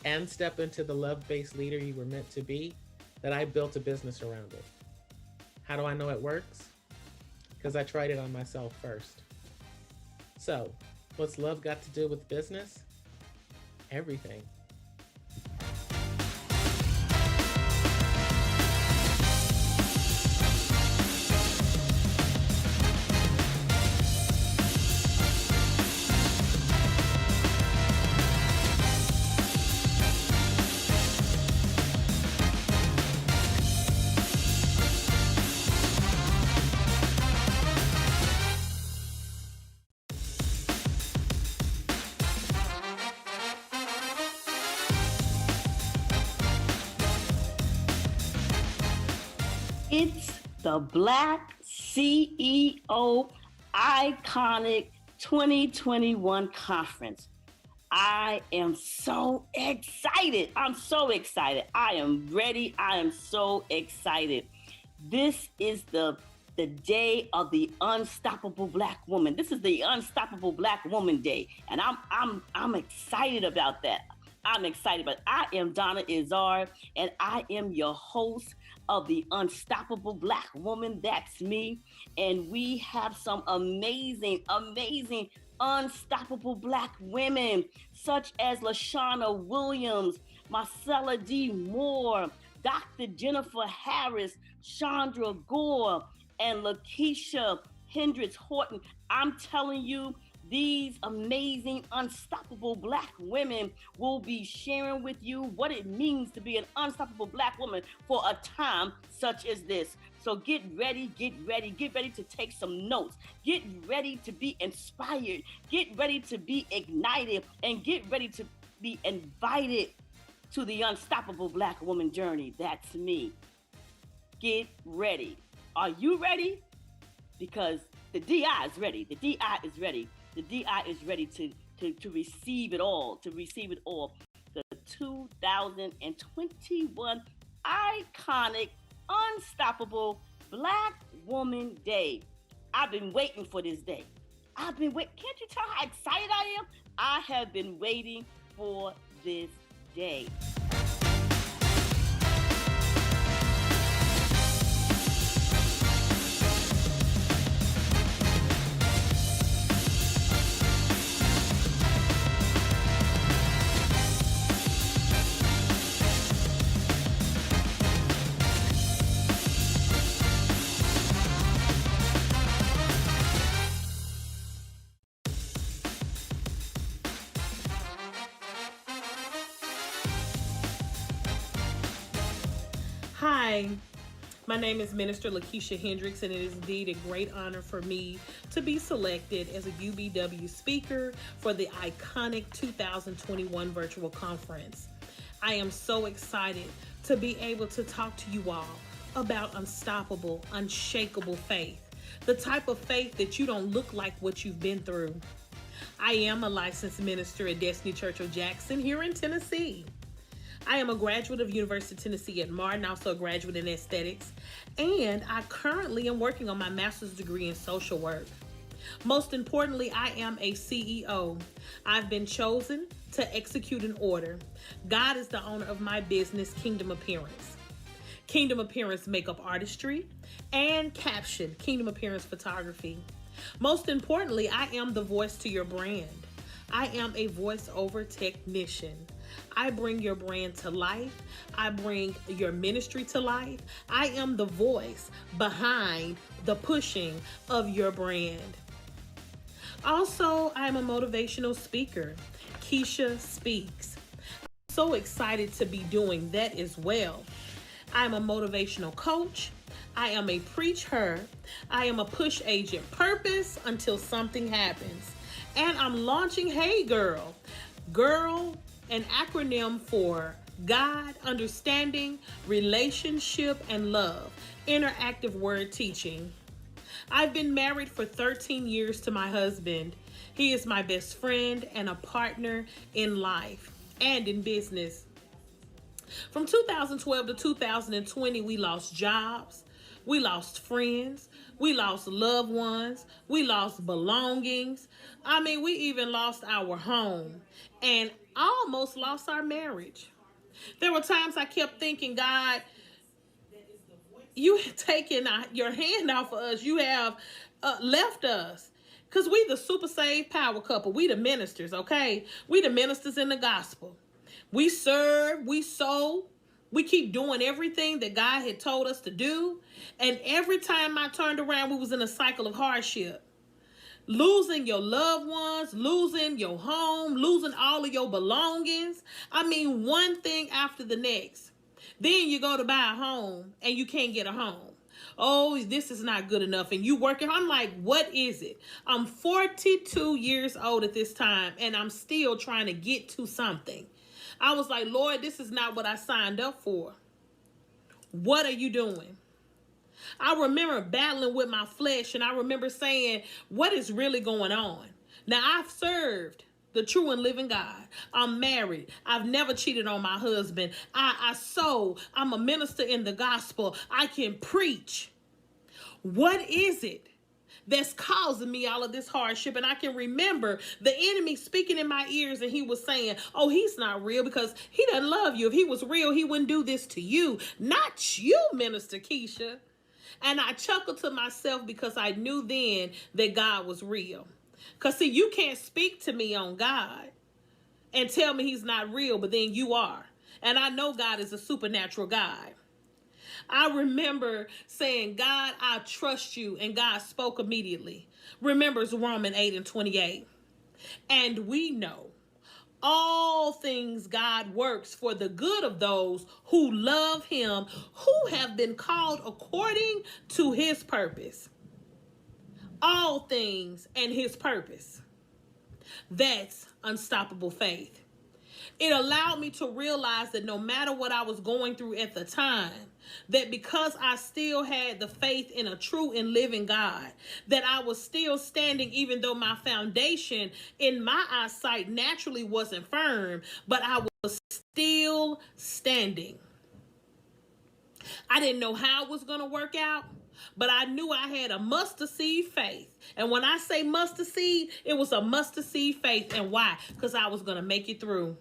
and step into the love-based leader you were meant to be, that I built a business around it. How do I know it works? Because I tried it on myself first. So, what's love got to do with business? Everything. It's the Black CEO Iconic 2021 conference. I am so excited. I'm so excited. I am ready. I am so excited. This is the the day of the unstoppable Black woman. This is the Unstoppable Black Woman Day, and I'm excited about that. I'm excited, but I am Donna Izard, and I am your host of the Unstoppable Black Woman. That's me, and we have some amazing, amazing unstoppable Black women, such as Lashana Williams, Marcella D. Moore, Dr. Jennifer Harris, Chandra Gore, and Lakeisha Hendricks Horton. I'm telling you, these amazing, unstoppable Black women will be sharing with you what it means to be an unstoppable Black woman for a time such as this. So get ready to take some notes. Get ready to be inspired. Get ready to be ignited, and get ready to be invited to the Unstoppable Black Woman journey. That's me. Get ready. Are you ready? Because the DI is ready. The DI is ready. The DI is ready to receive it all, The 2021 Iconic Unstoppable Black Woman Day. I've been waiting for this day. Can't you tell how excited I am? I have been waiting for this day. Hi, my name is Minister Lakeisha Hendricks, and it is indeed a great honor for me to be selected as a UBW speaker for the Iconic 2021 virtual conference. I am so excited to be able to talk to you all about unstoppable, unshakable faith, the type of faith that you don't look like what you've been through. I am a licensed minister at Destiny Church of Jackson here in Tennessee. I am a graduate of University of Tennessee at Martin, also a graduate in aesthetics, and I currently am working on my master's degree in social work. Most importantly, I am a CEO. I've been chosen to execute an order. God is the owner of my business, Kingdom Appearance. Kingdom Appearance Makeup Artistry and Caption, Kingdom Appearance Photography. Most importantly, I am the voice to your brand. I am a voiceover technician. I bring your brand to life. I bring your ministry to life. I am the voice behind the pushing of your brand. Also, I'm a motivational speaker. Keisha Speaks. I'm so excited to be doing that as well. I'm a motivational coach. I am a preacher. I am a push agent. Purpose until something happens. And I'm launching Hey Girl. Girl, an acronym for God, Understanding, Relationship, and Love. Interactive word teaching. I've been married for 13 years to my husband. He is my best friend and a partner in life and in business. From 2012 to 2020, we lost jobs, we lost friends, we lost loved ones, we lost belongings. We even lost our home and almost lost our marriage. There were times I kept thinking, God, you have taken your hand off of us. You have left us. Because we the super saved power couple. We the ministers, okay? We the ministers in the gospel. We serve, we sow, we keep doing everything that God had told us to do. And every time I turned around, we was in a cycle of hardship. Losing your loved ones, losing your home, losing all of your belongings. One thing after the next. Then you go to buy a home and you can't get a home. Oh, this is not good enough. And you working. I'm like, what is it? I'm 42 years old at this time and I'm still trying to get to something. I was like, Lord, this is not what I signed up for. What are you doing? I remember battling with my flesh and I remember saying, what is really going on? Now, I've served the true and living God. I'm married. I've never cheated on my husband. I sow. I'm a minister in the gospel. I can preach. What is it that's causing me all of this hardship? And I can remember the enemy speaking in my ears, and he was saying, oh, he's not real because he doesn't love you. If he was real, he wouldn't do this to you. Not you, Minister Keisha. And I chuckled to myself because I knew then that God was real. Because see, you can't speak to me on God and tell me he's not real, but then you are. And I know God is a supernatural God. I remember saying, God, I trust you. And God spoke immediately. Remembers Romans 8:28. And we know all things God works for the good of those who love him, who have been called according to his purpose. All things and his purpose. That's unstoppable faith. It allowed me to realize that no matter what I was going through at the time, that because I still had the faith in a true and living God, that I was still standing even though my foundation in my eyesight naturally wasn't firm, but I was still standing. I didn't know how it was going to work out, but I knew I had a mustard seed faith. And when I say mustard seed, it was a mustard seed faith. And why? Because I was going to make it through.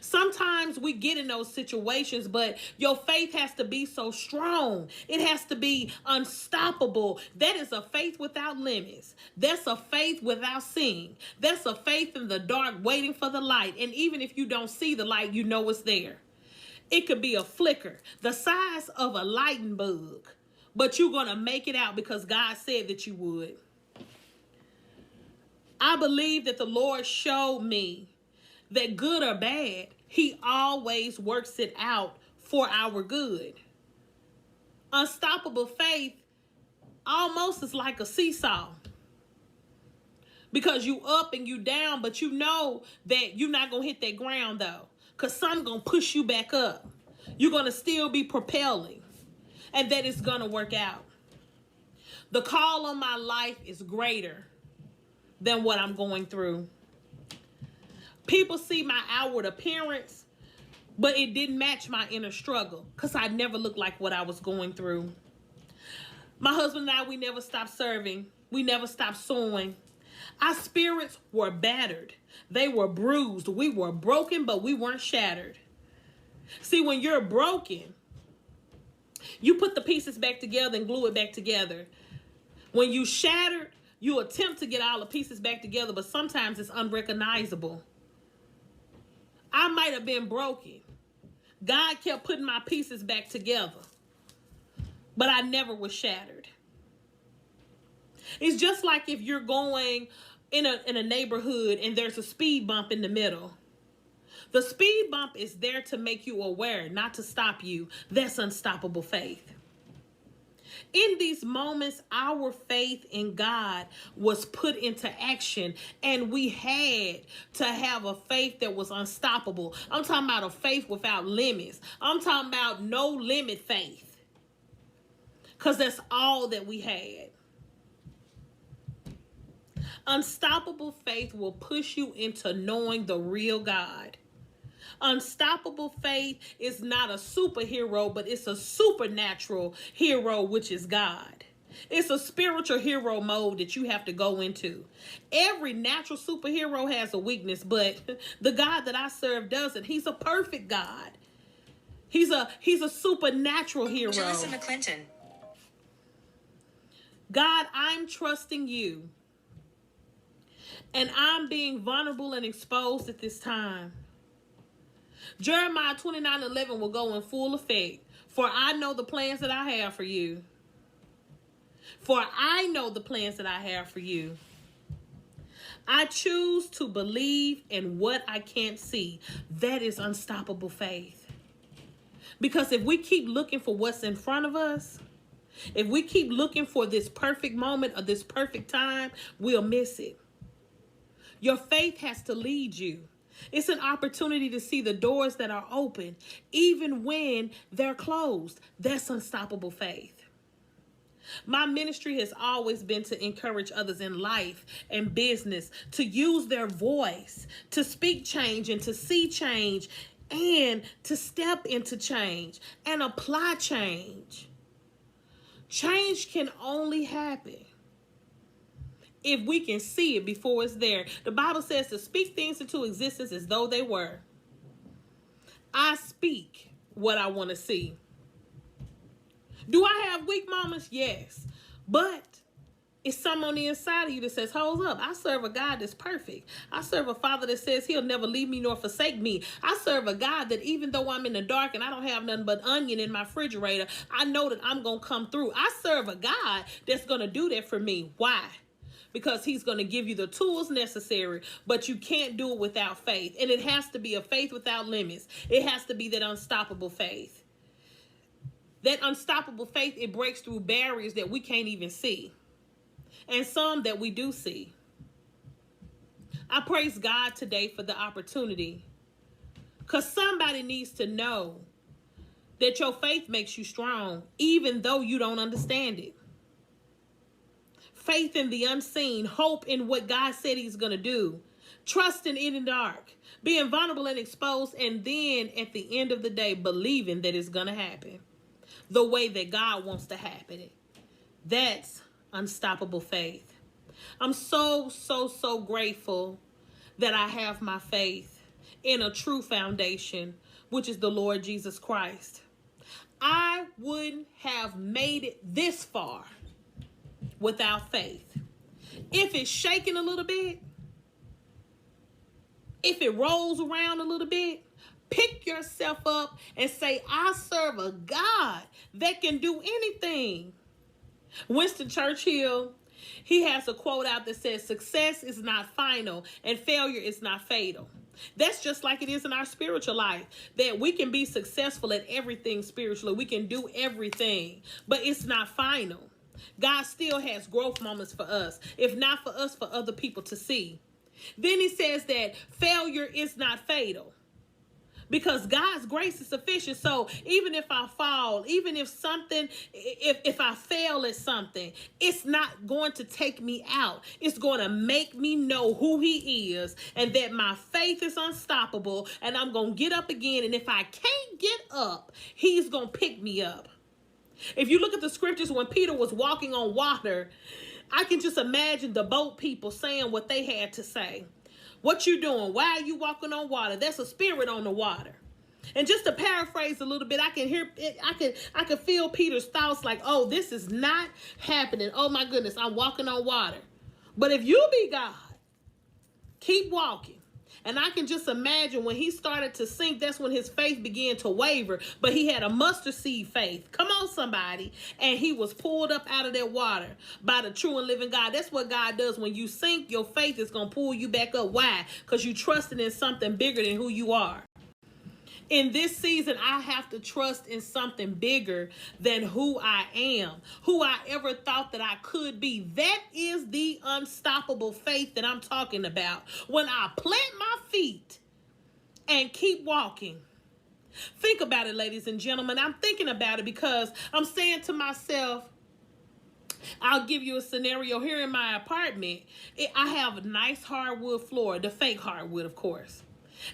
Sometimes we get in those situations, but your faith has to be so strong. It has to be unstoppable. That is a faith without limits. That's a faith without seeing. That's a faith in the dark waiting for the light. And even if you don't see the light, you know it's there. It could be a flicker, the size of a lightning bug, but you're going to make it out because God said that you would. I believe that the Lord showed me that good or bad, he always works it out for our good. Unstoppable faith almost is like a seesaw. Because you up and you down, but you know that you're not going to hit that ground though. Because something's going to push you back up. You're going to still be propelling. And that it's going to work out. The call on my life is greater than what I'm going through. People see my outward appearance, but it didn't match my inner struggle because I never looked like what I was going through. My husband and I, we never stopped serving. We never stopped sowing. Our spirits were battered. They were bruised. We were broken, but we weren't shattered. See, when you're broken, you put the pieces back together and glue it back together. When you shattered, you attempt to get all the pieces back together, but sometimes it's unrecognizable. I might have been broken. God kept putting my pieces back together, but I never was shattered. It's just like if you're going in a neighborhood and there's a speed bump in the middle. The speed bump is there to make you aware, not to stop you. That's unstoppable faith. In these moments, our faith in God was put into action, and we had to have a faith that was unstoppable. I'm talking about a faith without limits. I'm talking about no limit faith, because that's all that we had. Unstoppable faith will push you into knowing the real God. Unstoppable faith is not a superhero, but it's a supernatural hero, which is God. It's a spiritual hero mode that you have to go into. Every natural superhero has a weakness, but the God that I serve doesn't. He's a perfect God. He's a supernatural hero. Jalissa McClinton. God, I'm trusting you. And I'm being vulnerable and exposed at this time. Jeremiah 29:11 will go in full effect. For I know the plans that I have for you. For I know the plans that I have for you. I choose to believe in what I can't see. That is unstoppable faith. Because if we keep looking for what's in front of us, if we keep looking for this perfect moment or this perfect time, we'll miss it. Your faith has to lead you. It's an opportunity to see the doors that are open, even when they're closed. That's unstoppable faith. My ministry has always been to encourage others in life and business to use their voice, to speak change and to see change and to step into change and apply change. Change can only happen if we can see it before it's there. The Bible says to speak things into existence as though they were. I speak what I want to see. Do I have weak moments? Yes. But it's something on the inside of you that says, hold up, I serve a God that's perfect. I serve a Father that says he'll never leave me nor forsake me. I serve a God that even though I'm in the dark and I don't have nothing but onion in my refrigerator, I know that I'm going to come through. I serve a God that's going to do that for me. Why? Because he's going to give you the tools necessary, but you can't do it without faith. And it has to be a faith without limits. It has to be that unstoppable faith. That unstoppable faith, it breaks through barriers that we can't even see. And some that we do see. I praise God today for the opportunity. Because somebody needs to know that your faith makes you strong, even though you don't understand it. Faith in the unseen, hope in what God said he's going to do, trusting in the dark, being vulnerable and exposed, and then at the end of the day, believing that it's going to happen the way that God wants to happen it. That's unstoppable faith. I'm so grateful that I have my faith in a true foundation, which is the Lord Jesus Christ. I wouldn't have made it this far without faith. If it's shaking a little bit, if it rolls around a little bit, pick yourself up and say, I serve a God that can do anything. Winston Churchill, he has a quote out that says, success is not final and failure is not fatal. That's just like it is in our spiritual life, that we can be successful at everything spiritually. We can do everything, but it's not final. God still has growth moments for us, if not for us, for other people to see. Then he says that failure is not fatal, because God's grace is sufficient. So even if I fall, even if something, if I fail at something, it's not going to take me out. It's going to make me know who he is and that my faith is unstoppable, and I'm going to get up again. And if I can't get up, he's going to pick me up. If you look at the scriptures, when Peter was walking on water, I can just imagine the boat people saying what they had to say. What you doing? Why are you walking on water? There's a spirit on the water. And just to paraphrase a little bit, I can hear it. I can feel Peter's thoughts like, oh, this is not happening. Oh my goodness, I'm walking on water. But if you be God, keep walking. And I can just imagine when he started to sink, that's when his faith began to waver. But he had a mustard seed faith. Come on, somebody. And he was pulled up out of that water by the true and living God. That's what God does. When you sink, your faith is going to pull you back up. Why? Because you trusted in something bigger than who you are. In this season, I have to trust in something bigger than who I am, who I ever thought that I could be. That is the unstoppable faith that I'm talking about. When I plant my feet and keep walking. Think about it, ladies and gentlemen. I'm thinking about it because I'm saying to myself, I'll give you a scenario here in my apartment. I have a nice hardwood floor, the fake hardwood, of course.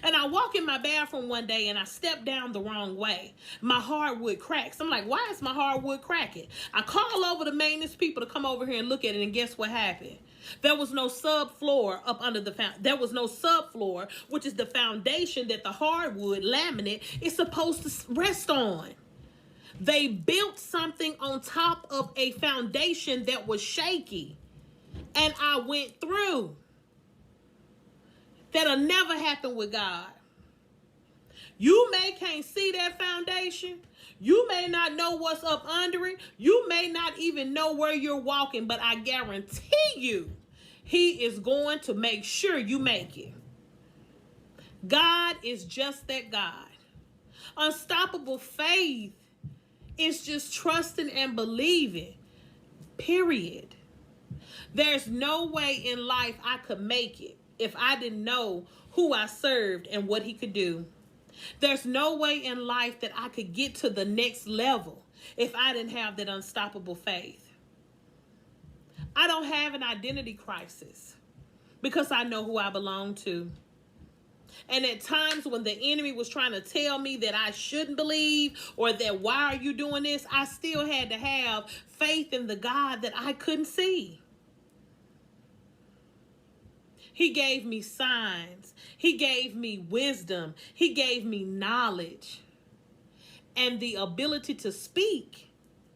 And I walk in my bathroom one day and I step down the wrong way. My hardwood cracks. I'm like, why is my hardwood cracking? I call over the maintenance people to come over here and look at it, and guess what happened? There was no subfloor up under the there was no subfloor, which is the foundation that the hardwood laminate is supposed to rest on. They built something on top of a foundation that was shaky, and I went through. That'll never happen with God. You can't see that foundation. You may not know what's up under it. You may not even know where you're walking, but I guarantee you, he is going to make sure you make it. God is just that God. Unstoppable faith is just trusting and believing, period. There's no way in life I could make it if I didn't know who I served and what he could do. There's no way in life that I could get to the next level if I didn't have that unstoppable faith. I don't have an identity crisis because I know who I belong to. And at times when the enemy was trying to tell me that I shouldn't believe, or that why are you doing this, I still had to have faith in the God that I couldn't see. He gave me signs. He gave me wisdom. He gave me knowledge and the ability to speak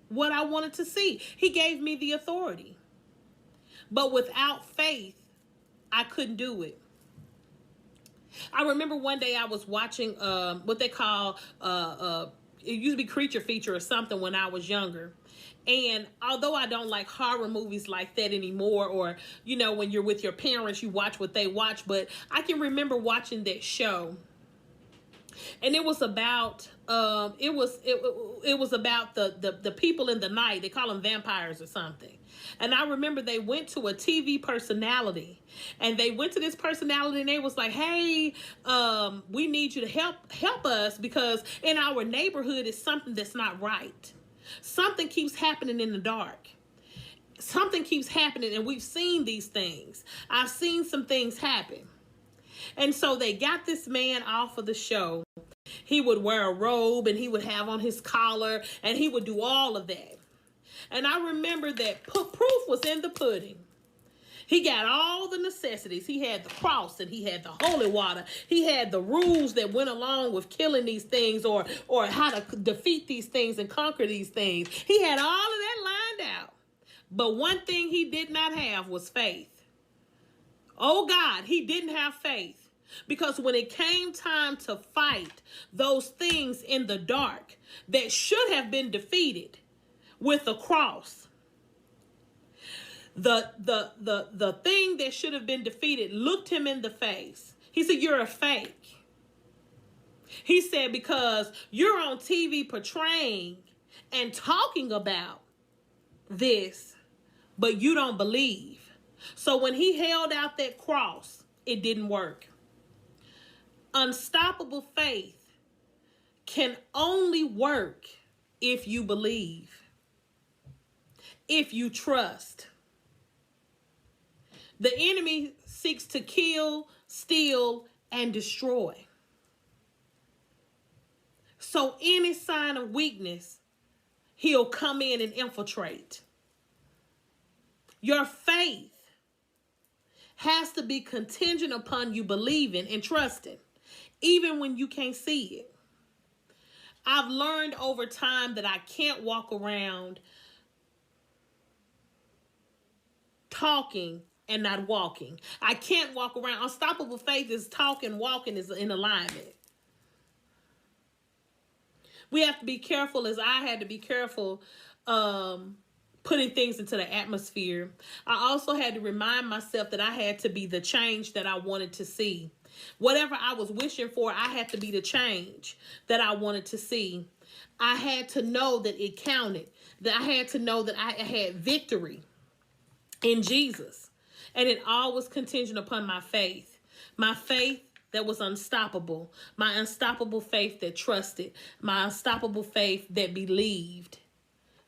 what I wanted to see. He gave me the authority. But without faith, I couldn't do it. I remember one day I was watching what they call it used to be Creature Feature or something when I was younger. And although I don't like horror movies like that anymore, or, you know, when you're with your parents, you watch what they watch, but I can remember watching that show. And it was about it was about the people in the night. They call them vampires or something. And I remember they went to a TV personality, and they went to this personality and they was like, hey, we need you to help us, because in our neighborhood is something that's not right. Something keeps happening in the dark. Something keeps happening, and we've seen these things. I've seen some things happen. And so they got this man off of the show. He would wear a robe, and he would have on his collar, and he would do all of that. And I remember that proof was in the pudding. He got all the necessities. He had the cross, and he had the holy water. He had the rules that went along with killing these things, or how to defeat these things and conquer these things. He had all of that lined out. But one thing he did not have was faith. Oh God, he didn't have faith. Because when it came time to fight those things in the dark that should have been defeated with a cross, the thing that should have been defeated looked him in the face. He said, you're a fake. He said, because you're on TV portraying and talking about this, but you don't believe. So when he held out that cross, it didn't work. Unstoppable faith can only work if you believe, if you trust. The enemy seeks to kill, steal, and destroy. So any sign of weakness, he'll come in and infiltrate. Your faith has to be contingent upon you believing and trusting, even when you can't see it. I've learned over time that I can't walk around talking and not walking. I can't walk around. Unstoppable faith is talking, walking is in alignment. We have to be careful, as I had to be careful putting things into the atmosphere. I also had to remind myself that I had to be the change that I wanted to see. Whatever I was wishing for, I had to be the change that I wanted to see. I had to know that it counted. That I had to know that I had victory in Jesus. And it all was contingent upon my faith. My faith that was unstoppable. My unstoppable faith that trusted. My unstoppable faith that believed,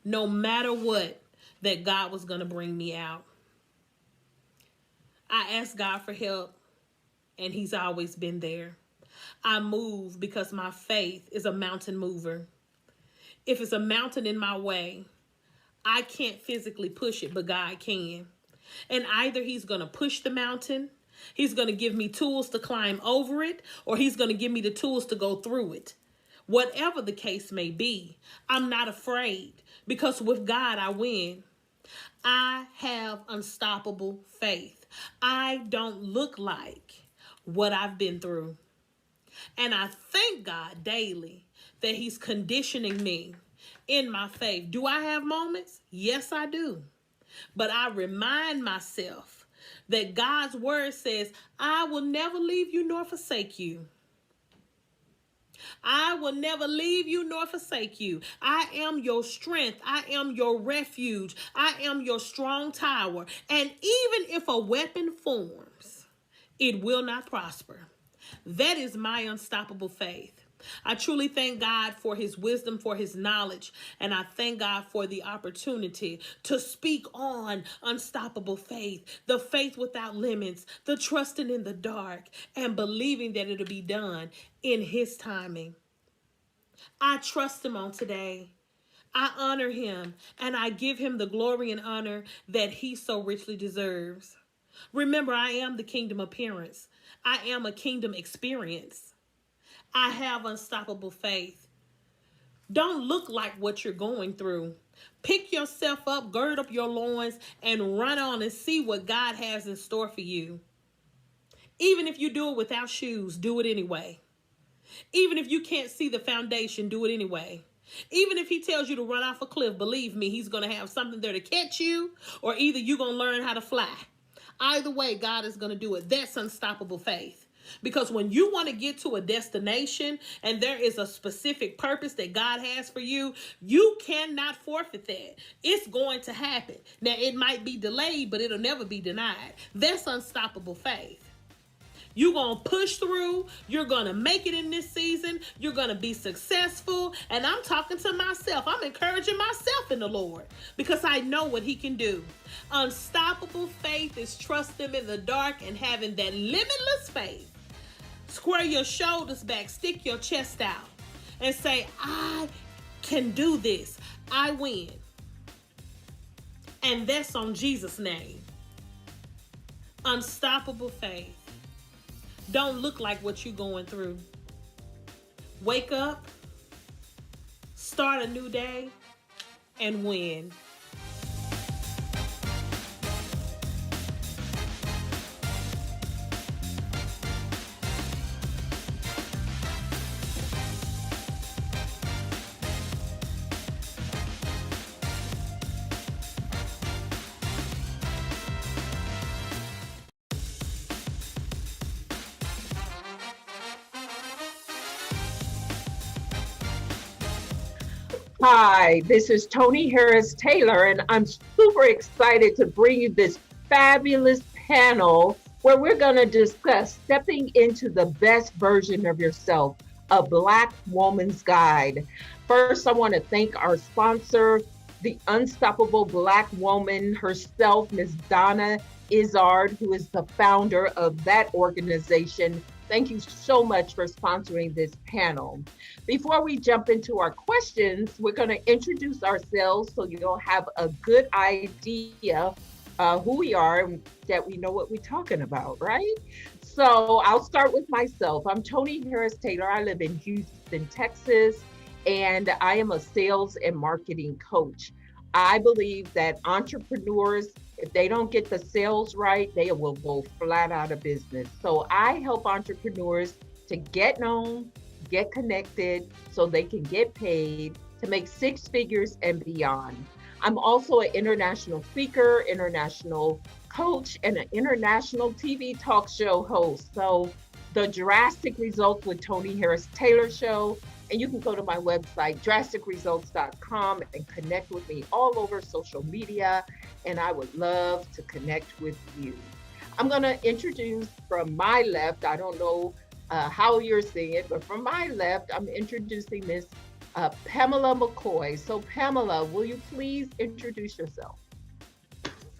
no matter what, that God was going to bring me out. I asked God for help, and he's always been there. I move because my faith is a mountain mover. If it's a mountain in my way, I can't physically push it, but God can. And either he's going to push the mountain, he's going to give me tools to climb over it, or he's going to give me the tools to go through it. Whatever the case may be, I'm not afraid, because with God, I win. I have unstoppable faith. I don't look like what I've been through. And I thank God daily that he's conditioning me in my faith. Do I have moments? Yes, I do. But I remind myself that God's word says, I will never leave you nor forsake you. I will never leave you nor forsake you. I am your strength. I am your refuge. I am your strong tower. And even if a weapon forms, it will not prosper. That is my unstoppable faith. I truly thank God for his wisdom, for his knowledge, and I thank God for the opportunity to speak on unstoppable faith, the faith without limits, the trusting in the dark, and believing that it'll be done in his timing. I trust him on today. I honor him, and I give him the glory and honor that he so richly deserves. Remember, I am the kingdom appearance. I am a kingdom experience. I have unstoppable faith. Don't look like what you're going through. Pick yourself up, gird up your loins, and run on and see what God has in store for you. Even if you do it without shoes, do it anyway. Even if you can't see the foundation, do it anyway. Even if he tells you to run off a cliff, believe me, he's going to have something there to catch you, or either you're going to learn how to fly. Either way, God is going to do it. That's unstoppable faith. Because when you want to get to a destination and there is a specific purpose that God has for you, you cannot forfeit that. It's going to happen. Now, it might be delayed, but it'll never be denied. That's unstoppable faith. You're going to push through. You're going to make it in this season. You're going to be successful. And I'm talking to myself. I'm encouraging myself in the Lord because I know what he can do. Unstoppable faith is trusting him in the dark and having that limitless faith. Square your shoulders back. Stick your chest out and say, I can do this. I win. And that's on Jesus' name. Unstoppable faith. Don't look like what you're going through. Wake up, start a new day, and win. Hi, this is Tony Harris Taylor, and I'm super excited to bring you this fabulous panel where we're going to discuss stepping into the best version of yourself, a Black woman's guide. First, I want to thank our sponsor, the unstoppable Black woman herself, Ms. Donna Izard, who is the founder of that organization. Thank you so much for sponsoring this panel. Before we jump into our questions, we're going to introduce ourselves so you'll have a good idea who we are and that we know what we're talking about, right? So I'll start with myself. I'm Tony Harris Taylor. I live in Houston, Texas, and I am a sales and marketing coach. I believe that entrepreneurs, if they don't get the sales right, they will go flat out of business. So I help entrepreneurs to get known, get connected, so they can get paid to make six figures and beyond. I'm also an international speaker, international coach, and an international TV talk show host. So the Drastic Results with Tony Harris Taylor show, and you can go to my website, drasticresults.com, and connect with me all over social media, and I would love to connect with you. I'm gonna introduce from my left, I don't know how you're seeing it, but from my left, I'm introducing Miss Pamela McCoy. So Pamela, will you please introduce yourself?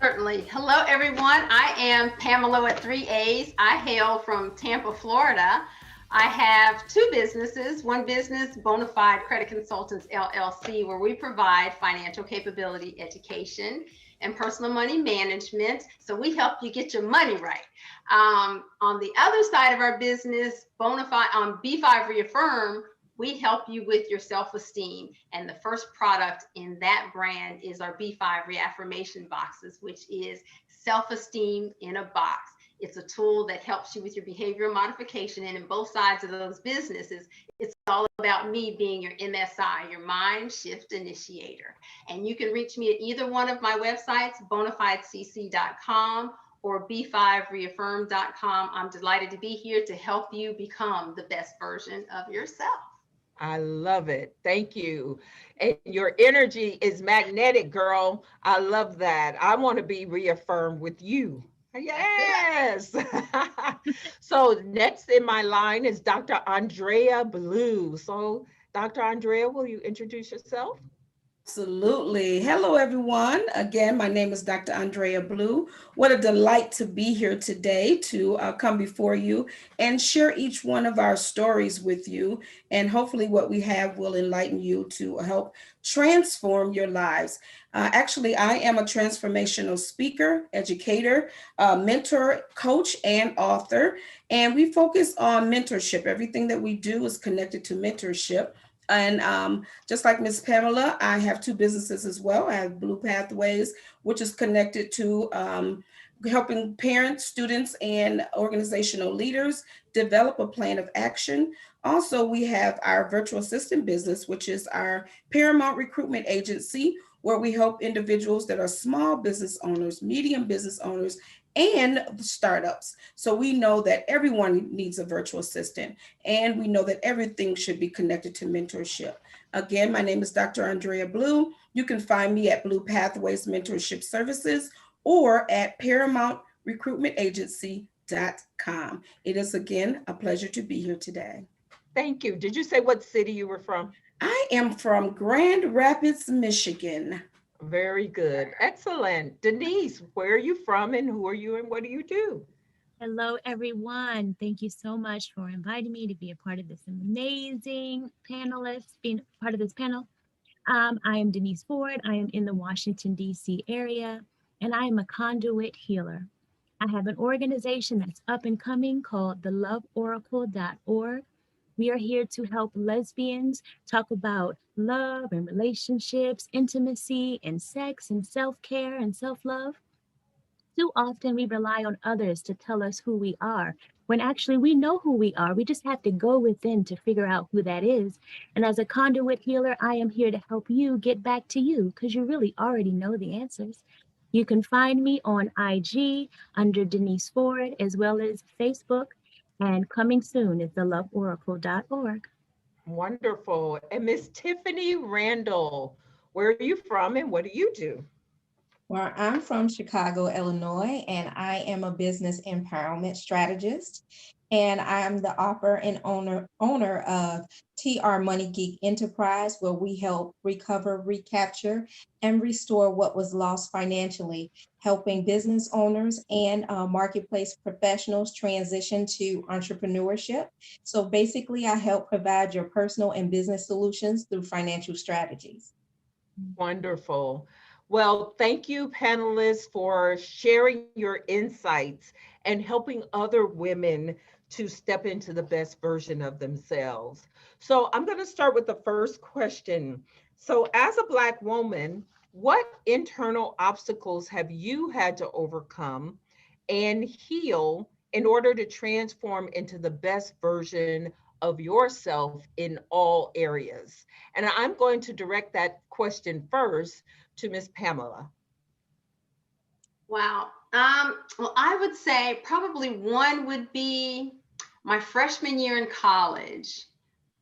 Certainly. Hello, everyone. I am Pamela with 3 A's. I hail from Tampa, Florida. I have two businesses. One business, Bonafide Credit Consultants, LLC, where we provide financial capability education and personal money management. So we help you get your money right. On the other side of our business, Bonafide, B5 Reaffirm, we help you with your self-esteem. And the first product in that brand is our B5 Reaffirmation Boxes, which is self-esteem in a box. It's a tool that helps you with your behavioral modification. And in both sides of those businesses, it's all about me being your MSI, your mind shift initiator. And you can reach me at either one of my websites, bonafidecc.com or b5reaffirm.com. I'm delighted to be here to help you become the best version of yourself. I love it. Thank you. And your energy is magnetic, girl. I love that. I want to be reaffirmed with you. Yes. So next in my line is Dr. Andrea Blue. So Dr. Andrea, will you introduce yourself? Absolutely. Hello, everyone. Again, my name is Dr. Andrea Blue. What a delight to be here today to come before you and share each one of our stories with you. And hopefully, what we have will enlighten you to help transform your lives. Actually, I am a transformational speaker, educator, mentor, coach, and author. And we focus on mentorship. Everything that we do is connected to mentorship. And just like Miss Pamela, I have two businesses as well. I have Blue Pathways, which is connected to helping parents, students, and organizational leaders develop a plan of action. Also, we have our virtual assistant business, which is our Paramount Recruitment Agency, where we help individuals that are small business owners, medium business owners, and startups. So we know that everyone needs a virtual assistant, and we know that everything should be connected to mentorship. Again, my name is Dr. Andrea Blue. You can find me at Blue Pathways Mentorship Services or at ParamountRecruitmentAgency.com. It is again a pleasure to be here today. Thank you. Did you say what city you were from? I am from Grand Rapids, Michigan. Very good. Excellent. Denise, where are you from and who are you and what do you do? Hello, everyone. Thank you so much for inviting me to be a part of this amazing panelist, being part of this panel. I am Denise Ford. I am in the Washington, D.C. area, and I am a conduit healer. I have an organization that's up and coming called theloveoracle.org. We are here to help lesbians talk about love and relationships, intimacy and sex and self-care and self-love. Too often we rely on others to tell us who we are, when actually we know who we are. We just have to go within to figure out who that is. And as a conduit healer, I am here to help you get back to you because you really already know the answers. You can find me on IG under Denise Ford, as well as Facebook. And coming soon is theloveoracle.org. Wonderful. And Miss Tiffany Randall, where are you from and what do you do? Well, I'm from Chicago, Illinois, and I am a business empowerment strategist. And I am the author and owner of TR Money Geek Enterprise, where we help recover, recapture, and restore what was lost financially, helping business owners and marketplace professionals transition to entrepreneurship. So basically, I help provide your personal and business solutions through financial strategies. Wonderful. Well, thank you, panelists, for sharing your insights and helping other women to step into the best version of themselves. So I'm going to start with the first question. So as a Black woman, what internal obstacles have you had to overcome and heal in order to transform into the best version of yourself in all areas? And I'm going to direct that question first to Miss Pamela. Wow. Well, I would say probably one would be my freshman year in college,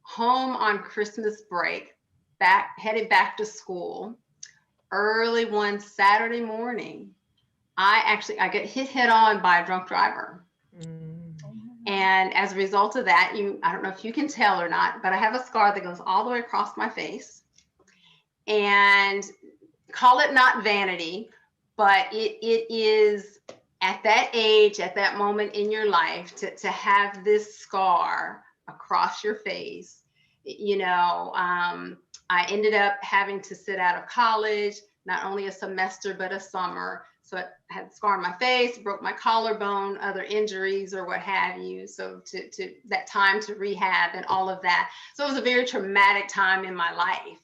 home on Christmas break, headed back to school. Early one Saturday morning, I get hit head on by a drunk driver. And as a result of that, I don't know if you can tell or not, but I have a scar that goes all the way across my face. And call it not vanity, but it is at that age, at that moment in your life, to have this scar across your face. I ended up having to sit out of college, not only a semester, but a summer. So I had a scar on my face, broke my collarbone, other injuries or what have you. So to that time to rehab and all of that. So it was a very traumatic time in my life,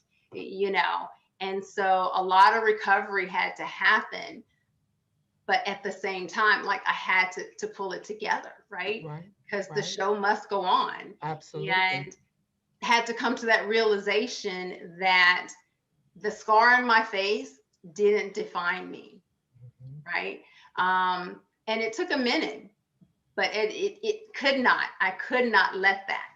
And so a lot of recovery had to happen. But at the same time, like I had to pull it together, right? Because the show must go on. Absolutely. And had to come to that realization that the scar on my face didn't define me, right? And it took a minute, but it could not. I could not let that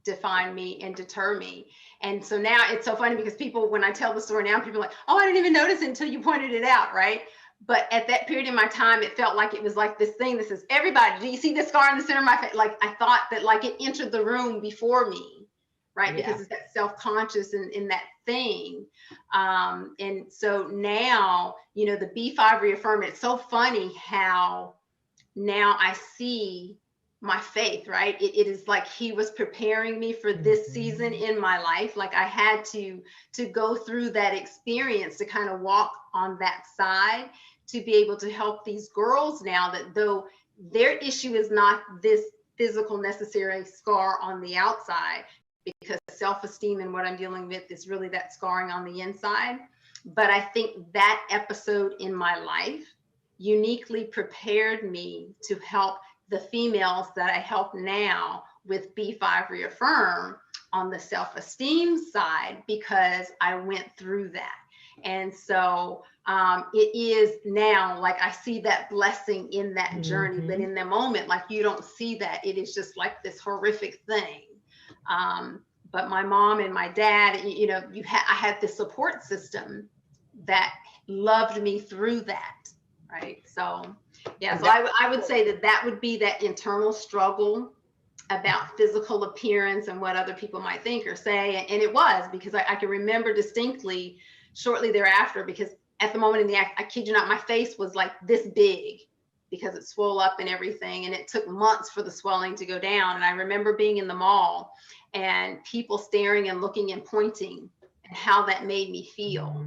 define me and deter me. And so now it's so funny because people, when I tell the story now, people are like, oh, I didn't even notice it until you pointed it out, right? But at that period in my time, it felt like it was like this thing that says, everybody, do you see the scar in the center of my face? Like I thought that like it entered the room before me, right? Yeah. Because it's that self-conscious and in that thing. And so now, you know, the B5 reaffirm, it's so funny how now I see my faith, right? It is like he was preparing me for this season in my life. Like I had to go through that experience to kind of walk on that side, to be able to help these girls now, that though their issue is not this physical necessary scar on the outside, because self-esteem and what I'm dealing with is really that scarring on the inside. But I think that episode in my life uniquely prepared me to help the females that I help now with B5 Reaffirm on the self-esteem side, because I went through that. And so it is now like I see that blessing in that journey, but in the moment, like you don't see that. It is just like this horrific thing. But my mom and my dad, you know, I had this support system that loved me through that, right? So yeah, so I would say that would be that internal struggle about physical appearance and what other people might think or say. And it was, because I can remember distinctly shortly thereafter, because at the moment in the act, I kid you not, my face was like this big because it swelled up and everything. And it took months for the swelling to go down. And I remember being in the mall and people staring and looking and pointing, and how that made me feel,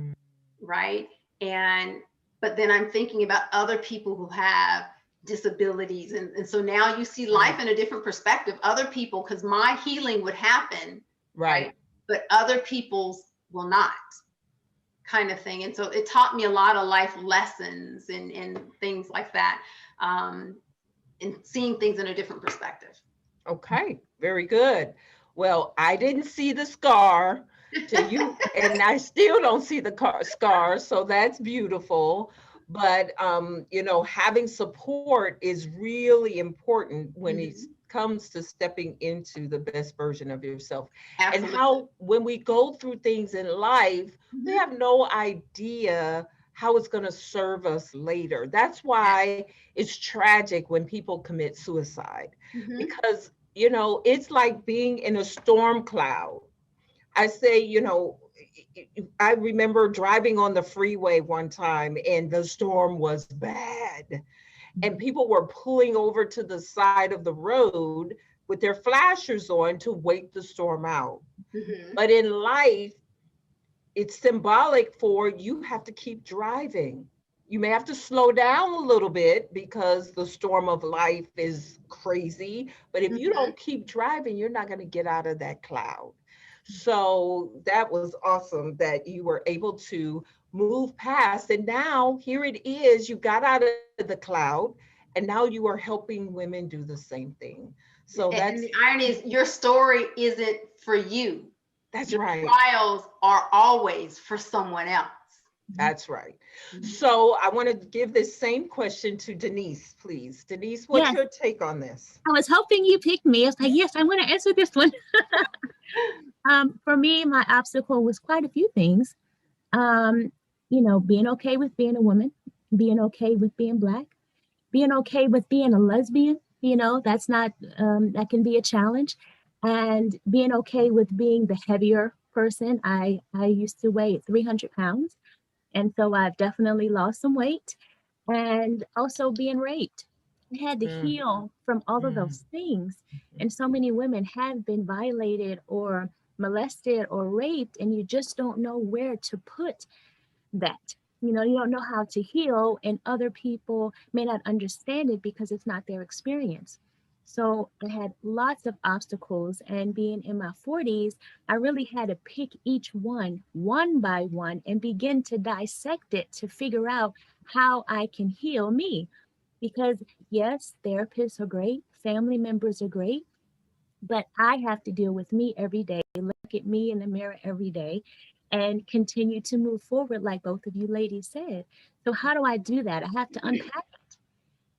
right? But then I'm thinking about other people who have disabilities. And so now you see life in a different perspective. Other people, because my healing would happen, right? But other people's will not, kind of thing. And so it taught me a lot of life lessons and things like that, and seeing things in a different perspective. Okay, very good. Well, I didn't see the scar to you, and I still don't see the scar, so that's beautiful. But you know, having support is really important when it comes to stepping into the best version of yourself. Absolutely. And how when we go through things in life, we have no idea how it's going to serve us later. That's why it's tragic when people commit suicide, because you know, it's like being in a storm cloud. I say, you know, I remember driving on the freeway one time and the storm was bad. And people were pulling over to the side of the road with their flashers on to wait the storm out. But in life, it's symbolic for you have to keep driving. You may have to slow down a little bit because the storm of life is crazy. But if you don't keep driving, you're not going to get out of that cloud. So that was awesome that you were able to move past. And now here it is, you got out of the cloud and now you are helping women do the same thing. So that's the irony is your story isn't for you. That's right. Trials are always for someone else. That's right. So I want to give this same question to Denise, please. Denise, what's your take on this? I was hoping you picked me. I was like, yes, I want to answer this one. For me, my obstacle was quite a few things. You know, being okay with being a woman, being okay with being Black, being okay with being a lesbian, you know, that's not, that can be a challenge. And being okay with being the heavier person. I used to weigh 300 pounds. And so I've definitely lost some weight. And also being raped. I had to heal from all of those things. And so many women have been violated or molested or raped, and you just don't know where to put that. You know, you don't know how to heal, and other people may not understand it because it's not their experience. So I had lots of obstacles, and being in my 40s, I really had to pick each one by one, and begin to dissect it to figure out how I can heal me. Because yes, therapists are great, family members are great, but I have to deal with me every day, look at me in the mirror every day, and continue to move forward, like both of you ladies said. So how do I do that? I have to unpack it.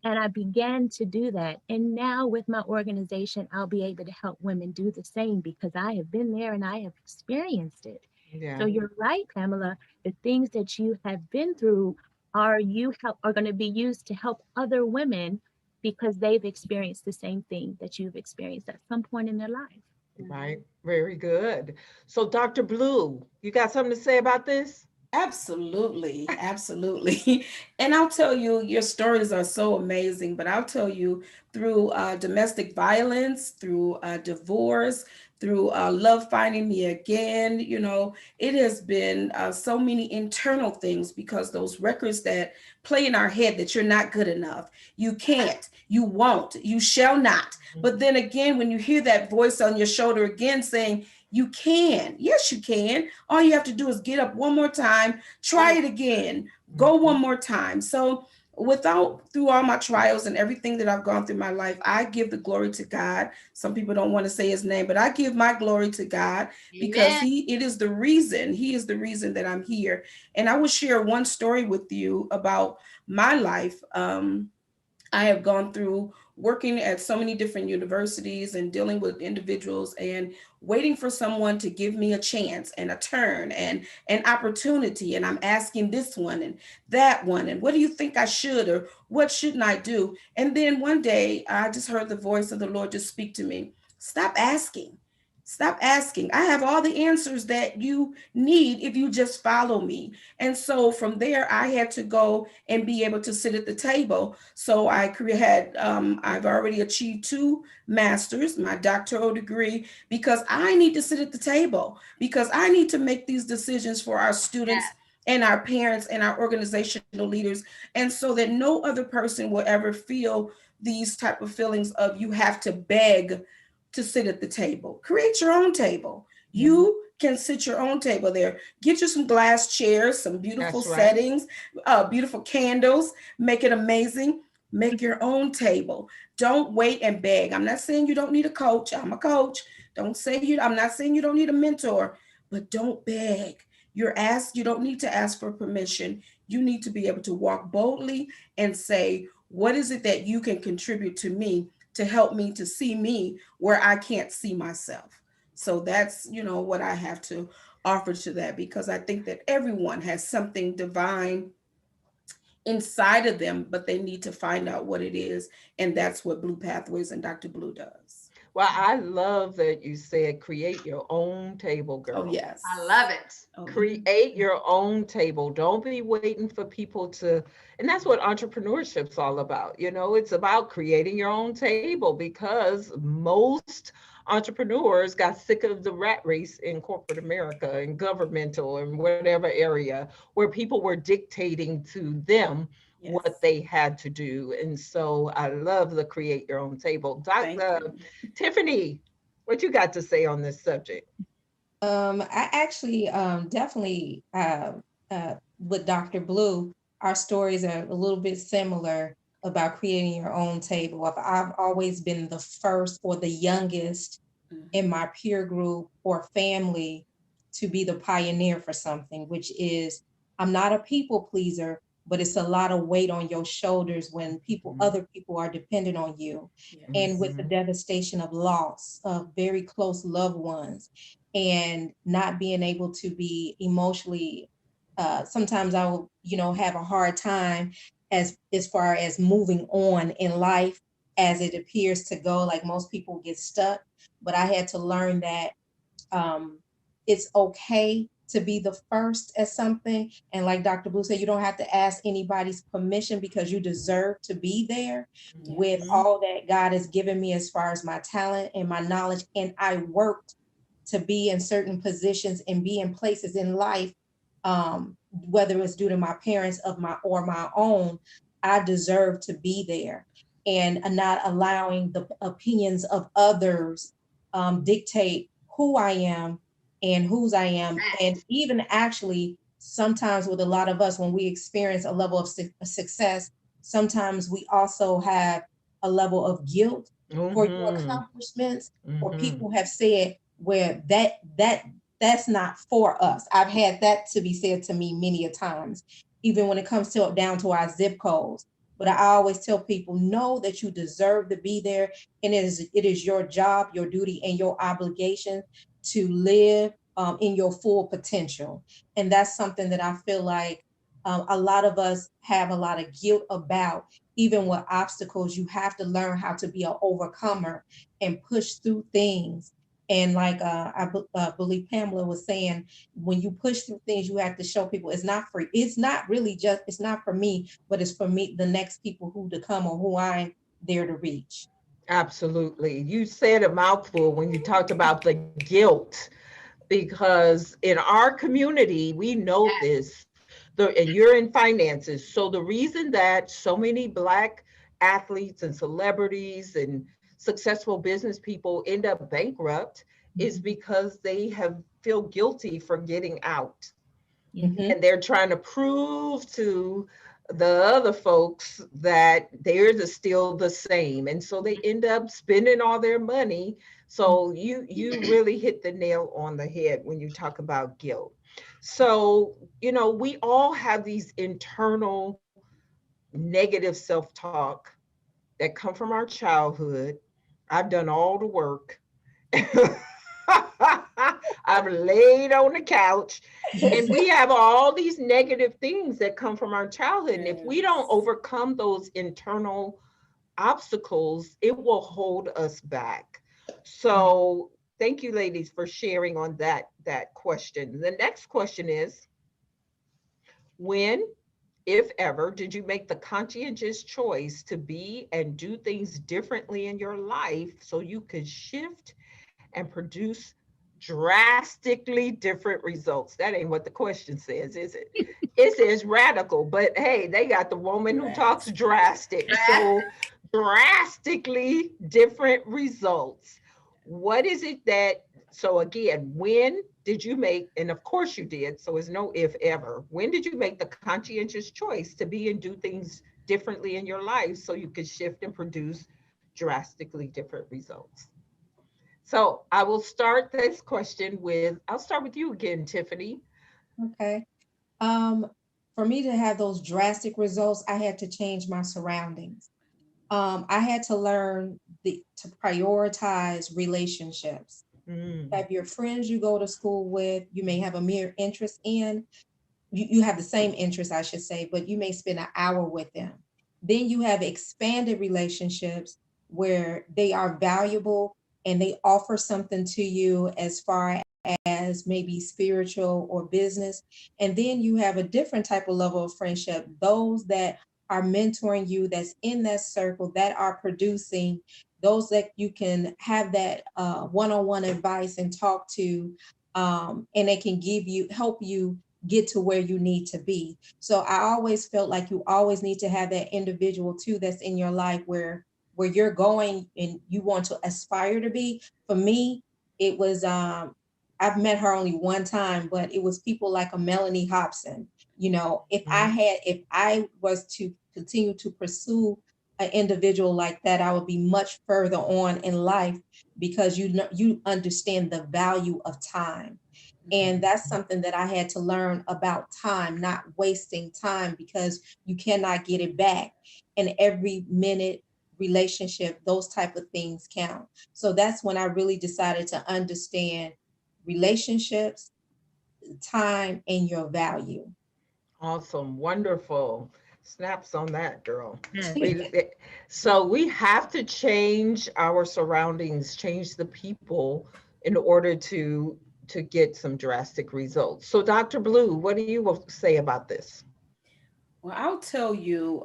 And I began to do that. And now with my organization, I'll be able to help women do the same, because I have been there and I have experienced it. Yeah. So you're right, Pamela. The things that you have been through are going to be used to help other women because they've experienced the same thing that you've experienced at some point in their life. Right. Very good. So, Dr. Blue, you got something to say about this? Absolutely, absolutely. And I'll tell you, your stories are so amazing, but I'll tell you through domestic violence, through divorce, through love finding me again, it has been so many internal things because those records that play in our head that you're not good enough, you can't, you won't, you shall not. But then again, when you hear that voice on your shoulder again saying, you can. Yes, you can. All you have to do is get up one more time, try it again, go one more time. So through all my trials and everything that I've gone through my life, I give the glory to God. Some people don't want to say his name, but I give my glory to God because he is the reason that I'm here. And I will share one story with you about my life. I have gone through working at so many different universities and dealing with individuals and waiting for someone to give me a chance and a turn and an opportunity. And I'm asking this one and that one, and what do you think I should or what shouldn't I do? And then one day I just heard the voice of the Lord just speak to me. Stop asking. Stop asking. I have all the answers that you need if you just follow me. And so from there, I had to go and be able to sit at the table. So I've already achieved 2 masters, my doctoral degree, because I need to sit at the table, because I need to make these decisions for our students and our parents and our organizational leaders. And so that no other person will ever feel these type of feelings of you have to beg to sit at the table. Create your own table. You can sit your own table there. Get you some glass chairs, some beautiful settings, beautiful candles, make it amazing. Make your own table. Don't wait and beg. I'm not saying you don't need a coach. I'm a coach. I'm not saying you don't need a mentor, but don't beg. You don't need to ask for permission. You need to be able to walk boldly and say, what is it that you can contribute to me to help me to see me where I can't see myself? So that's, what I have to offer to that, because I think that everyone has something divine inside of them, but they need to find out what it is. And that's what Blue Pathways and Dr. Blue does. Well, I love that you said create your own table, girl. Oh, yes. I love it. Create your own table. Don't be waiting for people to, and that's what entrepreneurship's all about. It's about creating your own table, because most entrepreneurs got sick of the rat race in corporate America and governmental and whatever area where people were dictating to them what they had to do. And so I love the create your own table. Dr. Tiffany, what you got to say on this subject? I actually definitely with Dr. Blue, our stories are a little bit similar about creating your own table. I've always been the first or the youngest in my peer group or family to be the pioneer for something, which is, I'm not a people pleaser, but it's a lot of weight on your shoulders when other people are dependent on you. And with the devastation of loss of very close loved ones and not being able to be emotionally, sometimes I will, have a hard time as far as moving on in life as it appears to go, like most people get stuck. But I had to learn that it's okay to be the first at something. And like Dr. Blue said, you don't have to ask anybody's permission because you deserve to be there with all that God has given me as far as my talent and my knowledge. And I worked to be in certain positions and be in places in life, whether it's due to my parents or my own, I deserve to be there. And not allowing the opinions of others dictate who I am and whose I am. And even actually, sometimes with a lot of us, when we experience a level of success, sometimes we also have a level of guilt for your accomplishments, or people have said where that's not for us. I've had that to be said to me many a times, even when it comes down to our zip codes. But I always tell people, know that you deserve to be there. And it is your job, your duty, and your obligation to live in your full potential. And that's something that I feel like A lot of us have a lot of guilt about, even with obstacles, you have to learn how to be an overcomer and push through things. And like believe Pamela was saying, when you push through things, you have to show people it's not for, it's not really just, it's not for me, but it's for me, the next people who to come or who I'm there to reach. Absolutely. You said a mouthful when you talked about the guilt, because in our community, we know this, and you're in finances. So the reason that so many Black athletes and celebrities and successful business people end up bankrupt is because they have feel guilty for getting out. And they're trying to prove to the other folks that theirs is still the same. And so they end up spending all their money. So you really hit the nail on the head when you talk about guilt. So, you know, we all have these internal negative self-talk that come from our childhood. I've done all the work. I've laid on the couch, and we have all these negative things that come from our childhood. And if we don't overcome those internal obstacles, it will hold us back. So thank you, ladies, for sharing on that question. The next question is, when, if ever, did you make the conscientious choice to be and do things differently in your life so you could shift and produce drastically different results? That ain't what the question says, is it? It says radical, but hey, they got the woman who talks drastic. So drastically different results. What is it that, so again, when did you make, and of course you did, so it's no if ever, when did you make the conscientious choice to be and do things differently in your life so you could shift and produce drastically different results? So I will start this question with, I'll start with you again, Tiffany. Okay. For me to have those drastic results, I had to change my surroundings. I had to learn to prioritize relationships. Have your friends you go to school with, you may have a mere interest in, you have the same interest, I should say, but you may spend an hour with them. Then you have expanded relationships where they are valuable and they offer something to you as far as maybe spiritual or business. And then you have a different type of level of friendship, those that are mentoring you, that's in that circle, that are producing, those that you can have that one-on-one advice and talk to, and they can help you get to where you need to be. So I always felt like you always need to have that individual too that's in your life where you're going and you want to aspire to be. For me, it was I've met her only one time, but it was people like a Melanie Hobson. You know, if I was to continue to pursue an individual like that, I would be much further on in life, because you understand the value of time. And that's something that I had to learn about time, not wasting time, because you cannot get it back. And every minute, relationship, those type of things count. So that's when I really decided to understand relationships, time, and your value. Awesome, wonderful. Snaps on that, girl. So we have to change our surroundings, change the people in order to get some drastic results. So Dr. Blue, what do you say about this? Well, I'll tell you,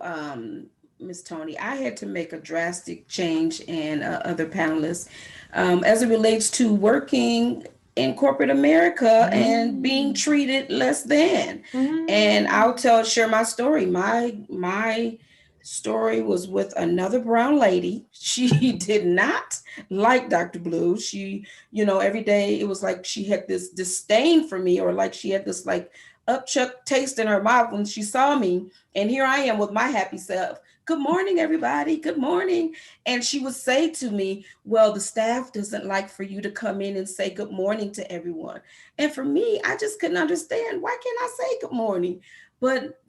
Ms. Tony, I had to make a drastic change, and other panelists, as it relates to working in corporate America and being treated less than. And I'll share my story. My story was with another brown lady. She did not like Dr. Blue. She, every day it was like she had this disdain for me, or like she had this like upchuck taste in her mouth when she saw me. And here I am with my happy self. Good morning, everybody. Good morning. And she would say to me, well, the staff doesn't like for you to come in and say good morning to everyone. And for me, I just couldn't understand, why can't I say good morning? But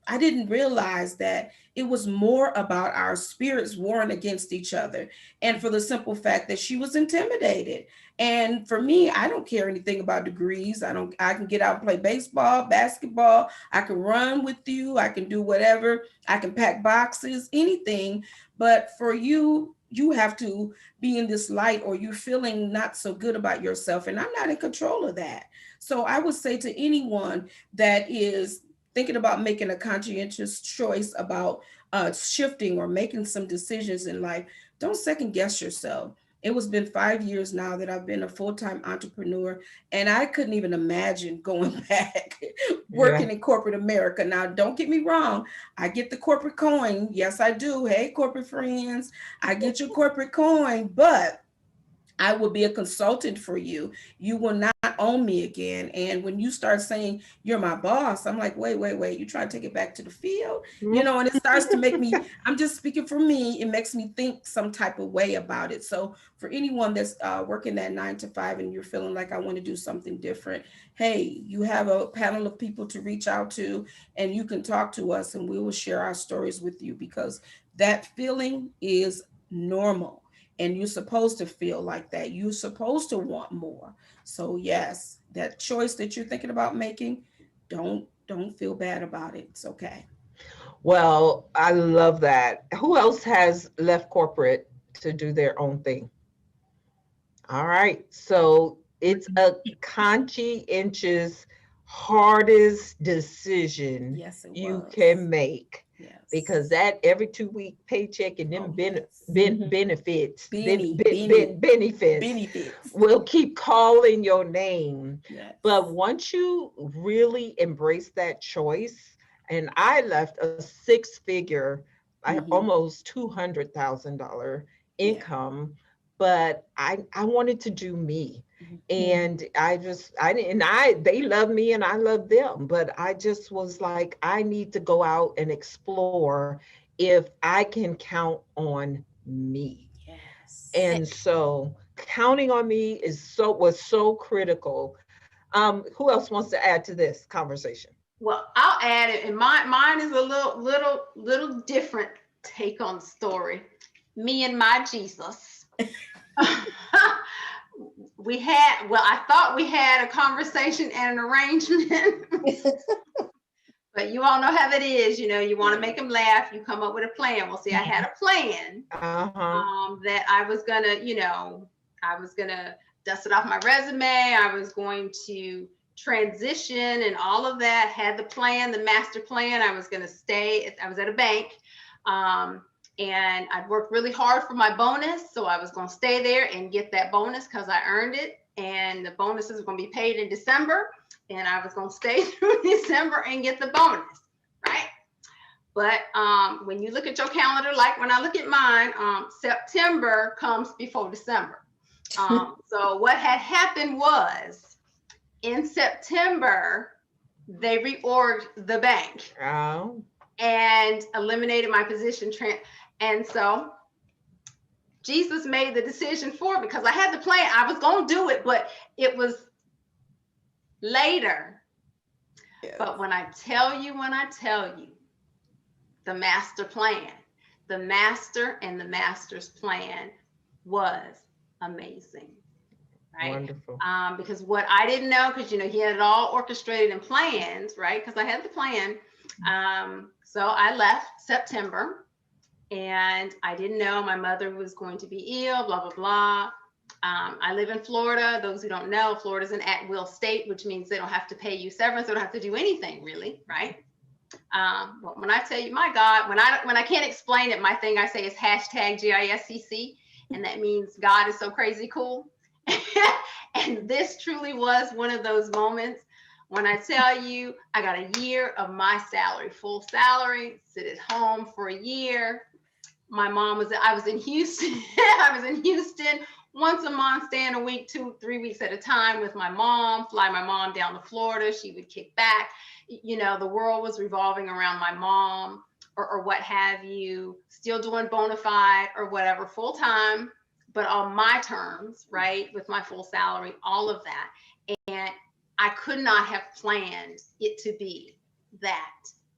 I didn't realize that it was more about our spirits warring against each other. And for the simple fact that she was intimidated. And for me, I don't care anything about degrees. I can get out and play baseball, basketball. I can run with you. I can do whatever. I can pack boxes, anything. But for you, you have to be in this light or you're feeling not so good about yourself. And I'm not in control of that. So I would say to anyone that is thinking about making a conscientious choice about shifting or making some decisions in life, don't second guess yourself. It was been 5 years now that I've been a full-time entrepreneur, and I couldn't even imagine going back working in corporate America. Now, don't get me wrong. I get the corporate coin. Yes, I do. Hey, corporate friends, I get your corporate coin, but I will be a consultant for you. You will not own me again. And when you start saying you're my boss, I'm like, wait. You try to take it back to the field, and it starts to make me, I'm just speaking for me. It makes me think some type of way about it. So for anyone that's working that 9 to 5 and you're feeling like I want to do something different, hey, you have a panel of people to reach out to and you can talk to us and we will share our stories with you because that feeling is normal. And you're supposed to feel like that. You're supposed to want more. So yes, that choice that you're thinking about making, don't feel bad about it. It's okay. Well, I love that. Who else has left corporate to do their own thing? All right. So it's a conscientious, hardest decision you can make. Yes. Because that every 2-week paycheck and them benefits will keep calling your name. Yes. But once you really embrace that choice, and I left a 6-figure, almost $200,000 income, but I wanted to do me. And they love me and I love them, but I just was like, I need to go out and explore if I can count on me. Yes. And so counting on me was so critical. Who else wants to add to this conversation? Well, I'll add it, and mine is a little different take on the story. Me and my Jesus. I thought we had a conversation and an arrangement. But you all know how that is, you want to make them laugh, you come up with a plan. Well, see, I had a plan that I was gonna dust it off my resume. I was going to transition and all of that, had the plan, the master plan. I was at a bank. And I'd worked really hard for my bonus. So I was going to stay there and get that bonus because I earned it. And the bonuses were going to be paid in December. And I was going to stay through December and get the bonus, right? But when you look at your calendar, like when I look at mine, September comes before December. So what had happened was in September, they reorged the bank and eliminated my position. And so Jesus made the decision for me because I had the plan. I was going to do it, but it was later. Yes. But when I tell you, the master plan, the master and the master's plan was amazing. Right? Wonderful. Because what I didn't know, because he had it all orchestrated and planned, right? Because I had the plan. So I left September, and I didn't know my mother was going to be ill. Blah blah blah. I live in Florida. Those who don't know, Florida's an at-will state, which means they don't have to pay you severance. They don't have to do anything really, right? But when I tell you, my God, when I can't explain it, my thing I say is #GISCC, and that means God is so crazy cool. And this truly was one of those moments when I tell you I got a year of my salary, full salary, sit at home for a year. I was in Houston. I was in Houston once a month, staying a week, 2-3 weeks at a time with my mom, fly my mom down to Florida. She would kick back. The world was revolving around my mom or what have you, still doing bona fide or whatever full time, but on my terms, right? With my full salary, all of that. And I could not have planned it to be that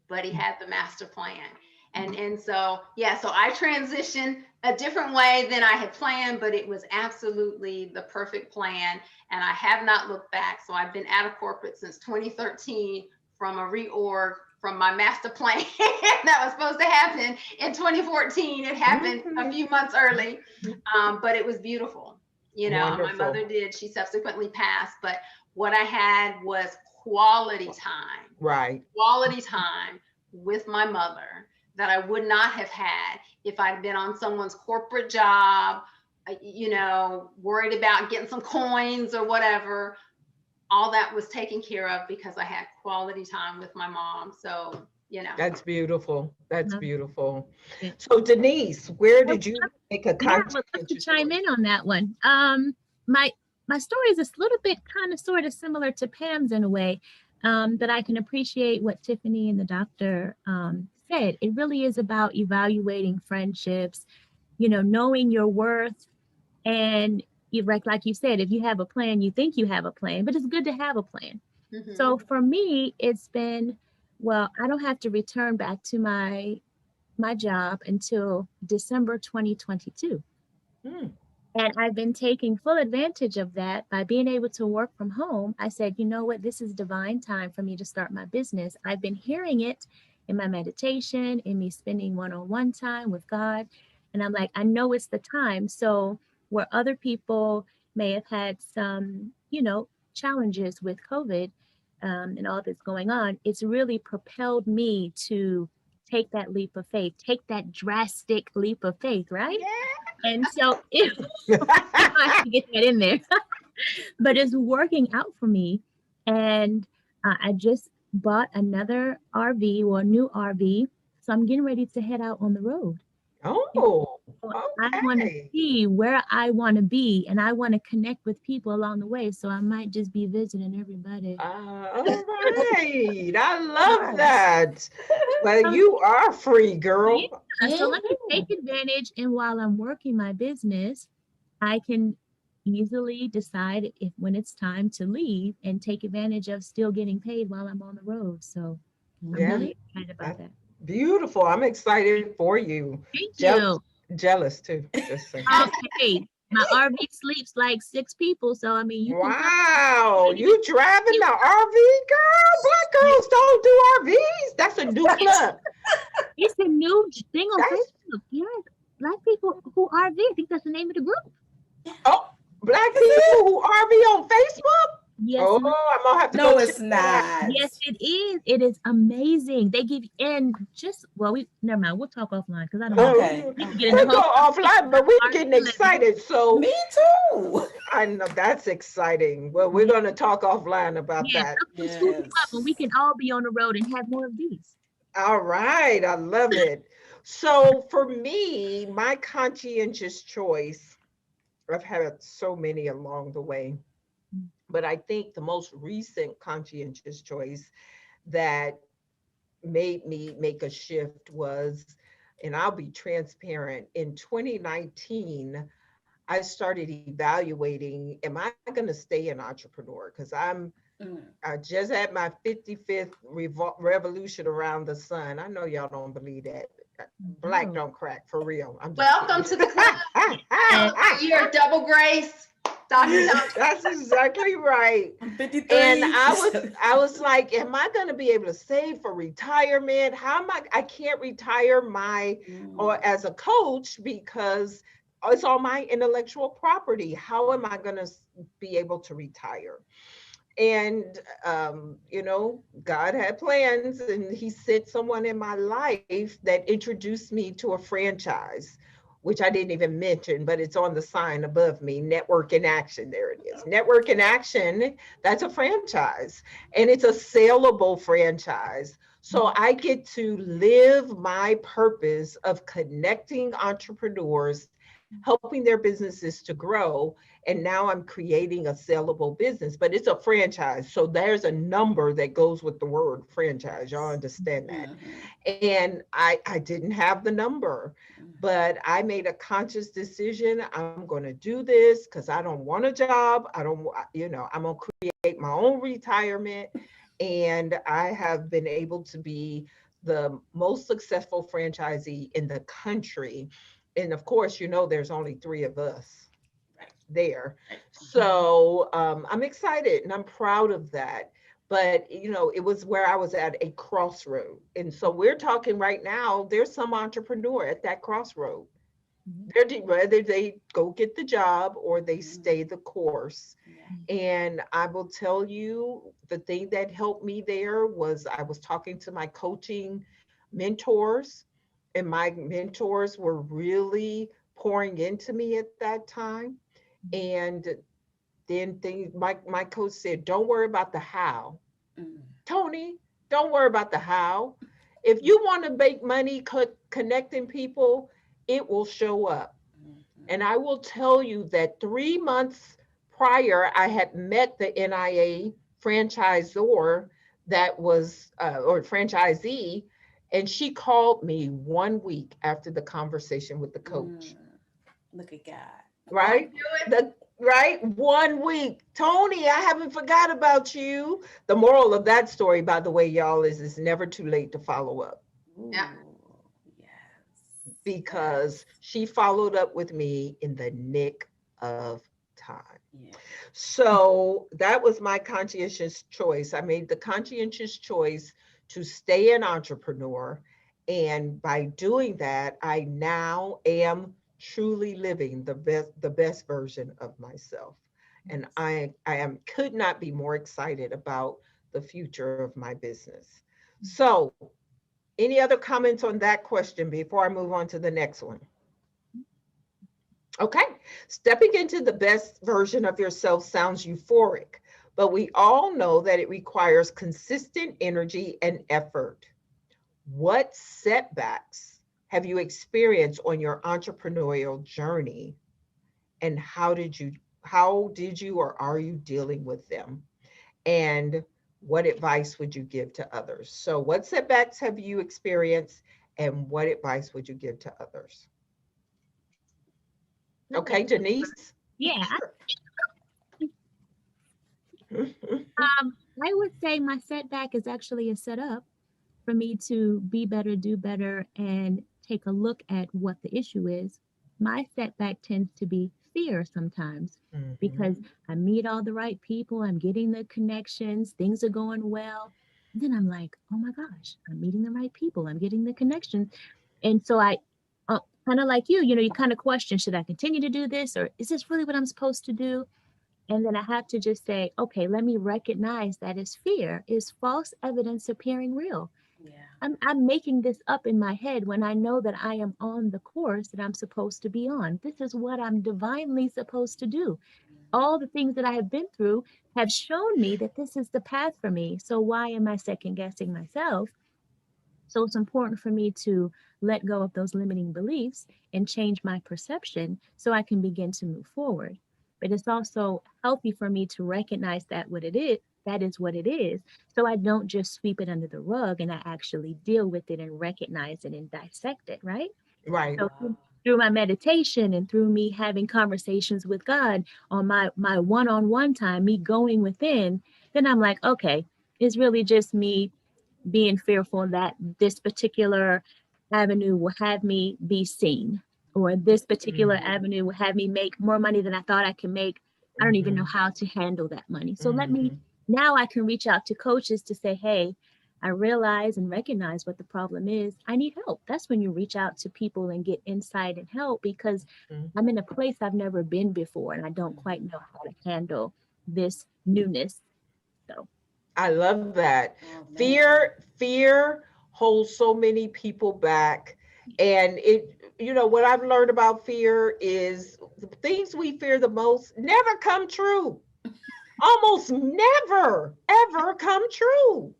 but he had the master plan. And so, yeah, so I transitioned a different way than I had planned, but it was absolutely the perfect plan. And I have not looked back. So I've been out of corporate since 2013 from a reorg from my master plan that was supposed to happen in 2014. It happened a few months early, but it was beautiful. You know, my Wonderful. mother did, she subsequently passed, but what I had was quality time, Right. quality time with my mother that I would not have had if I'd been on someone's corporate job, you know, worried about getting some coins or whatever. All that was taken care of because I had quality time with my mom. So, you know. That's beautiful. That's Love beautiful. it. So Denise, where I would did you love- make a Yeah, I would love to conscientious chime choice? in on that one. My my story is a little bit kind of sort of similar to Pam's in a way, that I can appreciate what Tiffany and the doctor said. It really is about evaluating friendships, you know, knowing your worth, and you like you said, if you have a plan, you think you have a plan, but it's good to have a plan. So for me, it's been, well, I don't have to return back to my job until December 2022. Hmm. And I've been taking full advantage of that by being able to work from home. I said, you know what, this is divine time for me to start my business. I've been hearing it in my meditation, in me spending one-on-one time with God. And I'm like, I know it's the time. So where other people may have had some, you know, challenges with COVID, and all that's going on, it's really propelled me to take that leap of faith, take that drastic leap of faith, right? And so if I have to get that in there, but it's working out for me. And I just bought another RV, or a new RV. So I'm getting ready to head out on the road. Oh, So I want to okay. see where I want to be, and I want to connect with people along the way. So I might just be visiting everybody. All right. I love Nice. that. Well, you are free, Yeah. girl. So let me take advantage. And while I'm working my business, I can easily decide if when it's time to leave and take advantage of still getting paid while I'm on the road. So I'm Yeah, really excited about that. beautiful. I'm excited for you. Thank Jealous, you. jealous too. Just saying. Okay. My RV sleeps like 6 people. So, I mean, you can come. Wow, you driving the RV, girl? Black girls don't do RVs. That's a new club. It's a new thing on That's Facebook. Yes. Black people who RV. I think that's the name of the group. oh, black people who RV on Facebook. Yes, Oh, ma'am. I'm gonna have to No, go it's check that out. not. Yes, it is. It is amazing. They give you, and just, well, we never mind. We'll talk offline because I don't want Okay. we can get Okay. into We'll go whole offline, but we're getting RV. excited. So Me too. I know that's exciting. Well, we're gonna talk offline about Yes, that. I'm gonna swoop you up, Yes. and we can all be on the road and have more of these. All right, I love it. So for me, my conscientious choice, I've had so many along the way, but I think the most recent conscientious choice that made me make a shift was, and I'll be transparent, in 2019, I started evaluating, am I going to stay an entrepreneur? Because I just had my 55th revolution around the sun. I know y'all don't believe that. Black don't crack, for real. I'm just Welcome to the club. You're double grace, Dr. Tony. That's exactly right. I'm 53. And I was like, am I going to be able to save for retirement? How am I can't retire or as a coach because it's all my intellectual property. How am I going to be able to retire? And you know, God had plans, and he sent someone in my life that introduced me to a franchise, which I didn't even mention, but it's on the sign above me, Network in Action. There it is. Network in Action, that's a franchise, and it's a saleable franchise. So I get to live my purpose of connecting entrepreneurs, helping their businesses to grow. And now I'm creating a sellable business, but it's a franchise. So there's a number that goes with the word franchise. Y'all understand that. And I didn't have the number, but I made a conscious decision. I'm going to do this because I don't want a job. I don't, you know, I'm going to create my own retirement. And I have been able to be the most successful franchisee in the country. And of course, there's only three of us there. So I'm excited and I'm proud of that. But it was where I was at a crossroad. And so we're talking right now, there's some entrepreneur at that crossroad. Whether they go get the job or they stay the course. And I will tell you, the thing that helped me there was I was talking to my coaching mentors, and my mentors were really pouring into me at that time. And then my coach said, don't worry about the how. Tony, don't worry about the how. If you want to make money connecting people, it will show up. And I will tell you that 3 months prior, I had met the NIA franchisor that was, or franchisee, and she called me 1 week after the conversation with the coach. Look at God. Right? Right? 1 week. Tony, I haven't forgot about you. The moral of that story, by the way, y'all, is it's never too late to follow up. Yeah. Because she followed up with me in the nick of time. So that was my conscientious choice. I made the conscientious choice to stay an entrepreneur. And by doing that, I now am truly living the best version of myself. And I could not be more excited about the future of my business. So any other comments on that question before I move on to the next one? Okay, stepping into the best version of yourself sounds euphoric, but we all know that it requires consistent energy and effort. What setbacks have you experienced on your entrepreneurial journey, and how did you or are you dealing with them? And what advice would you give to others? So what setbacks have you experienced, and what advice would you give to others? Okay, Denise? Yeah. I would say my setback is actually a setup for me to be better, do better, and take a look at what the issue is. My setback tends to be fear sometimes because I meet all the right people, I'm getting the connections, things are going well. Then I'm like, oh my gosh, I'm meeting the right people, I'm getting the connections. And so I kind of like you kind of question, should I continue to do this, or is this really what I'm supposed to do? And then I have to just say, okay, let me recognize that is fear, is false evidence appearing real. I'm making this up in my head when I know that I am on the course that I'm supposed to be on. This is what I'm divinely supposed to do. All the things that I have been through have shown me that this is the path for me. So why am I second guessing myself? So it's important for me to let go of those limiting beliefs and change my perception so I can begin to move forward. But it's also healthy for me to recognize that that is what it is. So I don't just sweep it under the rug, and I actually deal with it and recognize it and dissect it, right? Right. So through my meditation and through me having conversations with God on my one-on-one time, me going within, then I'm like, okay, it's really just me being fearful that this particular avenue will have me be seen, or this particular avenue will have me make more money than I thought I could make. I don't even know how to handle that money. So now I can reach out to coaches to say, hey, I realize and recognize what the problem is. I need help. That's when you reach out to people and get insight and help, because I'm in a place I've never been before and I don't quite know how to handle this newness. So I love that. Fear holds so many people back. And what I've learned about fear is the things we fear the most never come true. Almost never, ever come true.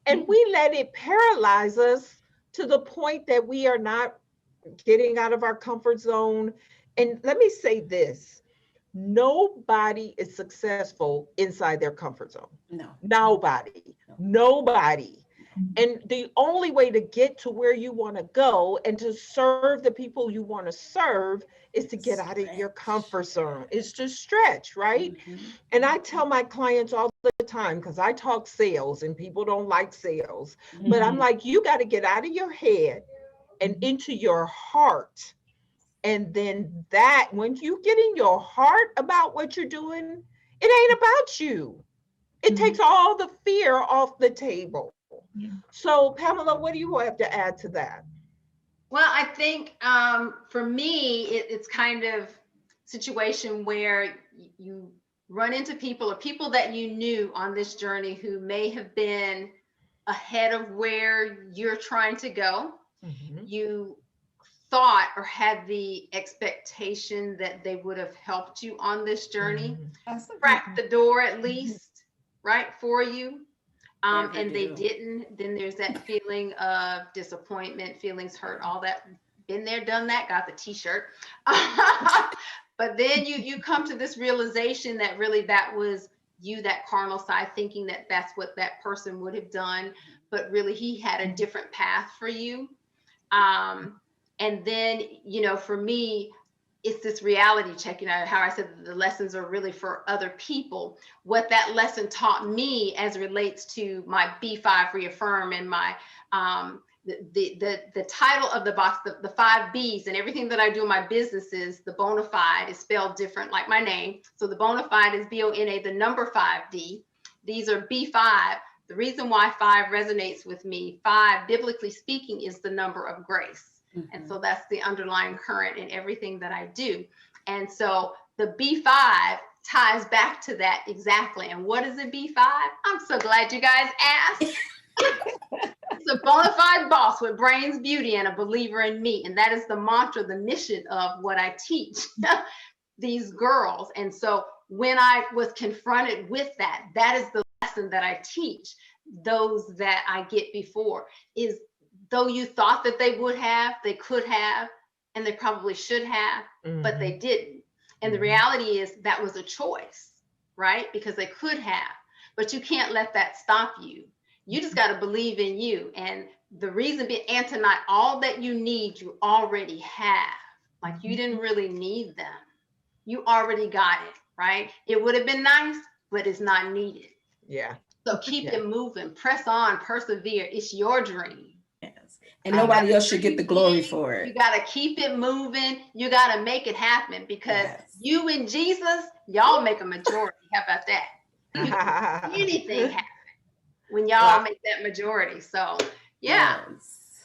And we let it paralyze us to the point that we are not getting out of our comfort zone. And let me say this. Nobody is successful inside their comfort zone. Nobody. And the only way to get to where you want to go and to serve the people you want to serve is to get out of your comfort zone. It's to stretch, right? And I tell my clients all the time, because I talk sales and people don't like sales, but I'm like, you got to get out of your head and into your heart. And then that, when you get in your heart about what you're doing, it ain't about you. It takes all the fear off the table. So, Pamela, what do you have to add to that? Well, I think for me, it's kind of situation where you run into people or people that you knew on this journey who may have been ahead of where you're trying to go. You thought or had the expectation that they would have helped you on this journey, cracked the door at least, right, for you. And they didn't, then there's that feeling of disappointment, feelings hurt, all that. Been there, done that, got the t-shirt. But then you come to this realization that really that was you, that carnal side, thinking that that's what that person would have done, but really he had a different path for you. And then, you know, for me, it's this reality check, you know, how I said the lessons are really for other people. What that lesson taught me as it relates to my B5 reaffirm and my, the title of the box, the 5 B's and everything that I do in my businesses, the bona fide is spelled different like my name. So the bona fide is B-O-N-A, the number 5D. These are B5. The reason why 5 resonates with me, 5, biblically speaking, is the number of grace. And so that's the underlying current in everything that I do. And so the B5 ties back to that exactly. And what is a B5? I'm so glad you guys asked. It's a bona fide boss with brains, beauty, and a believer in me. And that is the mantra, the mission of what I teach these girls. And so when I was confronted with that, that is the lesson that I teach those that I get before is, though you thought that they would have, they could have, and they probably should have, but they didn't. And the reality is that was a choice, right? Because they could have, but you can't let that stop you. You just got to believe in you. And the reason being, Antonite, all that you need, you already have. Like you didn't really need them. You already got it, right? It would have been nice, but it's not needed. Yeah. So keep it moving, press on, persevere. It's your dream. And nobody else should get the glory for it. You got to keep it moving. You got to make it happen because you and Jesus, y'all make a majority. How about that? Anything happen when y'all make that majority. So, yeah.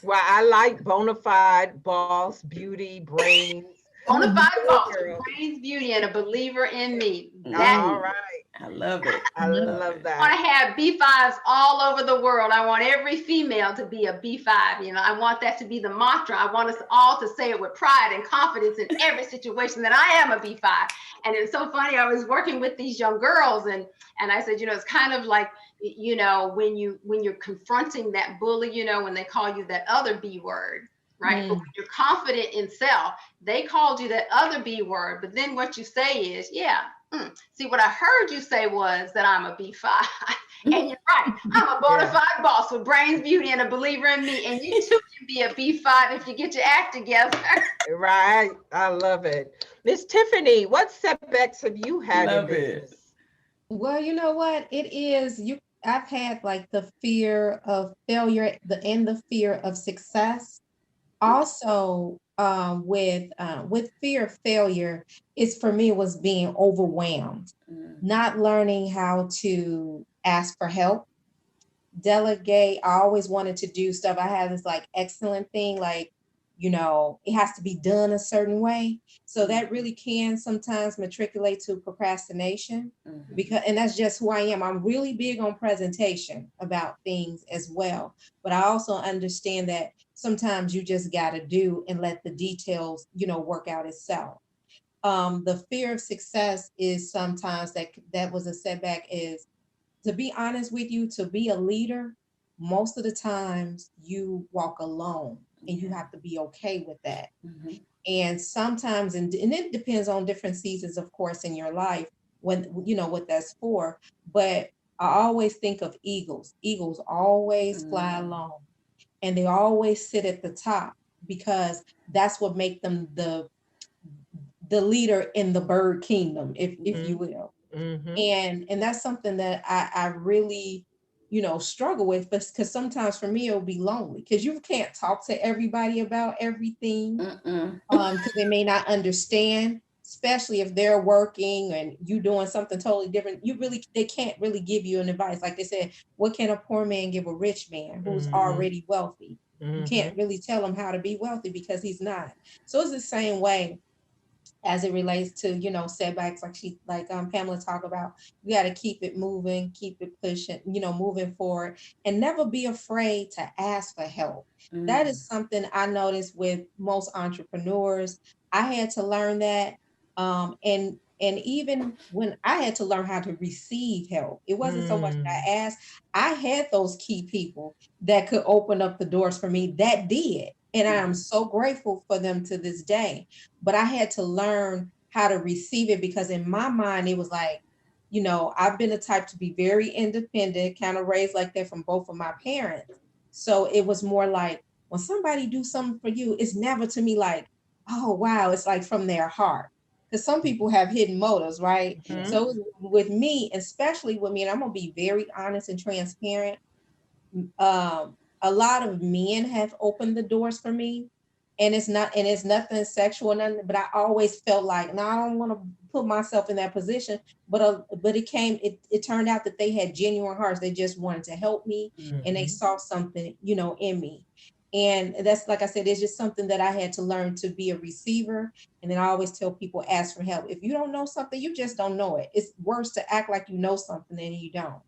Well, I like bona fide, boss, beauty, brains. Bona fide boss, brains, beauty, and a believer in me. All right. I love it. I love that. I want to have B5s all over the world. I want every female to be a B5. You know, I want that to be the mantra. I want us all to say it with pride and confidence in every situation that I am a B5. And it's so funny. I was working with these young girls and I said, you know, it's kind of like, you know, when you're confronting that bully, you know, when they call you that other B word, right? But when you're confident in self, they called you that other B word. But then what you say is, see, what I heard you say was that I'm a B5. And you're right. I'm a bona fide boss with brains, beauty, and a believer in me. And you too can be a B5 if you get your act together. Right. I love it. Miss Tiffany, what setbacks have you had in business? Well, you know what? It is I've had like the fear of failure and the fear of success. Also, with fear of failure, it's for me was being overwhelmed, not learning how to ask for help, delegate. I always wanted to do stuff. I had this like excellent thing, like, you know, it has to be done a certain way. So that really can sometimes matriculate to procrastination and that's just who I am. I'm really big on presentation about things as well. But I also understand that sometimes you just got to do and let the details, you know, work out itself. The fear of success is sometimes that was a setback is, to be honest with you, to be a leader, most of the times you walk alone and you have to be okay with that. And sometimes, and it depends on different seasons, of course, in your life, when, you know, what that's for. But I always think of eagles. Eagles always fly alone, and they always sit at the top because that's what make them the leader in the bird kingdom, if you will. And that's something that I really, you know, struggle with, because sometimes for me it'll be lonely because you can't talk to everybody about everything, because they may not understand, especially if they're working and you doing something totally different. They can't really give you an advice. Like they said, what can a poor man give a rich man who's already wealthy? You can't really tell him how to be wealthy because he's not. So it's the same way as it relates to, you know, setbacks, Pamela talked about. You got to keep it moving, keep it pushing, you know, moving forward, and never be afraid to ask for help. That is something I noticed with most entrepreneurs. I had to learn that, and even when I had to learn how to receive help, it wasn't so much that I asked. I had those key people that could open up the doors for me that did, and I am so grateful for them to this day. But I had to learn how to receive it, because in my mind, it was like, you know, I've been the type to be very independent, kind of raised like that from both of my parents. So it was more like when somebody do something for you, it's never to me like, oh, wow, it's like from their heart. Because some people have hidden motives, right? So with me, especially with me, and I'm going to be very honest and transparent, a lot of men have opened the doors for me, and it's nothing sexual, nothing, but I always felt like, no, I don't want to put myself in that position. But it turned out that they had genuine hearts. They just wanted to help me, and they saw something, you know, in me. And that's, like I said, it's just something that I had to learn, to be a receiver. And then I always tell people, ask for help. If you don't know something, you just don't know it. It's worse to act like you know something than you don't.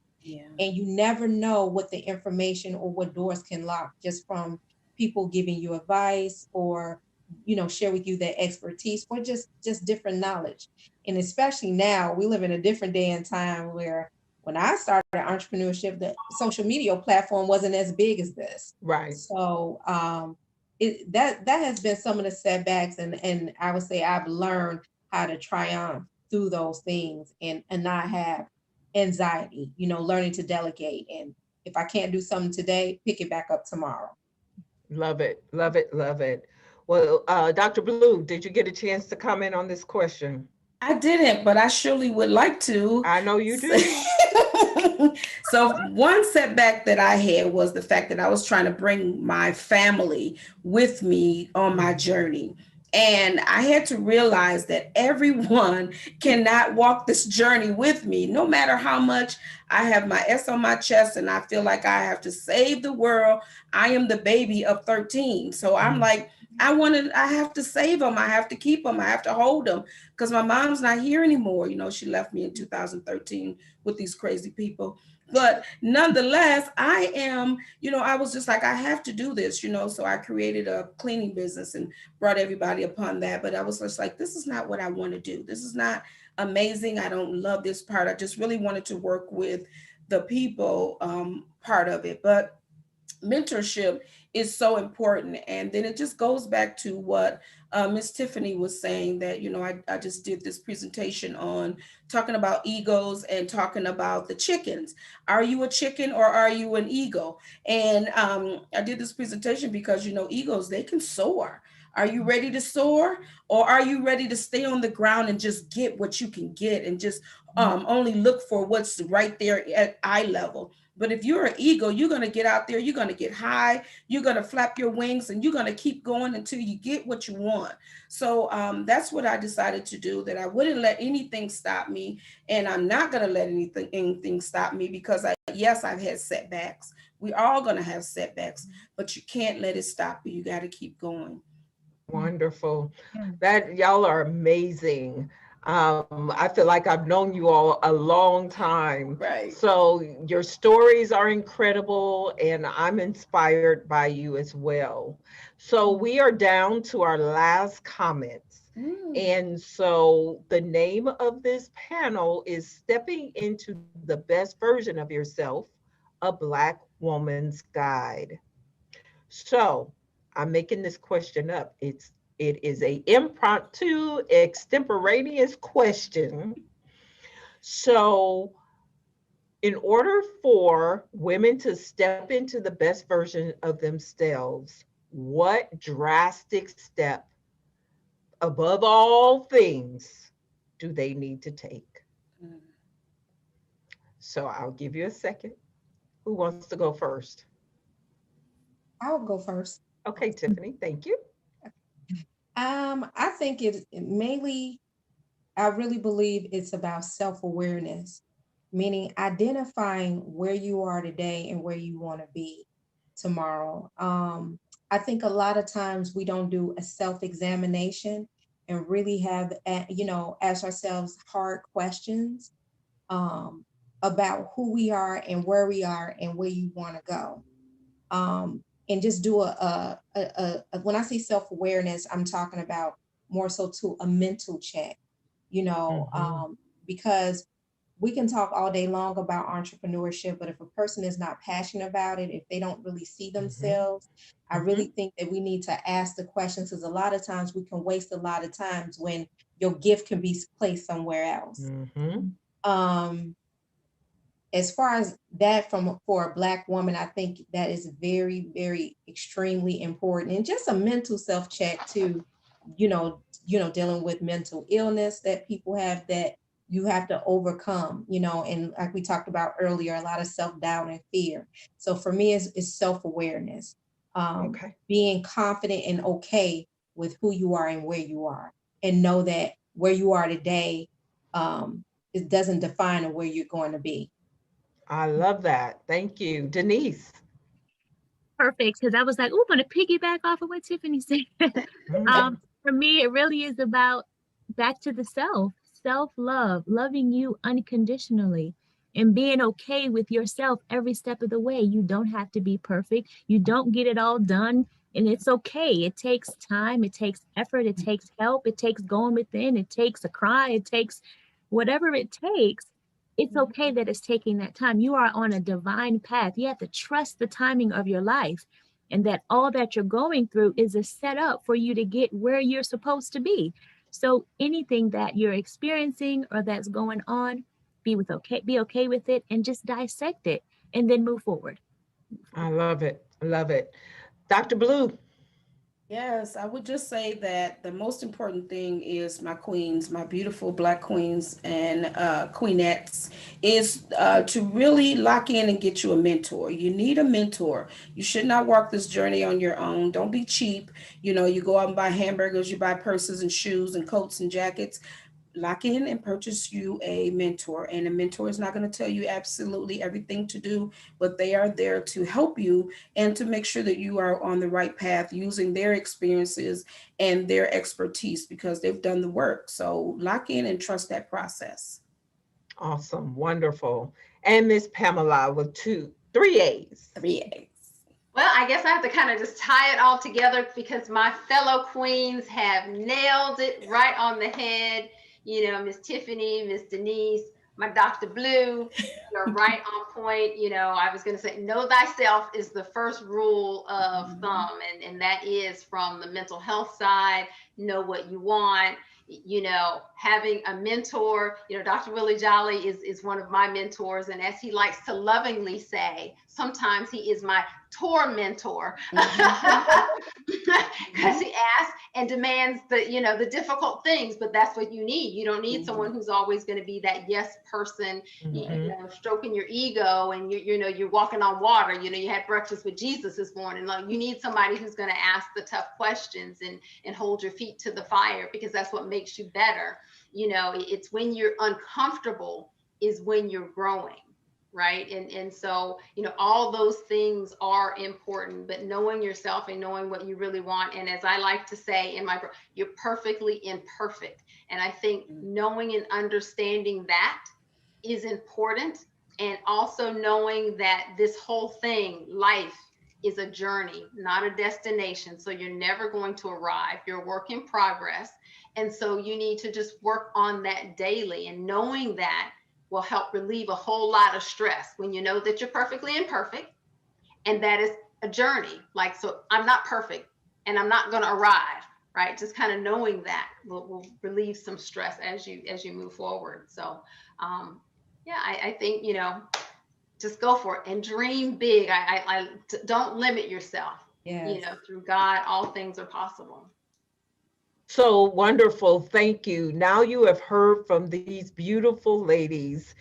And you never know what the information or what doors can lock just from people giving you advice, or, you know, share with you their expertise, or just different knowledge. And especially now, we live in a different day and time where when I started entrepreneurship, the social media platform wasn't as big as this. Right. So that has been some of the setbacks, and I would say I've learned how to triumph through those things, and not have anxiety, you know, learning to delegate. And if I can't do something today, pick it back up tomorrow. Love it, love it, love it. Well, Dr. Blue, did you get a chance to comment on this question? I didn't, but I surely would like to. I know you do. So one setback that I had was the fact that I was trying to bring my family with me on my journey. And I had to realize that everyone cannot walk this journey with me, no matter how much I have my S on my chest and I feel like I have to save the world. I am the baby of 13. So I'm like, I have to save them. I have to keep them. I have to hold them, because my mom's not here anymore. You know, she left me in 2013 with these crazy people. But nonetheless, I am, you know, I was just like, I have to do this, you know. So I created a cleaning business and brought everybody upon that. But I was just like, this is not what I want to do. This is not amazing. I don't love this part. I just really wanted to work with the people part of it. But mentorship is so important. And then it just goes back to what Miss Tiffany was saying, that, you know, I just did this presentation on talking about egos and talking about the chickens. Are you a chicken or are you an eagle? And I did this presentation because, you know, egos, they can soar. Are you ready to soar, or are you ready to stay on the ground and just get what you can get, and just only look for what's right there at eye level? But if you're an eagle, you're going to get out there, you're going to get high, you're going to flap your wings, and you're going to keep going until you get what you want. So that's what I decided to do, that I wouldn't let anything stop me. And I'm not going to let anything stop me, because yes, I've had setbacks. We're all going to have setbacks, but you can't let it stop you. You got to keep going. Wonderful. That y'all are amazing. I feel like I've known you all a long time. Right. So your stories are incredible, and I'm inspired by you as well. So we are down to our last comments. And so the name of this panel is Stepping into the Best Version of Yourself, a Black Woman's Guide. So I'm making this question up. It is a impromptu, extemporaneous question. So In order for women to step into the best version of themselves, what drastic step above all things do they need to take? Mm. So I'll give you a second. Who wants to go first? I'll go first. Okay, Tiffany, thank you. I think it mainly, I really believe it's about self-awareness, meaning identifying where you are today and where you want to be tomorrow. I think a lot of times we don't do a self-examination and really have, ask ourselves hard questions um, about who we are and where we are and where you want to go. And just do when I say self-awareness, I'm talking about more so to a mental check, because we can talk all day long about entrepreneurship, but if a person is not passionate about it, if they don't really see themselves, I really think that we need to ask the questions, because a lot of times we can waste a lot of times when your gift can be placed somewhere else. Um, as far as that, for a Black woman, I think that is very, very extremely important, and just a mental self check too. Dealing with mental illness that people have that you have to overcome. And like we talked about earlier, a lot of self doubt and fear. So for me, it's self awareness, Okay. being confident and okay with who you are and where you are, and know that where you are today, it doesn't define where you're going to be. I love that. Thank you. Denise. Perfect, because I was like, "Ooh, I'm gonna piggyback off of what Tiffany said." For me, it really is about back to the self love, loving you unconditionally, and being okay with yourself every step of the way. You don't have to be perfect. You don't get it all done, and it's okay. It takes time. It takes effort. It takes help. It takes going within. It takes a cry. It takes whatever it takes. It's okay that it's taking that time. You are on a divine path. You have to trust the timing of your life, and that all that you're going through is a setup for you to get where you're supposed to be. So anything that you're experiencing or that's going on, be okay with it, and just dissect it and then move forward. I love it. I love it. Dr. Blue. Yes, I would just say that the most important thing is my queens, my beautiful Black queens and queenettes, is to really lock in and get you a mentor. You need a mentor. You should not walk this journey on your own. Don't be cheap. You go out and buy hamburgers, you buy purses and shoes and coats and jackets. Lock in and purchase you a mentor. And a mentor is not going to tell you absolutely everything to do, but they are there to help you and to make sure that you are on the right path using their experiences and their expertise, because they've done the work. So lock in and trust that process. Awesome. Wonderful. And Miss Pamela with three A's. 3 A's. Well, I guess I have to kind of just tie it all together because my fellow queens have nailed it right on the head. Miss Tiffany, Miss Denise, my Dr. Blue, you're right on point. I was going to say, know thyself is the first rule of thumb. And that is from the mental health side, know what you want. Having a mentor, Dr. Willie Jolly is one of my mentors. And as he likes to lovingly say, sometimes he is my tormentor because he asks and demands the difficult things, but that's what you need. You don't need someone who's always going to be that yes person, stroking your ego and you're walking on water. You had breakfast with Jesus this morning. Like, you need somebody who's going to ask the tough questions and hold your feet to the fire, because that's what makes you better. It's when you're uncomfortable is when you're growing. Right. And so, all those things are important, but knowing yourself and knowing what you really want. And as I like to say you're perfectly imperfect. And I think knowing and understanding that is important. And also knowing that this whole thing, life, is a journey, not a destination. So you're never going to arrive. You're a work in progress. And so you need to just work on that daily. And knowing that will help relieve a whole lot of stress when you know that you're perfectly imperfect and that is a journey. So I'm not perfect and I'm not going to arrive, right? Just kind of knowing that will relieve some stress as you move forward. So, I think, just go for it and dream big. Don't limit yourself. Yes. Through God, all things are possible. So wonderful. Thank you. Now you have heard from these beautiful ladies,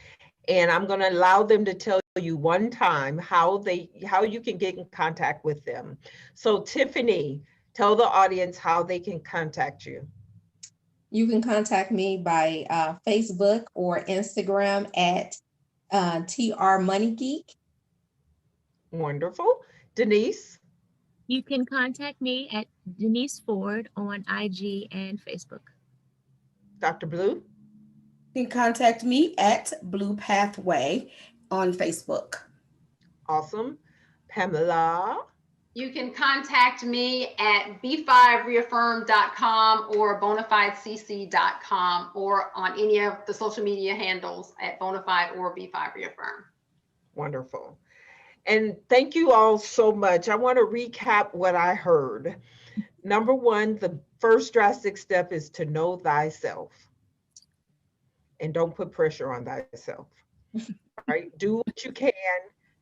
and I'm going to allow them to tell you one time how you can get in contact with them. So Tiffany, tell the audience how they can contact you. You can contact me by Facebook or Instagram at TR Money Geek. Wonderful. Denise? You can contact me at Denise Ford on IG and Facebook. Dr. Blue? You can contact me at Blue Pathway on Facebook. Awesome. Pamela? You can contact me at b5reaffirm.com or bonafidecc.com or on any of the social media handles at Bonafide or B5Reaffirm. Wonderful. And thank you all so much. I want to recap what I heard. Number one, the first drastic step is to know thyself. And don't put pressure on thyself. Right? Do what you can.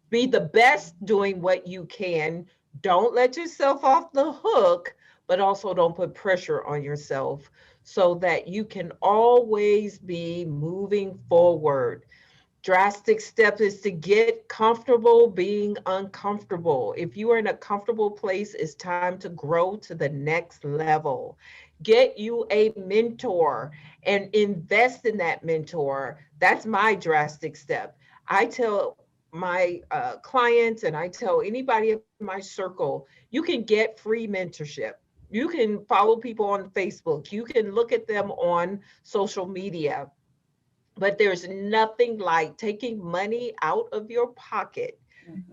Be the best doing what you can. Don't let yourself off the hook, but also don't put pressure on yourself so that you can always be moving forward. Drastic step is to get comfortable being uncomfortable. If you are in a comfortable place, it's time to grow to the next level. Get you a mentor and invest in that mentor. That's my drastic step. I tell my clients and I tell anybody in my circle, you can get free mentorship. You can follow people on Facebook. You can look at them on social media. But there's nothing like taking money out of your pocket,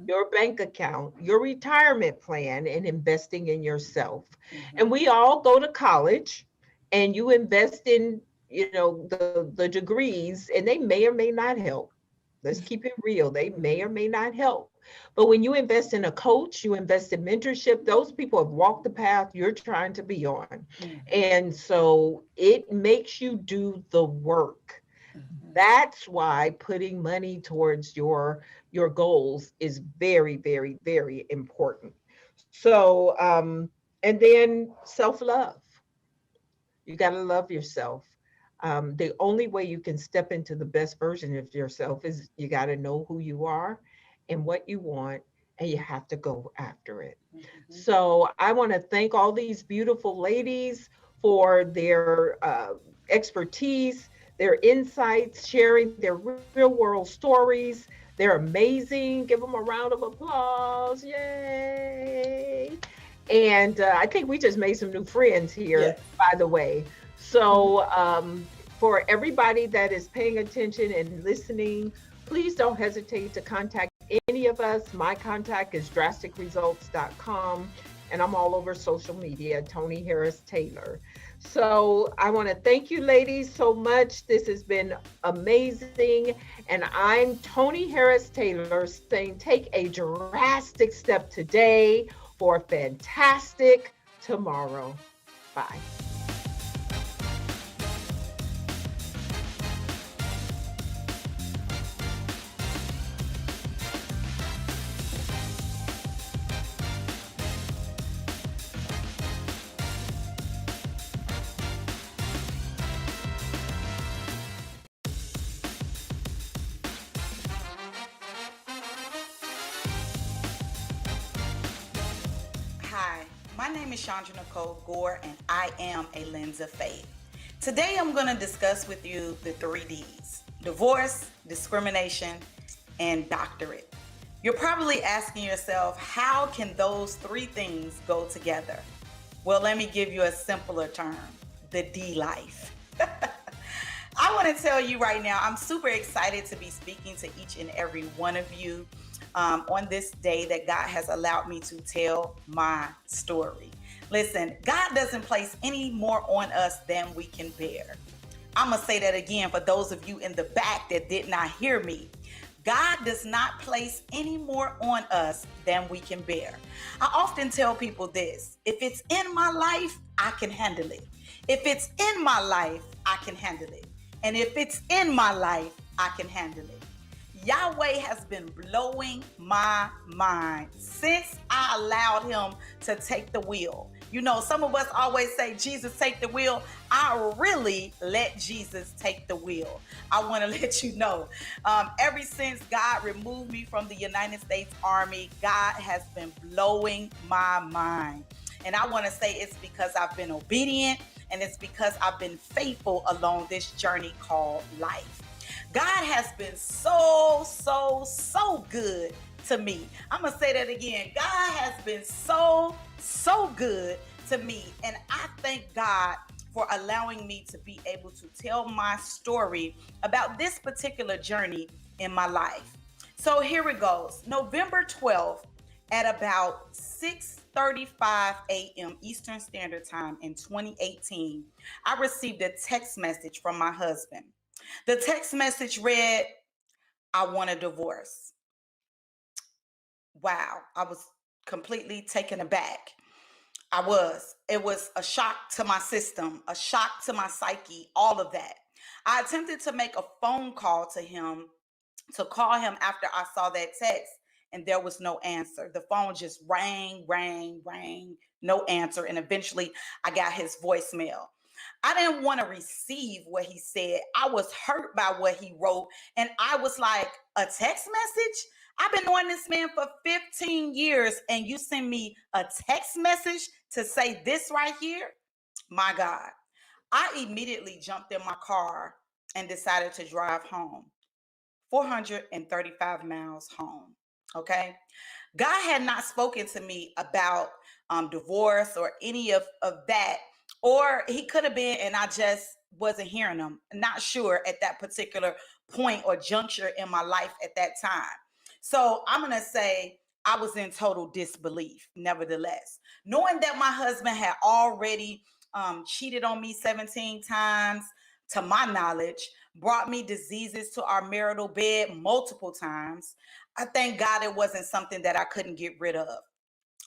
your bank account, your retirement plan, and investing in yourself. And we all go to college and you invest in, the degrees, and they may or may not help. Let's keep it real. They may or may not help. But when you invest in a coach, you invest in mentorship, those people have walked the path you're trying to be on. And so it makes you do the work. That's why putting money towards your goals is very, very, very important. So, and then self-love. You got to love yourself. The only way you can step into the best version of yourself is you got to know who you are and what you want, and you have to go after it. So I want to thank all these beautiful ladies for their expertise, their insights, sharing their real world stories. They're amazing. Give them a round of applause. Yay. And I think we just made some new friends here, by the way. So for everybody that is paying attention and listening, please don't hesitate to contact any of us. My contact is drasticresults.com, and I'm all over social media, Tony Harris Taylor. So I want to thank you ladies so much. This has been amazing. And I'm Tony Harris Taylor saying take a drastic step today for a fantastic tomorrow. Bye. Hi, my name is Chandra Nicole Gore, and I am a lens of faith. Today, I'm going to discuss with you the 3 Ds: divorce, discrimination, and doctorate. You're probably asking yourself, how can those 3 things go together? Well, let me give you a simpler term: the D life. I want to tell you right now, I'm super excited to be speaking to each and every one of you on this day that God has allowed me to tell my story. Listen, God doesn't place any more on us than we can bear. I'm going to say that again for those of you in the back that did not hear me. God does not place any more on us than we can bear. I often tell people this: if it's in my life, I can handle it. If it's in my life, I can handle it. And if it's in my life, I can handle it. Yahweh has been blowing my mind since I allowed him to take the wheel. You know, some of us always say, Jesus, take the wheel. I really let Jesus take the wheel. I want to let you know, ever since God removed me from the United States Army, God has been blowing my mind. And I want to say it's because I've been obedient, and it's because I've been faithful along this journey called life. God has been so, so, so good to me. I'm going to say that again. God has been so, so good to me. And I thank God for allowing me to be able to tell my story about this particular journey in my life. So here it goes. November 12th at about 6:35 a.m. Eastern Standard Time in 2018, I received a text message from my husband. The text message read, I want a divorce. Wow, I was completely taken aback. I was. It was a shock to my system, a shock to my psyche, all of that. I attempted to make a phone call to him, to call him after I saw that text, and there was no answer. The phone just rang, rang, rang, no answer. And eventually I got his voicemail. I didn't want to receive what he said. I was hurt by what he wrote. And I was like, a text message? I've been knowing this man for 15 years, and you send me a text message to say this right here? My God. I immediately jumped in my car and decided to drive home. 435 miles home. Okay. God had not spoken to me about divorce or any of that, or he could have been, and I just wasn't hearing him. Not sure at that particular point or juncture in my life at that time. So I'm going to say I was in total disbelief, nevertheless. Knowing that my husband had already cheated on me 17 times, to my knowledge, brought me diseases to our marital bed multiple times, I thank God it wasn't something that I couldn't get rid of.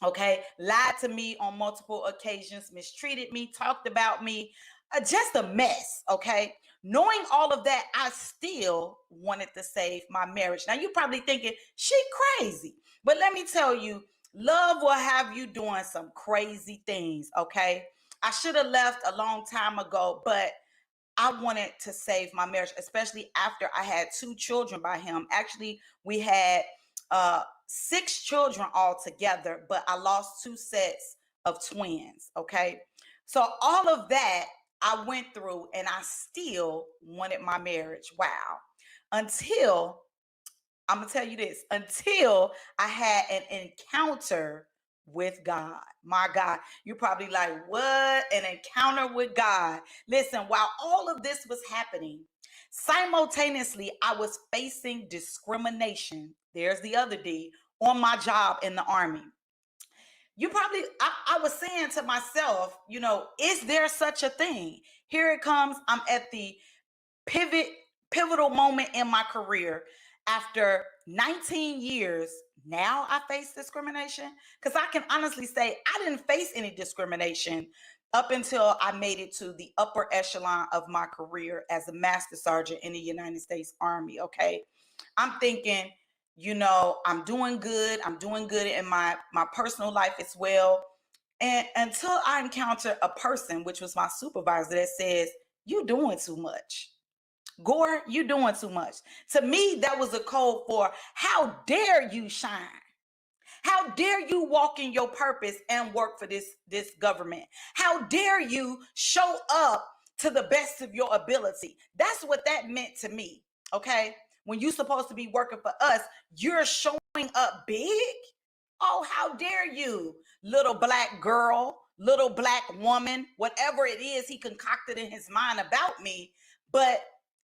Okay, lied to me on multiple occasions, mistreated me, talked about me, just a mess. Okay, knowing all of that, I still wanted to save my marriage. Now you're probably thinking she crazy, but let me tell you, love will have you doing some crazy things. Okay, I should have left a long time ago, but I wanted to save my marriage, especially after I had 2 children by him. Actually, we had 6 children altogether, but I lost 2 sets of twins. Okay. So all of that I went through, and I still wanted my marriage. Wow. Until, I'm going to tell you this, until I had an encounter with God. My God, you're probably like, what? An encounter with God. Listen, while all of this was happening, simultaneously, I was facing discrimination. There's the other D, on my job in the Army. You probably, I was saying to myself, you know, is there such a thing? Here it comes. I'm at the pivotal moment in my career. After 19 years, now I face discrimination, because I can honestly say I didn't face any discrimination up until I made it to the upper echelon of my career as a master sergeant in the United States Army. Okay, I'm thinking, you know, I'm doing good. I'm doing good in my personal life as well. And until I encounter a person, which was my supervisor, that says, you doing too much. Gore, you doing too much. To me, that was a code for, how dare you shine? How dare you walk in your purpose and work for this government? How dare you show up to the best of your ability? That's what that meant to me. Okay. When you're supposed to be working for us, you're showing up big. Oh, how dare you, little black girl, little black woman, whatever it is he concocted in his mind about me. But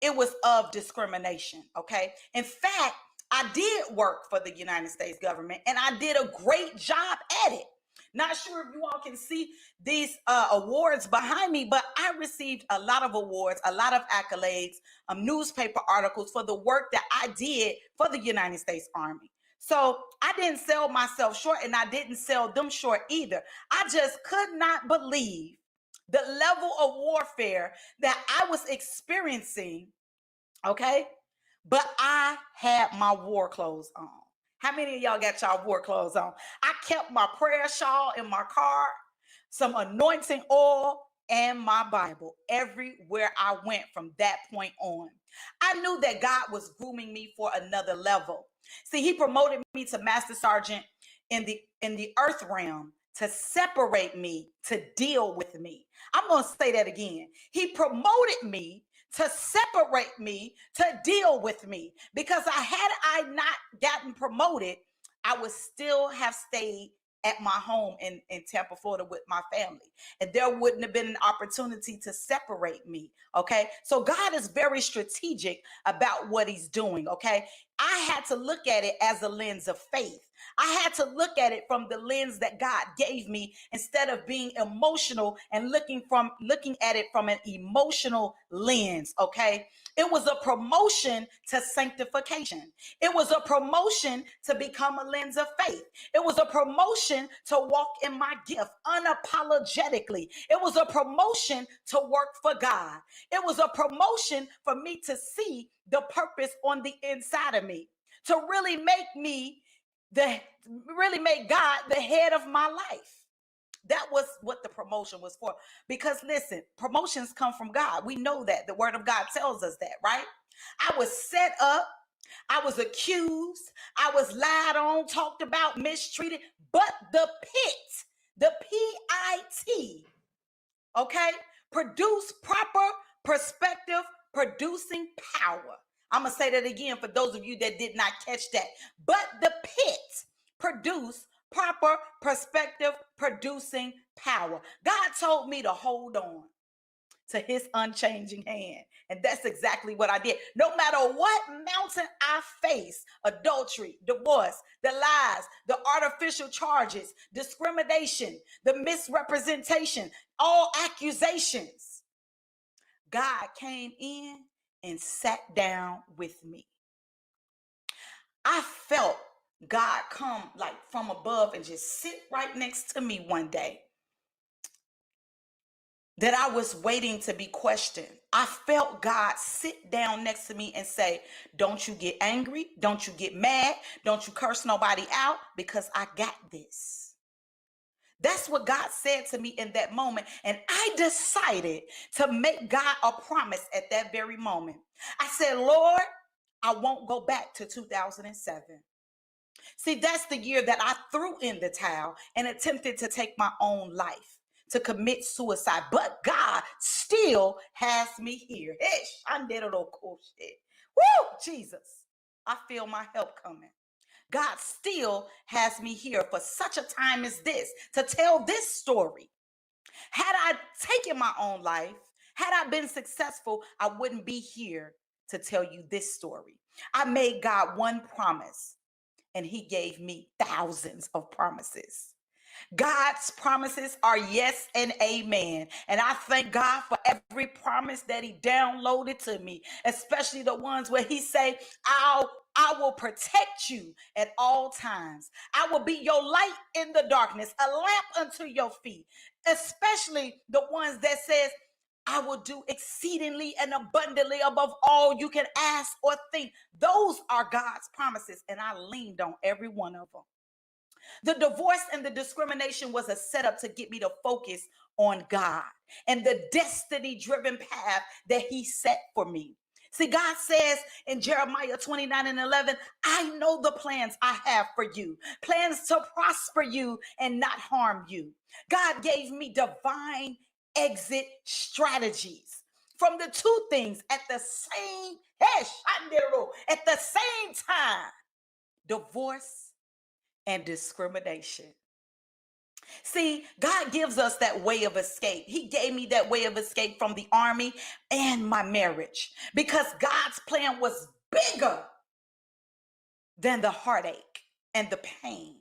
it was of discrimination. Okay. In fact, I did work for the United States government, and I did a great job at it. Not sure if you all can see these awards behind me, but I received a lot of awards, a lot of accolades, newspaper articles for the work that I did for the United States Army. So I didn't sell myself short, and I didn't sell them short either. I just could not believe the level of warfare that I was experiencing, okay, but I had my war clothes on. How many of y'all got y'all war clothes on? I kept my prayer shawl in my car, some anointing oil, and my Bible everywhere I went from that point on. I knew that God was grooming me for another level. See, he promoted me to master sergeant in the earth realm to separate me, to deal with me. I'm going to say that again. He promoted me to separate me, to deal with me, because had I not gotten promoted, I would still have stayed at my home in Tampa, Florida with my family. And there wouldn't have been an opportunity to separate me. Okay. So God is very strategic about what he's doing. Okay. I had to look at it as a lens of faith. I had to look at it from the lens that God gave me instead of being emotional and looking at it from an emotional lens. Okay. It was a promotion to sanctification. It was a promotion to become a lens of faith. It was a promotion to walk in my gift unapologetically. It was a promotion to work for God. It was a promotion for me to see the purpose on the inside of me, to really make God the head of my life. That was what the promotion was for. Because listen, promotions come from God. We know that. The word of God tells us that, right? I was set up. I was accused. I was lied on, talked about, mistreated. But the pit, the PIT, okay, produce proper perspective, producing power. I'm going to say that again for those of you that did not catch that. But the pit produce proper perspective, producing power. God told me to hold on to his unchanging hand. And that's exactly what I did. No matter what mountain I face, adultery, divorce, the lies, the artificial charges, discrimination, the misrepresentation, all accusations, God came in and sat down with me. I felt God come like from above and just sit right next to me one day, that I was waiting to be questioned. I felt God sit down next to me and say, don't you get angry. Don't you get mad. Don't you curse nobody out, because I got this. That's what God said to me in that moment. And I decided to make God a promise at that very moment. I said, Lord, I won't go back to 2007. See, that's the year that I threw in the towel and attempted to take my own life, to commit suicide. But God still has me here. Woo, Jesus. I feel my help coming. God still has me here for such a time as this, to tell this story. Had I taken my own life, had I been successful, I wouldn't be here to tell you this story. I made God one promise, and he gave me thousands of promises. God's promises are yes and amen. And I thank God for every promise that he downloaded to me, especially the ones where he say, I will protect you at all times. I will be your light in the darkness, a lamp unto your feet, especially the ones that says, I will do exceedingly and abundantly above all you can ask or think. Those are God's promises, and I leaned on every one of them. The divorce and the discrimination was a setup to get me to focus on God and the destiny-driven path that he set for me. See, God says in Jeremiah 29:11, I know the plans I have for you, plans to prosper you and not harm you. God gave me divine exit strategies from the two things at the same time: divorce and discrimination. See, God gives us that way of escape. He gave me that way of escape from the army and my marriage, because God's plan was bigger than the heartache and the pain.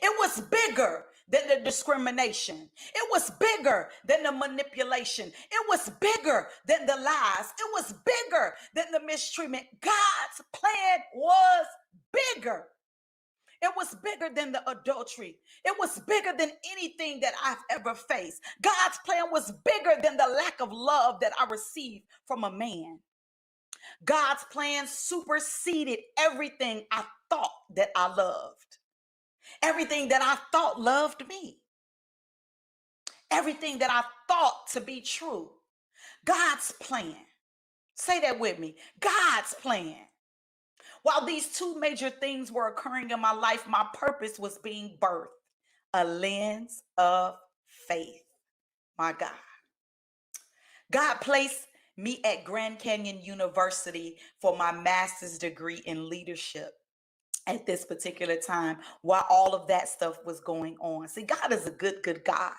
It was bigger than the discrimination. It was bigger than the manipulation. It was bigger than the lies. It was bigger than the mistreatment. God's plan was bigger. It was bigger than the adultery. It was bigger than anything that I've ever faced. God's plan was bigger than the lack of love that I received from a man. God's plan superseded everything I thought that I loved, everything that I thought loved me, everything that I thought to be true. God's plan. Say that with me. God's plan. While these two major things were occurring in my life, my purpose was being birthed. A lens of faith. My God. God placed me at Grand Canyon University for my master's degree in leadership at this particular time while all of that stuff was going on. See, God is a good God.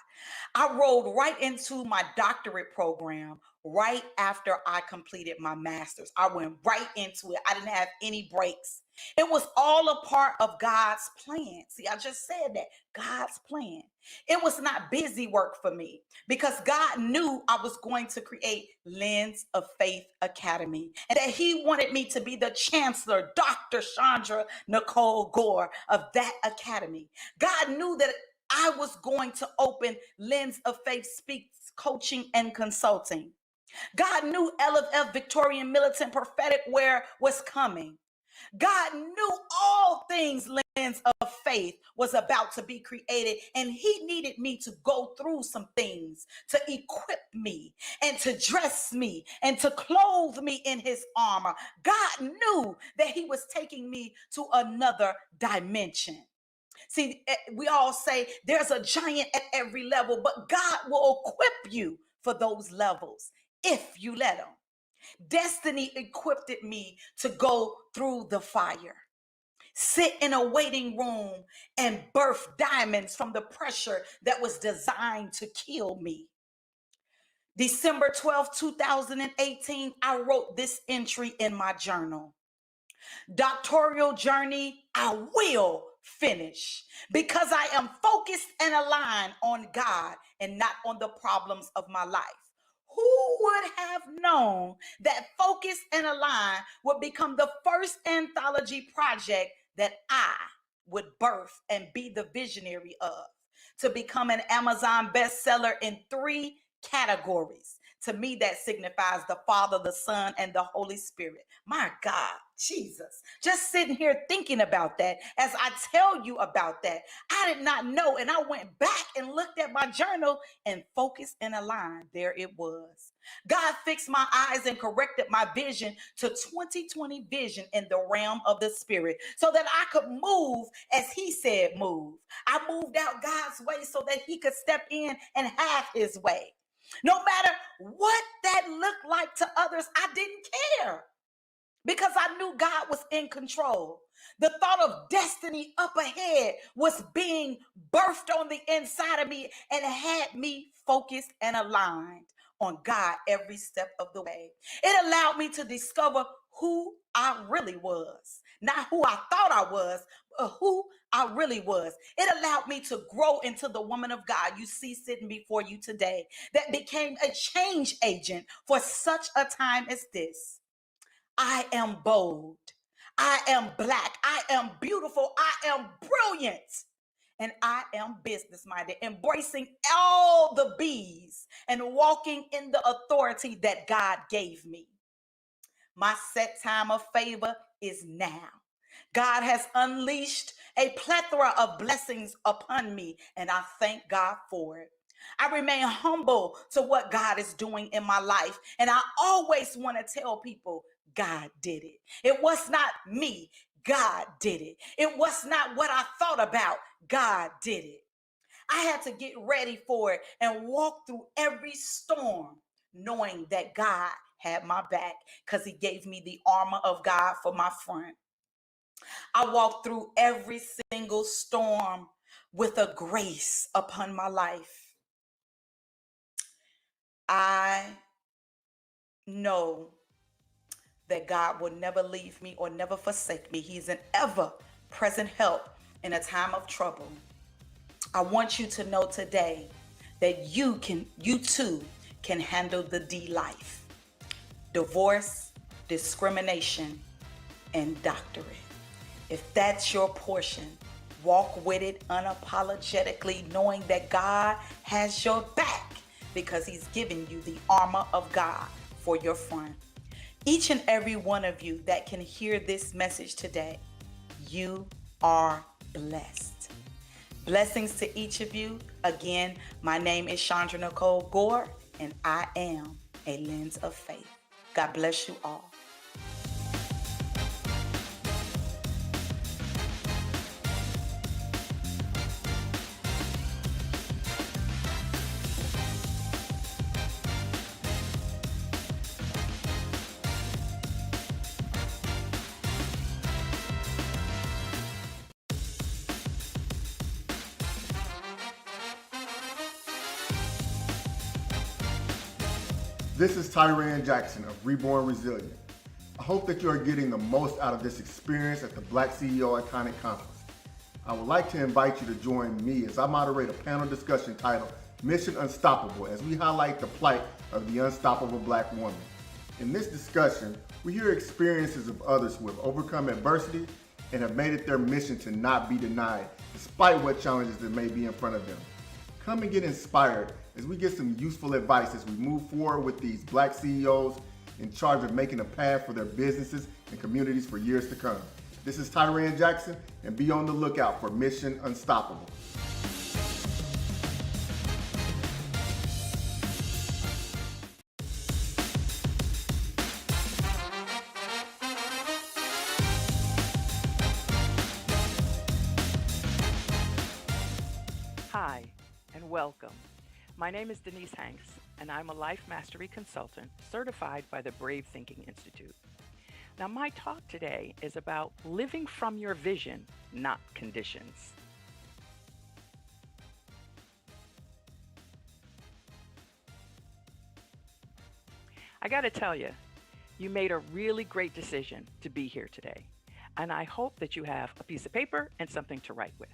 I rolled right into my doctorate program right after I completed my master's. I went right into it. I didn't have any breaks. It was all a part of God's plan. See, I just said that. God's plan. It was not busy work for me because God knew I was going to create Lens of Faith Academy and that He wanted me to be the chancellor, Dr. Chandra Nicole Gore of that academy. God knew that I was going to open Lens of Faith Speaks Coaching and Consulting. God knew LFF Victorian Militant Prophetic Wear was coming. God knew all things Lens of Faith was about to be created, and He needed me to go through some things to equip me and to dress me and to clothe me in His armor. God knew that He was taking me to another dimension. See, we all say there's a giant at every level, but God will equip you for those levels if you let Him. Destiny equipped me to go through the fire, sit in a waiting room, and birth diamonds from the pressure that was designed to kill me. December 12th, 2018, I wrote this entry in my journal. Doctoral journey, I will finish because I am focused and aligned on God and not on the problems of my life. Who would have known that Focus and Align would become the first anthology project that I would birth and be the visionary of, to become an Amazon bestseller in 3 categories? To me, that signifies the Father, the Son, and the Holy Spirit. My God, Jesus. Just sitting here thinking about that as I tell you about that. I did not know. And I went back and looked at my journal and Focus and Align. There it was. God fixed my eyes and corrected my vision to 2020 vision in the realm of the Spirit so that I could move as He said move. I moved out God's way so that He could step in and have His way. No matter what that looked like to others, I didn't care because I knew God was in control. The thought of destiny up ahead was being birthed on the inside of me and had me focused and aligned on God every step of the way. It allowed me to discover who I really was, not who I thought I was, but who I really was. It allowed me to grow into the woman of God you see sitting before you today that became a change agent for such a time as this. I am bold. I am Black. I am beautiful. I am brilliant. And I am business minded, embracing all the B's and walking in the authority that God gave me. My set time of favor is now. God has unleashed a plethora of blessings upon me, and I thank God for it. I remain humble to what God is doing in my life, and I always want to tell people, God did it. It was not me. God did it. It was not what I thought about. God did it. I had to get ready for it and walk through every storm, knowing that God had my back because He gave me the armor of God for my front. I walked through every single storm with a grace upon my life. I know that God will never leave me or never forsake me. He's an ever-present help in a time of trouble. I want you to know today that you too can handle the D life. Divorce, discrimination, and doctorate. If that's your portion, walk with it unapologetically, knowing that God has your back because He's given you the armor of God for your front. Each and every one of you that can hear this message today, you are blessed. Blessings to each of you. Again, my name is Chandra Nicole Gore, and I am a lens of faith. God bless you all. This is Tyran Jackson of Reborn Resilient. I hope that you are getting the most out of this experience at the Black CEO Iconic Conference. I would like to invite you to join me as I moderate a panel discussion titled Mission Unstoppable as we highlight the plight of the unstoppable Black woman. In this discussion, we hear experiences of others who have overcome adversity and have made it their mission to not be denied despite what challenges that may be in front of them. Come and get inspired as we get some useful advice as we move forward with these Black CEOs in charge of making a path for their businesses and communities for years to come. This is Tyran Jackson, and be on the lookout for Mission Unstoppable. Hi, and welcome. My name is Denise Hanks, and I'm a life mastery consultant certified by the Brave Thinking Institute. Now, my talk today is about living from your vision, not conditions. I got to tell you, you made a really great decision to be here today, and I hope that you have a piece of paper and something to write with.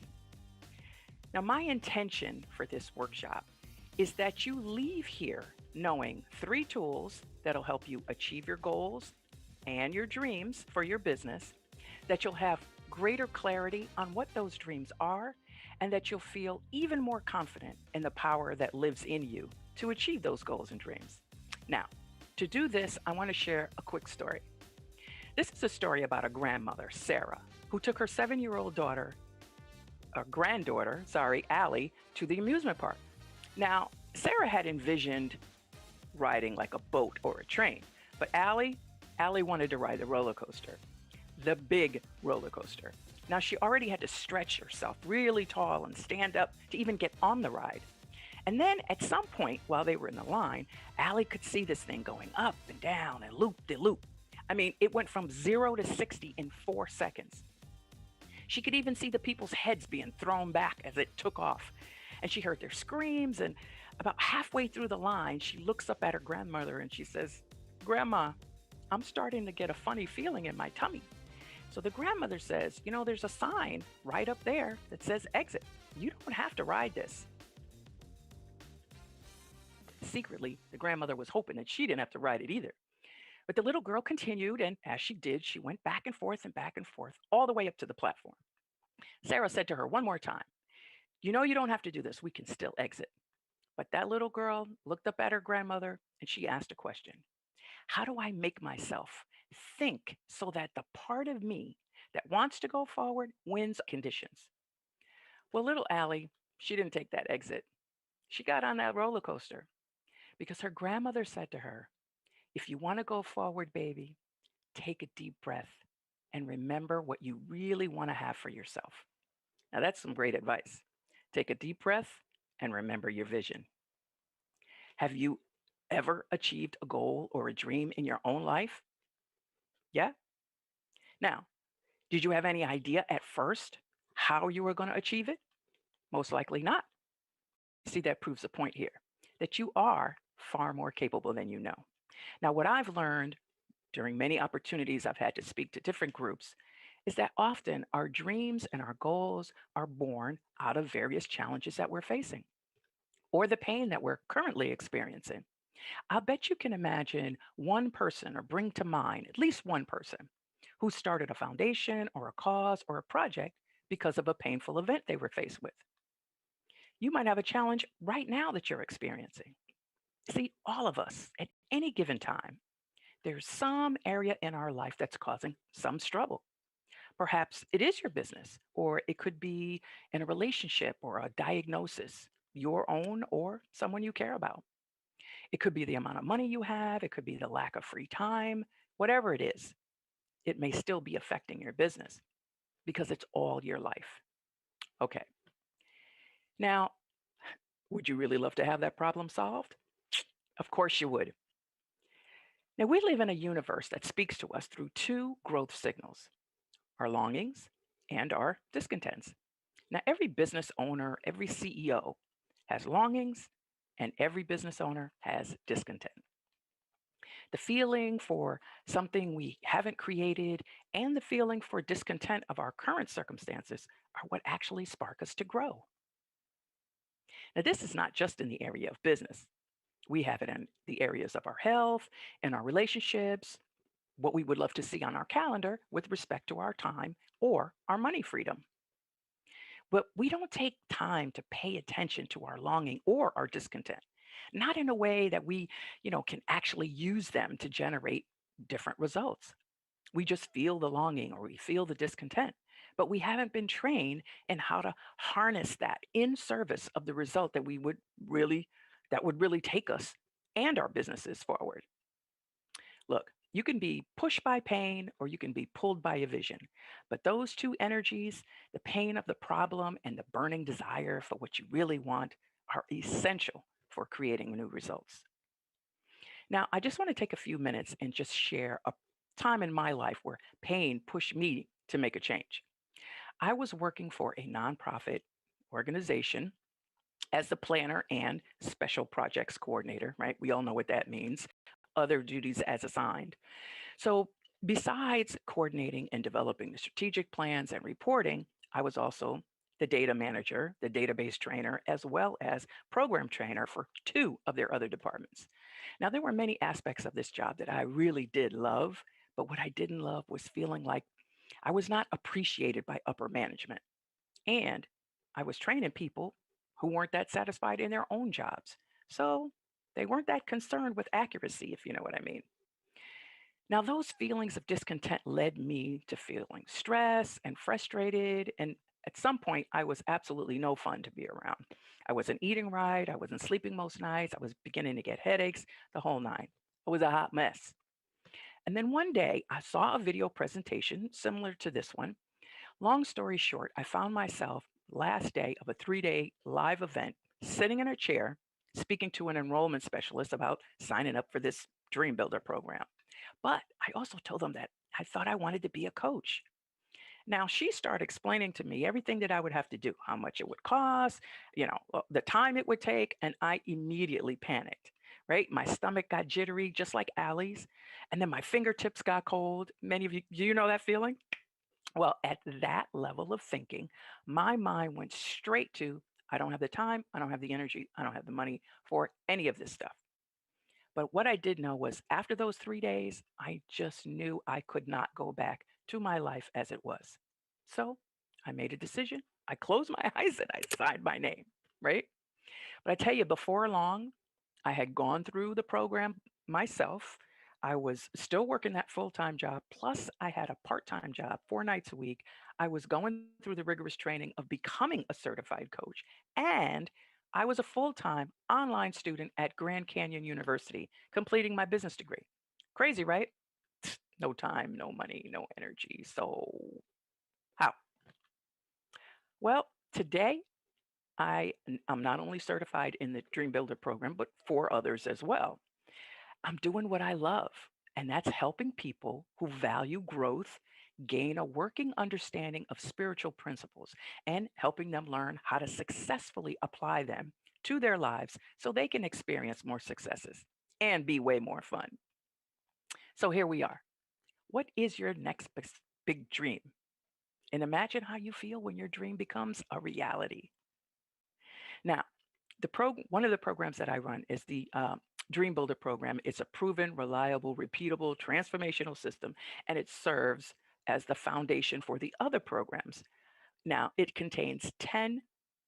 Now, my intention for this workshop is that you leave here knowing 3 tools that'll help you achieve your goals and your dreams for your business, that you'll have greater clarity on what those dreams are, and that you'll feel even more confident in the power that lives in you to achieve those goals and dreams. Now, to do this, I want to share a quick story. This is a story about a grandmother, Sarah, who took her 7-year-old granddaughter, Allie, to the amusement park. Now, Sarah had envisioned riding like a boat or a train, but Allie wanted to ride the roller coaster, the big roller coaster. Now, she already had to stretch herself really tall and stand up to even get on the ride. And then at some point while they were in the line, Allie could see this thing going up and down and loop de loop. I mean, it went from 0 to 60 in 4 seconds. She could even see the people's heads being thrown back as it took off. And she heard their screams, and about halfway through the line, she looks up at her grandmother and she says, "Grandma, I'm starting to get a funny feeling in my tummy." So the grandmother says, "You know, there's a sign right up there that says exit. You don't have to ride this." Secretly, the grandmother was hoping that she didn't have to ride it either. But the little girl continued, and as she did, she went back and forth, all the way up to the platform. Sarah said to her one more time, "You know, you don't have to do this. We can still exit." But that little girl looked up at her grandmother and she asked a question. "How do I make myself think so that the part of me that wants to go forward wins conditions?" Well, little Allie, she didn't take that exit. She got on that roller coaster because her grandmother said to her, "If you want to go forward, baby, take a deep breath and remember what you really want to have for yourself." Now, that's some great advice. Take a deep breath and remember your vision. Have you ever achieved a goal or a dream in your own life? Yeah? Now, did you have any idea at first how you were going to achieve it? Most likely not. See, that proves a point here that you are far more capable than you know. Now, what I've learned during many opportunities I've had to speak to different groups is that often our dreams and our goals are born out of various challenges that we're facing or the pain that we're currently experiencing. I'll bet you can imagine one person or bring to mind at least one person who started a foundation or a cause or a project because of a painful event they were faced with. You might have a challenge right now that you're experiencing. See, all of us at any given time there's some area in our life that's causing some struggle. Perhaps it is your business, or it could be in a relationship or a diagnosis, your own or someone you care about. It could be the amount of money you have, it could be the lack of free time, whatever it is, it may still be affecting your business because it's all your life. Okay, now, would you really love to have that problem solved? Of course you would. Now, we live in a universe that speaks to us through two growth signals: our longings and our discontents. Now, every business owner, every CEO has longings, and every business owner has discontent. The feeling for something we haven't created and the feeling for discontent of our current circumstances are what actually spark us to grow. Now, this is not just in the area of business. We have it in the areas of our health and our relationships, what we would love to see on our calendar with respect to our time or our money freedom. But we don't take time to pay attention to our longing or our discontent, not in a way that we, can actually use them to generate different results. We just feel the longing or we feel the discontent, but we haven't been trained in how to harness that in service of the result that would really take us and our businesses forward. Look, you can be pushed by pain or you can be pulled by a vision. But those two energies, the pain of the problem and the burning desire for what you really want, are essential for creating new results. Now, I just want to take a few minutes and just share a time in my life where pain pushed me to make a change. I was working for a nonprofit organization as the planner and special projects coordinator, right? We all know what that means. Other duties as assigned. So, besides coordinating and developing the strategic plans and reporting, I was also the data manager, the database trainer, as well as program trainer for two of their other departments. Now, there were many aspects of this job that I really did love, but what I didn't love was feeling like I was not appreciated by upper management. And I was training people who weren't that satisfied in their own jobs. So they weren't that concerned with accuracy, if you know what I mean. Now, those feelings of discontent led me to feeling stressed and frustrated. And at some point, I was absolutely no fun to be around. I wasn't eating right. I wasn't sleeping most nights. I was beginning to get headaches, the whole nine. It was a hot mess. And then one day, I saw a video presentation similar to this one. Long story short, I found myself last day of a 3-day live event sitting in a chair speaking to an enrollment specialist about signing up for this Dream Builder program. But I also told them that I thought I wanted to be a coach. Now she started explaining to me everything that I would have to do, how much it would cost, the time it would take, and I immediately panicked. Right? My stomach got jittery, just like Allie's, and then my fingertips got cold. Many of you, do you know that feeling? Well, at that level of thinking, my mind went straight to I don't have the time, I don't have the energy, I don't have the money for any of this stuff. But what I did know was after those 3 days, I just knew I could not go back to my life as it was. So I made a decision. I closed my eyes and I signed my name, right? But I tell you, before long, I had gone through the program myself. I was still working that full time job. Plus, I had a part time job 4 nights a week. I was going through the rigorous training of becoming a certified coach. And I was a full time online student at Grand Canyon University, completing my business degree. Crazy, right? No time, no money, no energy. So, how? Well, today I'm not only certified in the Dream Builder program, but 4 others as well. I'm doing what I love, and that's helping people who value growth gain a working understanding of spiritual principles and helping them learn how to successfully apply them to their lives so they can experience more successes and be way more fun. So here we are. What is your next big dream? And imagine how you feel when your dream becomes a reality. Now, one of the programs that I run is the Dream Builder program. It's a proven, reliable, repeatable, transformational system, and it serves as the foundation for the other programs. Now, it contains 10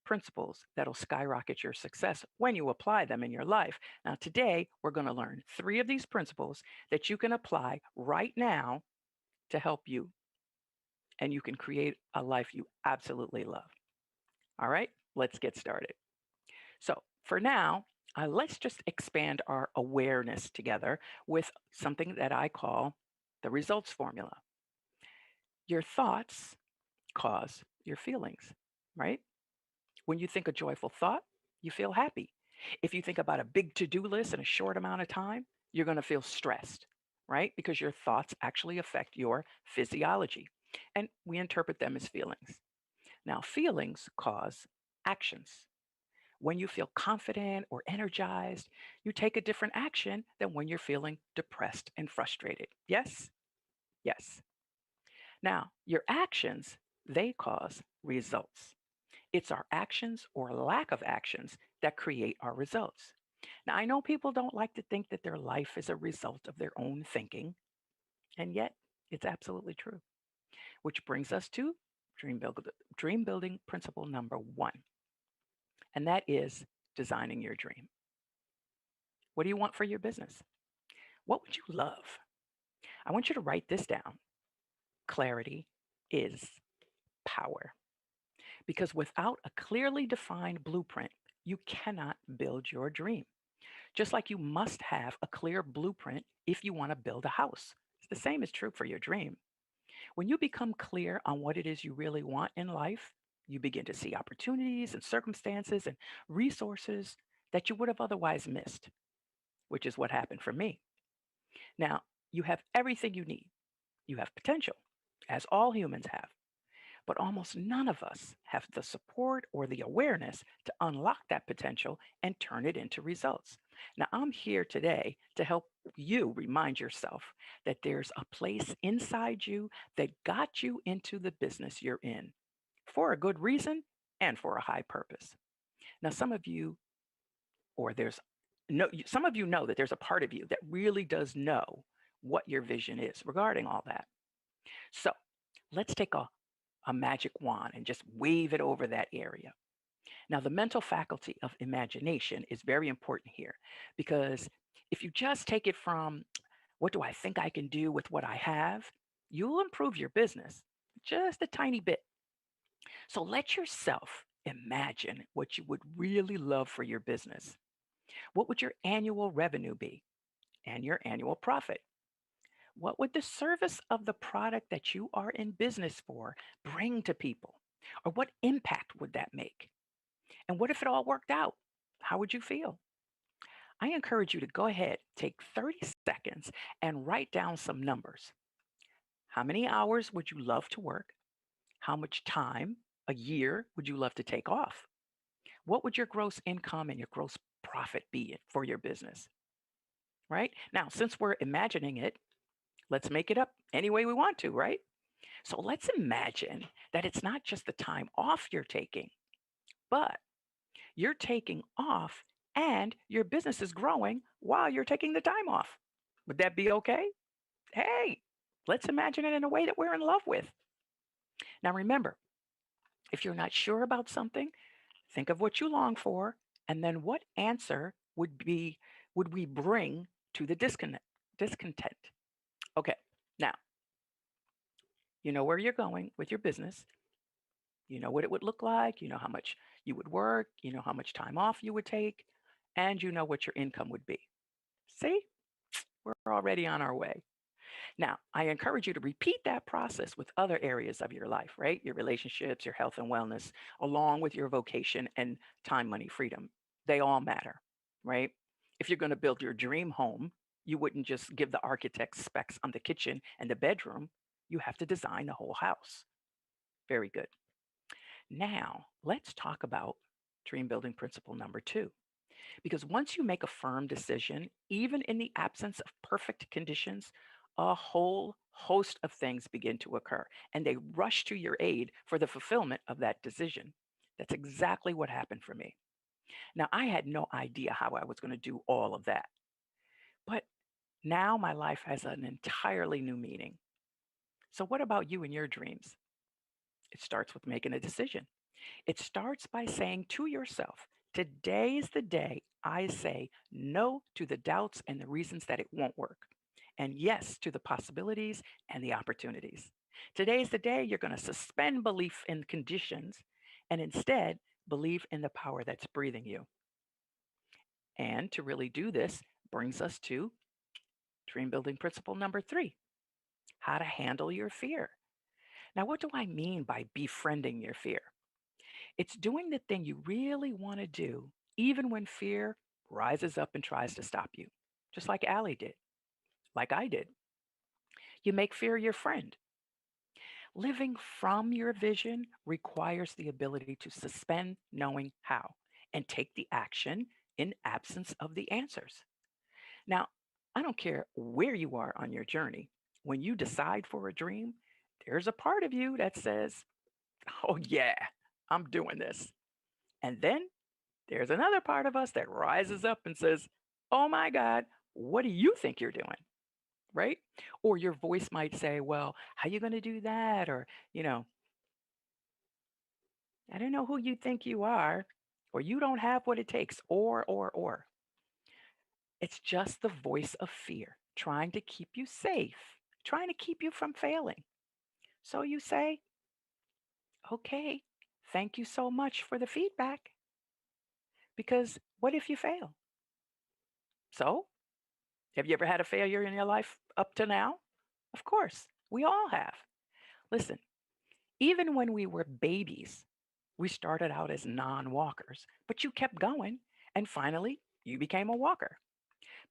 principles that'll skyrocket your success when you apply them in your life. Now, today, we're going to learn 3 of these principles that you can apply right now to help you, and you can create a life you absolutely love. All right, let's get started. So, for now, let's just expand our awareness together with something that I call the results formula. Your thoughts cause your feelings, right? When you think a joyful thought, you feel happy. If you think about a big to do list in a short amount of time, you're going to feel stressed, right? Because your thoughts actually affect your physiology, and we interpret them as feelings. Now, feelings cause actions. When you feel confident or energized, you take a different action than when you're feeling depressed and frustrated. Yes? Yes. Now, your actions, they cause results. It's our actions or lack of actions that create our results. Now, I know people don't like to think that their life is a result of their own thinking, and yet it's absolutely true. Which brings us to dream building principle number 1, and that is designing your dream. What do you want for your business? What would you love? I want you to write this down. Clarity is power. Because without a clearly defined blueprint, you cannot build your dream. Just like you must have a clear blueprint if you want to build a house. The same is true for your dream. When you become clear on what it is you really want in life, you begin to see opportunities and circumstances and resources that you would have otherwise missed, which is what happened for me. Now, you have everything you need. You have potential, as all humans have. But almost none of us have the support or the awareness to unlock that potential and turn it into results. Now, I'm here today to help you remind yourself that there's a place inside you that got you into the business you're in for a good reason and for a high purpose. Now, some of you know that there's a part of you that really does know what your vision is regarding all that. So let's take a magic wand and just wave it over that area. Now, the mental faculty of imagination is very important here because if you just take it from what do I think I can do with what I have, you'll improve your business just a tiny bit. So let yourself imagine what you would really love for your business. What would your annual revenue be and your annual profit? What would the service of the product that you are in business for bring to people? Or what impact would that make? And what if it all worked out? How would you feel? I encourage you to go ahead, take 30 seconds, and write down some numbers. How many hours would you love to work? How much time a year would you love to take off? What would your gross income and your gross profit be for your business? Right? Now, since we're imagining it, let's make it up any way we want to, right? So let's imagine that it's not just the time off you're taking, but you're taking off and your business is growing while you're taking the time off. Would that be okay? Hey, let's imagine it in a way that we're in love with. Now, remember, if you're not sure about something, think of what you long for, and then what answer would we bring to the discontent? Okay, now you know where you're going with your business. You know what it would look like. You know how much you would work. You know how much time off you would take. And you know what your income would be. See, we're already on our way. Now, I encourage you to repeat that process with other areas of your life, right? Your relationships, your health and wellness, along with your vocation and time, money, freedom. They all matter, right? If you're going to build your dream home, you wouldn't just give the architect specs on the kitchen and the bedroom. You have to design the whole house. Very good. Now, let's talk about dream building principle number 2. Because once you make a firm decision, even in the absence of perfect conditions, a whole host of things begin to occur and they rush to your aid for the fulfillment of that decision. That's exactly what happened for me. Now, I had no idea how I was going to do all of that. But now my life has an entirely new meaning. So, what about you and your dreams? It starts with making a decision. It starts by saying to yourself, today is the day I say no to the doubts and the reasons that it won't work, and yes to the possibilities and the opportunities. Today is the day you're going to suspend belief in conditions and instead believe in the power that's breathing you. And to really do this brings us to dream building principle number 3, how to handle your fear. Now, what do I mean by befriending your fear? It's doing the thing you really want to do, even when fear rises up and tries to stop you, just like Allie did, like I did. You make fear your friend. Living from your vision requires the ability to suspend knowing how and take the action in absence of the answers. Now, I don't care where you are on your journey. When you decide for a dream, there's a part of you that says, oh, yeah, I'm doing this. And then there's another part of us that rises up and says, oh my God, what do you think you're doing? Right? Or your voice might say, well, how are you going to do that? Or, you know, I don't know who you think you are, or you don't have what it takes, or. It's just the voice of fear trying to keep you safe, trying to keep you from failing. So you say, okay, thank you so much for the feedback, because what if you fail? So, have you ever had a failure in your life up to now? Of course, we all have. Listen, even when we were babies, we started out as non walkers, but you kept going, and finally, you became a walker.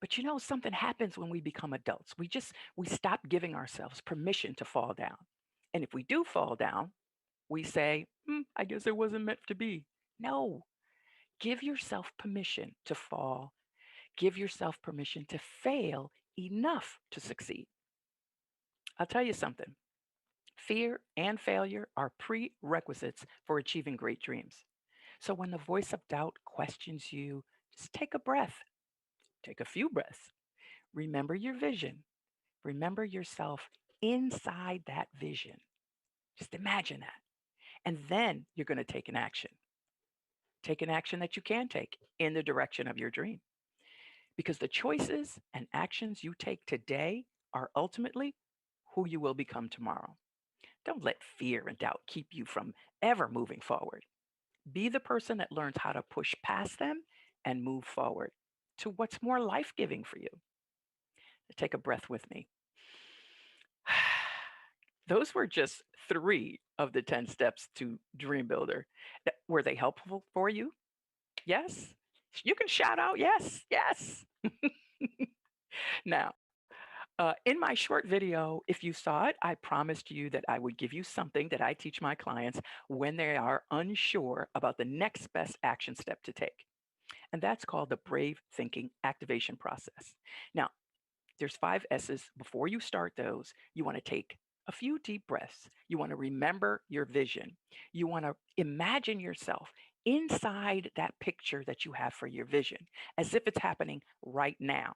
But you know, something happens when we become adults. We stop giving ourselves permission to fall down. And if we do fall down, we say, I guess it wasn't meant to be. No, give yourself permission to fall. Give yourself permission to fail enough to succeed. I'll tell you something. Fear and failure are prerequisites for achieving great dreams. So when the voice of doubt questions you, just take a breath. Take a few breaths. Remember your vision. Remember yourself inside that vision. Just imagine that. And then you're going to take an action. Take an action that you can take in the direction of your dream. Because the choices and actions you take today are ultimately who you will become tomorrow. Don't let fear and doubt keep you from ever moving forward. Be the person that learns how to push past them and move forward to what's more life giving for you. Take a breath with me. Those were just 3 of the 10 steps to Dream Builder. Were they helpful for you? Yes? You can shout out, yes, yes. Now, in my short video, if you saw it, I promised you that I would give you something that I teach my clients when they are unsure about the next best action step to take. And that's called the Brave Thinking Activation Process. Now, there's 5 S's. Before you start those, you want to take a few deep breaths. You want to remember your vision. You want to imagine yourself inside that picture that you have for your vision, as if it's happening right now,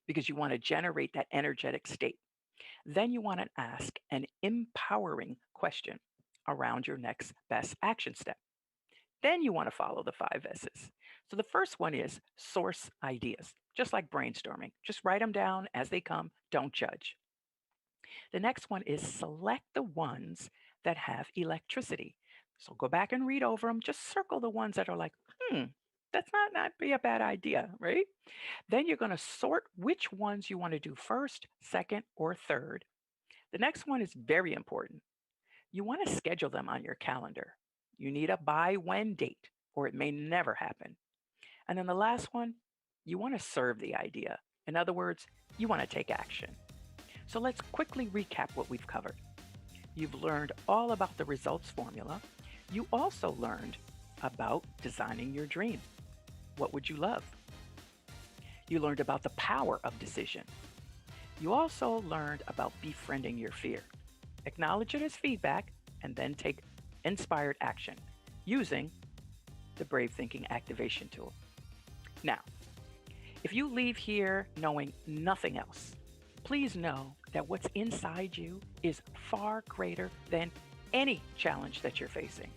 because you want to generate that energetic state. Then you want to ask an empowering question around your next best action step. Then you want to follow the 5 S's. So the first one is source ideas, just like brainstorming. Just write them down as they come, don't judge. The next one is select the ones that have electricity. So go back and read over them. Just circle the ones that are like, that's not be a bad idea, right? Then you're going to sort which ones you want to do first, second, or third. The next one is very important. You want to schedule them on your calendar. You need a by when date, or it may never happen. And then the last one, you want to serve the idea. In other words, you want to take action. So let's quickly recap what we've covered. You've learned all about the results formula. You also learned about designing your dream. What would you love? You learned about the power of decision. You also learned about befriending your fear. Acknowledge it as feedback and then take inspired action using the Brave Thinking Activation Tool. Now, if you leave here knowing nothing else, please know that what's inside you is far greater than any challenge that you're facing.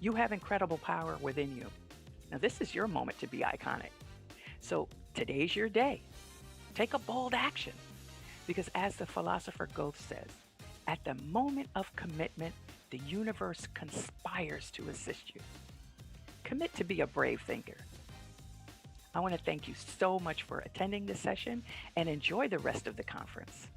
You have incredible power within you. Now, this is your moment to be iconic. So today's your day. Take a bold action. Because as the philosopher Goethe says, at the moment of commitment, the universe conspires to assist you. Commit to be a brave thinker. I want to thank you so much for attending this session and enjoy the rest of the conference.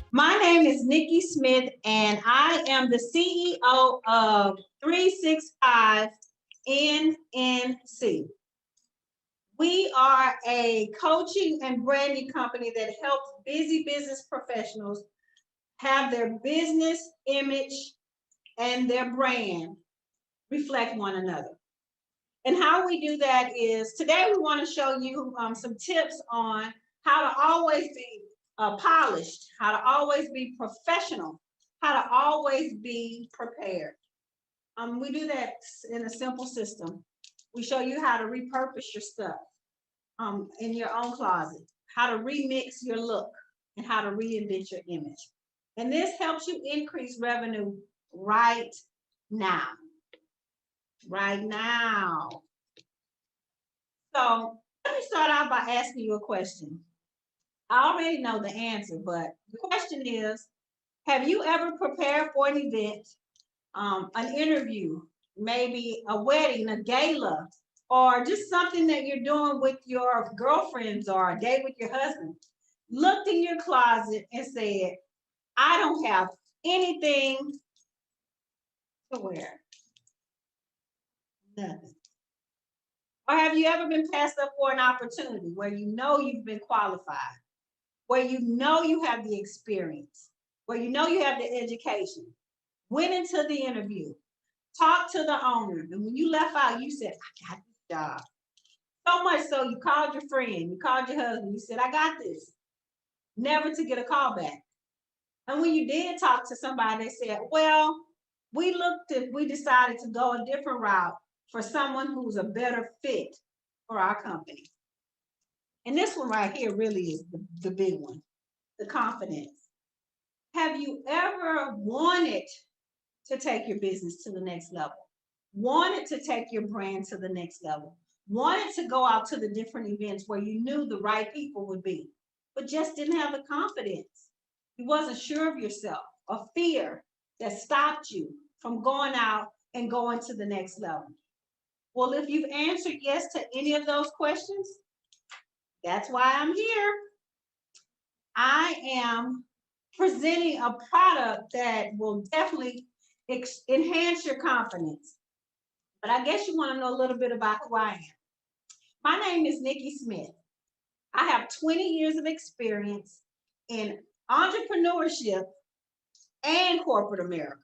My name is Nikki Smith, and I am the CEO of 365 NNC. We are a coaching and branding company that helps busy business professionals have their business image and their brand reflect one another. And how we do that is, today we want to show you some tips on how to always be polished, how to always be professional, how to always be prepared. We do that in a simple system. We show you how to repurpose your stuff in your own closet, how to remix your look, and how to reinvent your image. And this helps you increase revenue right now. Right now. So let me start out by asking you a question. I already know the answer, but the question is, have you ever prepared for an event, an interview, maybe a wedding, a gala, or just something that you're doing with your girlfriends or a date with your husband? Looked in your closet and said, I don't have anything to wear. Nothing. Or have you ever been passed up for an opportunity where you know you've been qualified, where you know you have the experience, where you know you have the education, went into the interview, talked to the owner, and when you left out, you said, I got this job. So much so you called your friend, you called your husband, you said, I got this. Never to get a call back. And when you did talk to somebody, they said, well, we decided to go a different route for someone who's a better fit for our company. And this one right here really is the big one, the confidence. Have you ever wanted to take your business to the next level? Wanted to take your brand to the next level? Wanted to go out to the different events where you knew the right people would be, but just didn't have the confidence? You wasn't sure of yourself, a fear that stopped you from going out and going to the next level. Well, if you've answered yes to any of those questions, that's why I'm here. I am presenting a product that will definitely enhance your confidence. But I guess you want to know a little bit about who I am. My name is Nikki Smith. I have 20 years of experience in entrepreneurship and corporate America.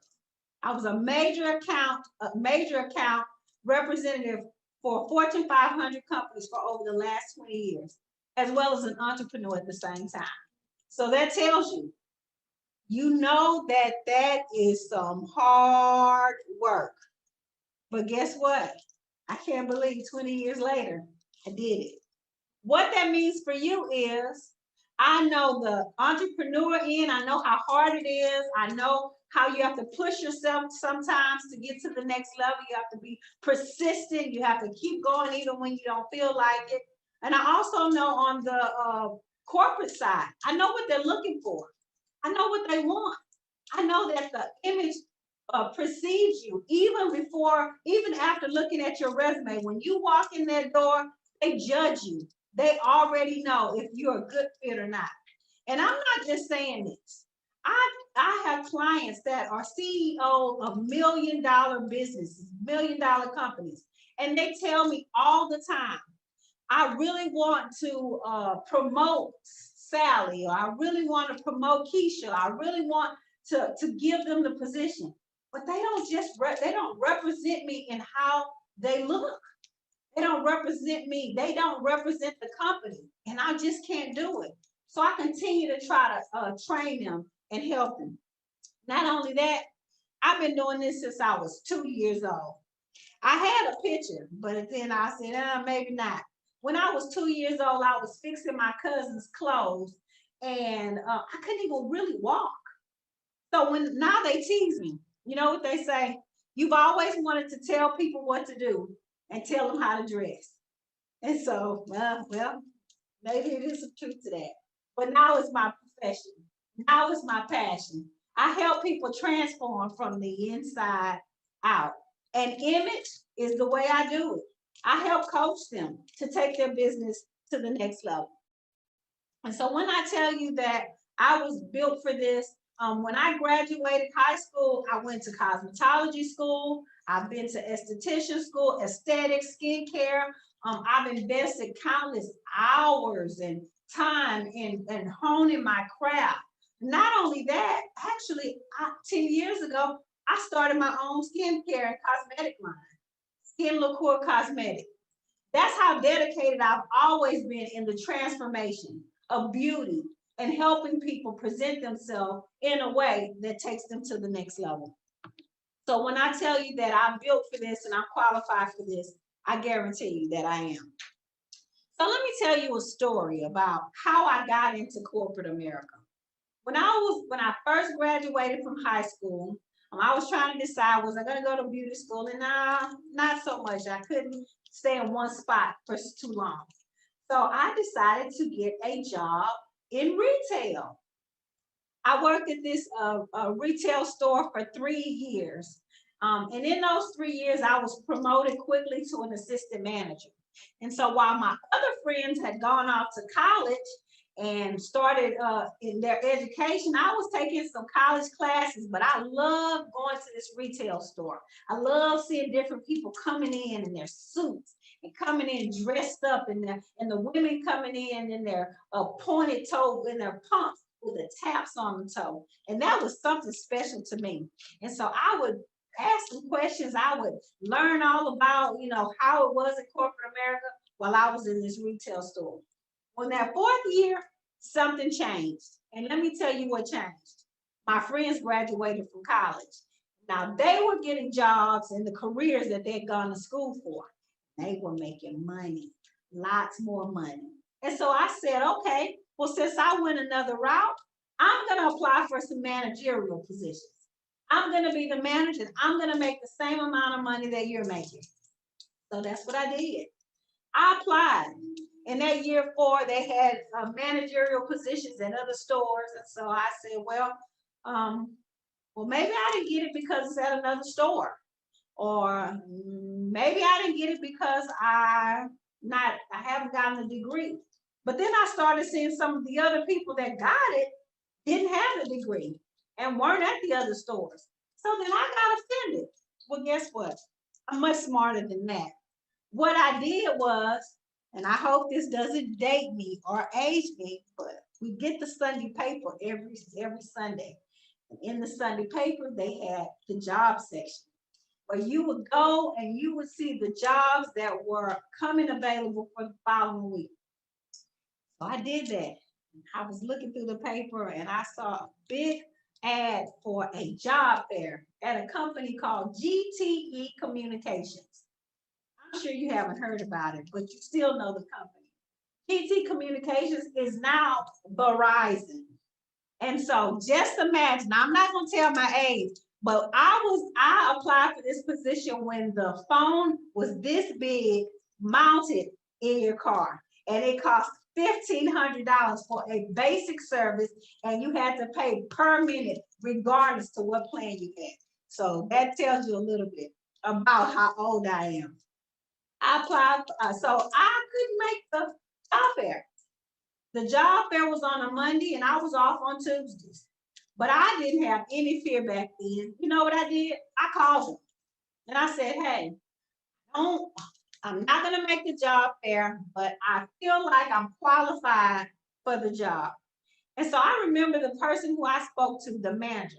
I was a major account representative for Fortune 500 companies for over the last 20 years, as well as an entrepreneur at the same time. So that tells you, you know that is some hard work. But guess what? I can't believe 20 years later, I did it. What that means for you is, I know the entrepreneur end, I know how hard it is, I know how you have to push yourself sometimes to get to the next level. You have to be persistent, you have to keep going even when you don't feel like it. And I also know on the corporate side, I know what they're looking for. I know what they want. I know that the image precedes you even after looking at your resume. When you walk in that door, they judge you. They already know if you're a good fit or not. And I'm not just saying this. I have clients that are CEO of million-dollar businesses, million-dollar companies, and they tell me all the time, I really want to promote Sally, or I really want to promote Keisha, I really want to give them the position, but they don't represent me in how they look. They don't represent me. They don't represent the company, and I just can't do it. So I continue to try to train them and help them. Not only that, I've been doing this since I was 2 years old. I had a picture, but then I said, maybe not. When I was 2 years old, I was fixing my cousin's clothes, and I couldn't even really walk. So now they tease me. You know what they say? You've always wanted to tell people what to do and tell them how to dress. And so, well, maybe it is some truth to that. But now it's my profession. Now it's my passion. I help people transform from the inside out. And image is the way I do it. I help coach them to take their business to the next level. And so when I tell you that I was built for this, when I graduated high school, I went to cosmetology school. I've been to esthetician school, aesthetics, skincare. I've invested countless hours and time in honing my craft. Not only that, actually, 10 years ago, I started my own skincare and cosmetic line, Skin Liqueur Cosmetics. That's how dedicated I've always been in the transformation of beauty and helping people present themselves in a way that takes them to the next level. So when I tell you that I'm built for this and I'm qualified for this, I guarantee you that I am. So let me tell you a story about how I got into corporate America. When I first graduated from high school, I was trying to decide, was I going to go to beauty school? And not so much. I couldn't stay in one spot for too long. So I decided to get a job in retail. I worked at this retail store for 3 years. And in those 3 years, I was promoted quickly to an assistant manager. And so while my other friends had gone off to college and started in their education, I was taking some college classes, but I love going to this retail store. I love seeing different people coming in their suits and coming in dressed up, and the women coming in their pointed toe, in their pumps with the taps on the toe. And that was something special to me. And so I would ask some questions. I would learn all about, how it was in corporate America while I was in this retail store. On that 4th year, something changed. And let me tell you what changed. My friends graduated from college. Now they were getting jobs in the careers that they'd gone to school for. They were making money, lots more money. And so I said, okay, well, since I went another route, I'm going to apply for some managerial positions. I'm going to be the manager. I'm going to make the same amount of money that you're making. So that's what I did. I applied. In that year 4, they had managerial positions at other stores. And so I said, well, maybe I didn't get it because it's at another store. Or maybe I didn't get it because I haven't gotten a degree. But then I started seeing some of the other people that got it didn't have a degree and weren't at the other stores. So then I got offended. Well, guess what? I'm much smarter than that. What I did was, and I hope this doesn't date me or age me, but we get the Sunday paper every Sunday. And in the Sunday paper, they had the job section, where you would go and you would see the jobs that were coming available for the following week. So I did that. I was looking through the paper and I saw a big ad for a job fair at a company called GTE Communications. I'm sure you haven't heard about it, but you still know the company. GTE Communications is now Verizon. And so just imagine, I'm not going to tell my age, but I applied for this position when the phone was this big, mounted in your car, and it cost $1,500 for a basic service, and you had to pay per minute regardless to what plan you had. So that tells you a little bit about how old I am. I applied, so I couldn't make the job fair. The job fair was on a Monday and I was off on Tuesdays. But I didn't have any fear back then. You know what I did? I called them and I said, hey, I'm not going to make the job fair, but I feel like I'm qualified for the job. And so I remember the person who I spoke to, the manager,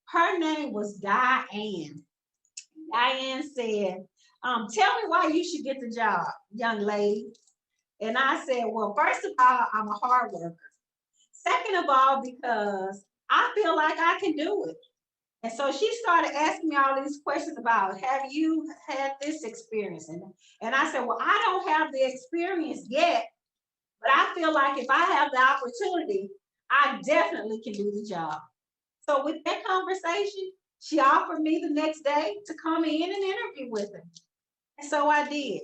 her name was Diane. Diane said, tell me why you should get the job, young lady. And I said, well, first of all, I'm a hard worker. Second of all, because I feel like I can do it. And so she started asking me all these questions about, have you had this experience? And I said, well, I don't have the experience yet, but I feel like if I have the opportunity, I definitely can do the job. So with that conversation, she offered me the next day to come in and interview with her. And so I did.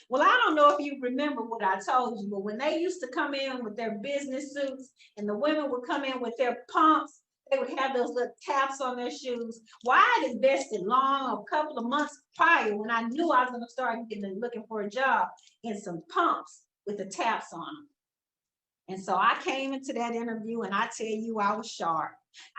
Well, I don't know if you remember what I told you, but when they used to come in with their business suits and the women would come in with their pumps, they would have those little taps on their shoes. Well, I had invested long, a couple of months prior when I knew I was going to start looking for a job, in some pumps with the taps on them. And so I came into that interview and I tell you, I was sharp.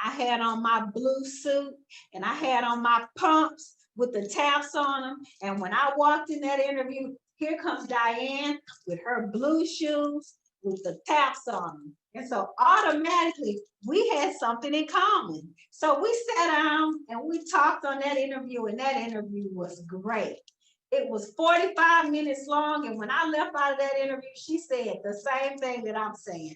I had on my blue suit and I had on my pumps with the taps on them. And when I walked in that interview, here comes Diane with her blue shoes with the taps on them. And so automatically we had something in common. So we sat down and we talked on that interview, and that interview was great. It was 45 minutes long, and when I left out of that interview, she said the same thing that I'm saying.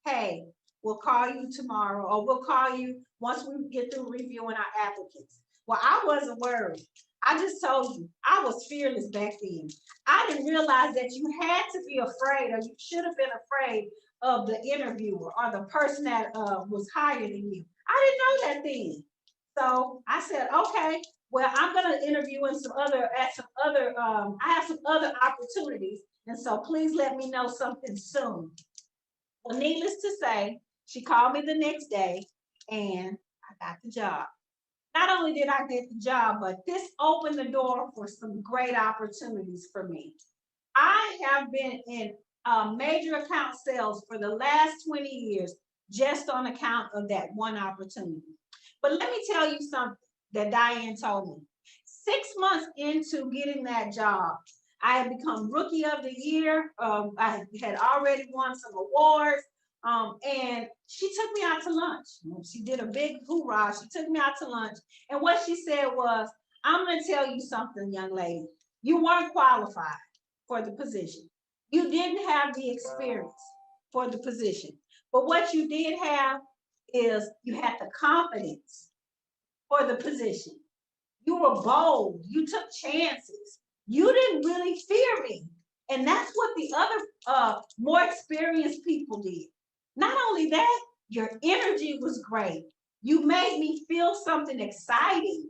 Hey, we'll call you tomorrow, or we'll call you once we get through reviewing our applicants. Well, I wasn't worried. I just told you, I was fearless back then. I didn't realize that you had to be afraid, or you should have been afraid of the interviewer or the person that was higher than you. I didn't know that then. So I said, okay, well, I'm going to interview in I have some other opportunities. And so please let me know something soon. Well, needless to say, she called me the next day and I got the job. Not only did I get the job, but this opened the door for some great opportunities for me. I have been in major account sales for the last 20 years, just on account of that one opportunity. But let me tell you something that Diane told me. 6 months into getting that job, I had become Rookie of the Year. I had already won some awards. And she took me out to lunch. She did a big hoorah. She took me out to lunch. And what she said was, I'm going to tell you something, young lady. You weren't qualified for the position. You didn't have the experience for the position. But what you did have is you had the confidence for the position. You were bold. You took chances. You didn't really fear me. And that's what the other more experienced people did. Not only that, your energy was great. You made me feel something exciting.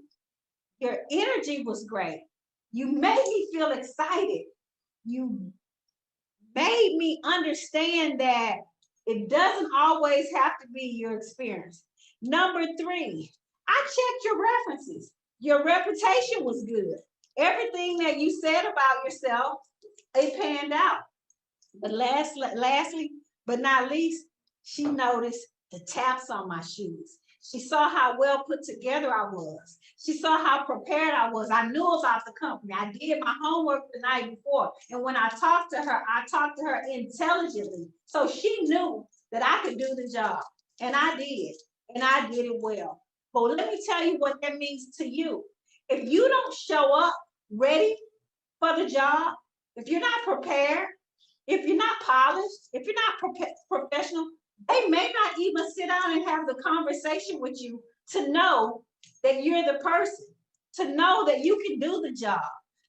Your energy was great. You made me feel excited. You made me understand that it doesn't always have to be your experience. Number 3, I checked your references. Your reputation was good. Everything that you said about yourself, it panned out. But lastly, but not least, she noticed the taps on my shoes. She saw how well put together I was. She saw how prepared I was. I knew about the company. I did my homework the night before. And when I talked to her intelligently. So she knew that I could do the job. And I did. And I did it well. But let me tell you what that means to you. If you don't show up ready for the job, if you're not prepared, if you're not polished, if you're not professional, they may not even sit down and have the conversation with you to know that you're the person, to know that you can do the job,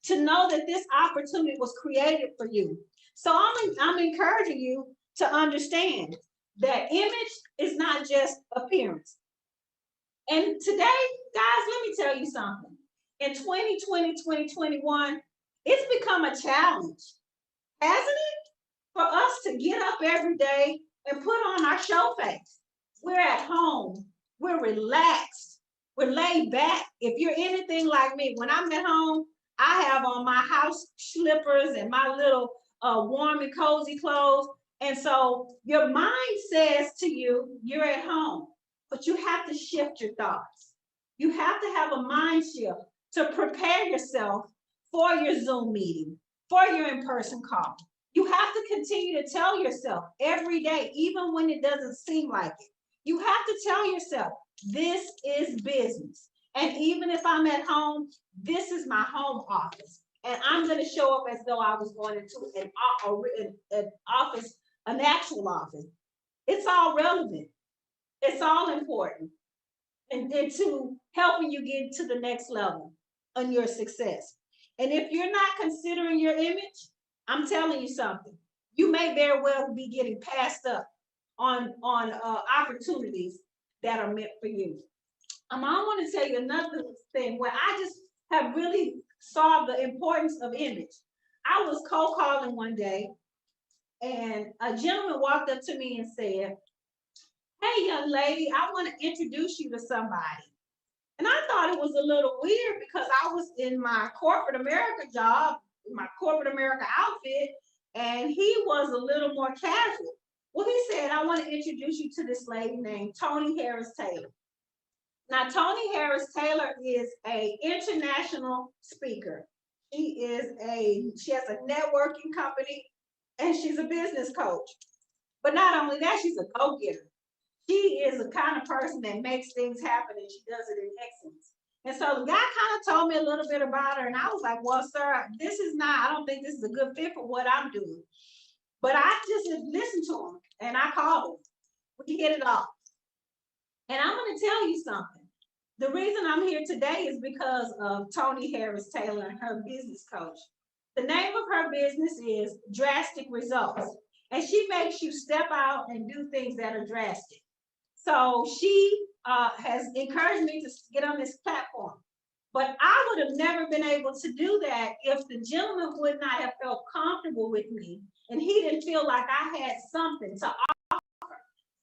to know that this opportunity was created for you. So I'm encouraging you to understand that image is not just appearance. And today, guys, let me tell you something. In 2020, 2021, it's become a challenge, hasn't it? For us to get up every day and put on our show face. We're at home. We're relaxed. We're laid back. If you're anything like me, when I'm at home, I have on my house slippers and my little warm and cozy clothes. And so your mind says to you, you're at home. but you have to shift your thoughts. You have to have a mind shift to prepare yourself for your Zoom meeting, for your in-person call. You have to continue to tell yourself every day, even when it doesn't seem like it. You have to tell yourself, this is business. And even if I'm at home, this is my home office. And I'm going to show up as though I was going into an office, an actual office. It's all relevant. It's all important. And to helping you get to the next level on your success. And if you're not considering your image, I'm telling you something. You may very well be getting passed up on opportunities that are meant for you. I want to tell you another thing where I just have really saw the importance of image. I was cold calling one day, and a gentleman walked up to me and said, "Hey, young lady, I want to introduce you to somebody." And I thought it was a little weird because I was in my corporate America job, my corporate America outfit, and he was a little more casual. Well, he said, "I want to introduce you to this lady named Toni Harris Taylor." Now, Toni Harris Taylor is an international speaker. She has a networking company, and she's a business coach. But not only that, she's a go-getter. She is the kind of person that makes things happen, and she does it in excellence. And so the guy kind of told me a little bit about her, and I was like, "Well, sir, I don't think this is a good fit for what I'm doing." But I just listened to him, and I called him. We hit it off. And I'm going to tell you something. The reason I'm here today is because of Toni Harris Taylor and her business coach. The name of her business is Drastic Results. And she makes you step out and do things that are drastic. So she has encouraged me to get on this platform. But I would have never been able to do that if the gentleman would not have felt comfortable with me and he didn't feel like I had something to offer,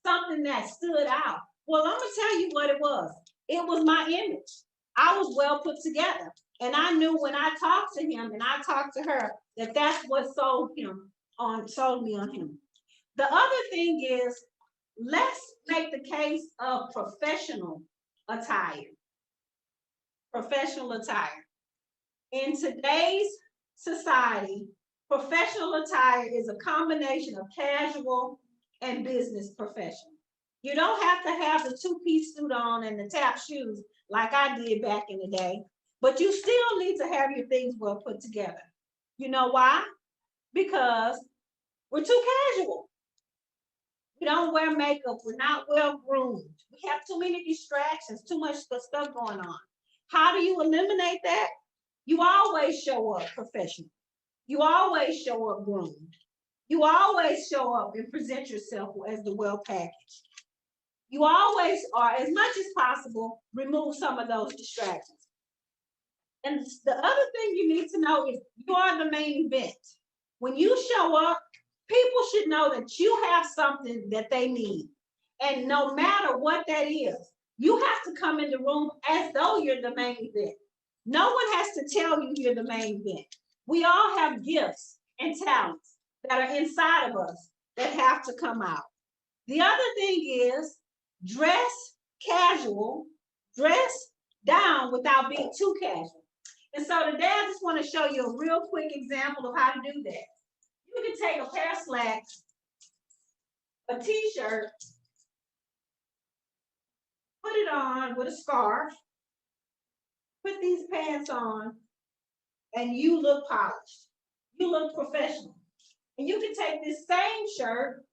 something that stood out. Well, I'm going to tell you what it was. It was my image. I was well put together. And I knew when I talked to him and I talked to her that that's what sold me on him. The other thing is, let's make the case of professional attire. Professional attire. In today's society, professional attire is a combination of casual and business professional. You don't have to have the two-piece suit on and the tap shoes like I did back in the day, but you still need to have your things well put together. You know why? Because we're too casual. We don't wear makeup. We're not well groomed. We have too many distractions, too much stuff going on. How do you eliminate that? You always show up professional. You always show up groomed. You always show up and present yourself as the well packaged. You always are, as much as possible, remove some of those distractions. And the other thing you need to know is you are the main event. When you show up, people should know that you have something that they need. And no matter what that is, you have to come in the room as though you're the main event. No one has to tell you you're the main event. We all have gifts and talents that are inside of us that have to come out. The other thing is, dress casual, dress down without being too casual. And so today I just want to show you a real quick example of how to do that. You can take a pair of slacks, a t-shirt, put it on with a scarf, put these pants on, and you look polished. You look professional. And you can take this same shirt,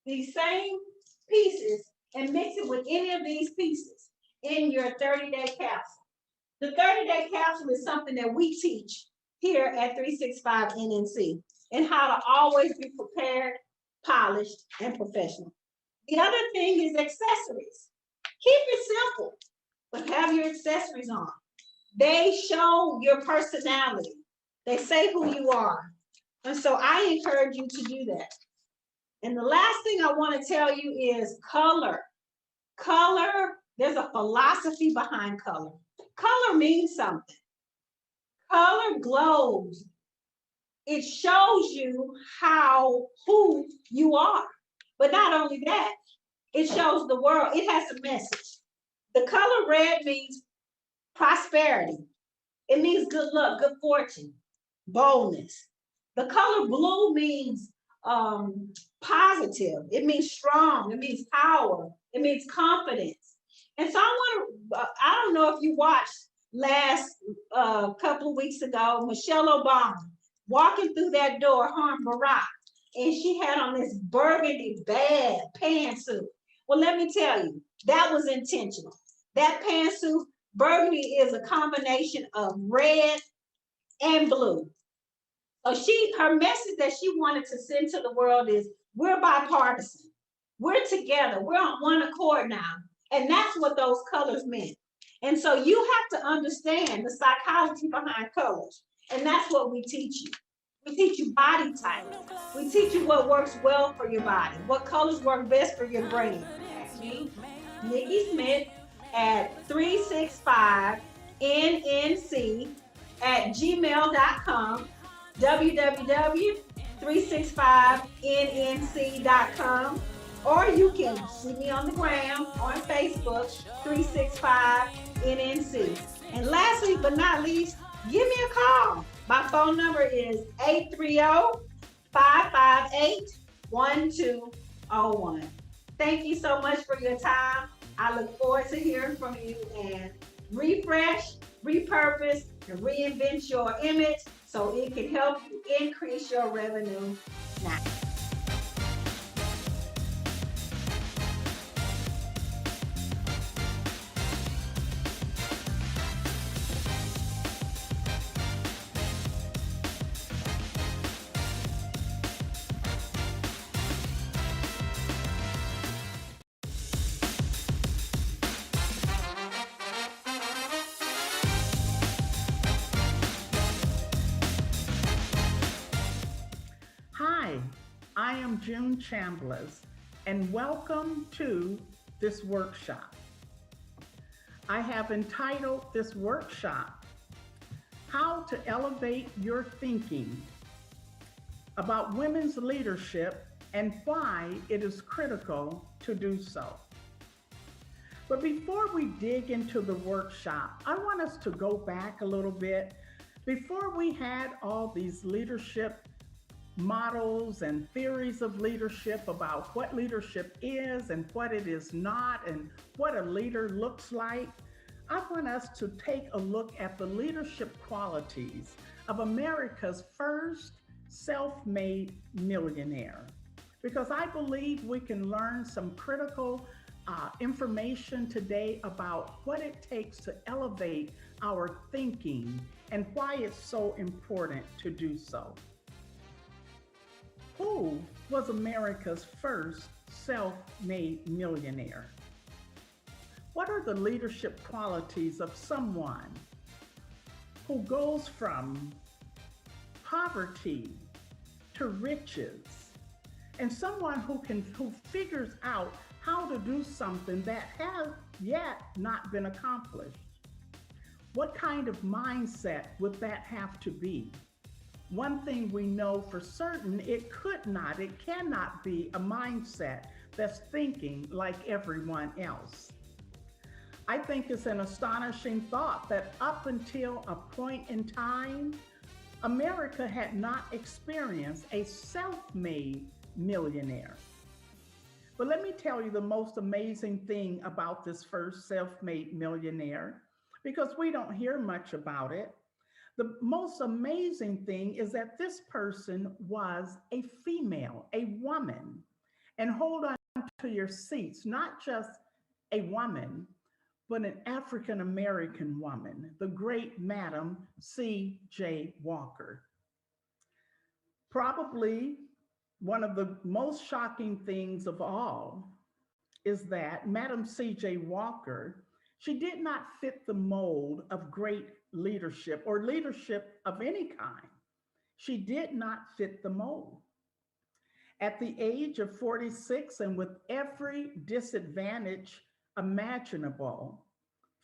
these same pieces, and mix it with any of these pieces in your 30-day capsule. The 30-day capsule is something that we teach here at 365 NNC, and how to always be prepared, polished, and professional. The other thing is accessories. Keep it simple, but have your accessories on. They show your personality. They say who you are. And so I encourage you to do that. And the last thing I want to tell you is color. Color, there's a philosophy behind color. Color means something. Color glows. It shows you who you are. But not only that, It shows the world. It has a message. The color red means prosperity. It means good luck, good fortune, boldness. The color blue means positive. It means strong. It means power. It means confidence. And so I don't know if you watched last couple of weeks ago, Michelle Obama walking through that door, her and Barack, and she had on this burgundy bad pantsuit. Well, let me tell you, that was intentional. That pantsuit, burgundy is a combination of red and blue. So her message that she wanted to send to the world is, we're bipartisan. We're together. We're on one accord now. And that's what those colors meant. And so you have to understand the psychology behind colors. And that's what we teach you. We teach you body type. We teach you what works well for your body, what colors work best for your brain. You, Nikki Smith, at 365NNC@gmail.com, www.365nnc.com, or you can see me on the gram on Facebook, 365NNC. And lastly but not least, give me a call. My phone number is 830-558-1201. Thank you so much for your time. I look forward to hearing from you, and refresh, repurpose, and reinvent your image so it can help you increase your revenue now. Hi, I am June Chambliss, and welcome to this workshop. I have entitled this workshop, How to Elevate Your Thinking about Women's Leadership and Why It is Critical to Do So. But before we dig into the workshop, I want us to go back a little bit. Before we had all these leadership models and theories of leadership about what leadership is and what it is not and what a leader looks like, I want us to take a look at the leadership qualities of America's first self-made millionaire, because I believe we can learn some critical information today about what it takes to elevate our thinking and why it's so important to do so. Who was America's first self-made millionaire? What are the leadership qualities of someone who goes from poverty to riches, and someone who figures out how to do something that has yet not been accomplished? What kind of mindset would that have to be? One thing we know for certain, it cannot be a mindset that's thinking like everyone else. I think it's an astonishing thought that up until a point in time, America had not experienced a self-made millionaire. But let me tell you the most amazing thing about this first self-made millionaire, because we don't hear much about it. The most amazing thing is that this person was a female, a woman. And hold on to your seats, not just a woman, but an African-American woman, the great Madam C.J. Walker. Probably one of the most shocking things of all is that Madam C.J. Walker, she did not fit the mold of great leadership or leadership of any kind. She did not fit the mold. At the age of 46, and with every disadvantage imaginable,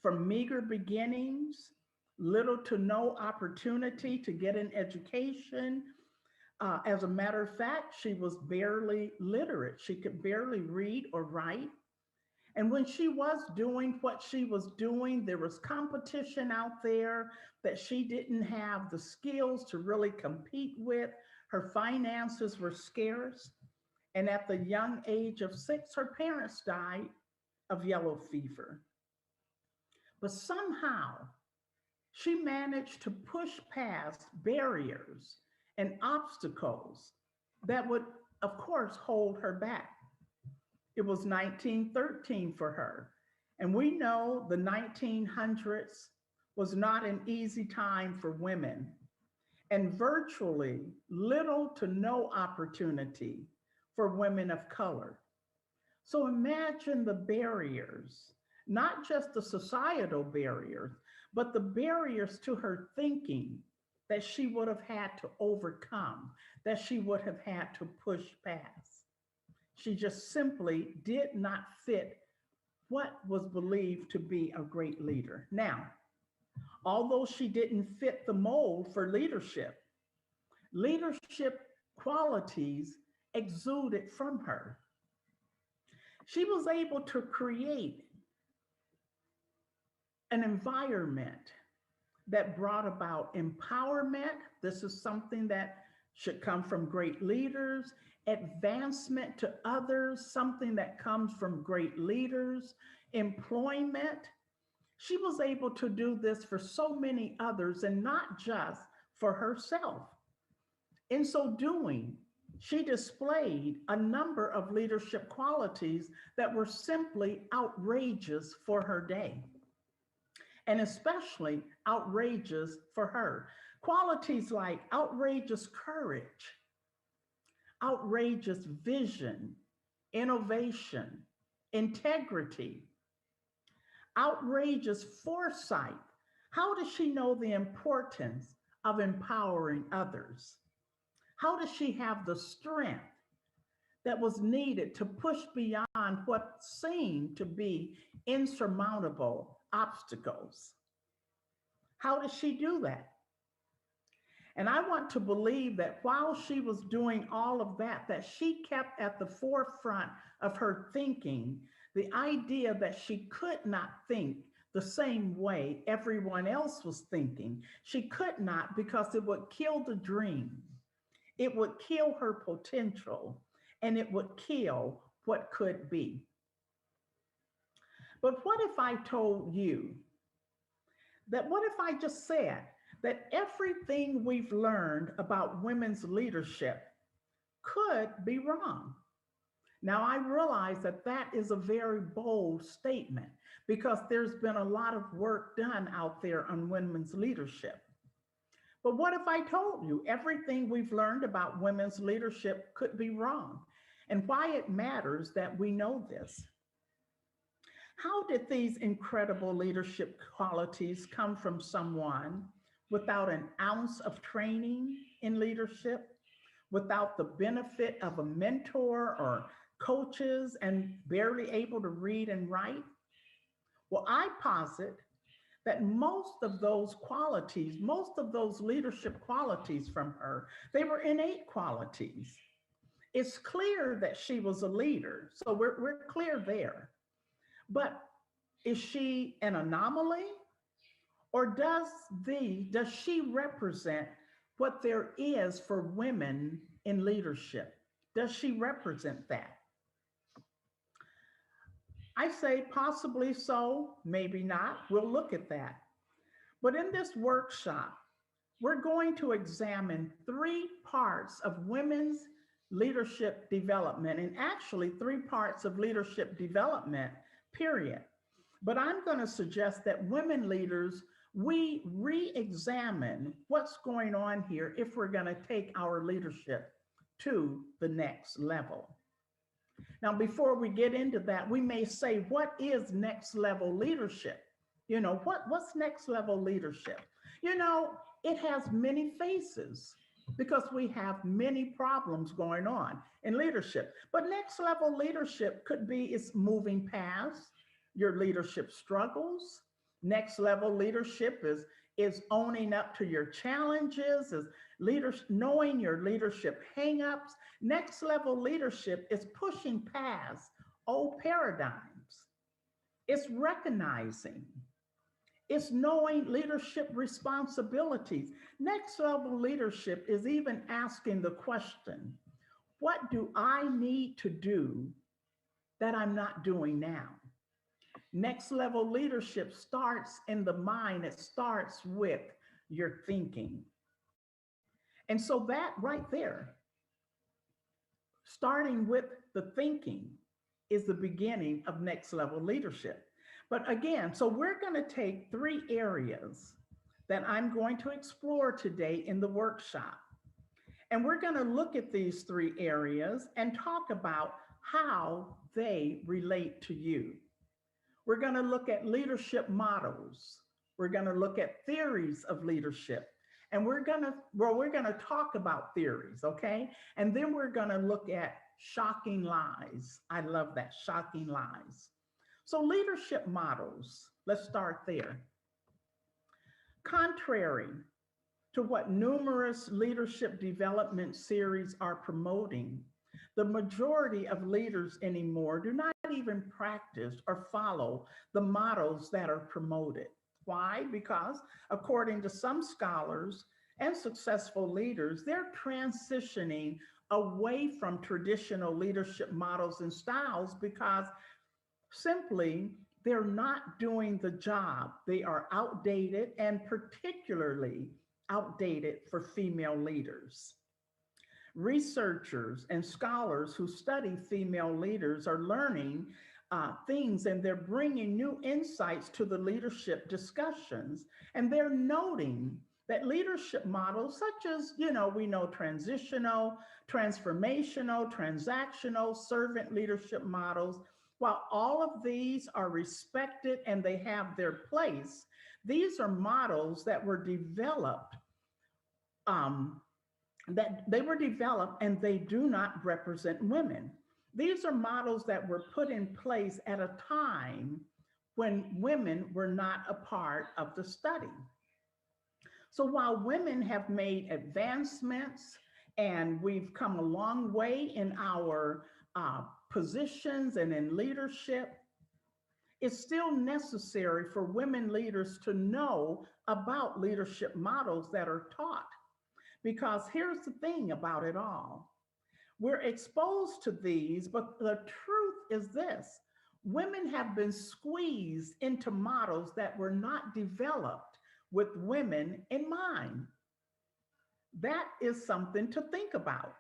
from meager beginnings, little to no opportunity to get an education. As a matter of fact, she was barely literate. She could barely read or write. And when she was doing what she was doing, there was competition out there that she didn't have the skills to really compete with. Her finances were scarce. And at the young age of 6, her parents died of yellow fever. But somehow she managed to push past barriers and obstacles that would, of course, hold her back. It was 1913 for her. And we know the 1900s was not an easy time for women, and virtually little to no opportunity for women of color. So imagine the barriers, not just the societal barriers, but the barriers to her thinking that she would have had to overcome, that she would have had to push past. She just simply did not fit what was believed to be a great leader. Now, although she didn't fit the mold for leadership, leadership qualities exuded from her. She was able to create an environment that brought about empowerment. This is something that should come from great leaders, advancement to others, something that comes from great leaders, employment. She was able to do this for so many others and not just for herself. In so doing, she displayed a number of leadership qualities that were simply outrageous for her day, and especially outrageous for her. Qualities like outrageous courage, outrageous vision, innovation, integrity, outrageous foresight. How does she know the importance of empowering others? How does she have the strength that was needed to push beyond what seemed to be insurmountable obstacles? How does she do that? And I want to believe that while she was doing all of that, that she kept at the forefront of her thinking the idea that she could not think the same way everyone else was thinking. She could not, because it would kill the dream. It would kill her potential, and it would kill what could be. But what if I told you that, what if I just said that everything we've learned about women's leadership could be wrong? Now, I realize that that is a very bold statement because there's been a lot of work done out there on women's leadership. But what if I told you everything we've learned about women's leadership could be wrong, and why it matters that we know this? How did these incredible leadership qualities come from someone without an ounce of training in leadership, without the benefit of a mentor or coaches, and barely able to read and write? Well, I posit that most of those qualities, most of those leadership qualities from her, they were innate qualities. It's clear that she was a leader, so we're clear there. But is she an anomaly? Or does she represent what there is for women in leadership? Does she represent that? I say possibly so, maybe not. We'll look at that. But in this workshop, we're going to examine 3 parts of women's leadership development, and actually 3 parts of leadership development, period. But I'm going to suggest that women leaders, we re-examine what's going on here if we're going to take our leadership to the next level. Now, before we get into that, we may say, what is next level leadership? You know, what's next level leadership? You know, it has many faces because we have many problems going on in leadership. But next level leadership could be it's moving past your leadership struggles. Next level leadership is owning up to your challenges, is leaders knowing your leadership hangups. Next level leadership is pushing past old paradigms. It's recognizing, it's knowing leadership responsibilities. Next level leadership is even asking the question, what do I need to do that I'm not doing now? Next level leadership starts in the mind, it starts with your thinking. And so that right there, starting with the thinking, is the beginning of next level leadership. But again, so we're going to take three areas that I'm going to explore today in the workshop. And we're going to look at these three areas and talk about how they relate to you. We're going to look at leadership models. We're going to look at theories of leadership. And we're going to talk about theories, okay? And then we're going to look at shocking lies. I love that, shocking lies. So leadership models, let's start there. Contrary to what numerous leadership development series are promoting, the majority of leaders anymore do not even practice or follow the models that are promoted. Why? Because according to some scholars and successful leaders, they're transitioning away from traditional leadership models and styles because simply they're not doing the job. They are outdated, and particularly outdated for female leaders. Researchers and scholars who study female leaders are learning things, and they're bringing new insights to the leadership discussions. And they're noting that leadership models such as, we know transitional, transformational, transactional, servant leadership models, while all of these are respected and they have their place, these are models that were developed and they do not represent women. These are models that were put in place at a time when women were not a part of the study. So while women have made advancements and we've come a long way in our positions and in leadership, it's still necessary for women leaders to know about leadership models that are taught. Because here's the thing about it all. We're exposed to these, but the truth is this. Women have been squeezed into models that were not developed with women in mind. That is something to think about.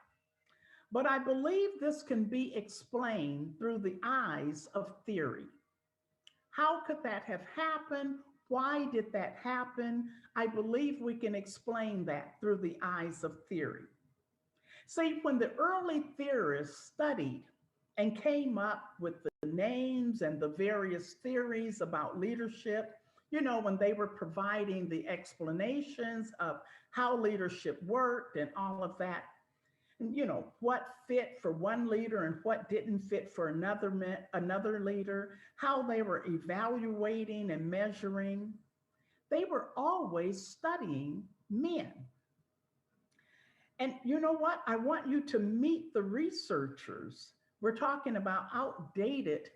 But I believe this can be explained through the eyes of theory. How could that have happened? Why did that happen? I believe we can explain that through the eyes of theory. See, when the early theorists studied and came up with the names and the various theories about leadership, when they were providing the explanations of how leadership worked and all of that, what fit for one leader and what didn't fit for another leader, how they were evaluating and measuring, they were always studying men. And you know what? I want you to meet the researchers. We're talking about outdated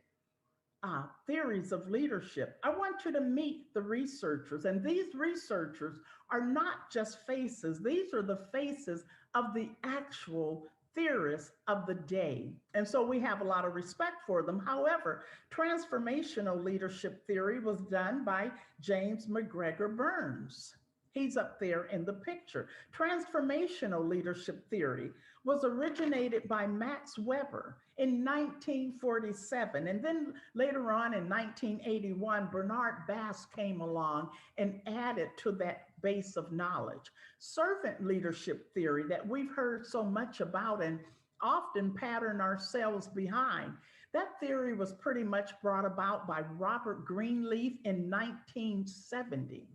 theories of leadership. I want you to meet the researchers. And these researchers are not just faces, these are the faces of the actual theorists of the day. And so we have a lot of respect for them. However, transformational leadership theory was done by James McGregor Burns. He's up there in the picture. Transformational leadership theory was originated by Max Weber in 1947. And then later on in 1981, Bernard Bass came along and added to that base of knowledge. Servant leadership theory that we've heard so much about and often pattern ourselves behind. That theory was pretty much brought about by Robert Greenleaf in 1970.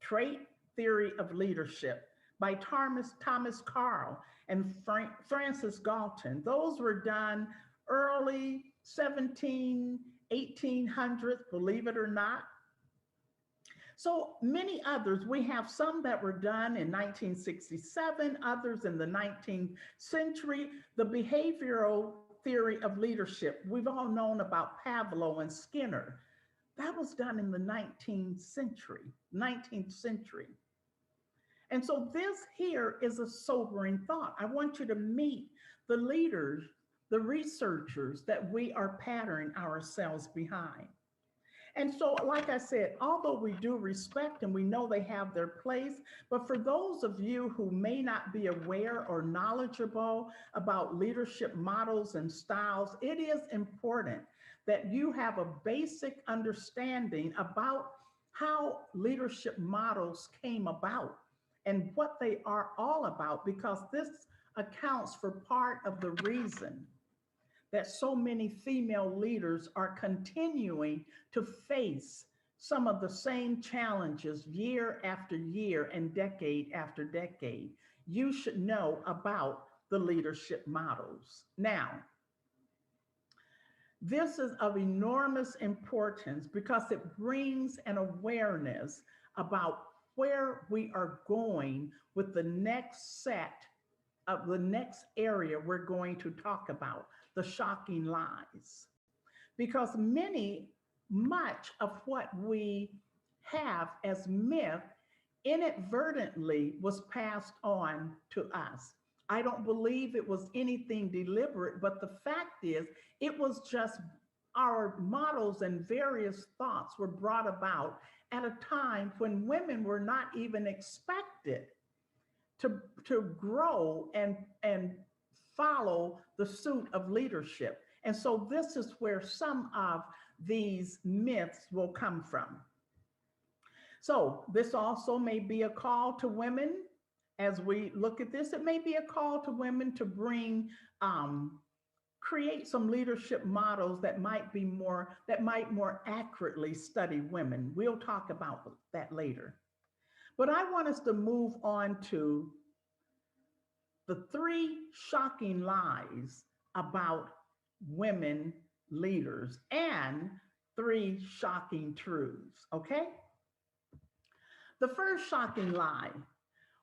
Trait theory of leadership by Thomas Carl and Francis Galton. Those were done early 1800s, believe it or not. So many others, we have some that were done in 1967, others in the 19th century. The behavioral theory of leadership. We've all known about Pavlov and Skinner. That was done in the 19th century. And so this here is a sobering thought. I want you to meet the leaders, the researchers that we are patterning ourselves behind. And so, like I said, although we do respect and we know they have their place, but for those of you who may not be aware or knowledgeable about leadership models and styles, it is important that you have a basic understanding about how leadership models came about and what they are all about, because this accounts for part of the reason that so many female leaders are continuing to face some of the same challenges year after year and decade after decade. You should know about the leadership models. Now, this is of enormous importance because it brings an awareness about where we are going with the next set of the next area we're going to talk about, the shocking lies. Because much of what we have as myth inadvertently was passed on to us. I don't believe it was anything deliberate, but the fact is, it was just our models and various thoughts were brought about at a time when women were not even expected to grow and follow the suit of leadership. And so this is where some of these myths will come from. So this also may be a call to women as we look at this. It may be a call to women to bring, create some leadership models that might more accurately study women. We'll talk about that later. But I want us to move on to the 3 shocking lies about women leaders and 3 shocking truths, okay? The first shocking lie: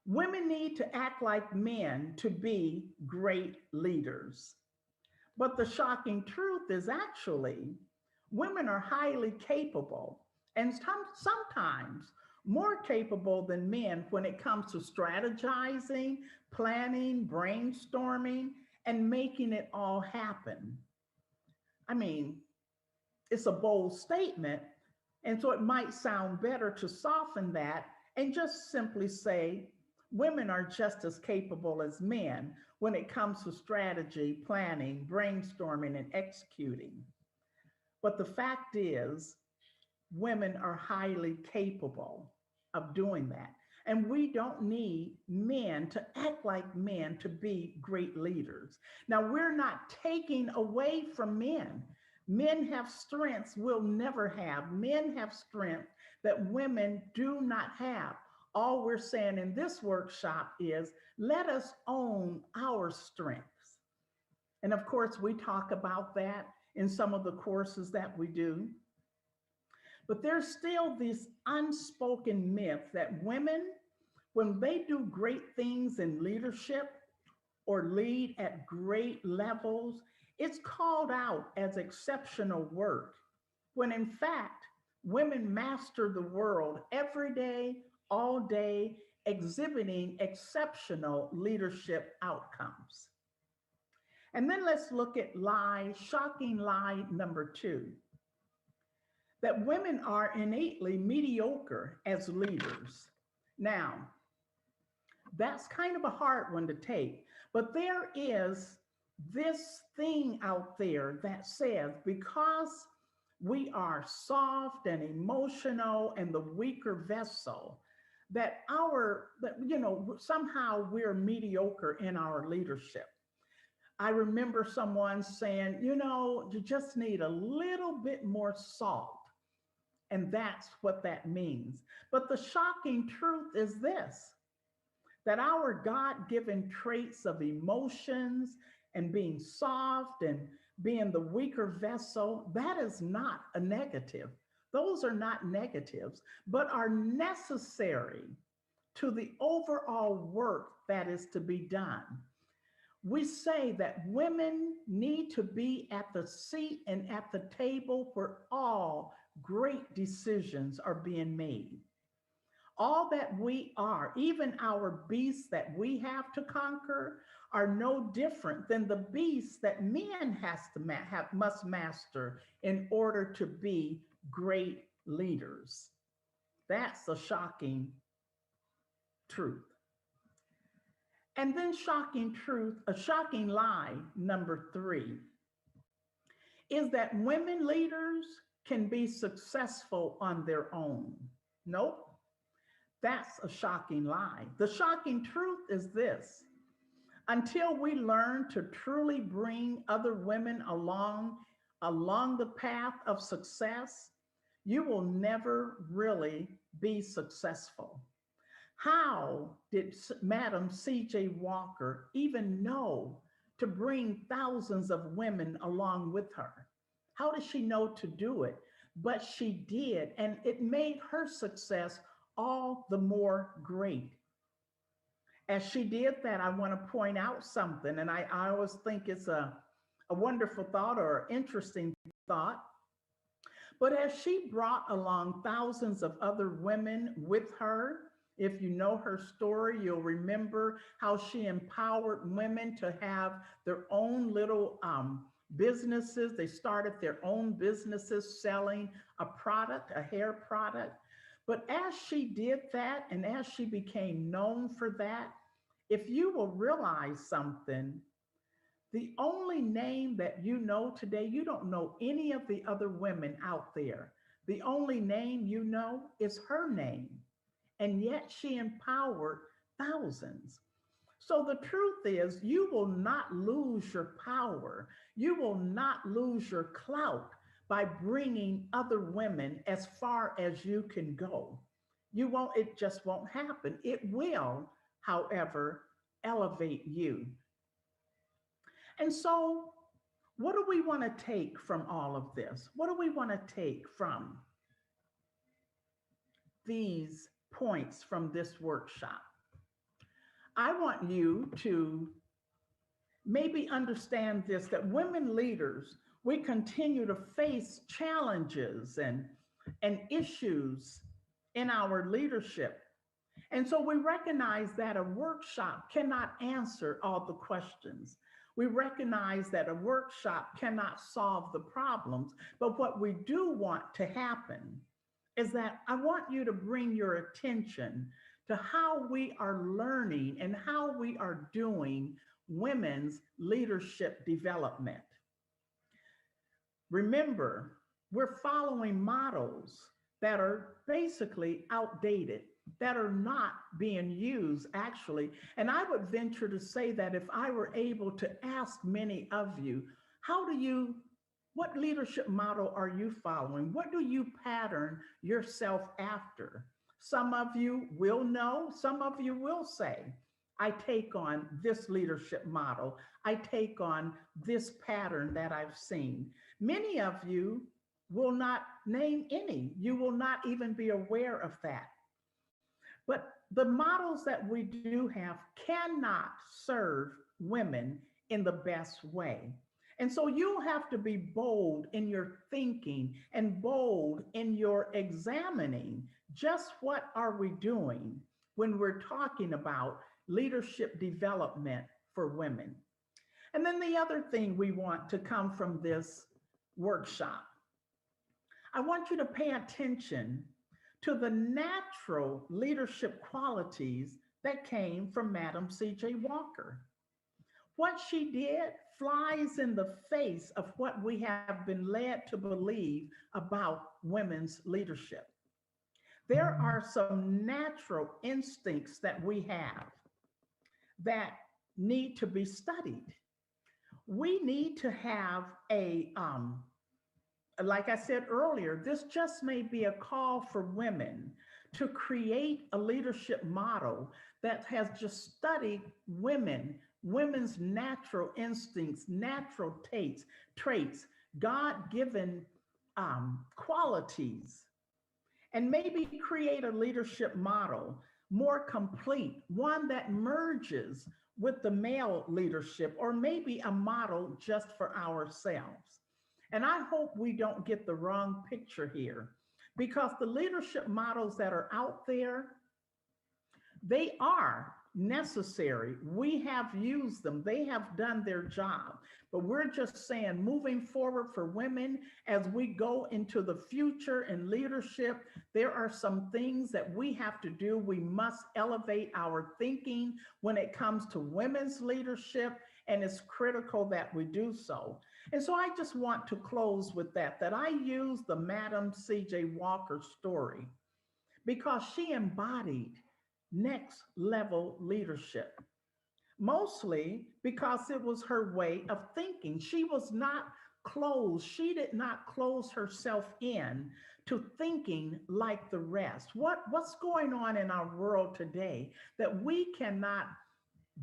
women need to act like men to be great leaders. But the shocking truth is actually women are highly capable and sometimes more capable than men when it comes to strategizing, planning, brainstorming, and making it all happen. I mean, it's a bold statement, and so it might sound better to soften that and just simply say women are just as capable as men when it comes to strategy, planning, brainstorming, and executing. But the fact is, women are highly capable of doing that. And we don't need men to act like men to be great leaders. Now, we're not taking away from men. Men have strengths we'll never have. Men have strength that women do not have. All we're saying in this workshop is let us own our strengths. And of course, we talk about that in some of the courses that we do. But there's still this unspoken myth that women, when they do great things in leadership or lead at great levels, it's called out as exceptional work, when in fact, women master the world every day, all day, exhibiting exceptional leadership outcomes. And then let's look at shocking lie number 2. That women are innately mediocre as leaders. Now, that's kind of a hard one to take, but there is this thing out there that says because we are soft and emotional and the weaker vessel, that somehow we're mediocre in our leadership. I remember someone saying, you just need a little bit more salt. And that's what that means. But the shocking truth is this, that our God-given traits of emotions and being soft and being the weaker vessel, that is not a negative. Those are not negatives, but are necessary to the overall work that is to be done. We say that women need to be at the seat and at the table where all great decisions are being made. All that we are, even our beasts that we have to conquer, are no different than the beasts that men must master in order to be great leaders. That's a shocking truth. And then shocking truth, a shocking lie, number three, is that women leaders can be successful on their own. Nope, that's a shocking lie. The shocking truth is this: until we learn to truly bring other women along the path of success, you will never really be successful. How did Madam C.J. Walker even know to bring thousands of women along with her? How did she know to do it? But she did, and it made her success all the more great. As she did that, I want to point out something, and I always think it's a wonderful thought or interesting thought. But as she brought along thousands of other women with her, if you know her story, you'll remember how she empowered women to have their own little businesses. They started their own businesses selling a product, a hair product. But as she did that and as she became known for that, if you will realize something, the only name that you know today, you don't know any of the other women out there. The only name you know is her name. And yet she empowered thousands. So the truth is, you will not lose your power. You will not lose your clout by bringing other women as far as you can go. You won't, it just won't happen. It will, however, elevate you. And so, what do we want to take from all of this? What do we want to take from these points from this workshop? I want you to maybe understand this, that women leaders, we continue to face challenges and issues in our leadership. And so we recognize that a workshop cannot answer all the questions. We recognize that a workshop cannot solve the problems, but what we do want to happen is that I want you to bring your attention to how we are learning and how we are doing women's leadership development. Remember, we're following models that are basically outdated, that are not being used actually. And I would venture to say that if I were able to ask many of you, what leadership model are you following? What do you pattern yourself after? Some of you will know, some of you will say, I take on this leadership model. I take on this pattern that I've seen. Many of you will not name any. You will not even be aware of that. But the models that we do have cannot serve women in the best way. And so you'll have to be bold in your thinking and bold in your examining just what are we doing when we're talking about leadership development for women. And then the other thing we want to come from this workshop, I want you to pay attention to the natural leadership qualities that came from Madam C.J. Walker. What she did flies in the face of what we have been led to believe about women's leadership. There are some natural instincts that we have that need to be studied. We need to have like I said earlier, this just may be a call for women to create a leadership model that has just studied women's natural instincts, natural traits, God-given qualities, and maybe create a leadership model more complete, one that merges with the male leadership, or maybe a model just for ourselves. And I hope we don't get the wrong picture here, because the leadership models that are out there, they are necessary. We have used them. They have done their job. But we're just saying, moving forward for women, as we go into the future in leadership, there are some things that we have to do. We must elevate our thinking when it comes to women's leadership, and it's critical that we do so. And so I just want to close with that I use the Madam C.J. Walker story because she embodied next level leadership, mostly because it was her way of thinking. She was not closed. She did not close herself in to thinking like the rest. What's going on in our world today that we cannot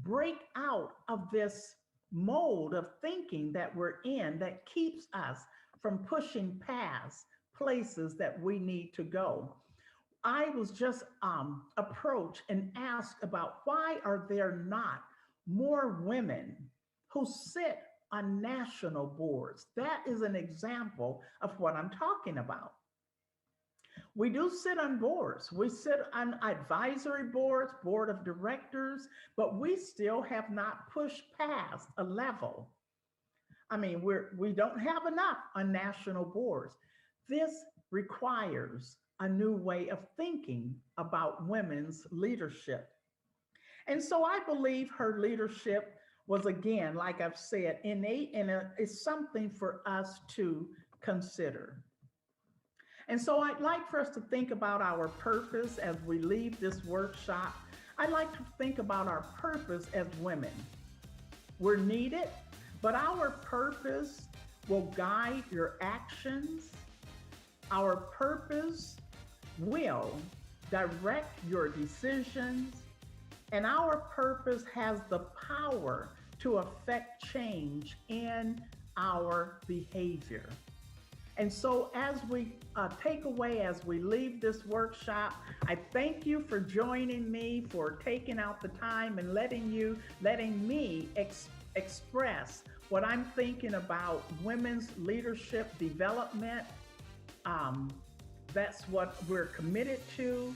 break out of this mold of thinking that we're in that keeps us from pushing past places that we need to go? I was just approached and asked about why are there not more women who sit on national boards? That is an example of what I'm talking about. We do sit on boards. We sit on advisory boards, board of directors, but we still have not pushed past a level. I mean, we don't have enough on national boards. This requires a new way of thinking about women's leadership. And so I believe her leadership was, again, like I've said, innate, and it's something for us to consider. And so I'd like for us to think about our purpose as we leave this workshop. I'd like to think about our purpose as women. We're needed, but our purpose will guide your actions. Our purpose will direct your decisions, and our purpose has the power to affect change in our behavior. And so as we take away, as we leave this workshop, I thank you for joining me, for taking out the time and letting me express what I'm thinking about women's leadership development. That's what we're committed to.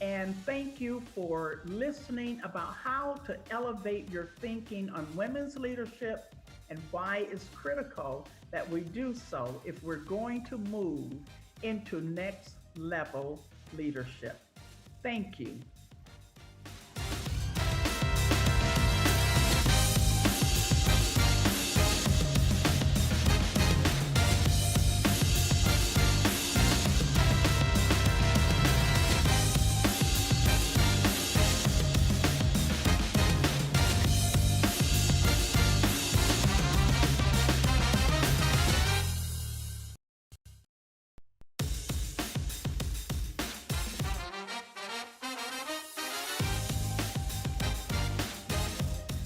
And thank you for listening about how to elevate your thinking on women's leadership and why it's critical that we do so if we're going to move into next level leadership. Thank you.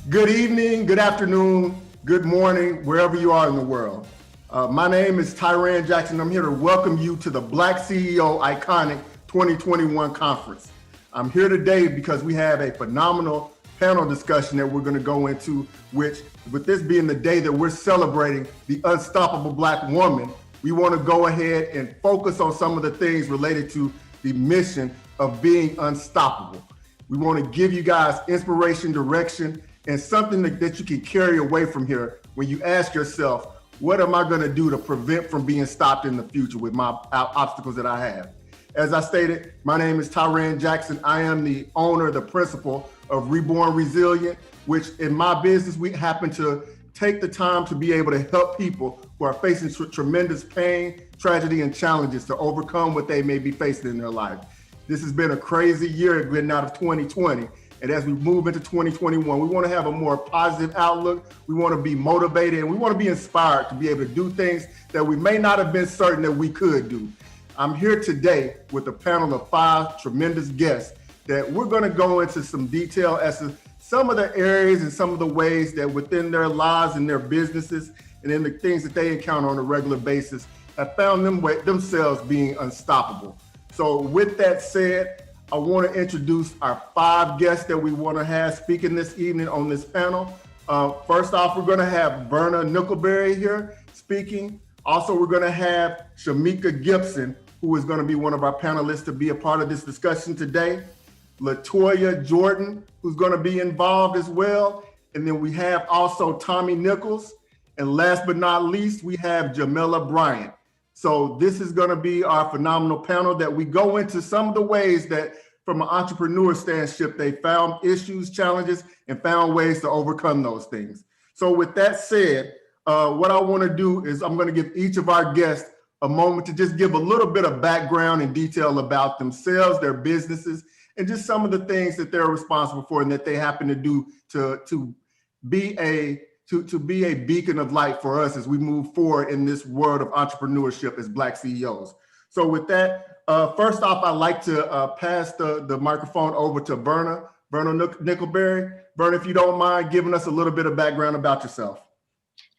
Good evening, good afternoon, good morning, wherever you are in the world. My name is Tyran Jackson. I'm here to welcome you to the Black CEO Iconic 2021 conference. I'm here today because we have a phenomenal panel discussion that we're going to go into, which, with this being the day that we're celebrating the unstoppable Black woman, we want to go ahead and focus on some of the things related to the mission of being unstoppable. We want to give you guys inspiration, direction, and something that you can carry away from here when you ask yourself, what am I going to do to prevent from being stopped in the future with my obstacles that I have? As I stated, my name is Tyran Jackson. I am the owner, the principal of Reborn Resilient, which in my business, we happen to take the time to be able to help people who are facing tremendous pain, tragedy, and challenges to overcome what they may be facing in their life. This has been a crazy year getting out of 2020. And as we move into 2021, we want to have a more positive outlook. We want to be motivated and we want to be inspired to be able to do things that we may not have been certain that we could do. I'm here today with a panel of 5 tremendous guests that we're going to go into some detail as to some of the areas and some of the ways that within their lives and their businesses and in the things that they encounter on a regular basis have found themselves being unstoppable. So with that said, I want to introduce our 5 guests that we want to have speaking this evening on this panel. First off, we're going to have Verna Nickelberry here speaking. Also, we're going to have Shamika Gibson, who is going to be one of our panelists to be a part of this discussion today. Latoya Jordan, who's going to be involved as well. And then we have also Tommy Nichols. And last but not least, we have Jamila Bryant. So this is going to be our phenomenal panel that we go into some of the ways that from an entrepreneur standship, they found issues, challenges, and found ways to overcome those things. So with that said, what I want to do is I'm going to give each of our guests a moment to just give a little bit of background and detail about themselves, their businesses, and just some of the things that they're responsible for and that they happen to do to be a beacon of light for us as we move forward in this world of entrepreneurship as Black CEOs. So with that, first off, I'd like to pass the microphone over to Verna Nickelberry. Verna, if you don't mind giving us a little bit of background about yourself.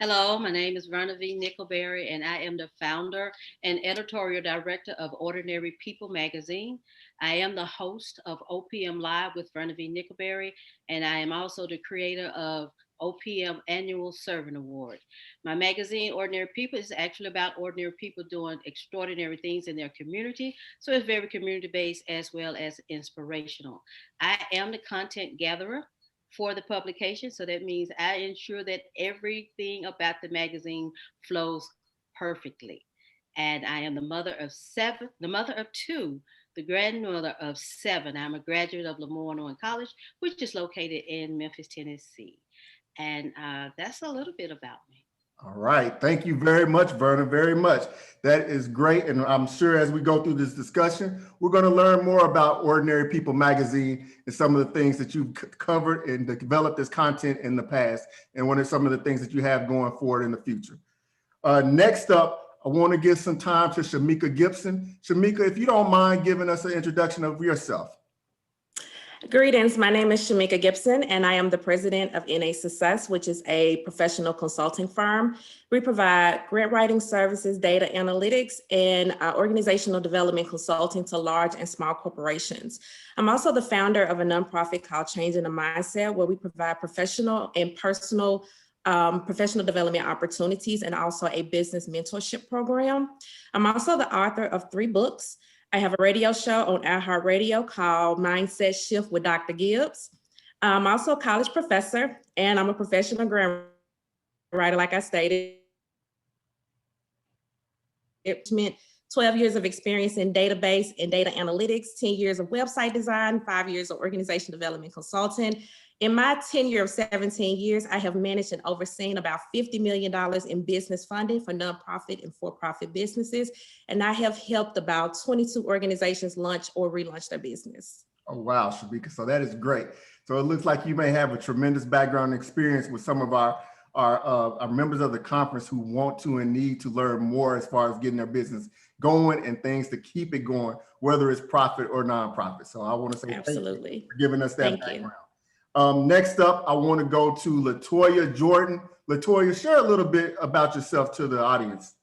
Hello, my name is Verna V. Nickelberry, and I am the founder and editorial director of Ordinary People magazine. I am the host of OPM Live with Verna V. Nickelberry, and I am also the creator of OPM Annual Servant Award. My magazine, Ordinary People, is actually about ordinary people doing extraordinary things in their community. So it's very community-based as well as inspirational. I am the content gatherer for the publication. So that means I ensure that everything about the magazine flows perfectly. And I am the mother of 7, the mother of 2, the grandmother of 7. I'm a graduate of Lemoyne College, which is located in Memphis, Tennessee. And that's a little bit about me. All right. Thank you very much, Verna, very much. That is great. And I'm sure as we go through this discussion, we're going to learn more about Ordinary People magazine and some of the things that you've covered and developed as content in the past, and what are some of the things that you have going forward in the future. Next up, I want to give some time to Shamika Gibson. Shamika, if you don't mind giving us an introduction of yourself. Greetings, my name is Shamika Gibson, and I am the president of NA Success, which is a professional consulting firm. We provide grant writing services, data analytics, and organizational development consulting to large and small corporations. I'm also the founder of a nonprofit called Changing the Mindset, where we provide professional and personal professional development opportunities and also a business mentorship program. I'm also the author of 3 books. I have a radio show on iHeartRadio called Mindset Shift with Dr. Gibbs. I'm also a college professor, and I'm a professional grant writer, like I stated. It meant 12 years of experience in database and data analytics, 10 years of website design, 5 years of organization development consulting. In my tenure of 17 years, I have managed and overseen about $50 million in business funding for nonprofit and for-profit businesses. And I have helped about 22 organizations launch or relaunch their business. Oh, wow, Shamika. So that is great. So it looks like you may have a tremendous background experience with some of our members of the conference who want to and need to learn more as far as getting their business going and things to keep it going, whether it's profit or nonprofit. So I want to say absolutely thank you for giving us that thank background. You. Next up, I want to go to Latoya Jordan. Latoya, share a little bit about yourself to the audience.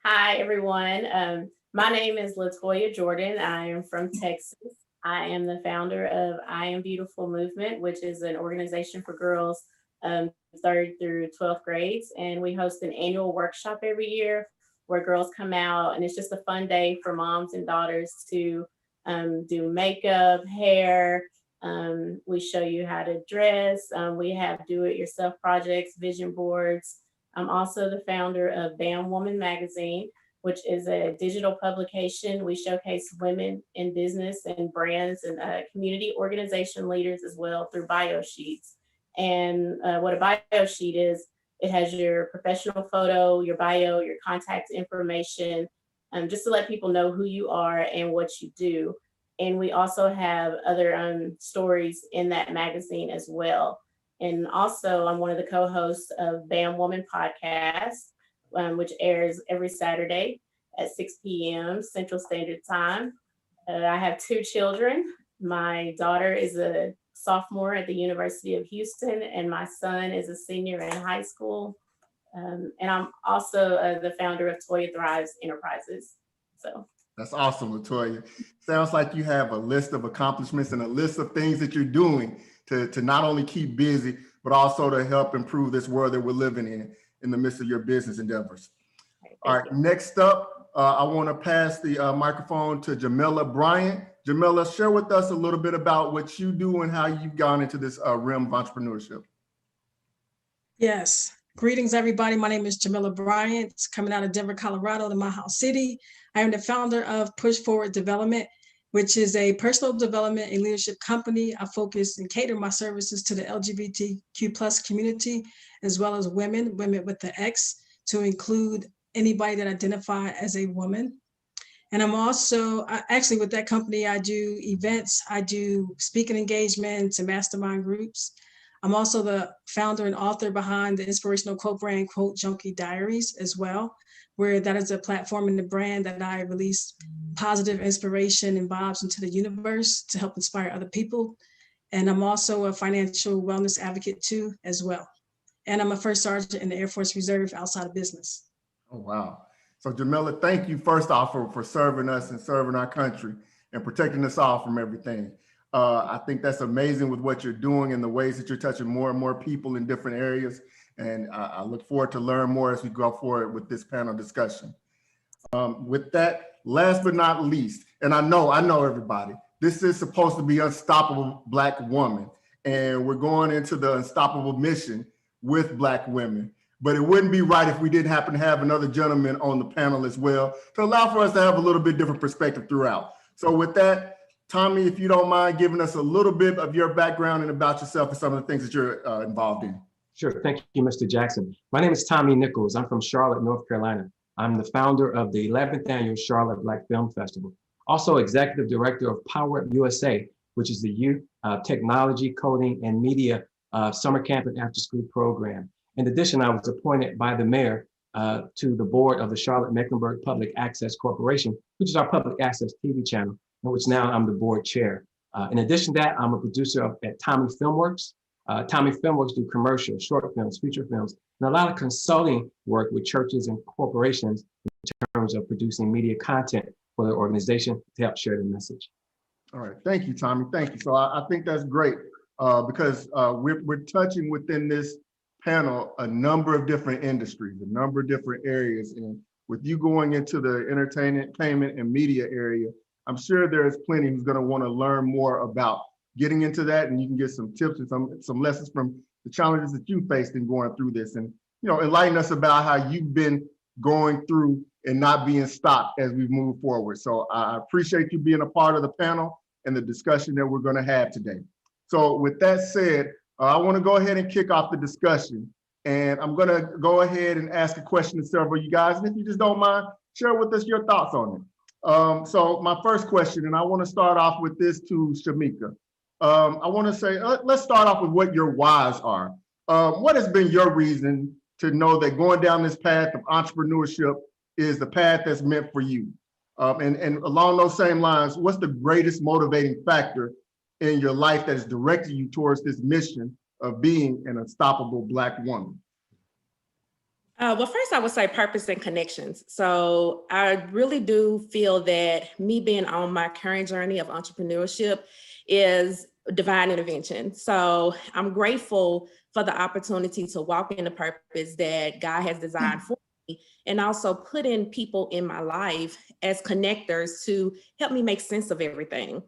Hi, everyone. My name is Latoya Jordan. I am from Texas. I am the founder of I Am Beautiful Movement, which is an organization for girls 3rd through 12th grades. And we host an annual workshop every year where girls come out, and it's just a fun day for moms and daughters to do makeup, hair. We show you how to dress. We have do-it-yourself projects, vision boards. I'm also the founder of BAM Woman magazine, which is a digital publication. We showcase women in business and brands and community organization leaders as well through bio sheets. And what a bio sheet is, it has your professional photo, your bio, your contact information, just to let people know who you are and what you do. And we also have other stories in that magazine as well. And also, I'm one of the co-hosts of BAM Woman podcast, which airs every Saturday at 6 p.m. Central Standard Time. I have 2 children. My daughter is a sophomore at the University of Houston, and my son is a senior in high school. And I'm also the founder of Toya Thrives Enterprises. So That's awesome, Latoya. Sounds like you have a list of accomplishments and a list of things that you're doing to not only keep busy, but also to help improve this world that we're living in the midst of your business endeavors. All right, next up, I want to pass the microphone to Jamila Bryant. Jamila, share with us a little bit about what you do and how you've gone into this realm of entrepreneurship. Yes. Greetings, everybody. My name is Jamila Bryant, coming out of Denver, Colorado, the My House City. I am the founder of Push Forward Development, which is a personal development and leadership company. I focus and cater my services to the LGBTQ plus community, as well as women with the X, to include anybody that identify as a woman. And I'm also, actually with that company, I do events, I do speaking engagements and mastermind groups. I'm also the founder and author behind the inspirational quote brand, Quote Junkie Diaries as well, where that is a platform and the brand that I release positive inspiration and vibes into the universe to help inspire other people. And I'm also a financial wellness advocate too, as well. And I'm a first sergeant in the Air Force Reserve outside of business. Oh, wow. So Jamila, thank you first off for serving us and serving our country and protecting us all from everything. I think that's amazing with what you're doing and the ways that you're touching more and more people in different areas. And I look forward to learn more as we go forward with this panel discussion. With that, last but not least, and I know everybody, this is supposed to be Unstoppable Black Woman. And we're going into the Unstoppable mission with Black women. But it wouldn't be right if we didn't happen to have another gentleman on the panel as well to allow for us to have a little bit different perspective throughout. So with that, Tommy, if you don't mind giving us a little bit of your background and about yourself and some of the things that you're involved in. Sure, thank you, Mr. Jackson. My name is Tommy Nichols. I'm from Charlotte, North Carolina. I'm the founder of the 11th annual Charlotte Black Film Festival. Also executive director of Power Up USA, which is the youth technology, coding, and media summer camp and after school program. In addition, I was appointed by the mayor to the board of the Charlotte Mecklenburg Public Access Corporation, which is our public access TV channel, in which now I'm the board chair. In addition to that, I'm a producer at Tommy Filmworks. Tommy Filmworks do commercials, short films, feature films, and a lot of consulting work with churches and corporations in terms of producing media content for their organization to help share the message. All right, thank you, Tommy, thank you. So I think that's great because we're touching within this panel a number of different industries, a number of different areas. And with you going into the entertainment and media area, I'm sure there's plenty who's going to want to learn more about getting into that, and you can get some tips and some lessons from the challenges that you faced in going through this, and enlighten us about how you've been going through and not being stopped as we move forward. So I appreciate you being a part of the panel and the discussion that we're going to have today. So with that said, I want to go ahead and kick off the discussion, and I'm going to go ahead and ask a question to several of you guys, and if you just don't mind, share with us your thoughts on it. So my first question, and I want to start off with this to Shamika. I want to say, let's start off with what your whys are. What has been your reason to know that going down this path of entrepreneurship is the path that's meant for you? And along those same lines, what's the greatest motivating factor in your life that has directed you towards this mission of being an unstoppable Black woman? Well, first I would say purpose and connections. So I really do feel that me being on my current journey of entrepreneurship is divine intervention. So I'm grateful for the opportunity to walk in the purpose that God has designed for me, and also put in people in my life as connectors to help me make sense of everything.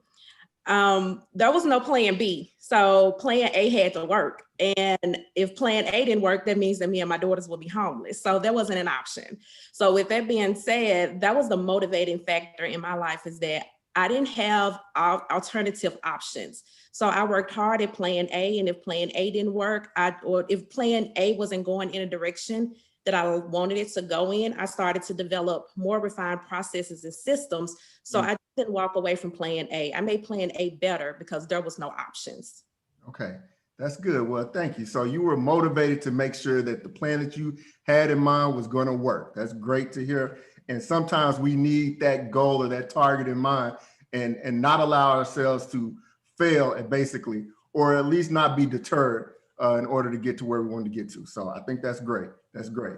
There was no plan B. So plan A had to work. And if plan A didn't work, that means that me and my daughters will be homeless. So that wasn't an option. So with that being said, that was the motivating factor in my life, is that I didn't have alternative options. So I worked hard at plan A, and if plan A didn't work, or if plan A wasn't going in a direction that I wanted it to go in, I started to develop more refined processes and systems. So I didn't walk away from plan A. I made plan A better because there was no options. Okay, that's good. Well, thank you. So you were motivated to make sure that the plan that you had in mind was going to work. That's great to hear. And sometimes we need that goal or that target in mind, and not allow ourselves to fail at basically, or at least not be deterred in order to get to where we want to get to. So I think that's great. That's great.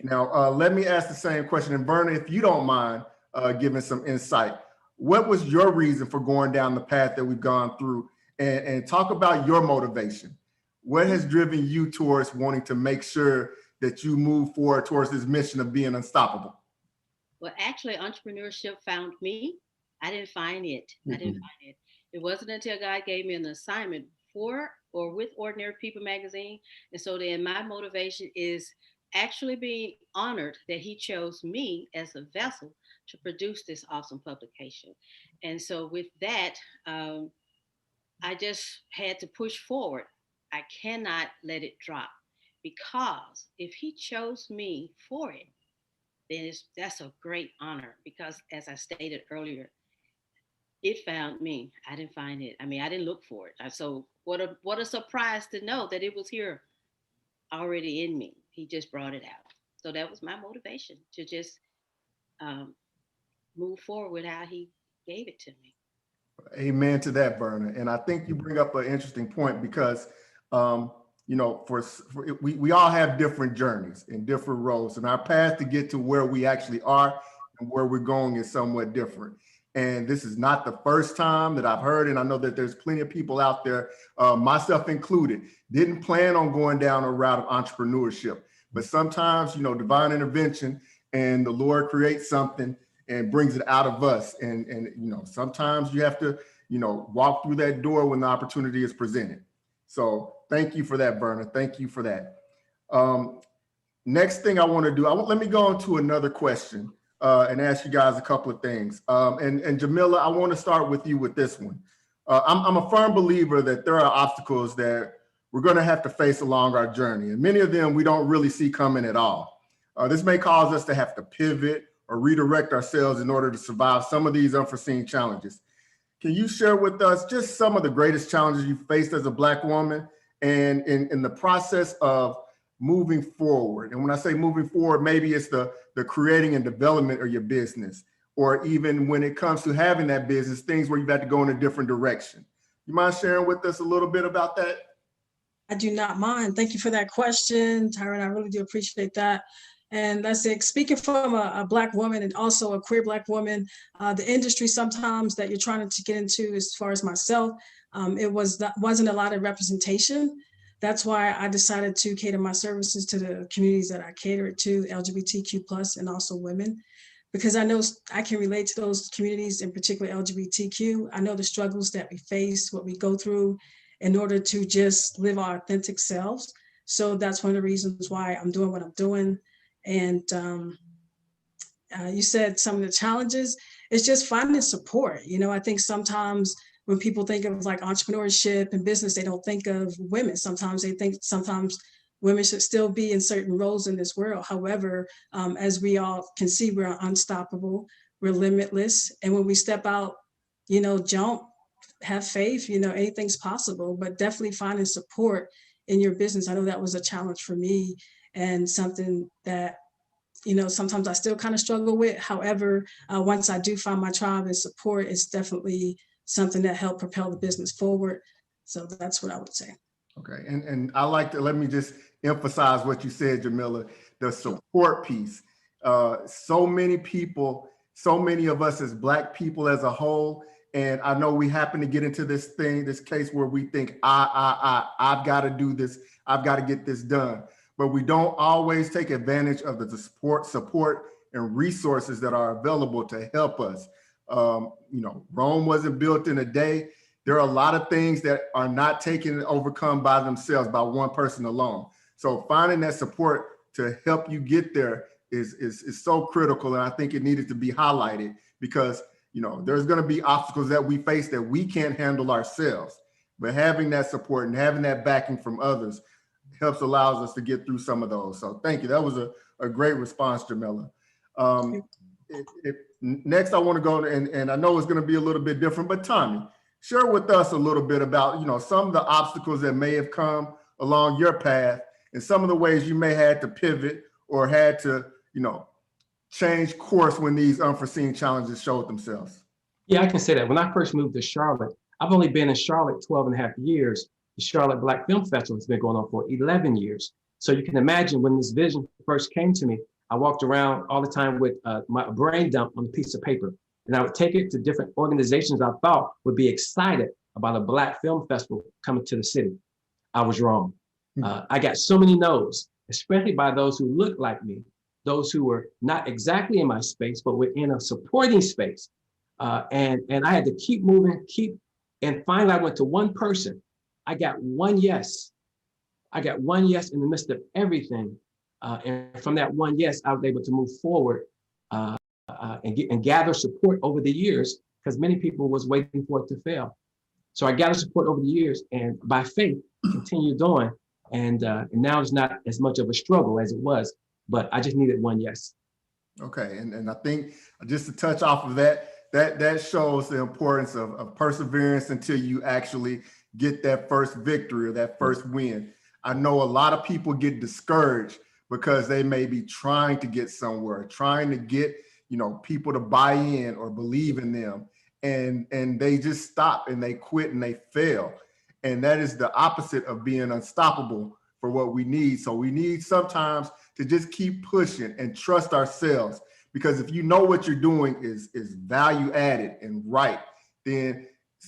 Now, let me ask the same question. And Verna, if you don't mind, giving some insight. What was your reason for going down the path that we've gone through? And talk about your motivation. What has driven you towards wanting to make sure that you move forward towards this mission of being unstoppable? Well, actually, entrepreneurship found me. I didn't find it. I didn't find it. It wasn't until God gave me an assignment for or with Ordinary People magazine. And so then my motivation is actually being honored that He chose me as a vessel to produce this awesome publication. And so with that, I just had to push forward. I cannot let it drop because if He chose me for it, then that's a great honor because, as I stated earlier, it found me. I didn't find it. I mean, I didn't look for it. So what a surprise to know that it was here already in me. He just brought it out. So that was my motivation to just move forward with how He gave it to me. Amen to that, Verna. And I think you bring up an interesting point because, you know, we all have different journeys and different roads, and our path to get to where we actually are and where we're going is somewhat different. And this is not the first time that I've heard, and I know that there's plenty of people out there, myself included, didn't plan on going down a route of entrepreneurship. But sometimes, you know, divine intervention and the Lord creates something and brings it out of us. And you know, sometimes you have to, you know, walk through that door when the opportunity is presented. So thank you for that, Verna. Thank you for that. Next thing I want to do, let me go on to another question and ask you guys a couple of things. And Jamila, I want to start with you with this one. I'm a firm believer that there are obstacles that we're going to have to face along our journey. And many of them we don't really see coming at all. This may cause us to have to pivot or redirect ourselves in order to survive some of these unforeseen challenges. Can you share with us just some of the greatest challenges you faced as a Black woman and in the process of moving forward? And when I say moving forward, maybe it's the creating and development of your business, or even when it comes to having that business, things where you've had to go in a different direction. You mind sharing with us a little bit about that? I do not mind. Thank you for that question, Tyron. I really do appreciate that. And that's it. Speaking from a Black woman and also a queer Black woman, the industry sometimes that you're trying to get into, as far as myself, wasn't a lot of representation. That's why I decided to cater my services to the communities that I cater it to, LGBTQ plus, and also women, because I know I can relate to those communities, in particular LGBTQ. I know the struggles that we face, what we go through in order to just live our authentic selves. So that's one of the reasons why I'm doing what I'm doing. And you said some of the challenges, it's just finding support. You know, I think sometimes when people think of like entrepreneurship and business, they don't think of women. Sometimes they think women should still be in certain roles in this world. However, as we all can see, we're unstoppable, we're limitless. And when we step out, you know, jump, have faith, you know, anything's possible, but definitely finding support in your business. I know that was a challenge for me and something that, you know, sometimes I still kind of struggle with. However, once I do find my tribe and support, it's definitely something that helped propel the business forward. So that's what I would say. Okay, and I like to, let me just emphasize what you said, Jamila, the support piece. So many people, so many of us as Black people as a whole, and I know we happen to get into this case where we think, I've got to do this, I've got to get this done. But we don't always take advantage of the support and resources that are available to help us. You know, Rome wasn't built in a day. There are a lot of things that are not taken and overcome by themselves, by one person alone. So finding that support to help you get there is so critical. And I think it needed to be highlighted because, you know, there's going to be obstacles that we face that we can't handle ourselves. But having that support and having that backing from others allows us to get through some of those. So thank you. That was a great response, Jamila. Next, I want to go, and I know it's going to be a little bit different, but Tommy, share with us a little bit about, you know, some of the obstacles that may have come along your path and some of the ways you may had to pivot or had to, you know, change course when these unforeseen challenges showed themselves. Yeah, I can say that. When I first moved to Charlotte, I've only been in Charlotte 12 and a half years. The Charlotte Black Film Festival has been going on for 11 years. So you can imagine when this vision first came to me, I walked around all the time with my brain dump on a piece of paper. And I would take it to different organizations I thought would be excited about a Black film festival coming to the city. I was wrong. I got so many no's, especially by those who looked like me, those who were not exactly in my space, but were in a supporting space. And I had to keep moving, and finally I went to one person. I got one yes. I got one yes in the midst of everything. And from that one yes, I was able to move forward and gather support over the years, because many people was waiting for it to fail. So I gathered support over the years, and by faith, continued on. And now it's not as much of a struggle as it was, but I just needed one yes. Okay, and I think just to touch off of that shows the importance of perseverance until you actually get that first victory or that first win. I know a lot of people get discouraged because they may be trying to get somewhere, trying to get, people to buy in or believe in them, and they just stop and they quit and they fail. And that is the opposite of being unstoppable for what we need. So we need sometimes to just keep pushing and trust ourselves, because if you know what you're doing is value added and right, then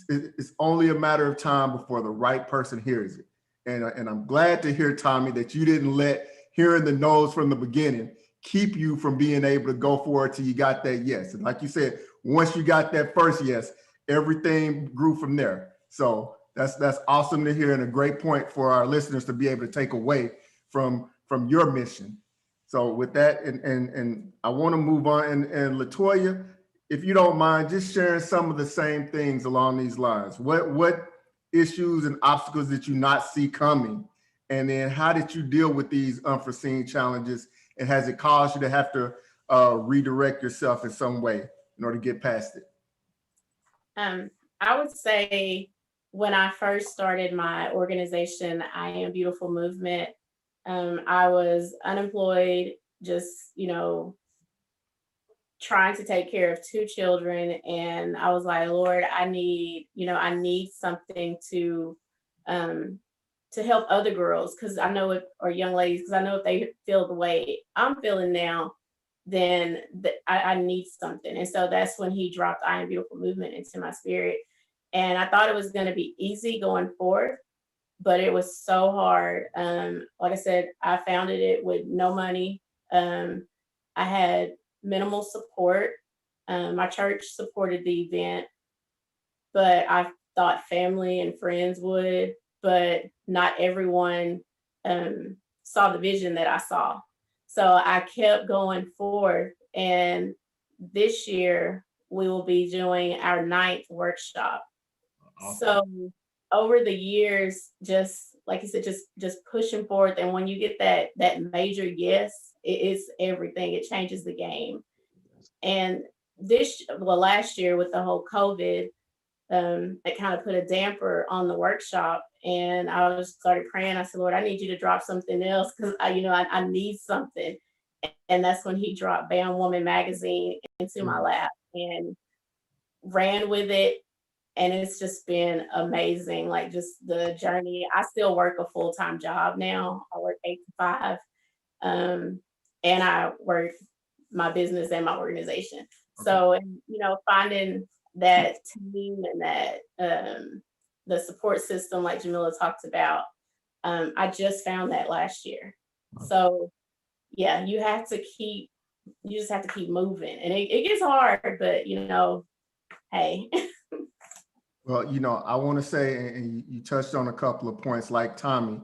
it's only a matter of time before the right person hears it. And I'm glad to hear, Tommy, that you didn't let hearing the no's from the beginning keep you from being able to go forward till you got that yes. And like you said, once you got that first yes, everything grew from there. So that's awesome to hear, and a great point for our listeners to be able to take away from your mission. So with that, and I want to move on, and LaToya, if you don't mind, just sharing some of the same things along these lines. What issues and obstacles did you not see coming? And then how did you deal with these unforeseen challenges? And has it caused you to have to redirect yourself in some way in order to get past it? I would say when I first started my organization, I Am Beautiful Movement, I was unemployed, just, trying to take care of 2 children. And I was like, Lord, I need something to help other girls, because I know or young ladies, because I know if they feel the way I'm feeling now, then I need something. And so that's when he dropped I Am Beautiful Movement into my spirit. And I thought it was going to be easy going forward, but it was so hard. Like I said, I founded it with no money. I had minimal support. My church supported the event, but I thought family and friends would, but not everyone saw the vision that I saw. So I kept going forward. And this year we will be doing our 9th workshop. Awesome. So over the years, just like you said, just pushing forward. And when you get that major yes, it's everything. It changes the game. And last year with the whole COVID, it kind of put a damper on the workshop. And I just started praying. I said, Lord, I need you to drop something else, because I need something. And that's when he dropped Bam Woman magazine into my lap and ran with it. And it's just been amazing. Like, just the journey. I still work a full-time job now. I work 8 to 5. And I work my business and my organization. Okay. So, finding that team and that the support system, like Jamila talked about, I just found that last year. Okay. So yeah, you just have to keep moving, and it gets hard, but hey. Well, I want to say, and you touched on a couple of points, like Tommy,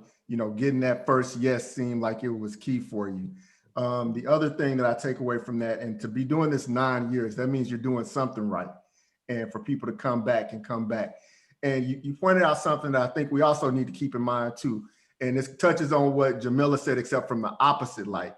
getting that first yes seemed like it was key for you. The other thing that I take away from that, and to be doing this 9 years, that means you're doing something right. And for people to come back. And you pointed out something that I think we also need to keep in mind too. And this touches on what Jamila said, except from the opposite light.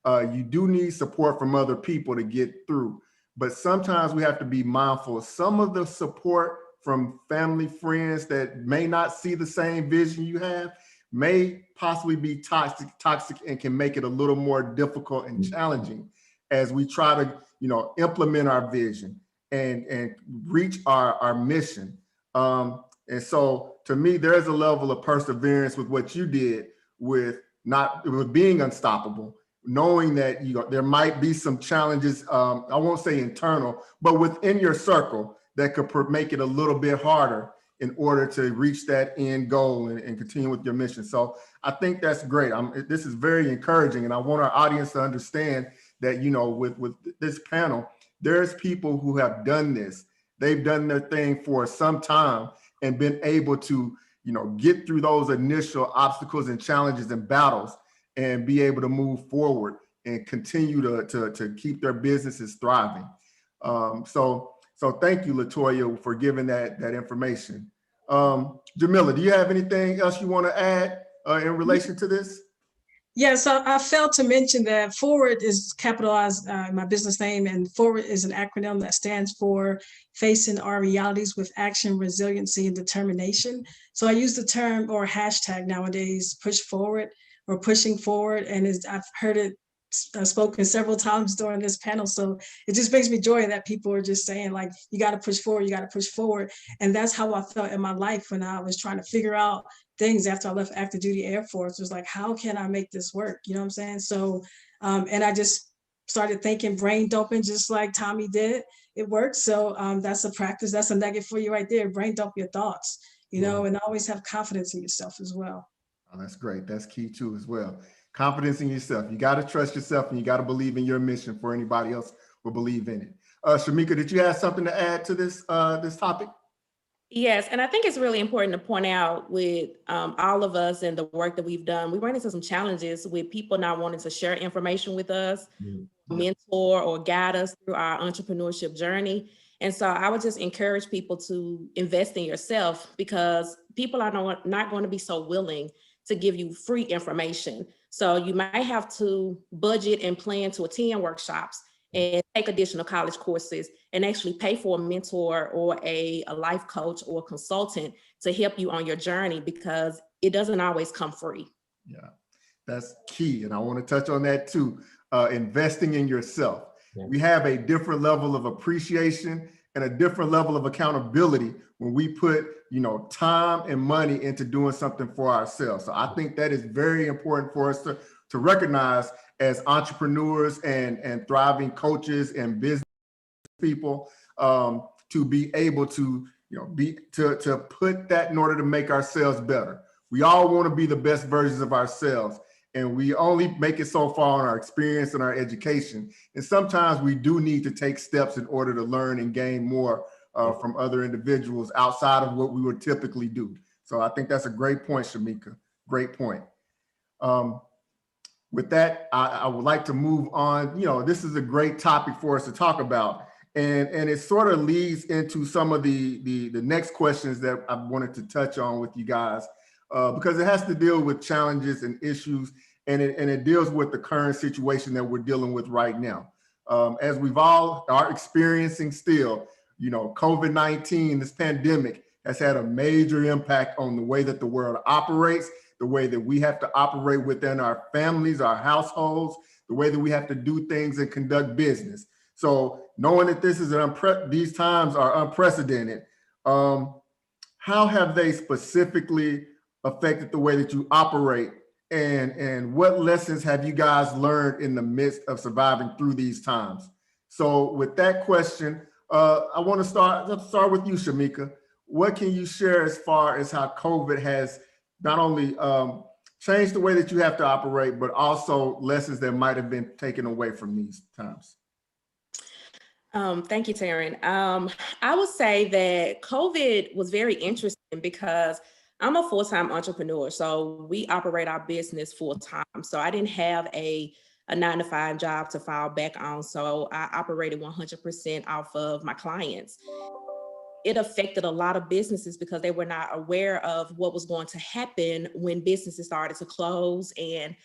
You do need support from other people to get through. But sometimes we have to be mindful. Some of the support from family, friends that may not see the same vision you have may possibly be toxic and can make it a little more difficult and challenging as we try to, implement our vision and reach our mission. And so to me, there's a level of perseverance with what you did with being unstoppable. knowing that there might be some challenges, I won't say internal, but within your circle that could make it a little bit harder in order to reach that end goal and continue with your mission. So I think that's great. This is very encouraging, and I want our audience to understand that, with this panel, there's people who have done this. They've done their thing for some time and been able to, get through those initial obstacles and challenges and battles and be able to move forward and continue to keep their businesses thriving. So thank you, LaToya, for giving that information. Jamila, do you have anything else you want to add in relation to this? Yes, I failed to mention that FORWARD is capitalized my business name, and FORWARD is an acronym that stands for Facing Our Realities with Action, Resiliency, and Determination. So I use the term or hashtag nowadays, push forward or pushing forward, and I've heard it spoken several times during this panel. So it just brings me joy that people are just saying, like, you got to push forward, you got to push forward. And that's how I felt in my life when I was trying to figure out things after I left active duty Air Force. It was like, how can I make this work? You know what I'm saying? So, and I just started thinking brain dumping, just like Tommy did. It worked. So that's a practice. That's a nugget for you right there. Brain dump your thoughts, and always have confidence in yourself as well. Oh, that's great. That's key too, as well. Confidence in yourself. You got to trust yourself, and you got to believe in your mission for anybody else will believe in it. Shamika, did you have something to add to this topic? Yes, and I think it's really important to point out with all of us and the work that we've done, we ran into some challenges with people not wanting to share information with us, mentor or guide us through our entrepreneurship journey. And so I would just encourage people to invest in yourself, because people are not going to be so willing to give you free information. So you might have to budget and plan to attend workshops and take additional college courses and actually pay for a mentor or a life coach or consultant to help you on your journey, because it doesn't always come free. Yeah, that's key. And I want to touch on that too. Investing in yourself. Yeah. We have a different level of appreciation and a different level of accountability when we put, time and money into doing something for ourselves. So I think that is very important for us to recognize as entrepreneurs and thriving coaches and business people, to be able to, to put that in order to make ourselves better. We all want to be the best versions of ourselves, and we only make it so far in our experience and our education. And sometimes we do need to take steps in order to learn and gain more from other individuals outside of what we would typically do. So I think that's a great point, Shamika. Great point. With that, I would like to move on. This is a great topic for us to talk about. And it sort of leads into some of the next questions that I wanted to touch on with you guys, because it has to deal with challenges and issues, and it deals with the current situation that we're dealing with right now. As we've all are experiencing still, COVID-19, this pandemic has had a major impact on the way that the world operates, the way that we have to operate within our families, our households, the way that we have to do things and conduct business. So knowing that this is these times are unprecedented, how have they specifically affected the way that you operate, and what lessons have you guys learned in the midst of surviving through these times? So with that question, I want to start with you, Shamika. What can you share as far as how COVID has not only changed the way that you have to operate, but also lessons that might have been taken away from these times? Thank you, Taryn. I would say that COVID was very interesting because I'm a full-time entrepreneur. So we operate our business full-time. So I didn't have a 9-to-5 job to fall back on. So I operated 100% off of my clients. It affected a lot of businesses because they were not aware of what was going to happen when businesses started to close and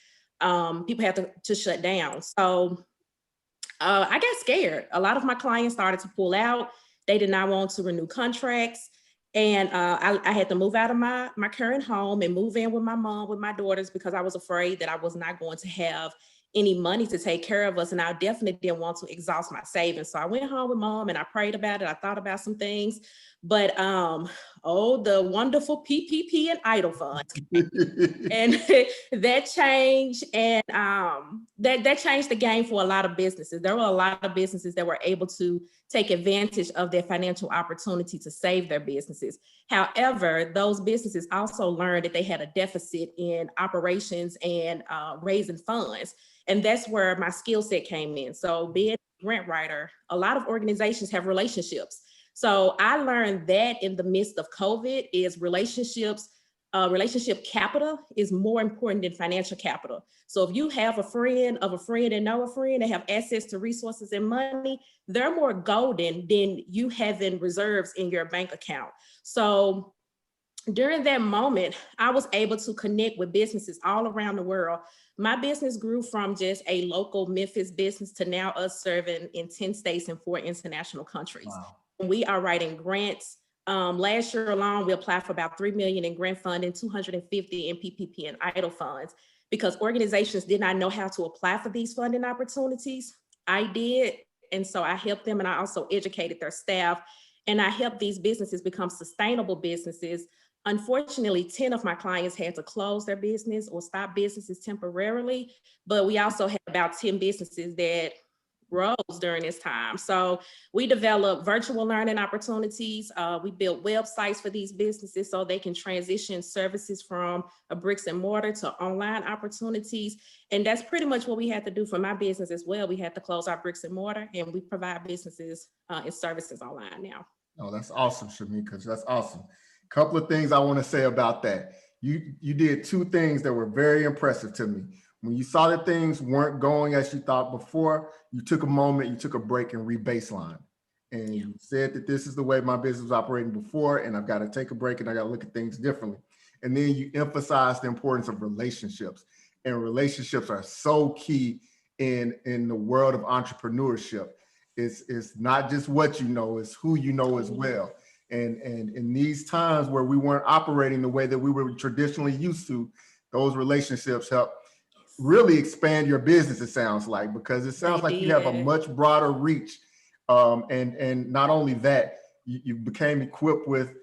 people had to shut down. So I got scared. A lot of my clients started to pull out. They did not want to renew contracts. And I had to move out of my current home and move in with my mom, with my daughters, because I was afraid that I was not going to have any money to take care of us. And I definitely didn't want to exhaust my savings. So I went home with mom and I prayed about it. I thought about some things, But the wonderful PPP and idle funds, and that changed, and that changed the game for a lot of businesses. There were a lot of businesses that were able to take advantage of their financial opportunity to save their businesses. However, those businesses also learned that they had a deficit in operations and raising funds. And that's where my skill set came in. So being a grant writer, a lot of organizations have relationships. So I learned that in the midst of COVID is relationships, relationship capital is more important than financial capital. So if you have a friend of a friend and know a friend and have access to resources and money, they're more golden than you having reserves in your bank account. So during that moment, I was able to connect with businesses all around the world. My business grew from just a local Memphis business to now us serving in 10 states and 4 international countries. Wow. We are writing grants. Last year alone, we applied for about $3 million in grant funding, 250 in PPP and idle funds, because organizations did not know how to apply for these funding opportunities. I did, and so I helped them, and I also educated their staff, and I helped these businesses become sustainable businesses. Unfortunately, 10 of my clients had to close their business or stop businesses temporarily, but we also had about 10 businesses that rose during this time. So we developed virtual learning opportunities. We built websites for these businesses so they can transition services from a bricks and mortar to online opportunities. And that's pretty much what we had to do for my business as well. We had to close our bricks and mortar, and we provide businesses and services online now. Oh, that's awesome, Shamika. That's awesome. Couple of things I want to say about that. You did 2 things that were very impressive to me. When you saw that things weren't going as you thought before, you took a moment, you took a break and re-baseline. And you said that this is the way my business was operating before, and I've got to take a break and I got to look at things differently. And then you emphasize the importance of relationships. And relationships are so key in the world of entrepreneurship. It's not just what you know, it's who you know as well. And in these times where we weren't operating the way that we were traditionally used to, those relationships help really expand your business, it sounds like, because it sounds like you have a much broader reach. And not only that, you became equipped with,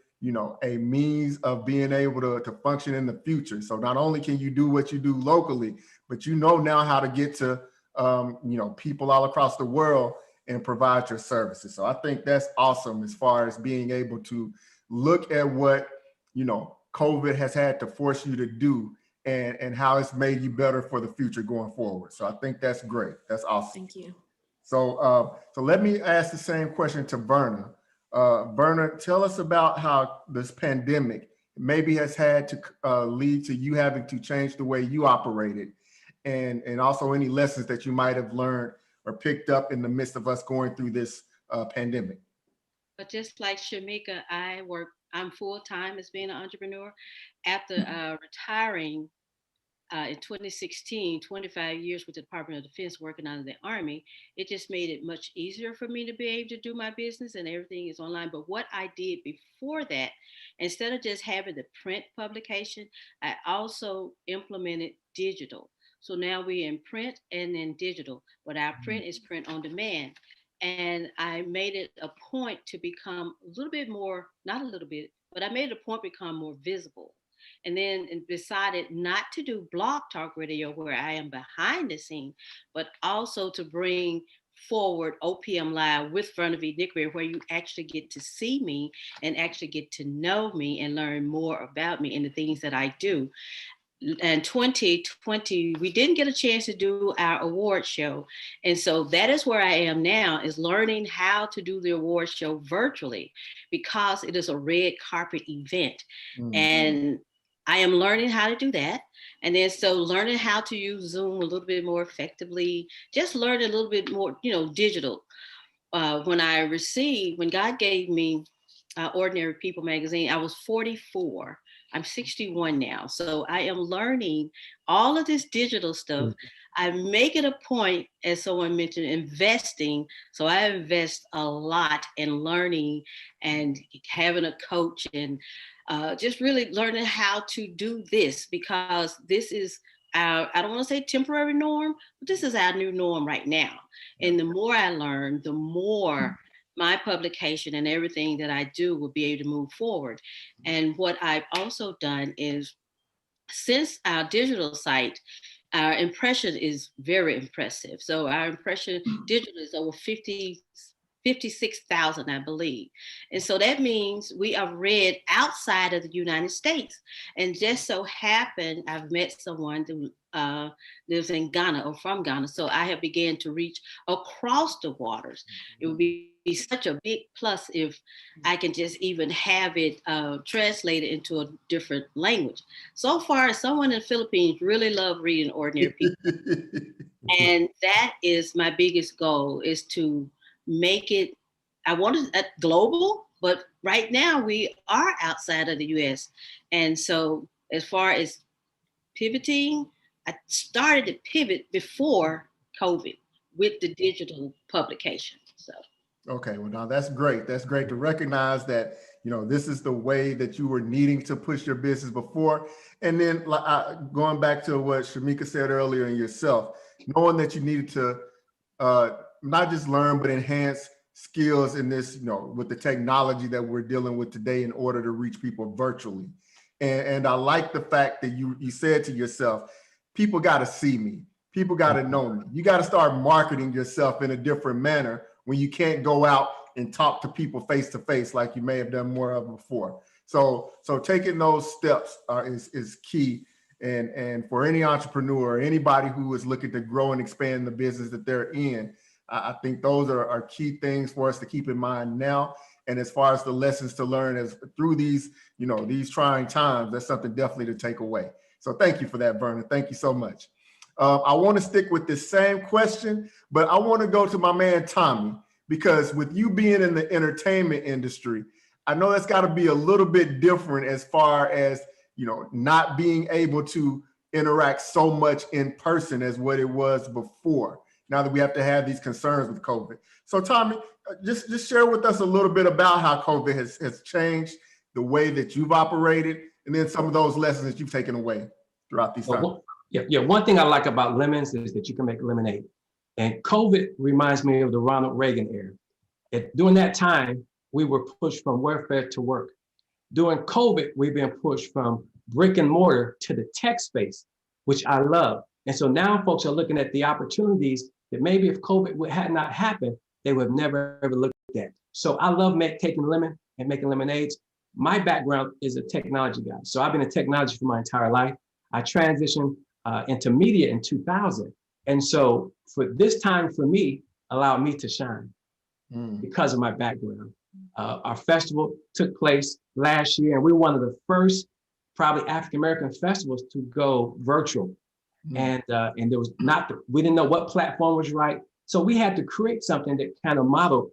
a means of being able to function in the future. So not only can you do what you do locally, but you know now how to get to, people all across the world and provide your services. So I think that's awesome as far as being able to look at what, COVID has had to force you to do and how it's made you better for the future going forward. So I think that's great. That's awesome. Thank you. So let me ask the same question to Verna. Verna, tell us about how this pandemic maybe has had to lead to you having to change the way you operated, and also any lessons that you might have learned or picked up in the midst of us going through this pandemic. But just like Shamika, I'm full-time as being an entrepreneur. After retiring in 2016, 25 years with the Department of Defense working under the Army, it just made it much easier for me to be able to do my business, and everything is online. But what I did before that, instead of just having the print publication, I also implemented digital. So now we're in print and in digital, but our print is print on demand. And I made it a point to become a little bit more, not a little bit, but I made it a point to become more visible. And then decided not to do blog talk radio where I am behind the scene, but also to bring forward OPM Live with Verna-V Nickelberry, where you actually get to see me and actually get to know me and learn more about me and the things that I do. And 2020, we didn't get a chance to do our award show. And so that is where I am now, is learning how to do the award show virtually, because it is a red carpet event. Mm-hmm. And I am learning how to do that. And then so learning how to use Zoom a little bit more effectively, just learning a little bit more, digital. When God gave me Ordinary People magazine, I was 44. I'm 61 now. So I am learning all of this digital stuff. Mm-hmm. I make it a point, as someone mentioned, investing. So I invest a lot in learning and having a coach and just really learning how to do this, because this is our, I don't want to say temporary norm, but this is our new norm right now. And the more I learn, the more my publication and everything that I do will be able to move forward. And what I've also done is, since our digital site, our impression is very impressive. So our impression digital is over 56,000, I believe. And so that means we are read outside of the United States. And just so happened, I've met someone who lives in Ghana or from Ghana. So I have began to reach across the waters. It would be such a big plus if I can just even have it translated into a different language. So far, someone in the Philippines really love reading Ordinary People. And that is my biggest goal, is to make it, I want it global, but right now we are outside of the US. And so as far as pivoting, I started to pivot before COVID with the digital publication. So. Okay, well, now that's great. That's great to recognize that, this is the way that you were needing to push your business before. And then going back to what Shamika said earlier and yourself, knowing that you needed to not just learn, but enhance skills in this, with the technology that we're dealing with today in order to reach people virtually. And I like the fact that you said to yourself, people got to see me. People got to know me. You got to start marketing yourself in a different manner when you can't go out and talk to people face to face like you may have done more of before. So taking those steps is key. And for any entrepreneur, anybody who is looking to grow and expand the business that they're in, I think those are key things for us to keep in mind now. And as far as the lessons to learn as through these, these trying times, that's something definitely to take away. So thank you for that, Vernon. Thank you so much. I want to stick with this same question, but I want to go to my man, Tommy, because with you being in the entertainment industry, I know that's got to be a little bit different as far as, not being able to interact so much in person as what it was before, now that we have to have these concerns with COVID. So Tommy, just share with us a little bit about how COVID has changed the way that you've operated, and then some of those lessons that you've taken away throughout these times. Yeah. One thing I like about lemons is that you can make lemonade. And COVID reminds me of the Ronald Reagan era. During that time, we were pushed from welfare to work. During COVID, we've been pushed from brick and mortar to the tech space, which I love. And so now folks are looking at the opportunities that maybe if COVID had not happened, they would have never ever looked at. So I love taking lemon and making lemonades. My background is a technology guy. So I've been in technology for my entire life. I transitioned into media in 2000. And so for this time for me, allowed me to shine because of my background. Our festival took place last year, and we were one of the first probably African-American festivals to go virtual. And there was we didn't know what platform was right. So we had to create something that kind of modeled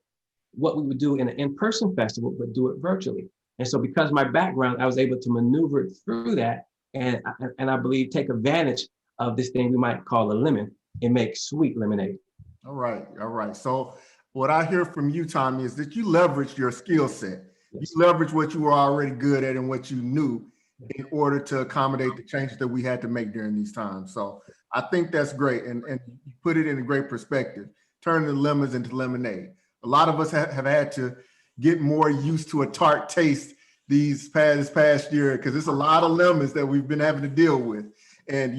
what we would do in an in-person festival, but do it virtually. And so because of my background, I was able to maneuver through that. And I believe take advantage of this thing we might call a lemon and make sweet lemonade. All right. So what I hear from you, Tommy, is that you leverage your skill set. Yes. You leverage what you were already good at and what you knew in order to accommodate the changes that we had to make during these times. So I think that's great. And you put it in a great perspective, turning the lemons into lemonade. A lot of us have had to get more used to a tart taste this past year, because it's a lot of lemons that we've been having to deal with. And,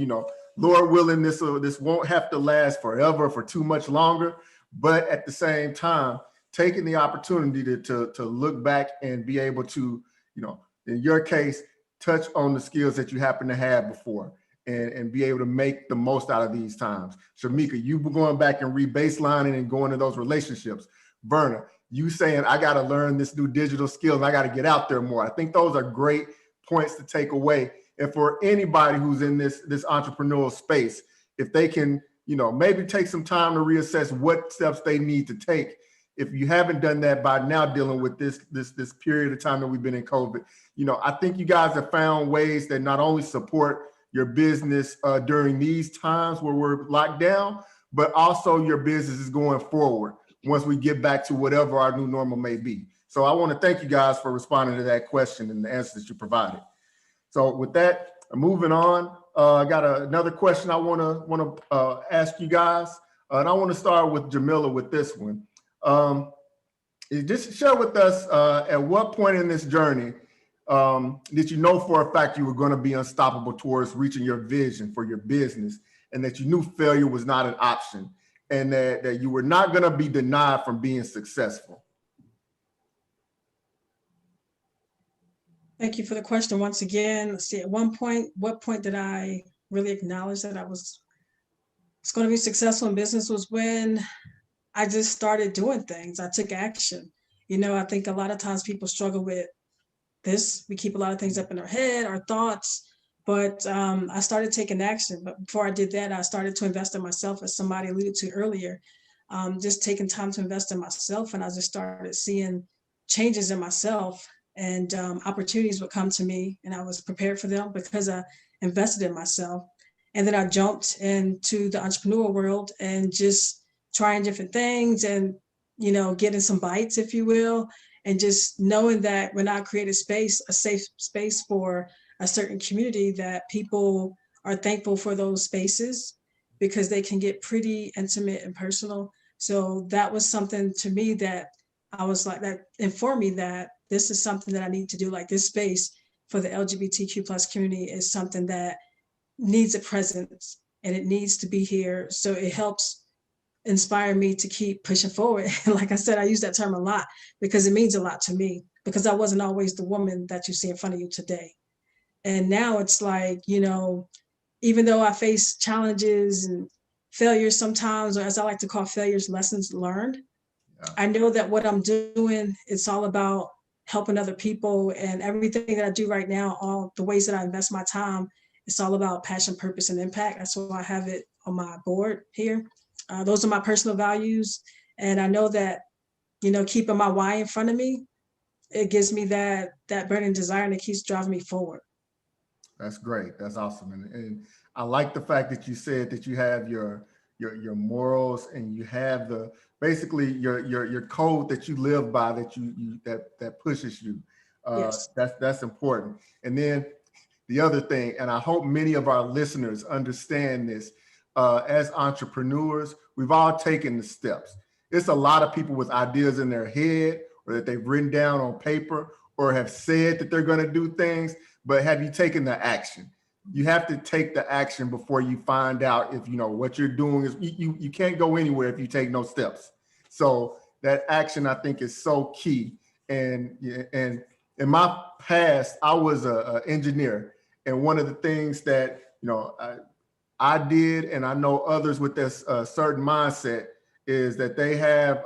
Lord willing, this won't have to last forever, for too much longer. But at the same time, taking the opportunity to look back and be able to, in your case, touch on the skills that you happen to have before and be able to make the most out of these times. Shamika, you were going back and re-baselining and going to those relationships. Verna, you saying, I got to learn this new digital skill and I got to get out there more. I think those are great points to take away. And for anybody who's in this entrepreneurial space, if they can, maybe take some time to reassess what steps they need to take. If you haven't done that by now, dealing with this period of time that we've been in COVID, I think you guys have found ways that not only support your business during these times where we're locked down, but also your business is going forward once we get back to whatever our new normal may be. So I want to thank you guys for responding to that question and the answers that you provided. So with that, moving on, I got another question I want to ask you guys, and I want to start with Jamila with this one. Just share with us at what point in this journey did you know for a fact you were going to be unstoppable towards reaching your vision for your business, and that you knew failure was not an option, and that you were not going to be denied from being successful? Thank you for the question once again. Let's see, at what point did I really acknowledge that I was going to be successful in business? Was when I just started doing things. I took action. I think a lot of times people struggle with this. We keep a lot of things up in our head, our thoughts, but I started taking action. But before I did that, I started to invest in myself, as somebody alluded to earlier, just taking time to invest in myself. And I just started seeing changes in myself, and opportunities would come to me, and I was prepared for them because I invested in myself. And then I jumped into the entrepreneurial world and just trying different things and, getting some bites, if you will, and just knowing that when I create a safe space for a certain community, that people are thankful for those spaces because they can get pretty intimate and personal. So that was something to me that I was like, that informed me that this is something that I need to do. Like, this space for the LGBTQ plus community is something that needs a presence, and it needs to be here. So it helps inspire me to keep pushing forward. And like I said, I use that term a lot because it means a lot to me, because I wasn't always the woman that you see in front of you today. And now it's like, even though I face challenges and failures sometimes, or as I like to call failures, lessons learned, I know that what I'm doing, it's all about helping other people, and everything that I do right now, all the ways that I invest my time, it's all about passion, purpose, and impact. That's why I have it on my board here. Those are my personal values. And I know that, keeping my why in front of me, it gives me that burning desire, and it keeps driving me forward. That's great. That's awesome. And I like the fact that you said that you have your morals, and you have basically your code that you live by, that pushes you. Yes. That's important. And then the other thing, and I hope many of our listeners understand this, as entrepreneurs, we've all taken the steps. It's a lot of people with ideas in their head, or that they've written down on paper, or have said that they're going to do things, but have you taken the action? You have to take the action before you find out if what you're doing is, you can't go anywhere if you take no steps. So that action, I think, is so key. And in my past, I was an engineer, and one of the things that I did, and I know others with this certain mindset, is that they have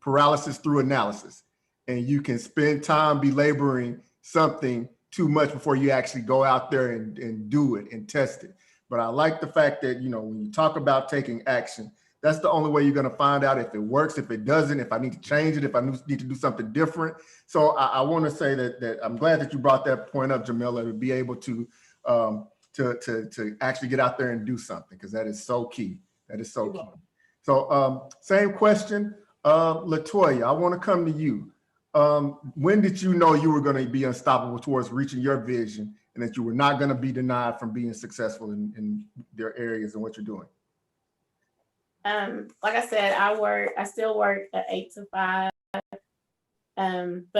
paralysis through analysis, and you can spend time belaboring something too much before you actually go out there and do it and test it. But I like the fact that, when you talk about taking action, that's the only way you're going to find out if it works, if it doesn't, if I need to change it, if I need to do something different. So I want to say that I'm glad that you brought that point up, Jamila, to be able to actually get out there and do something, because that is so key. That is so key. So same question, LaToya, I want to come to you. When did you know you were going to be unstoppable towards reaching your vision, and that you were not going to be denied from being successful in their areas and what you're doing? Like I said, I still work at 8 to 5. But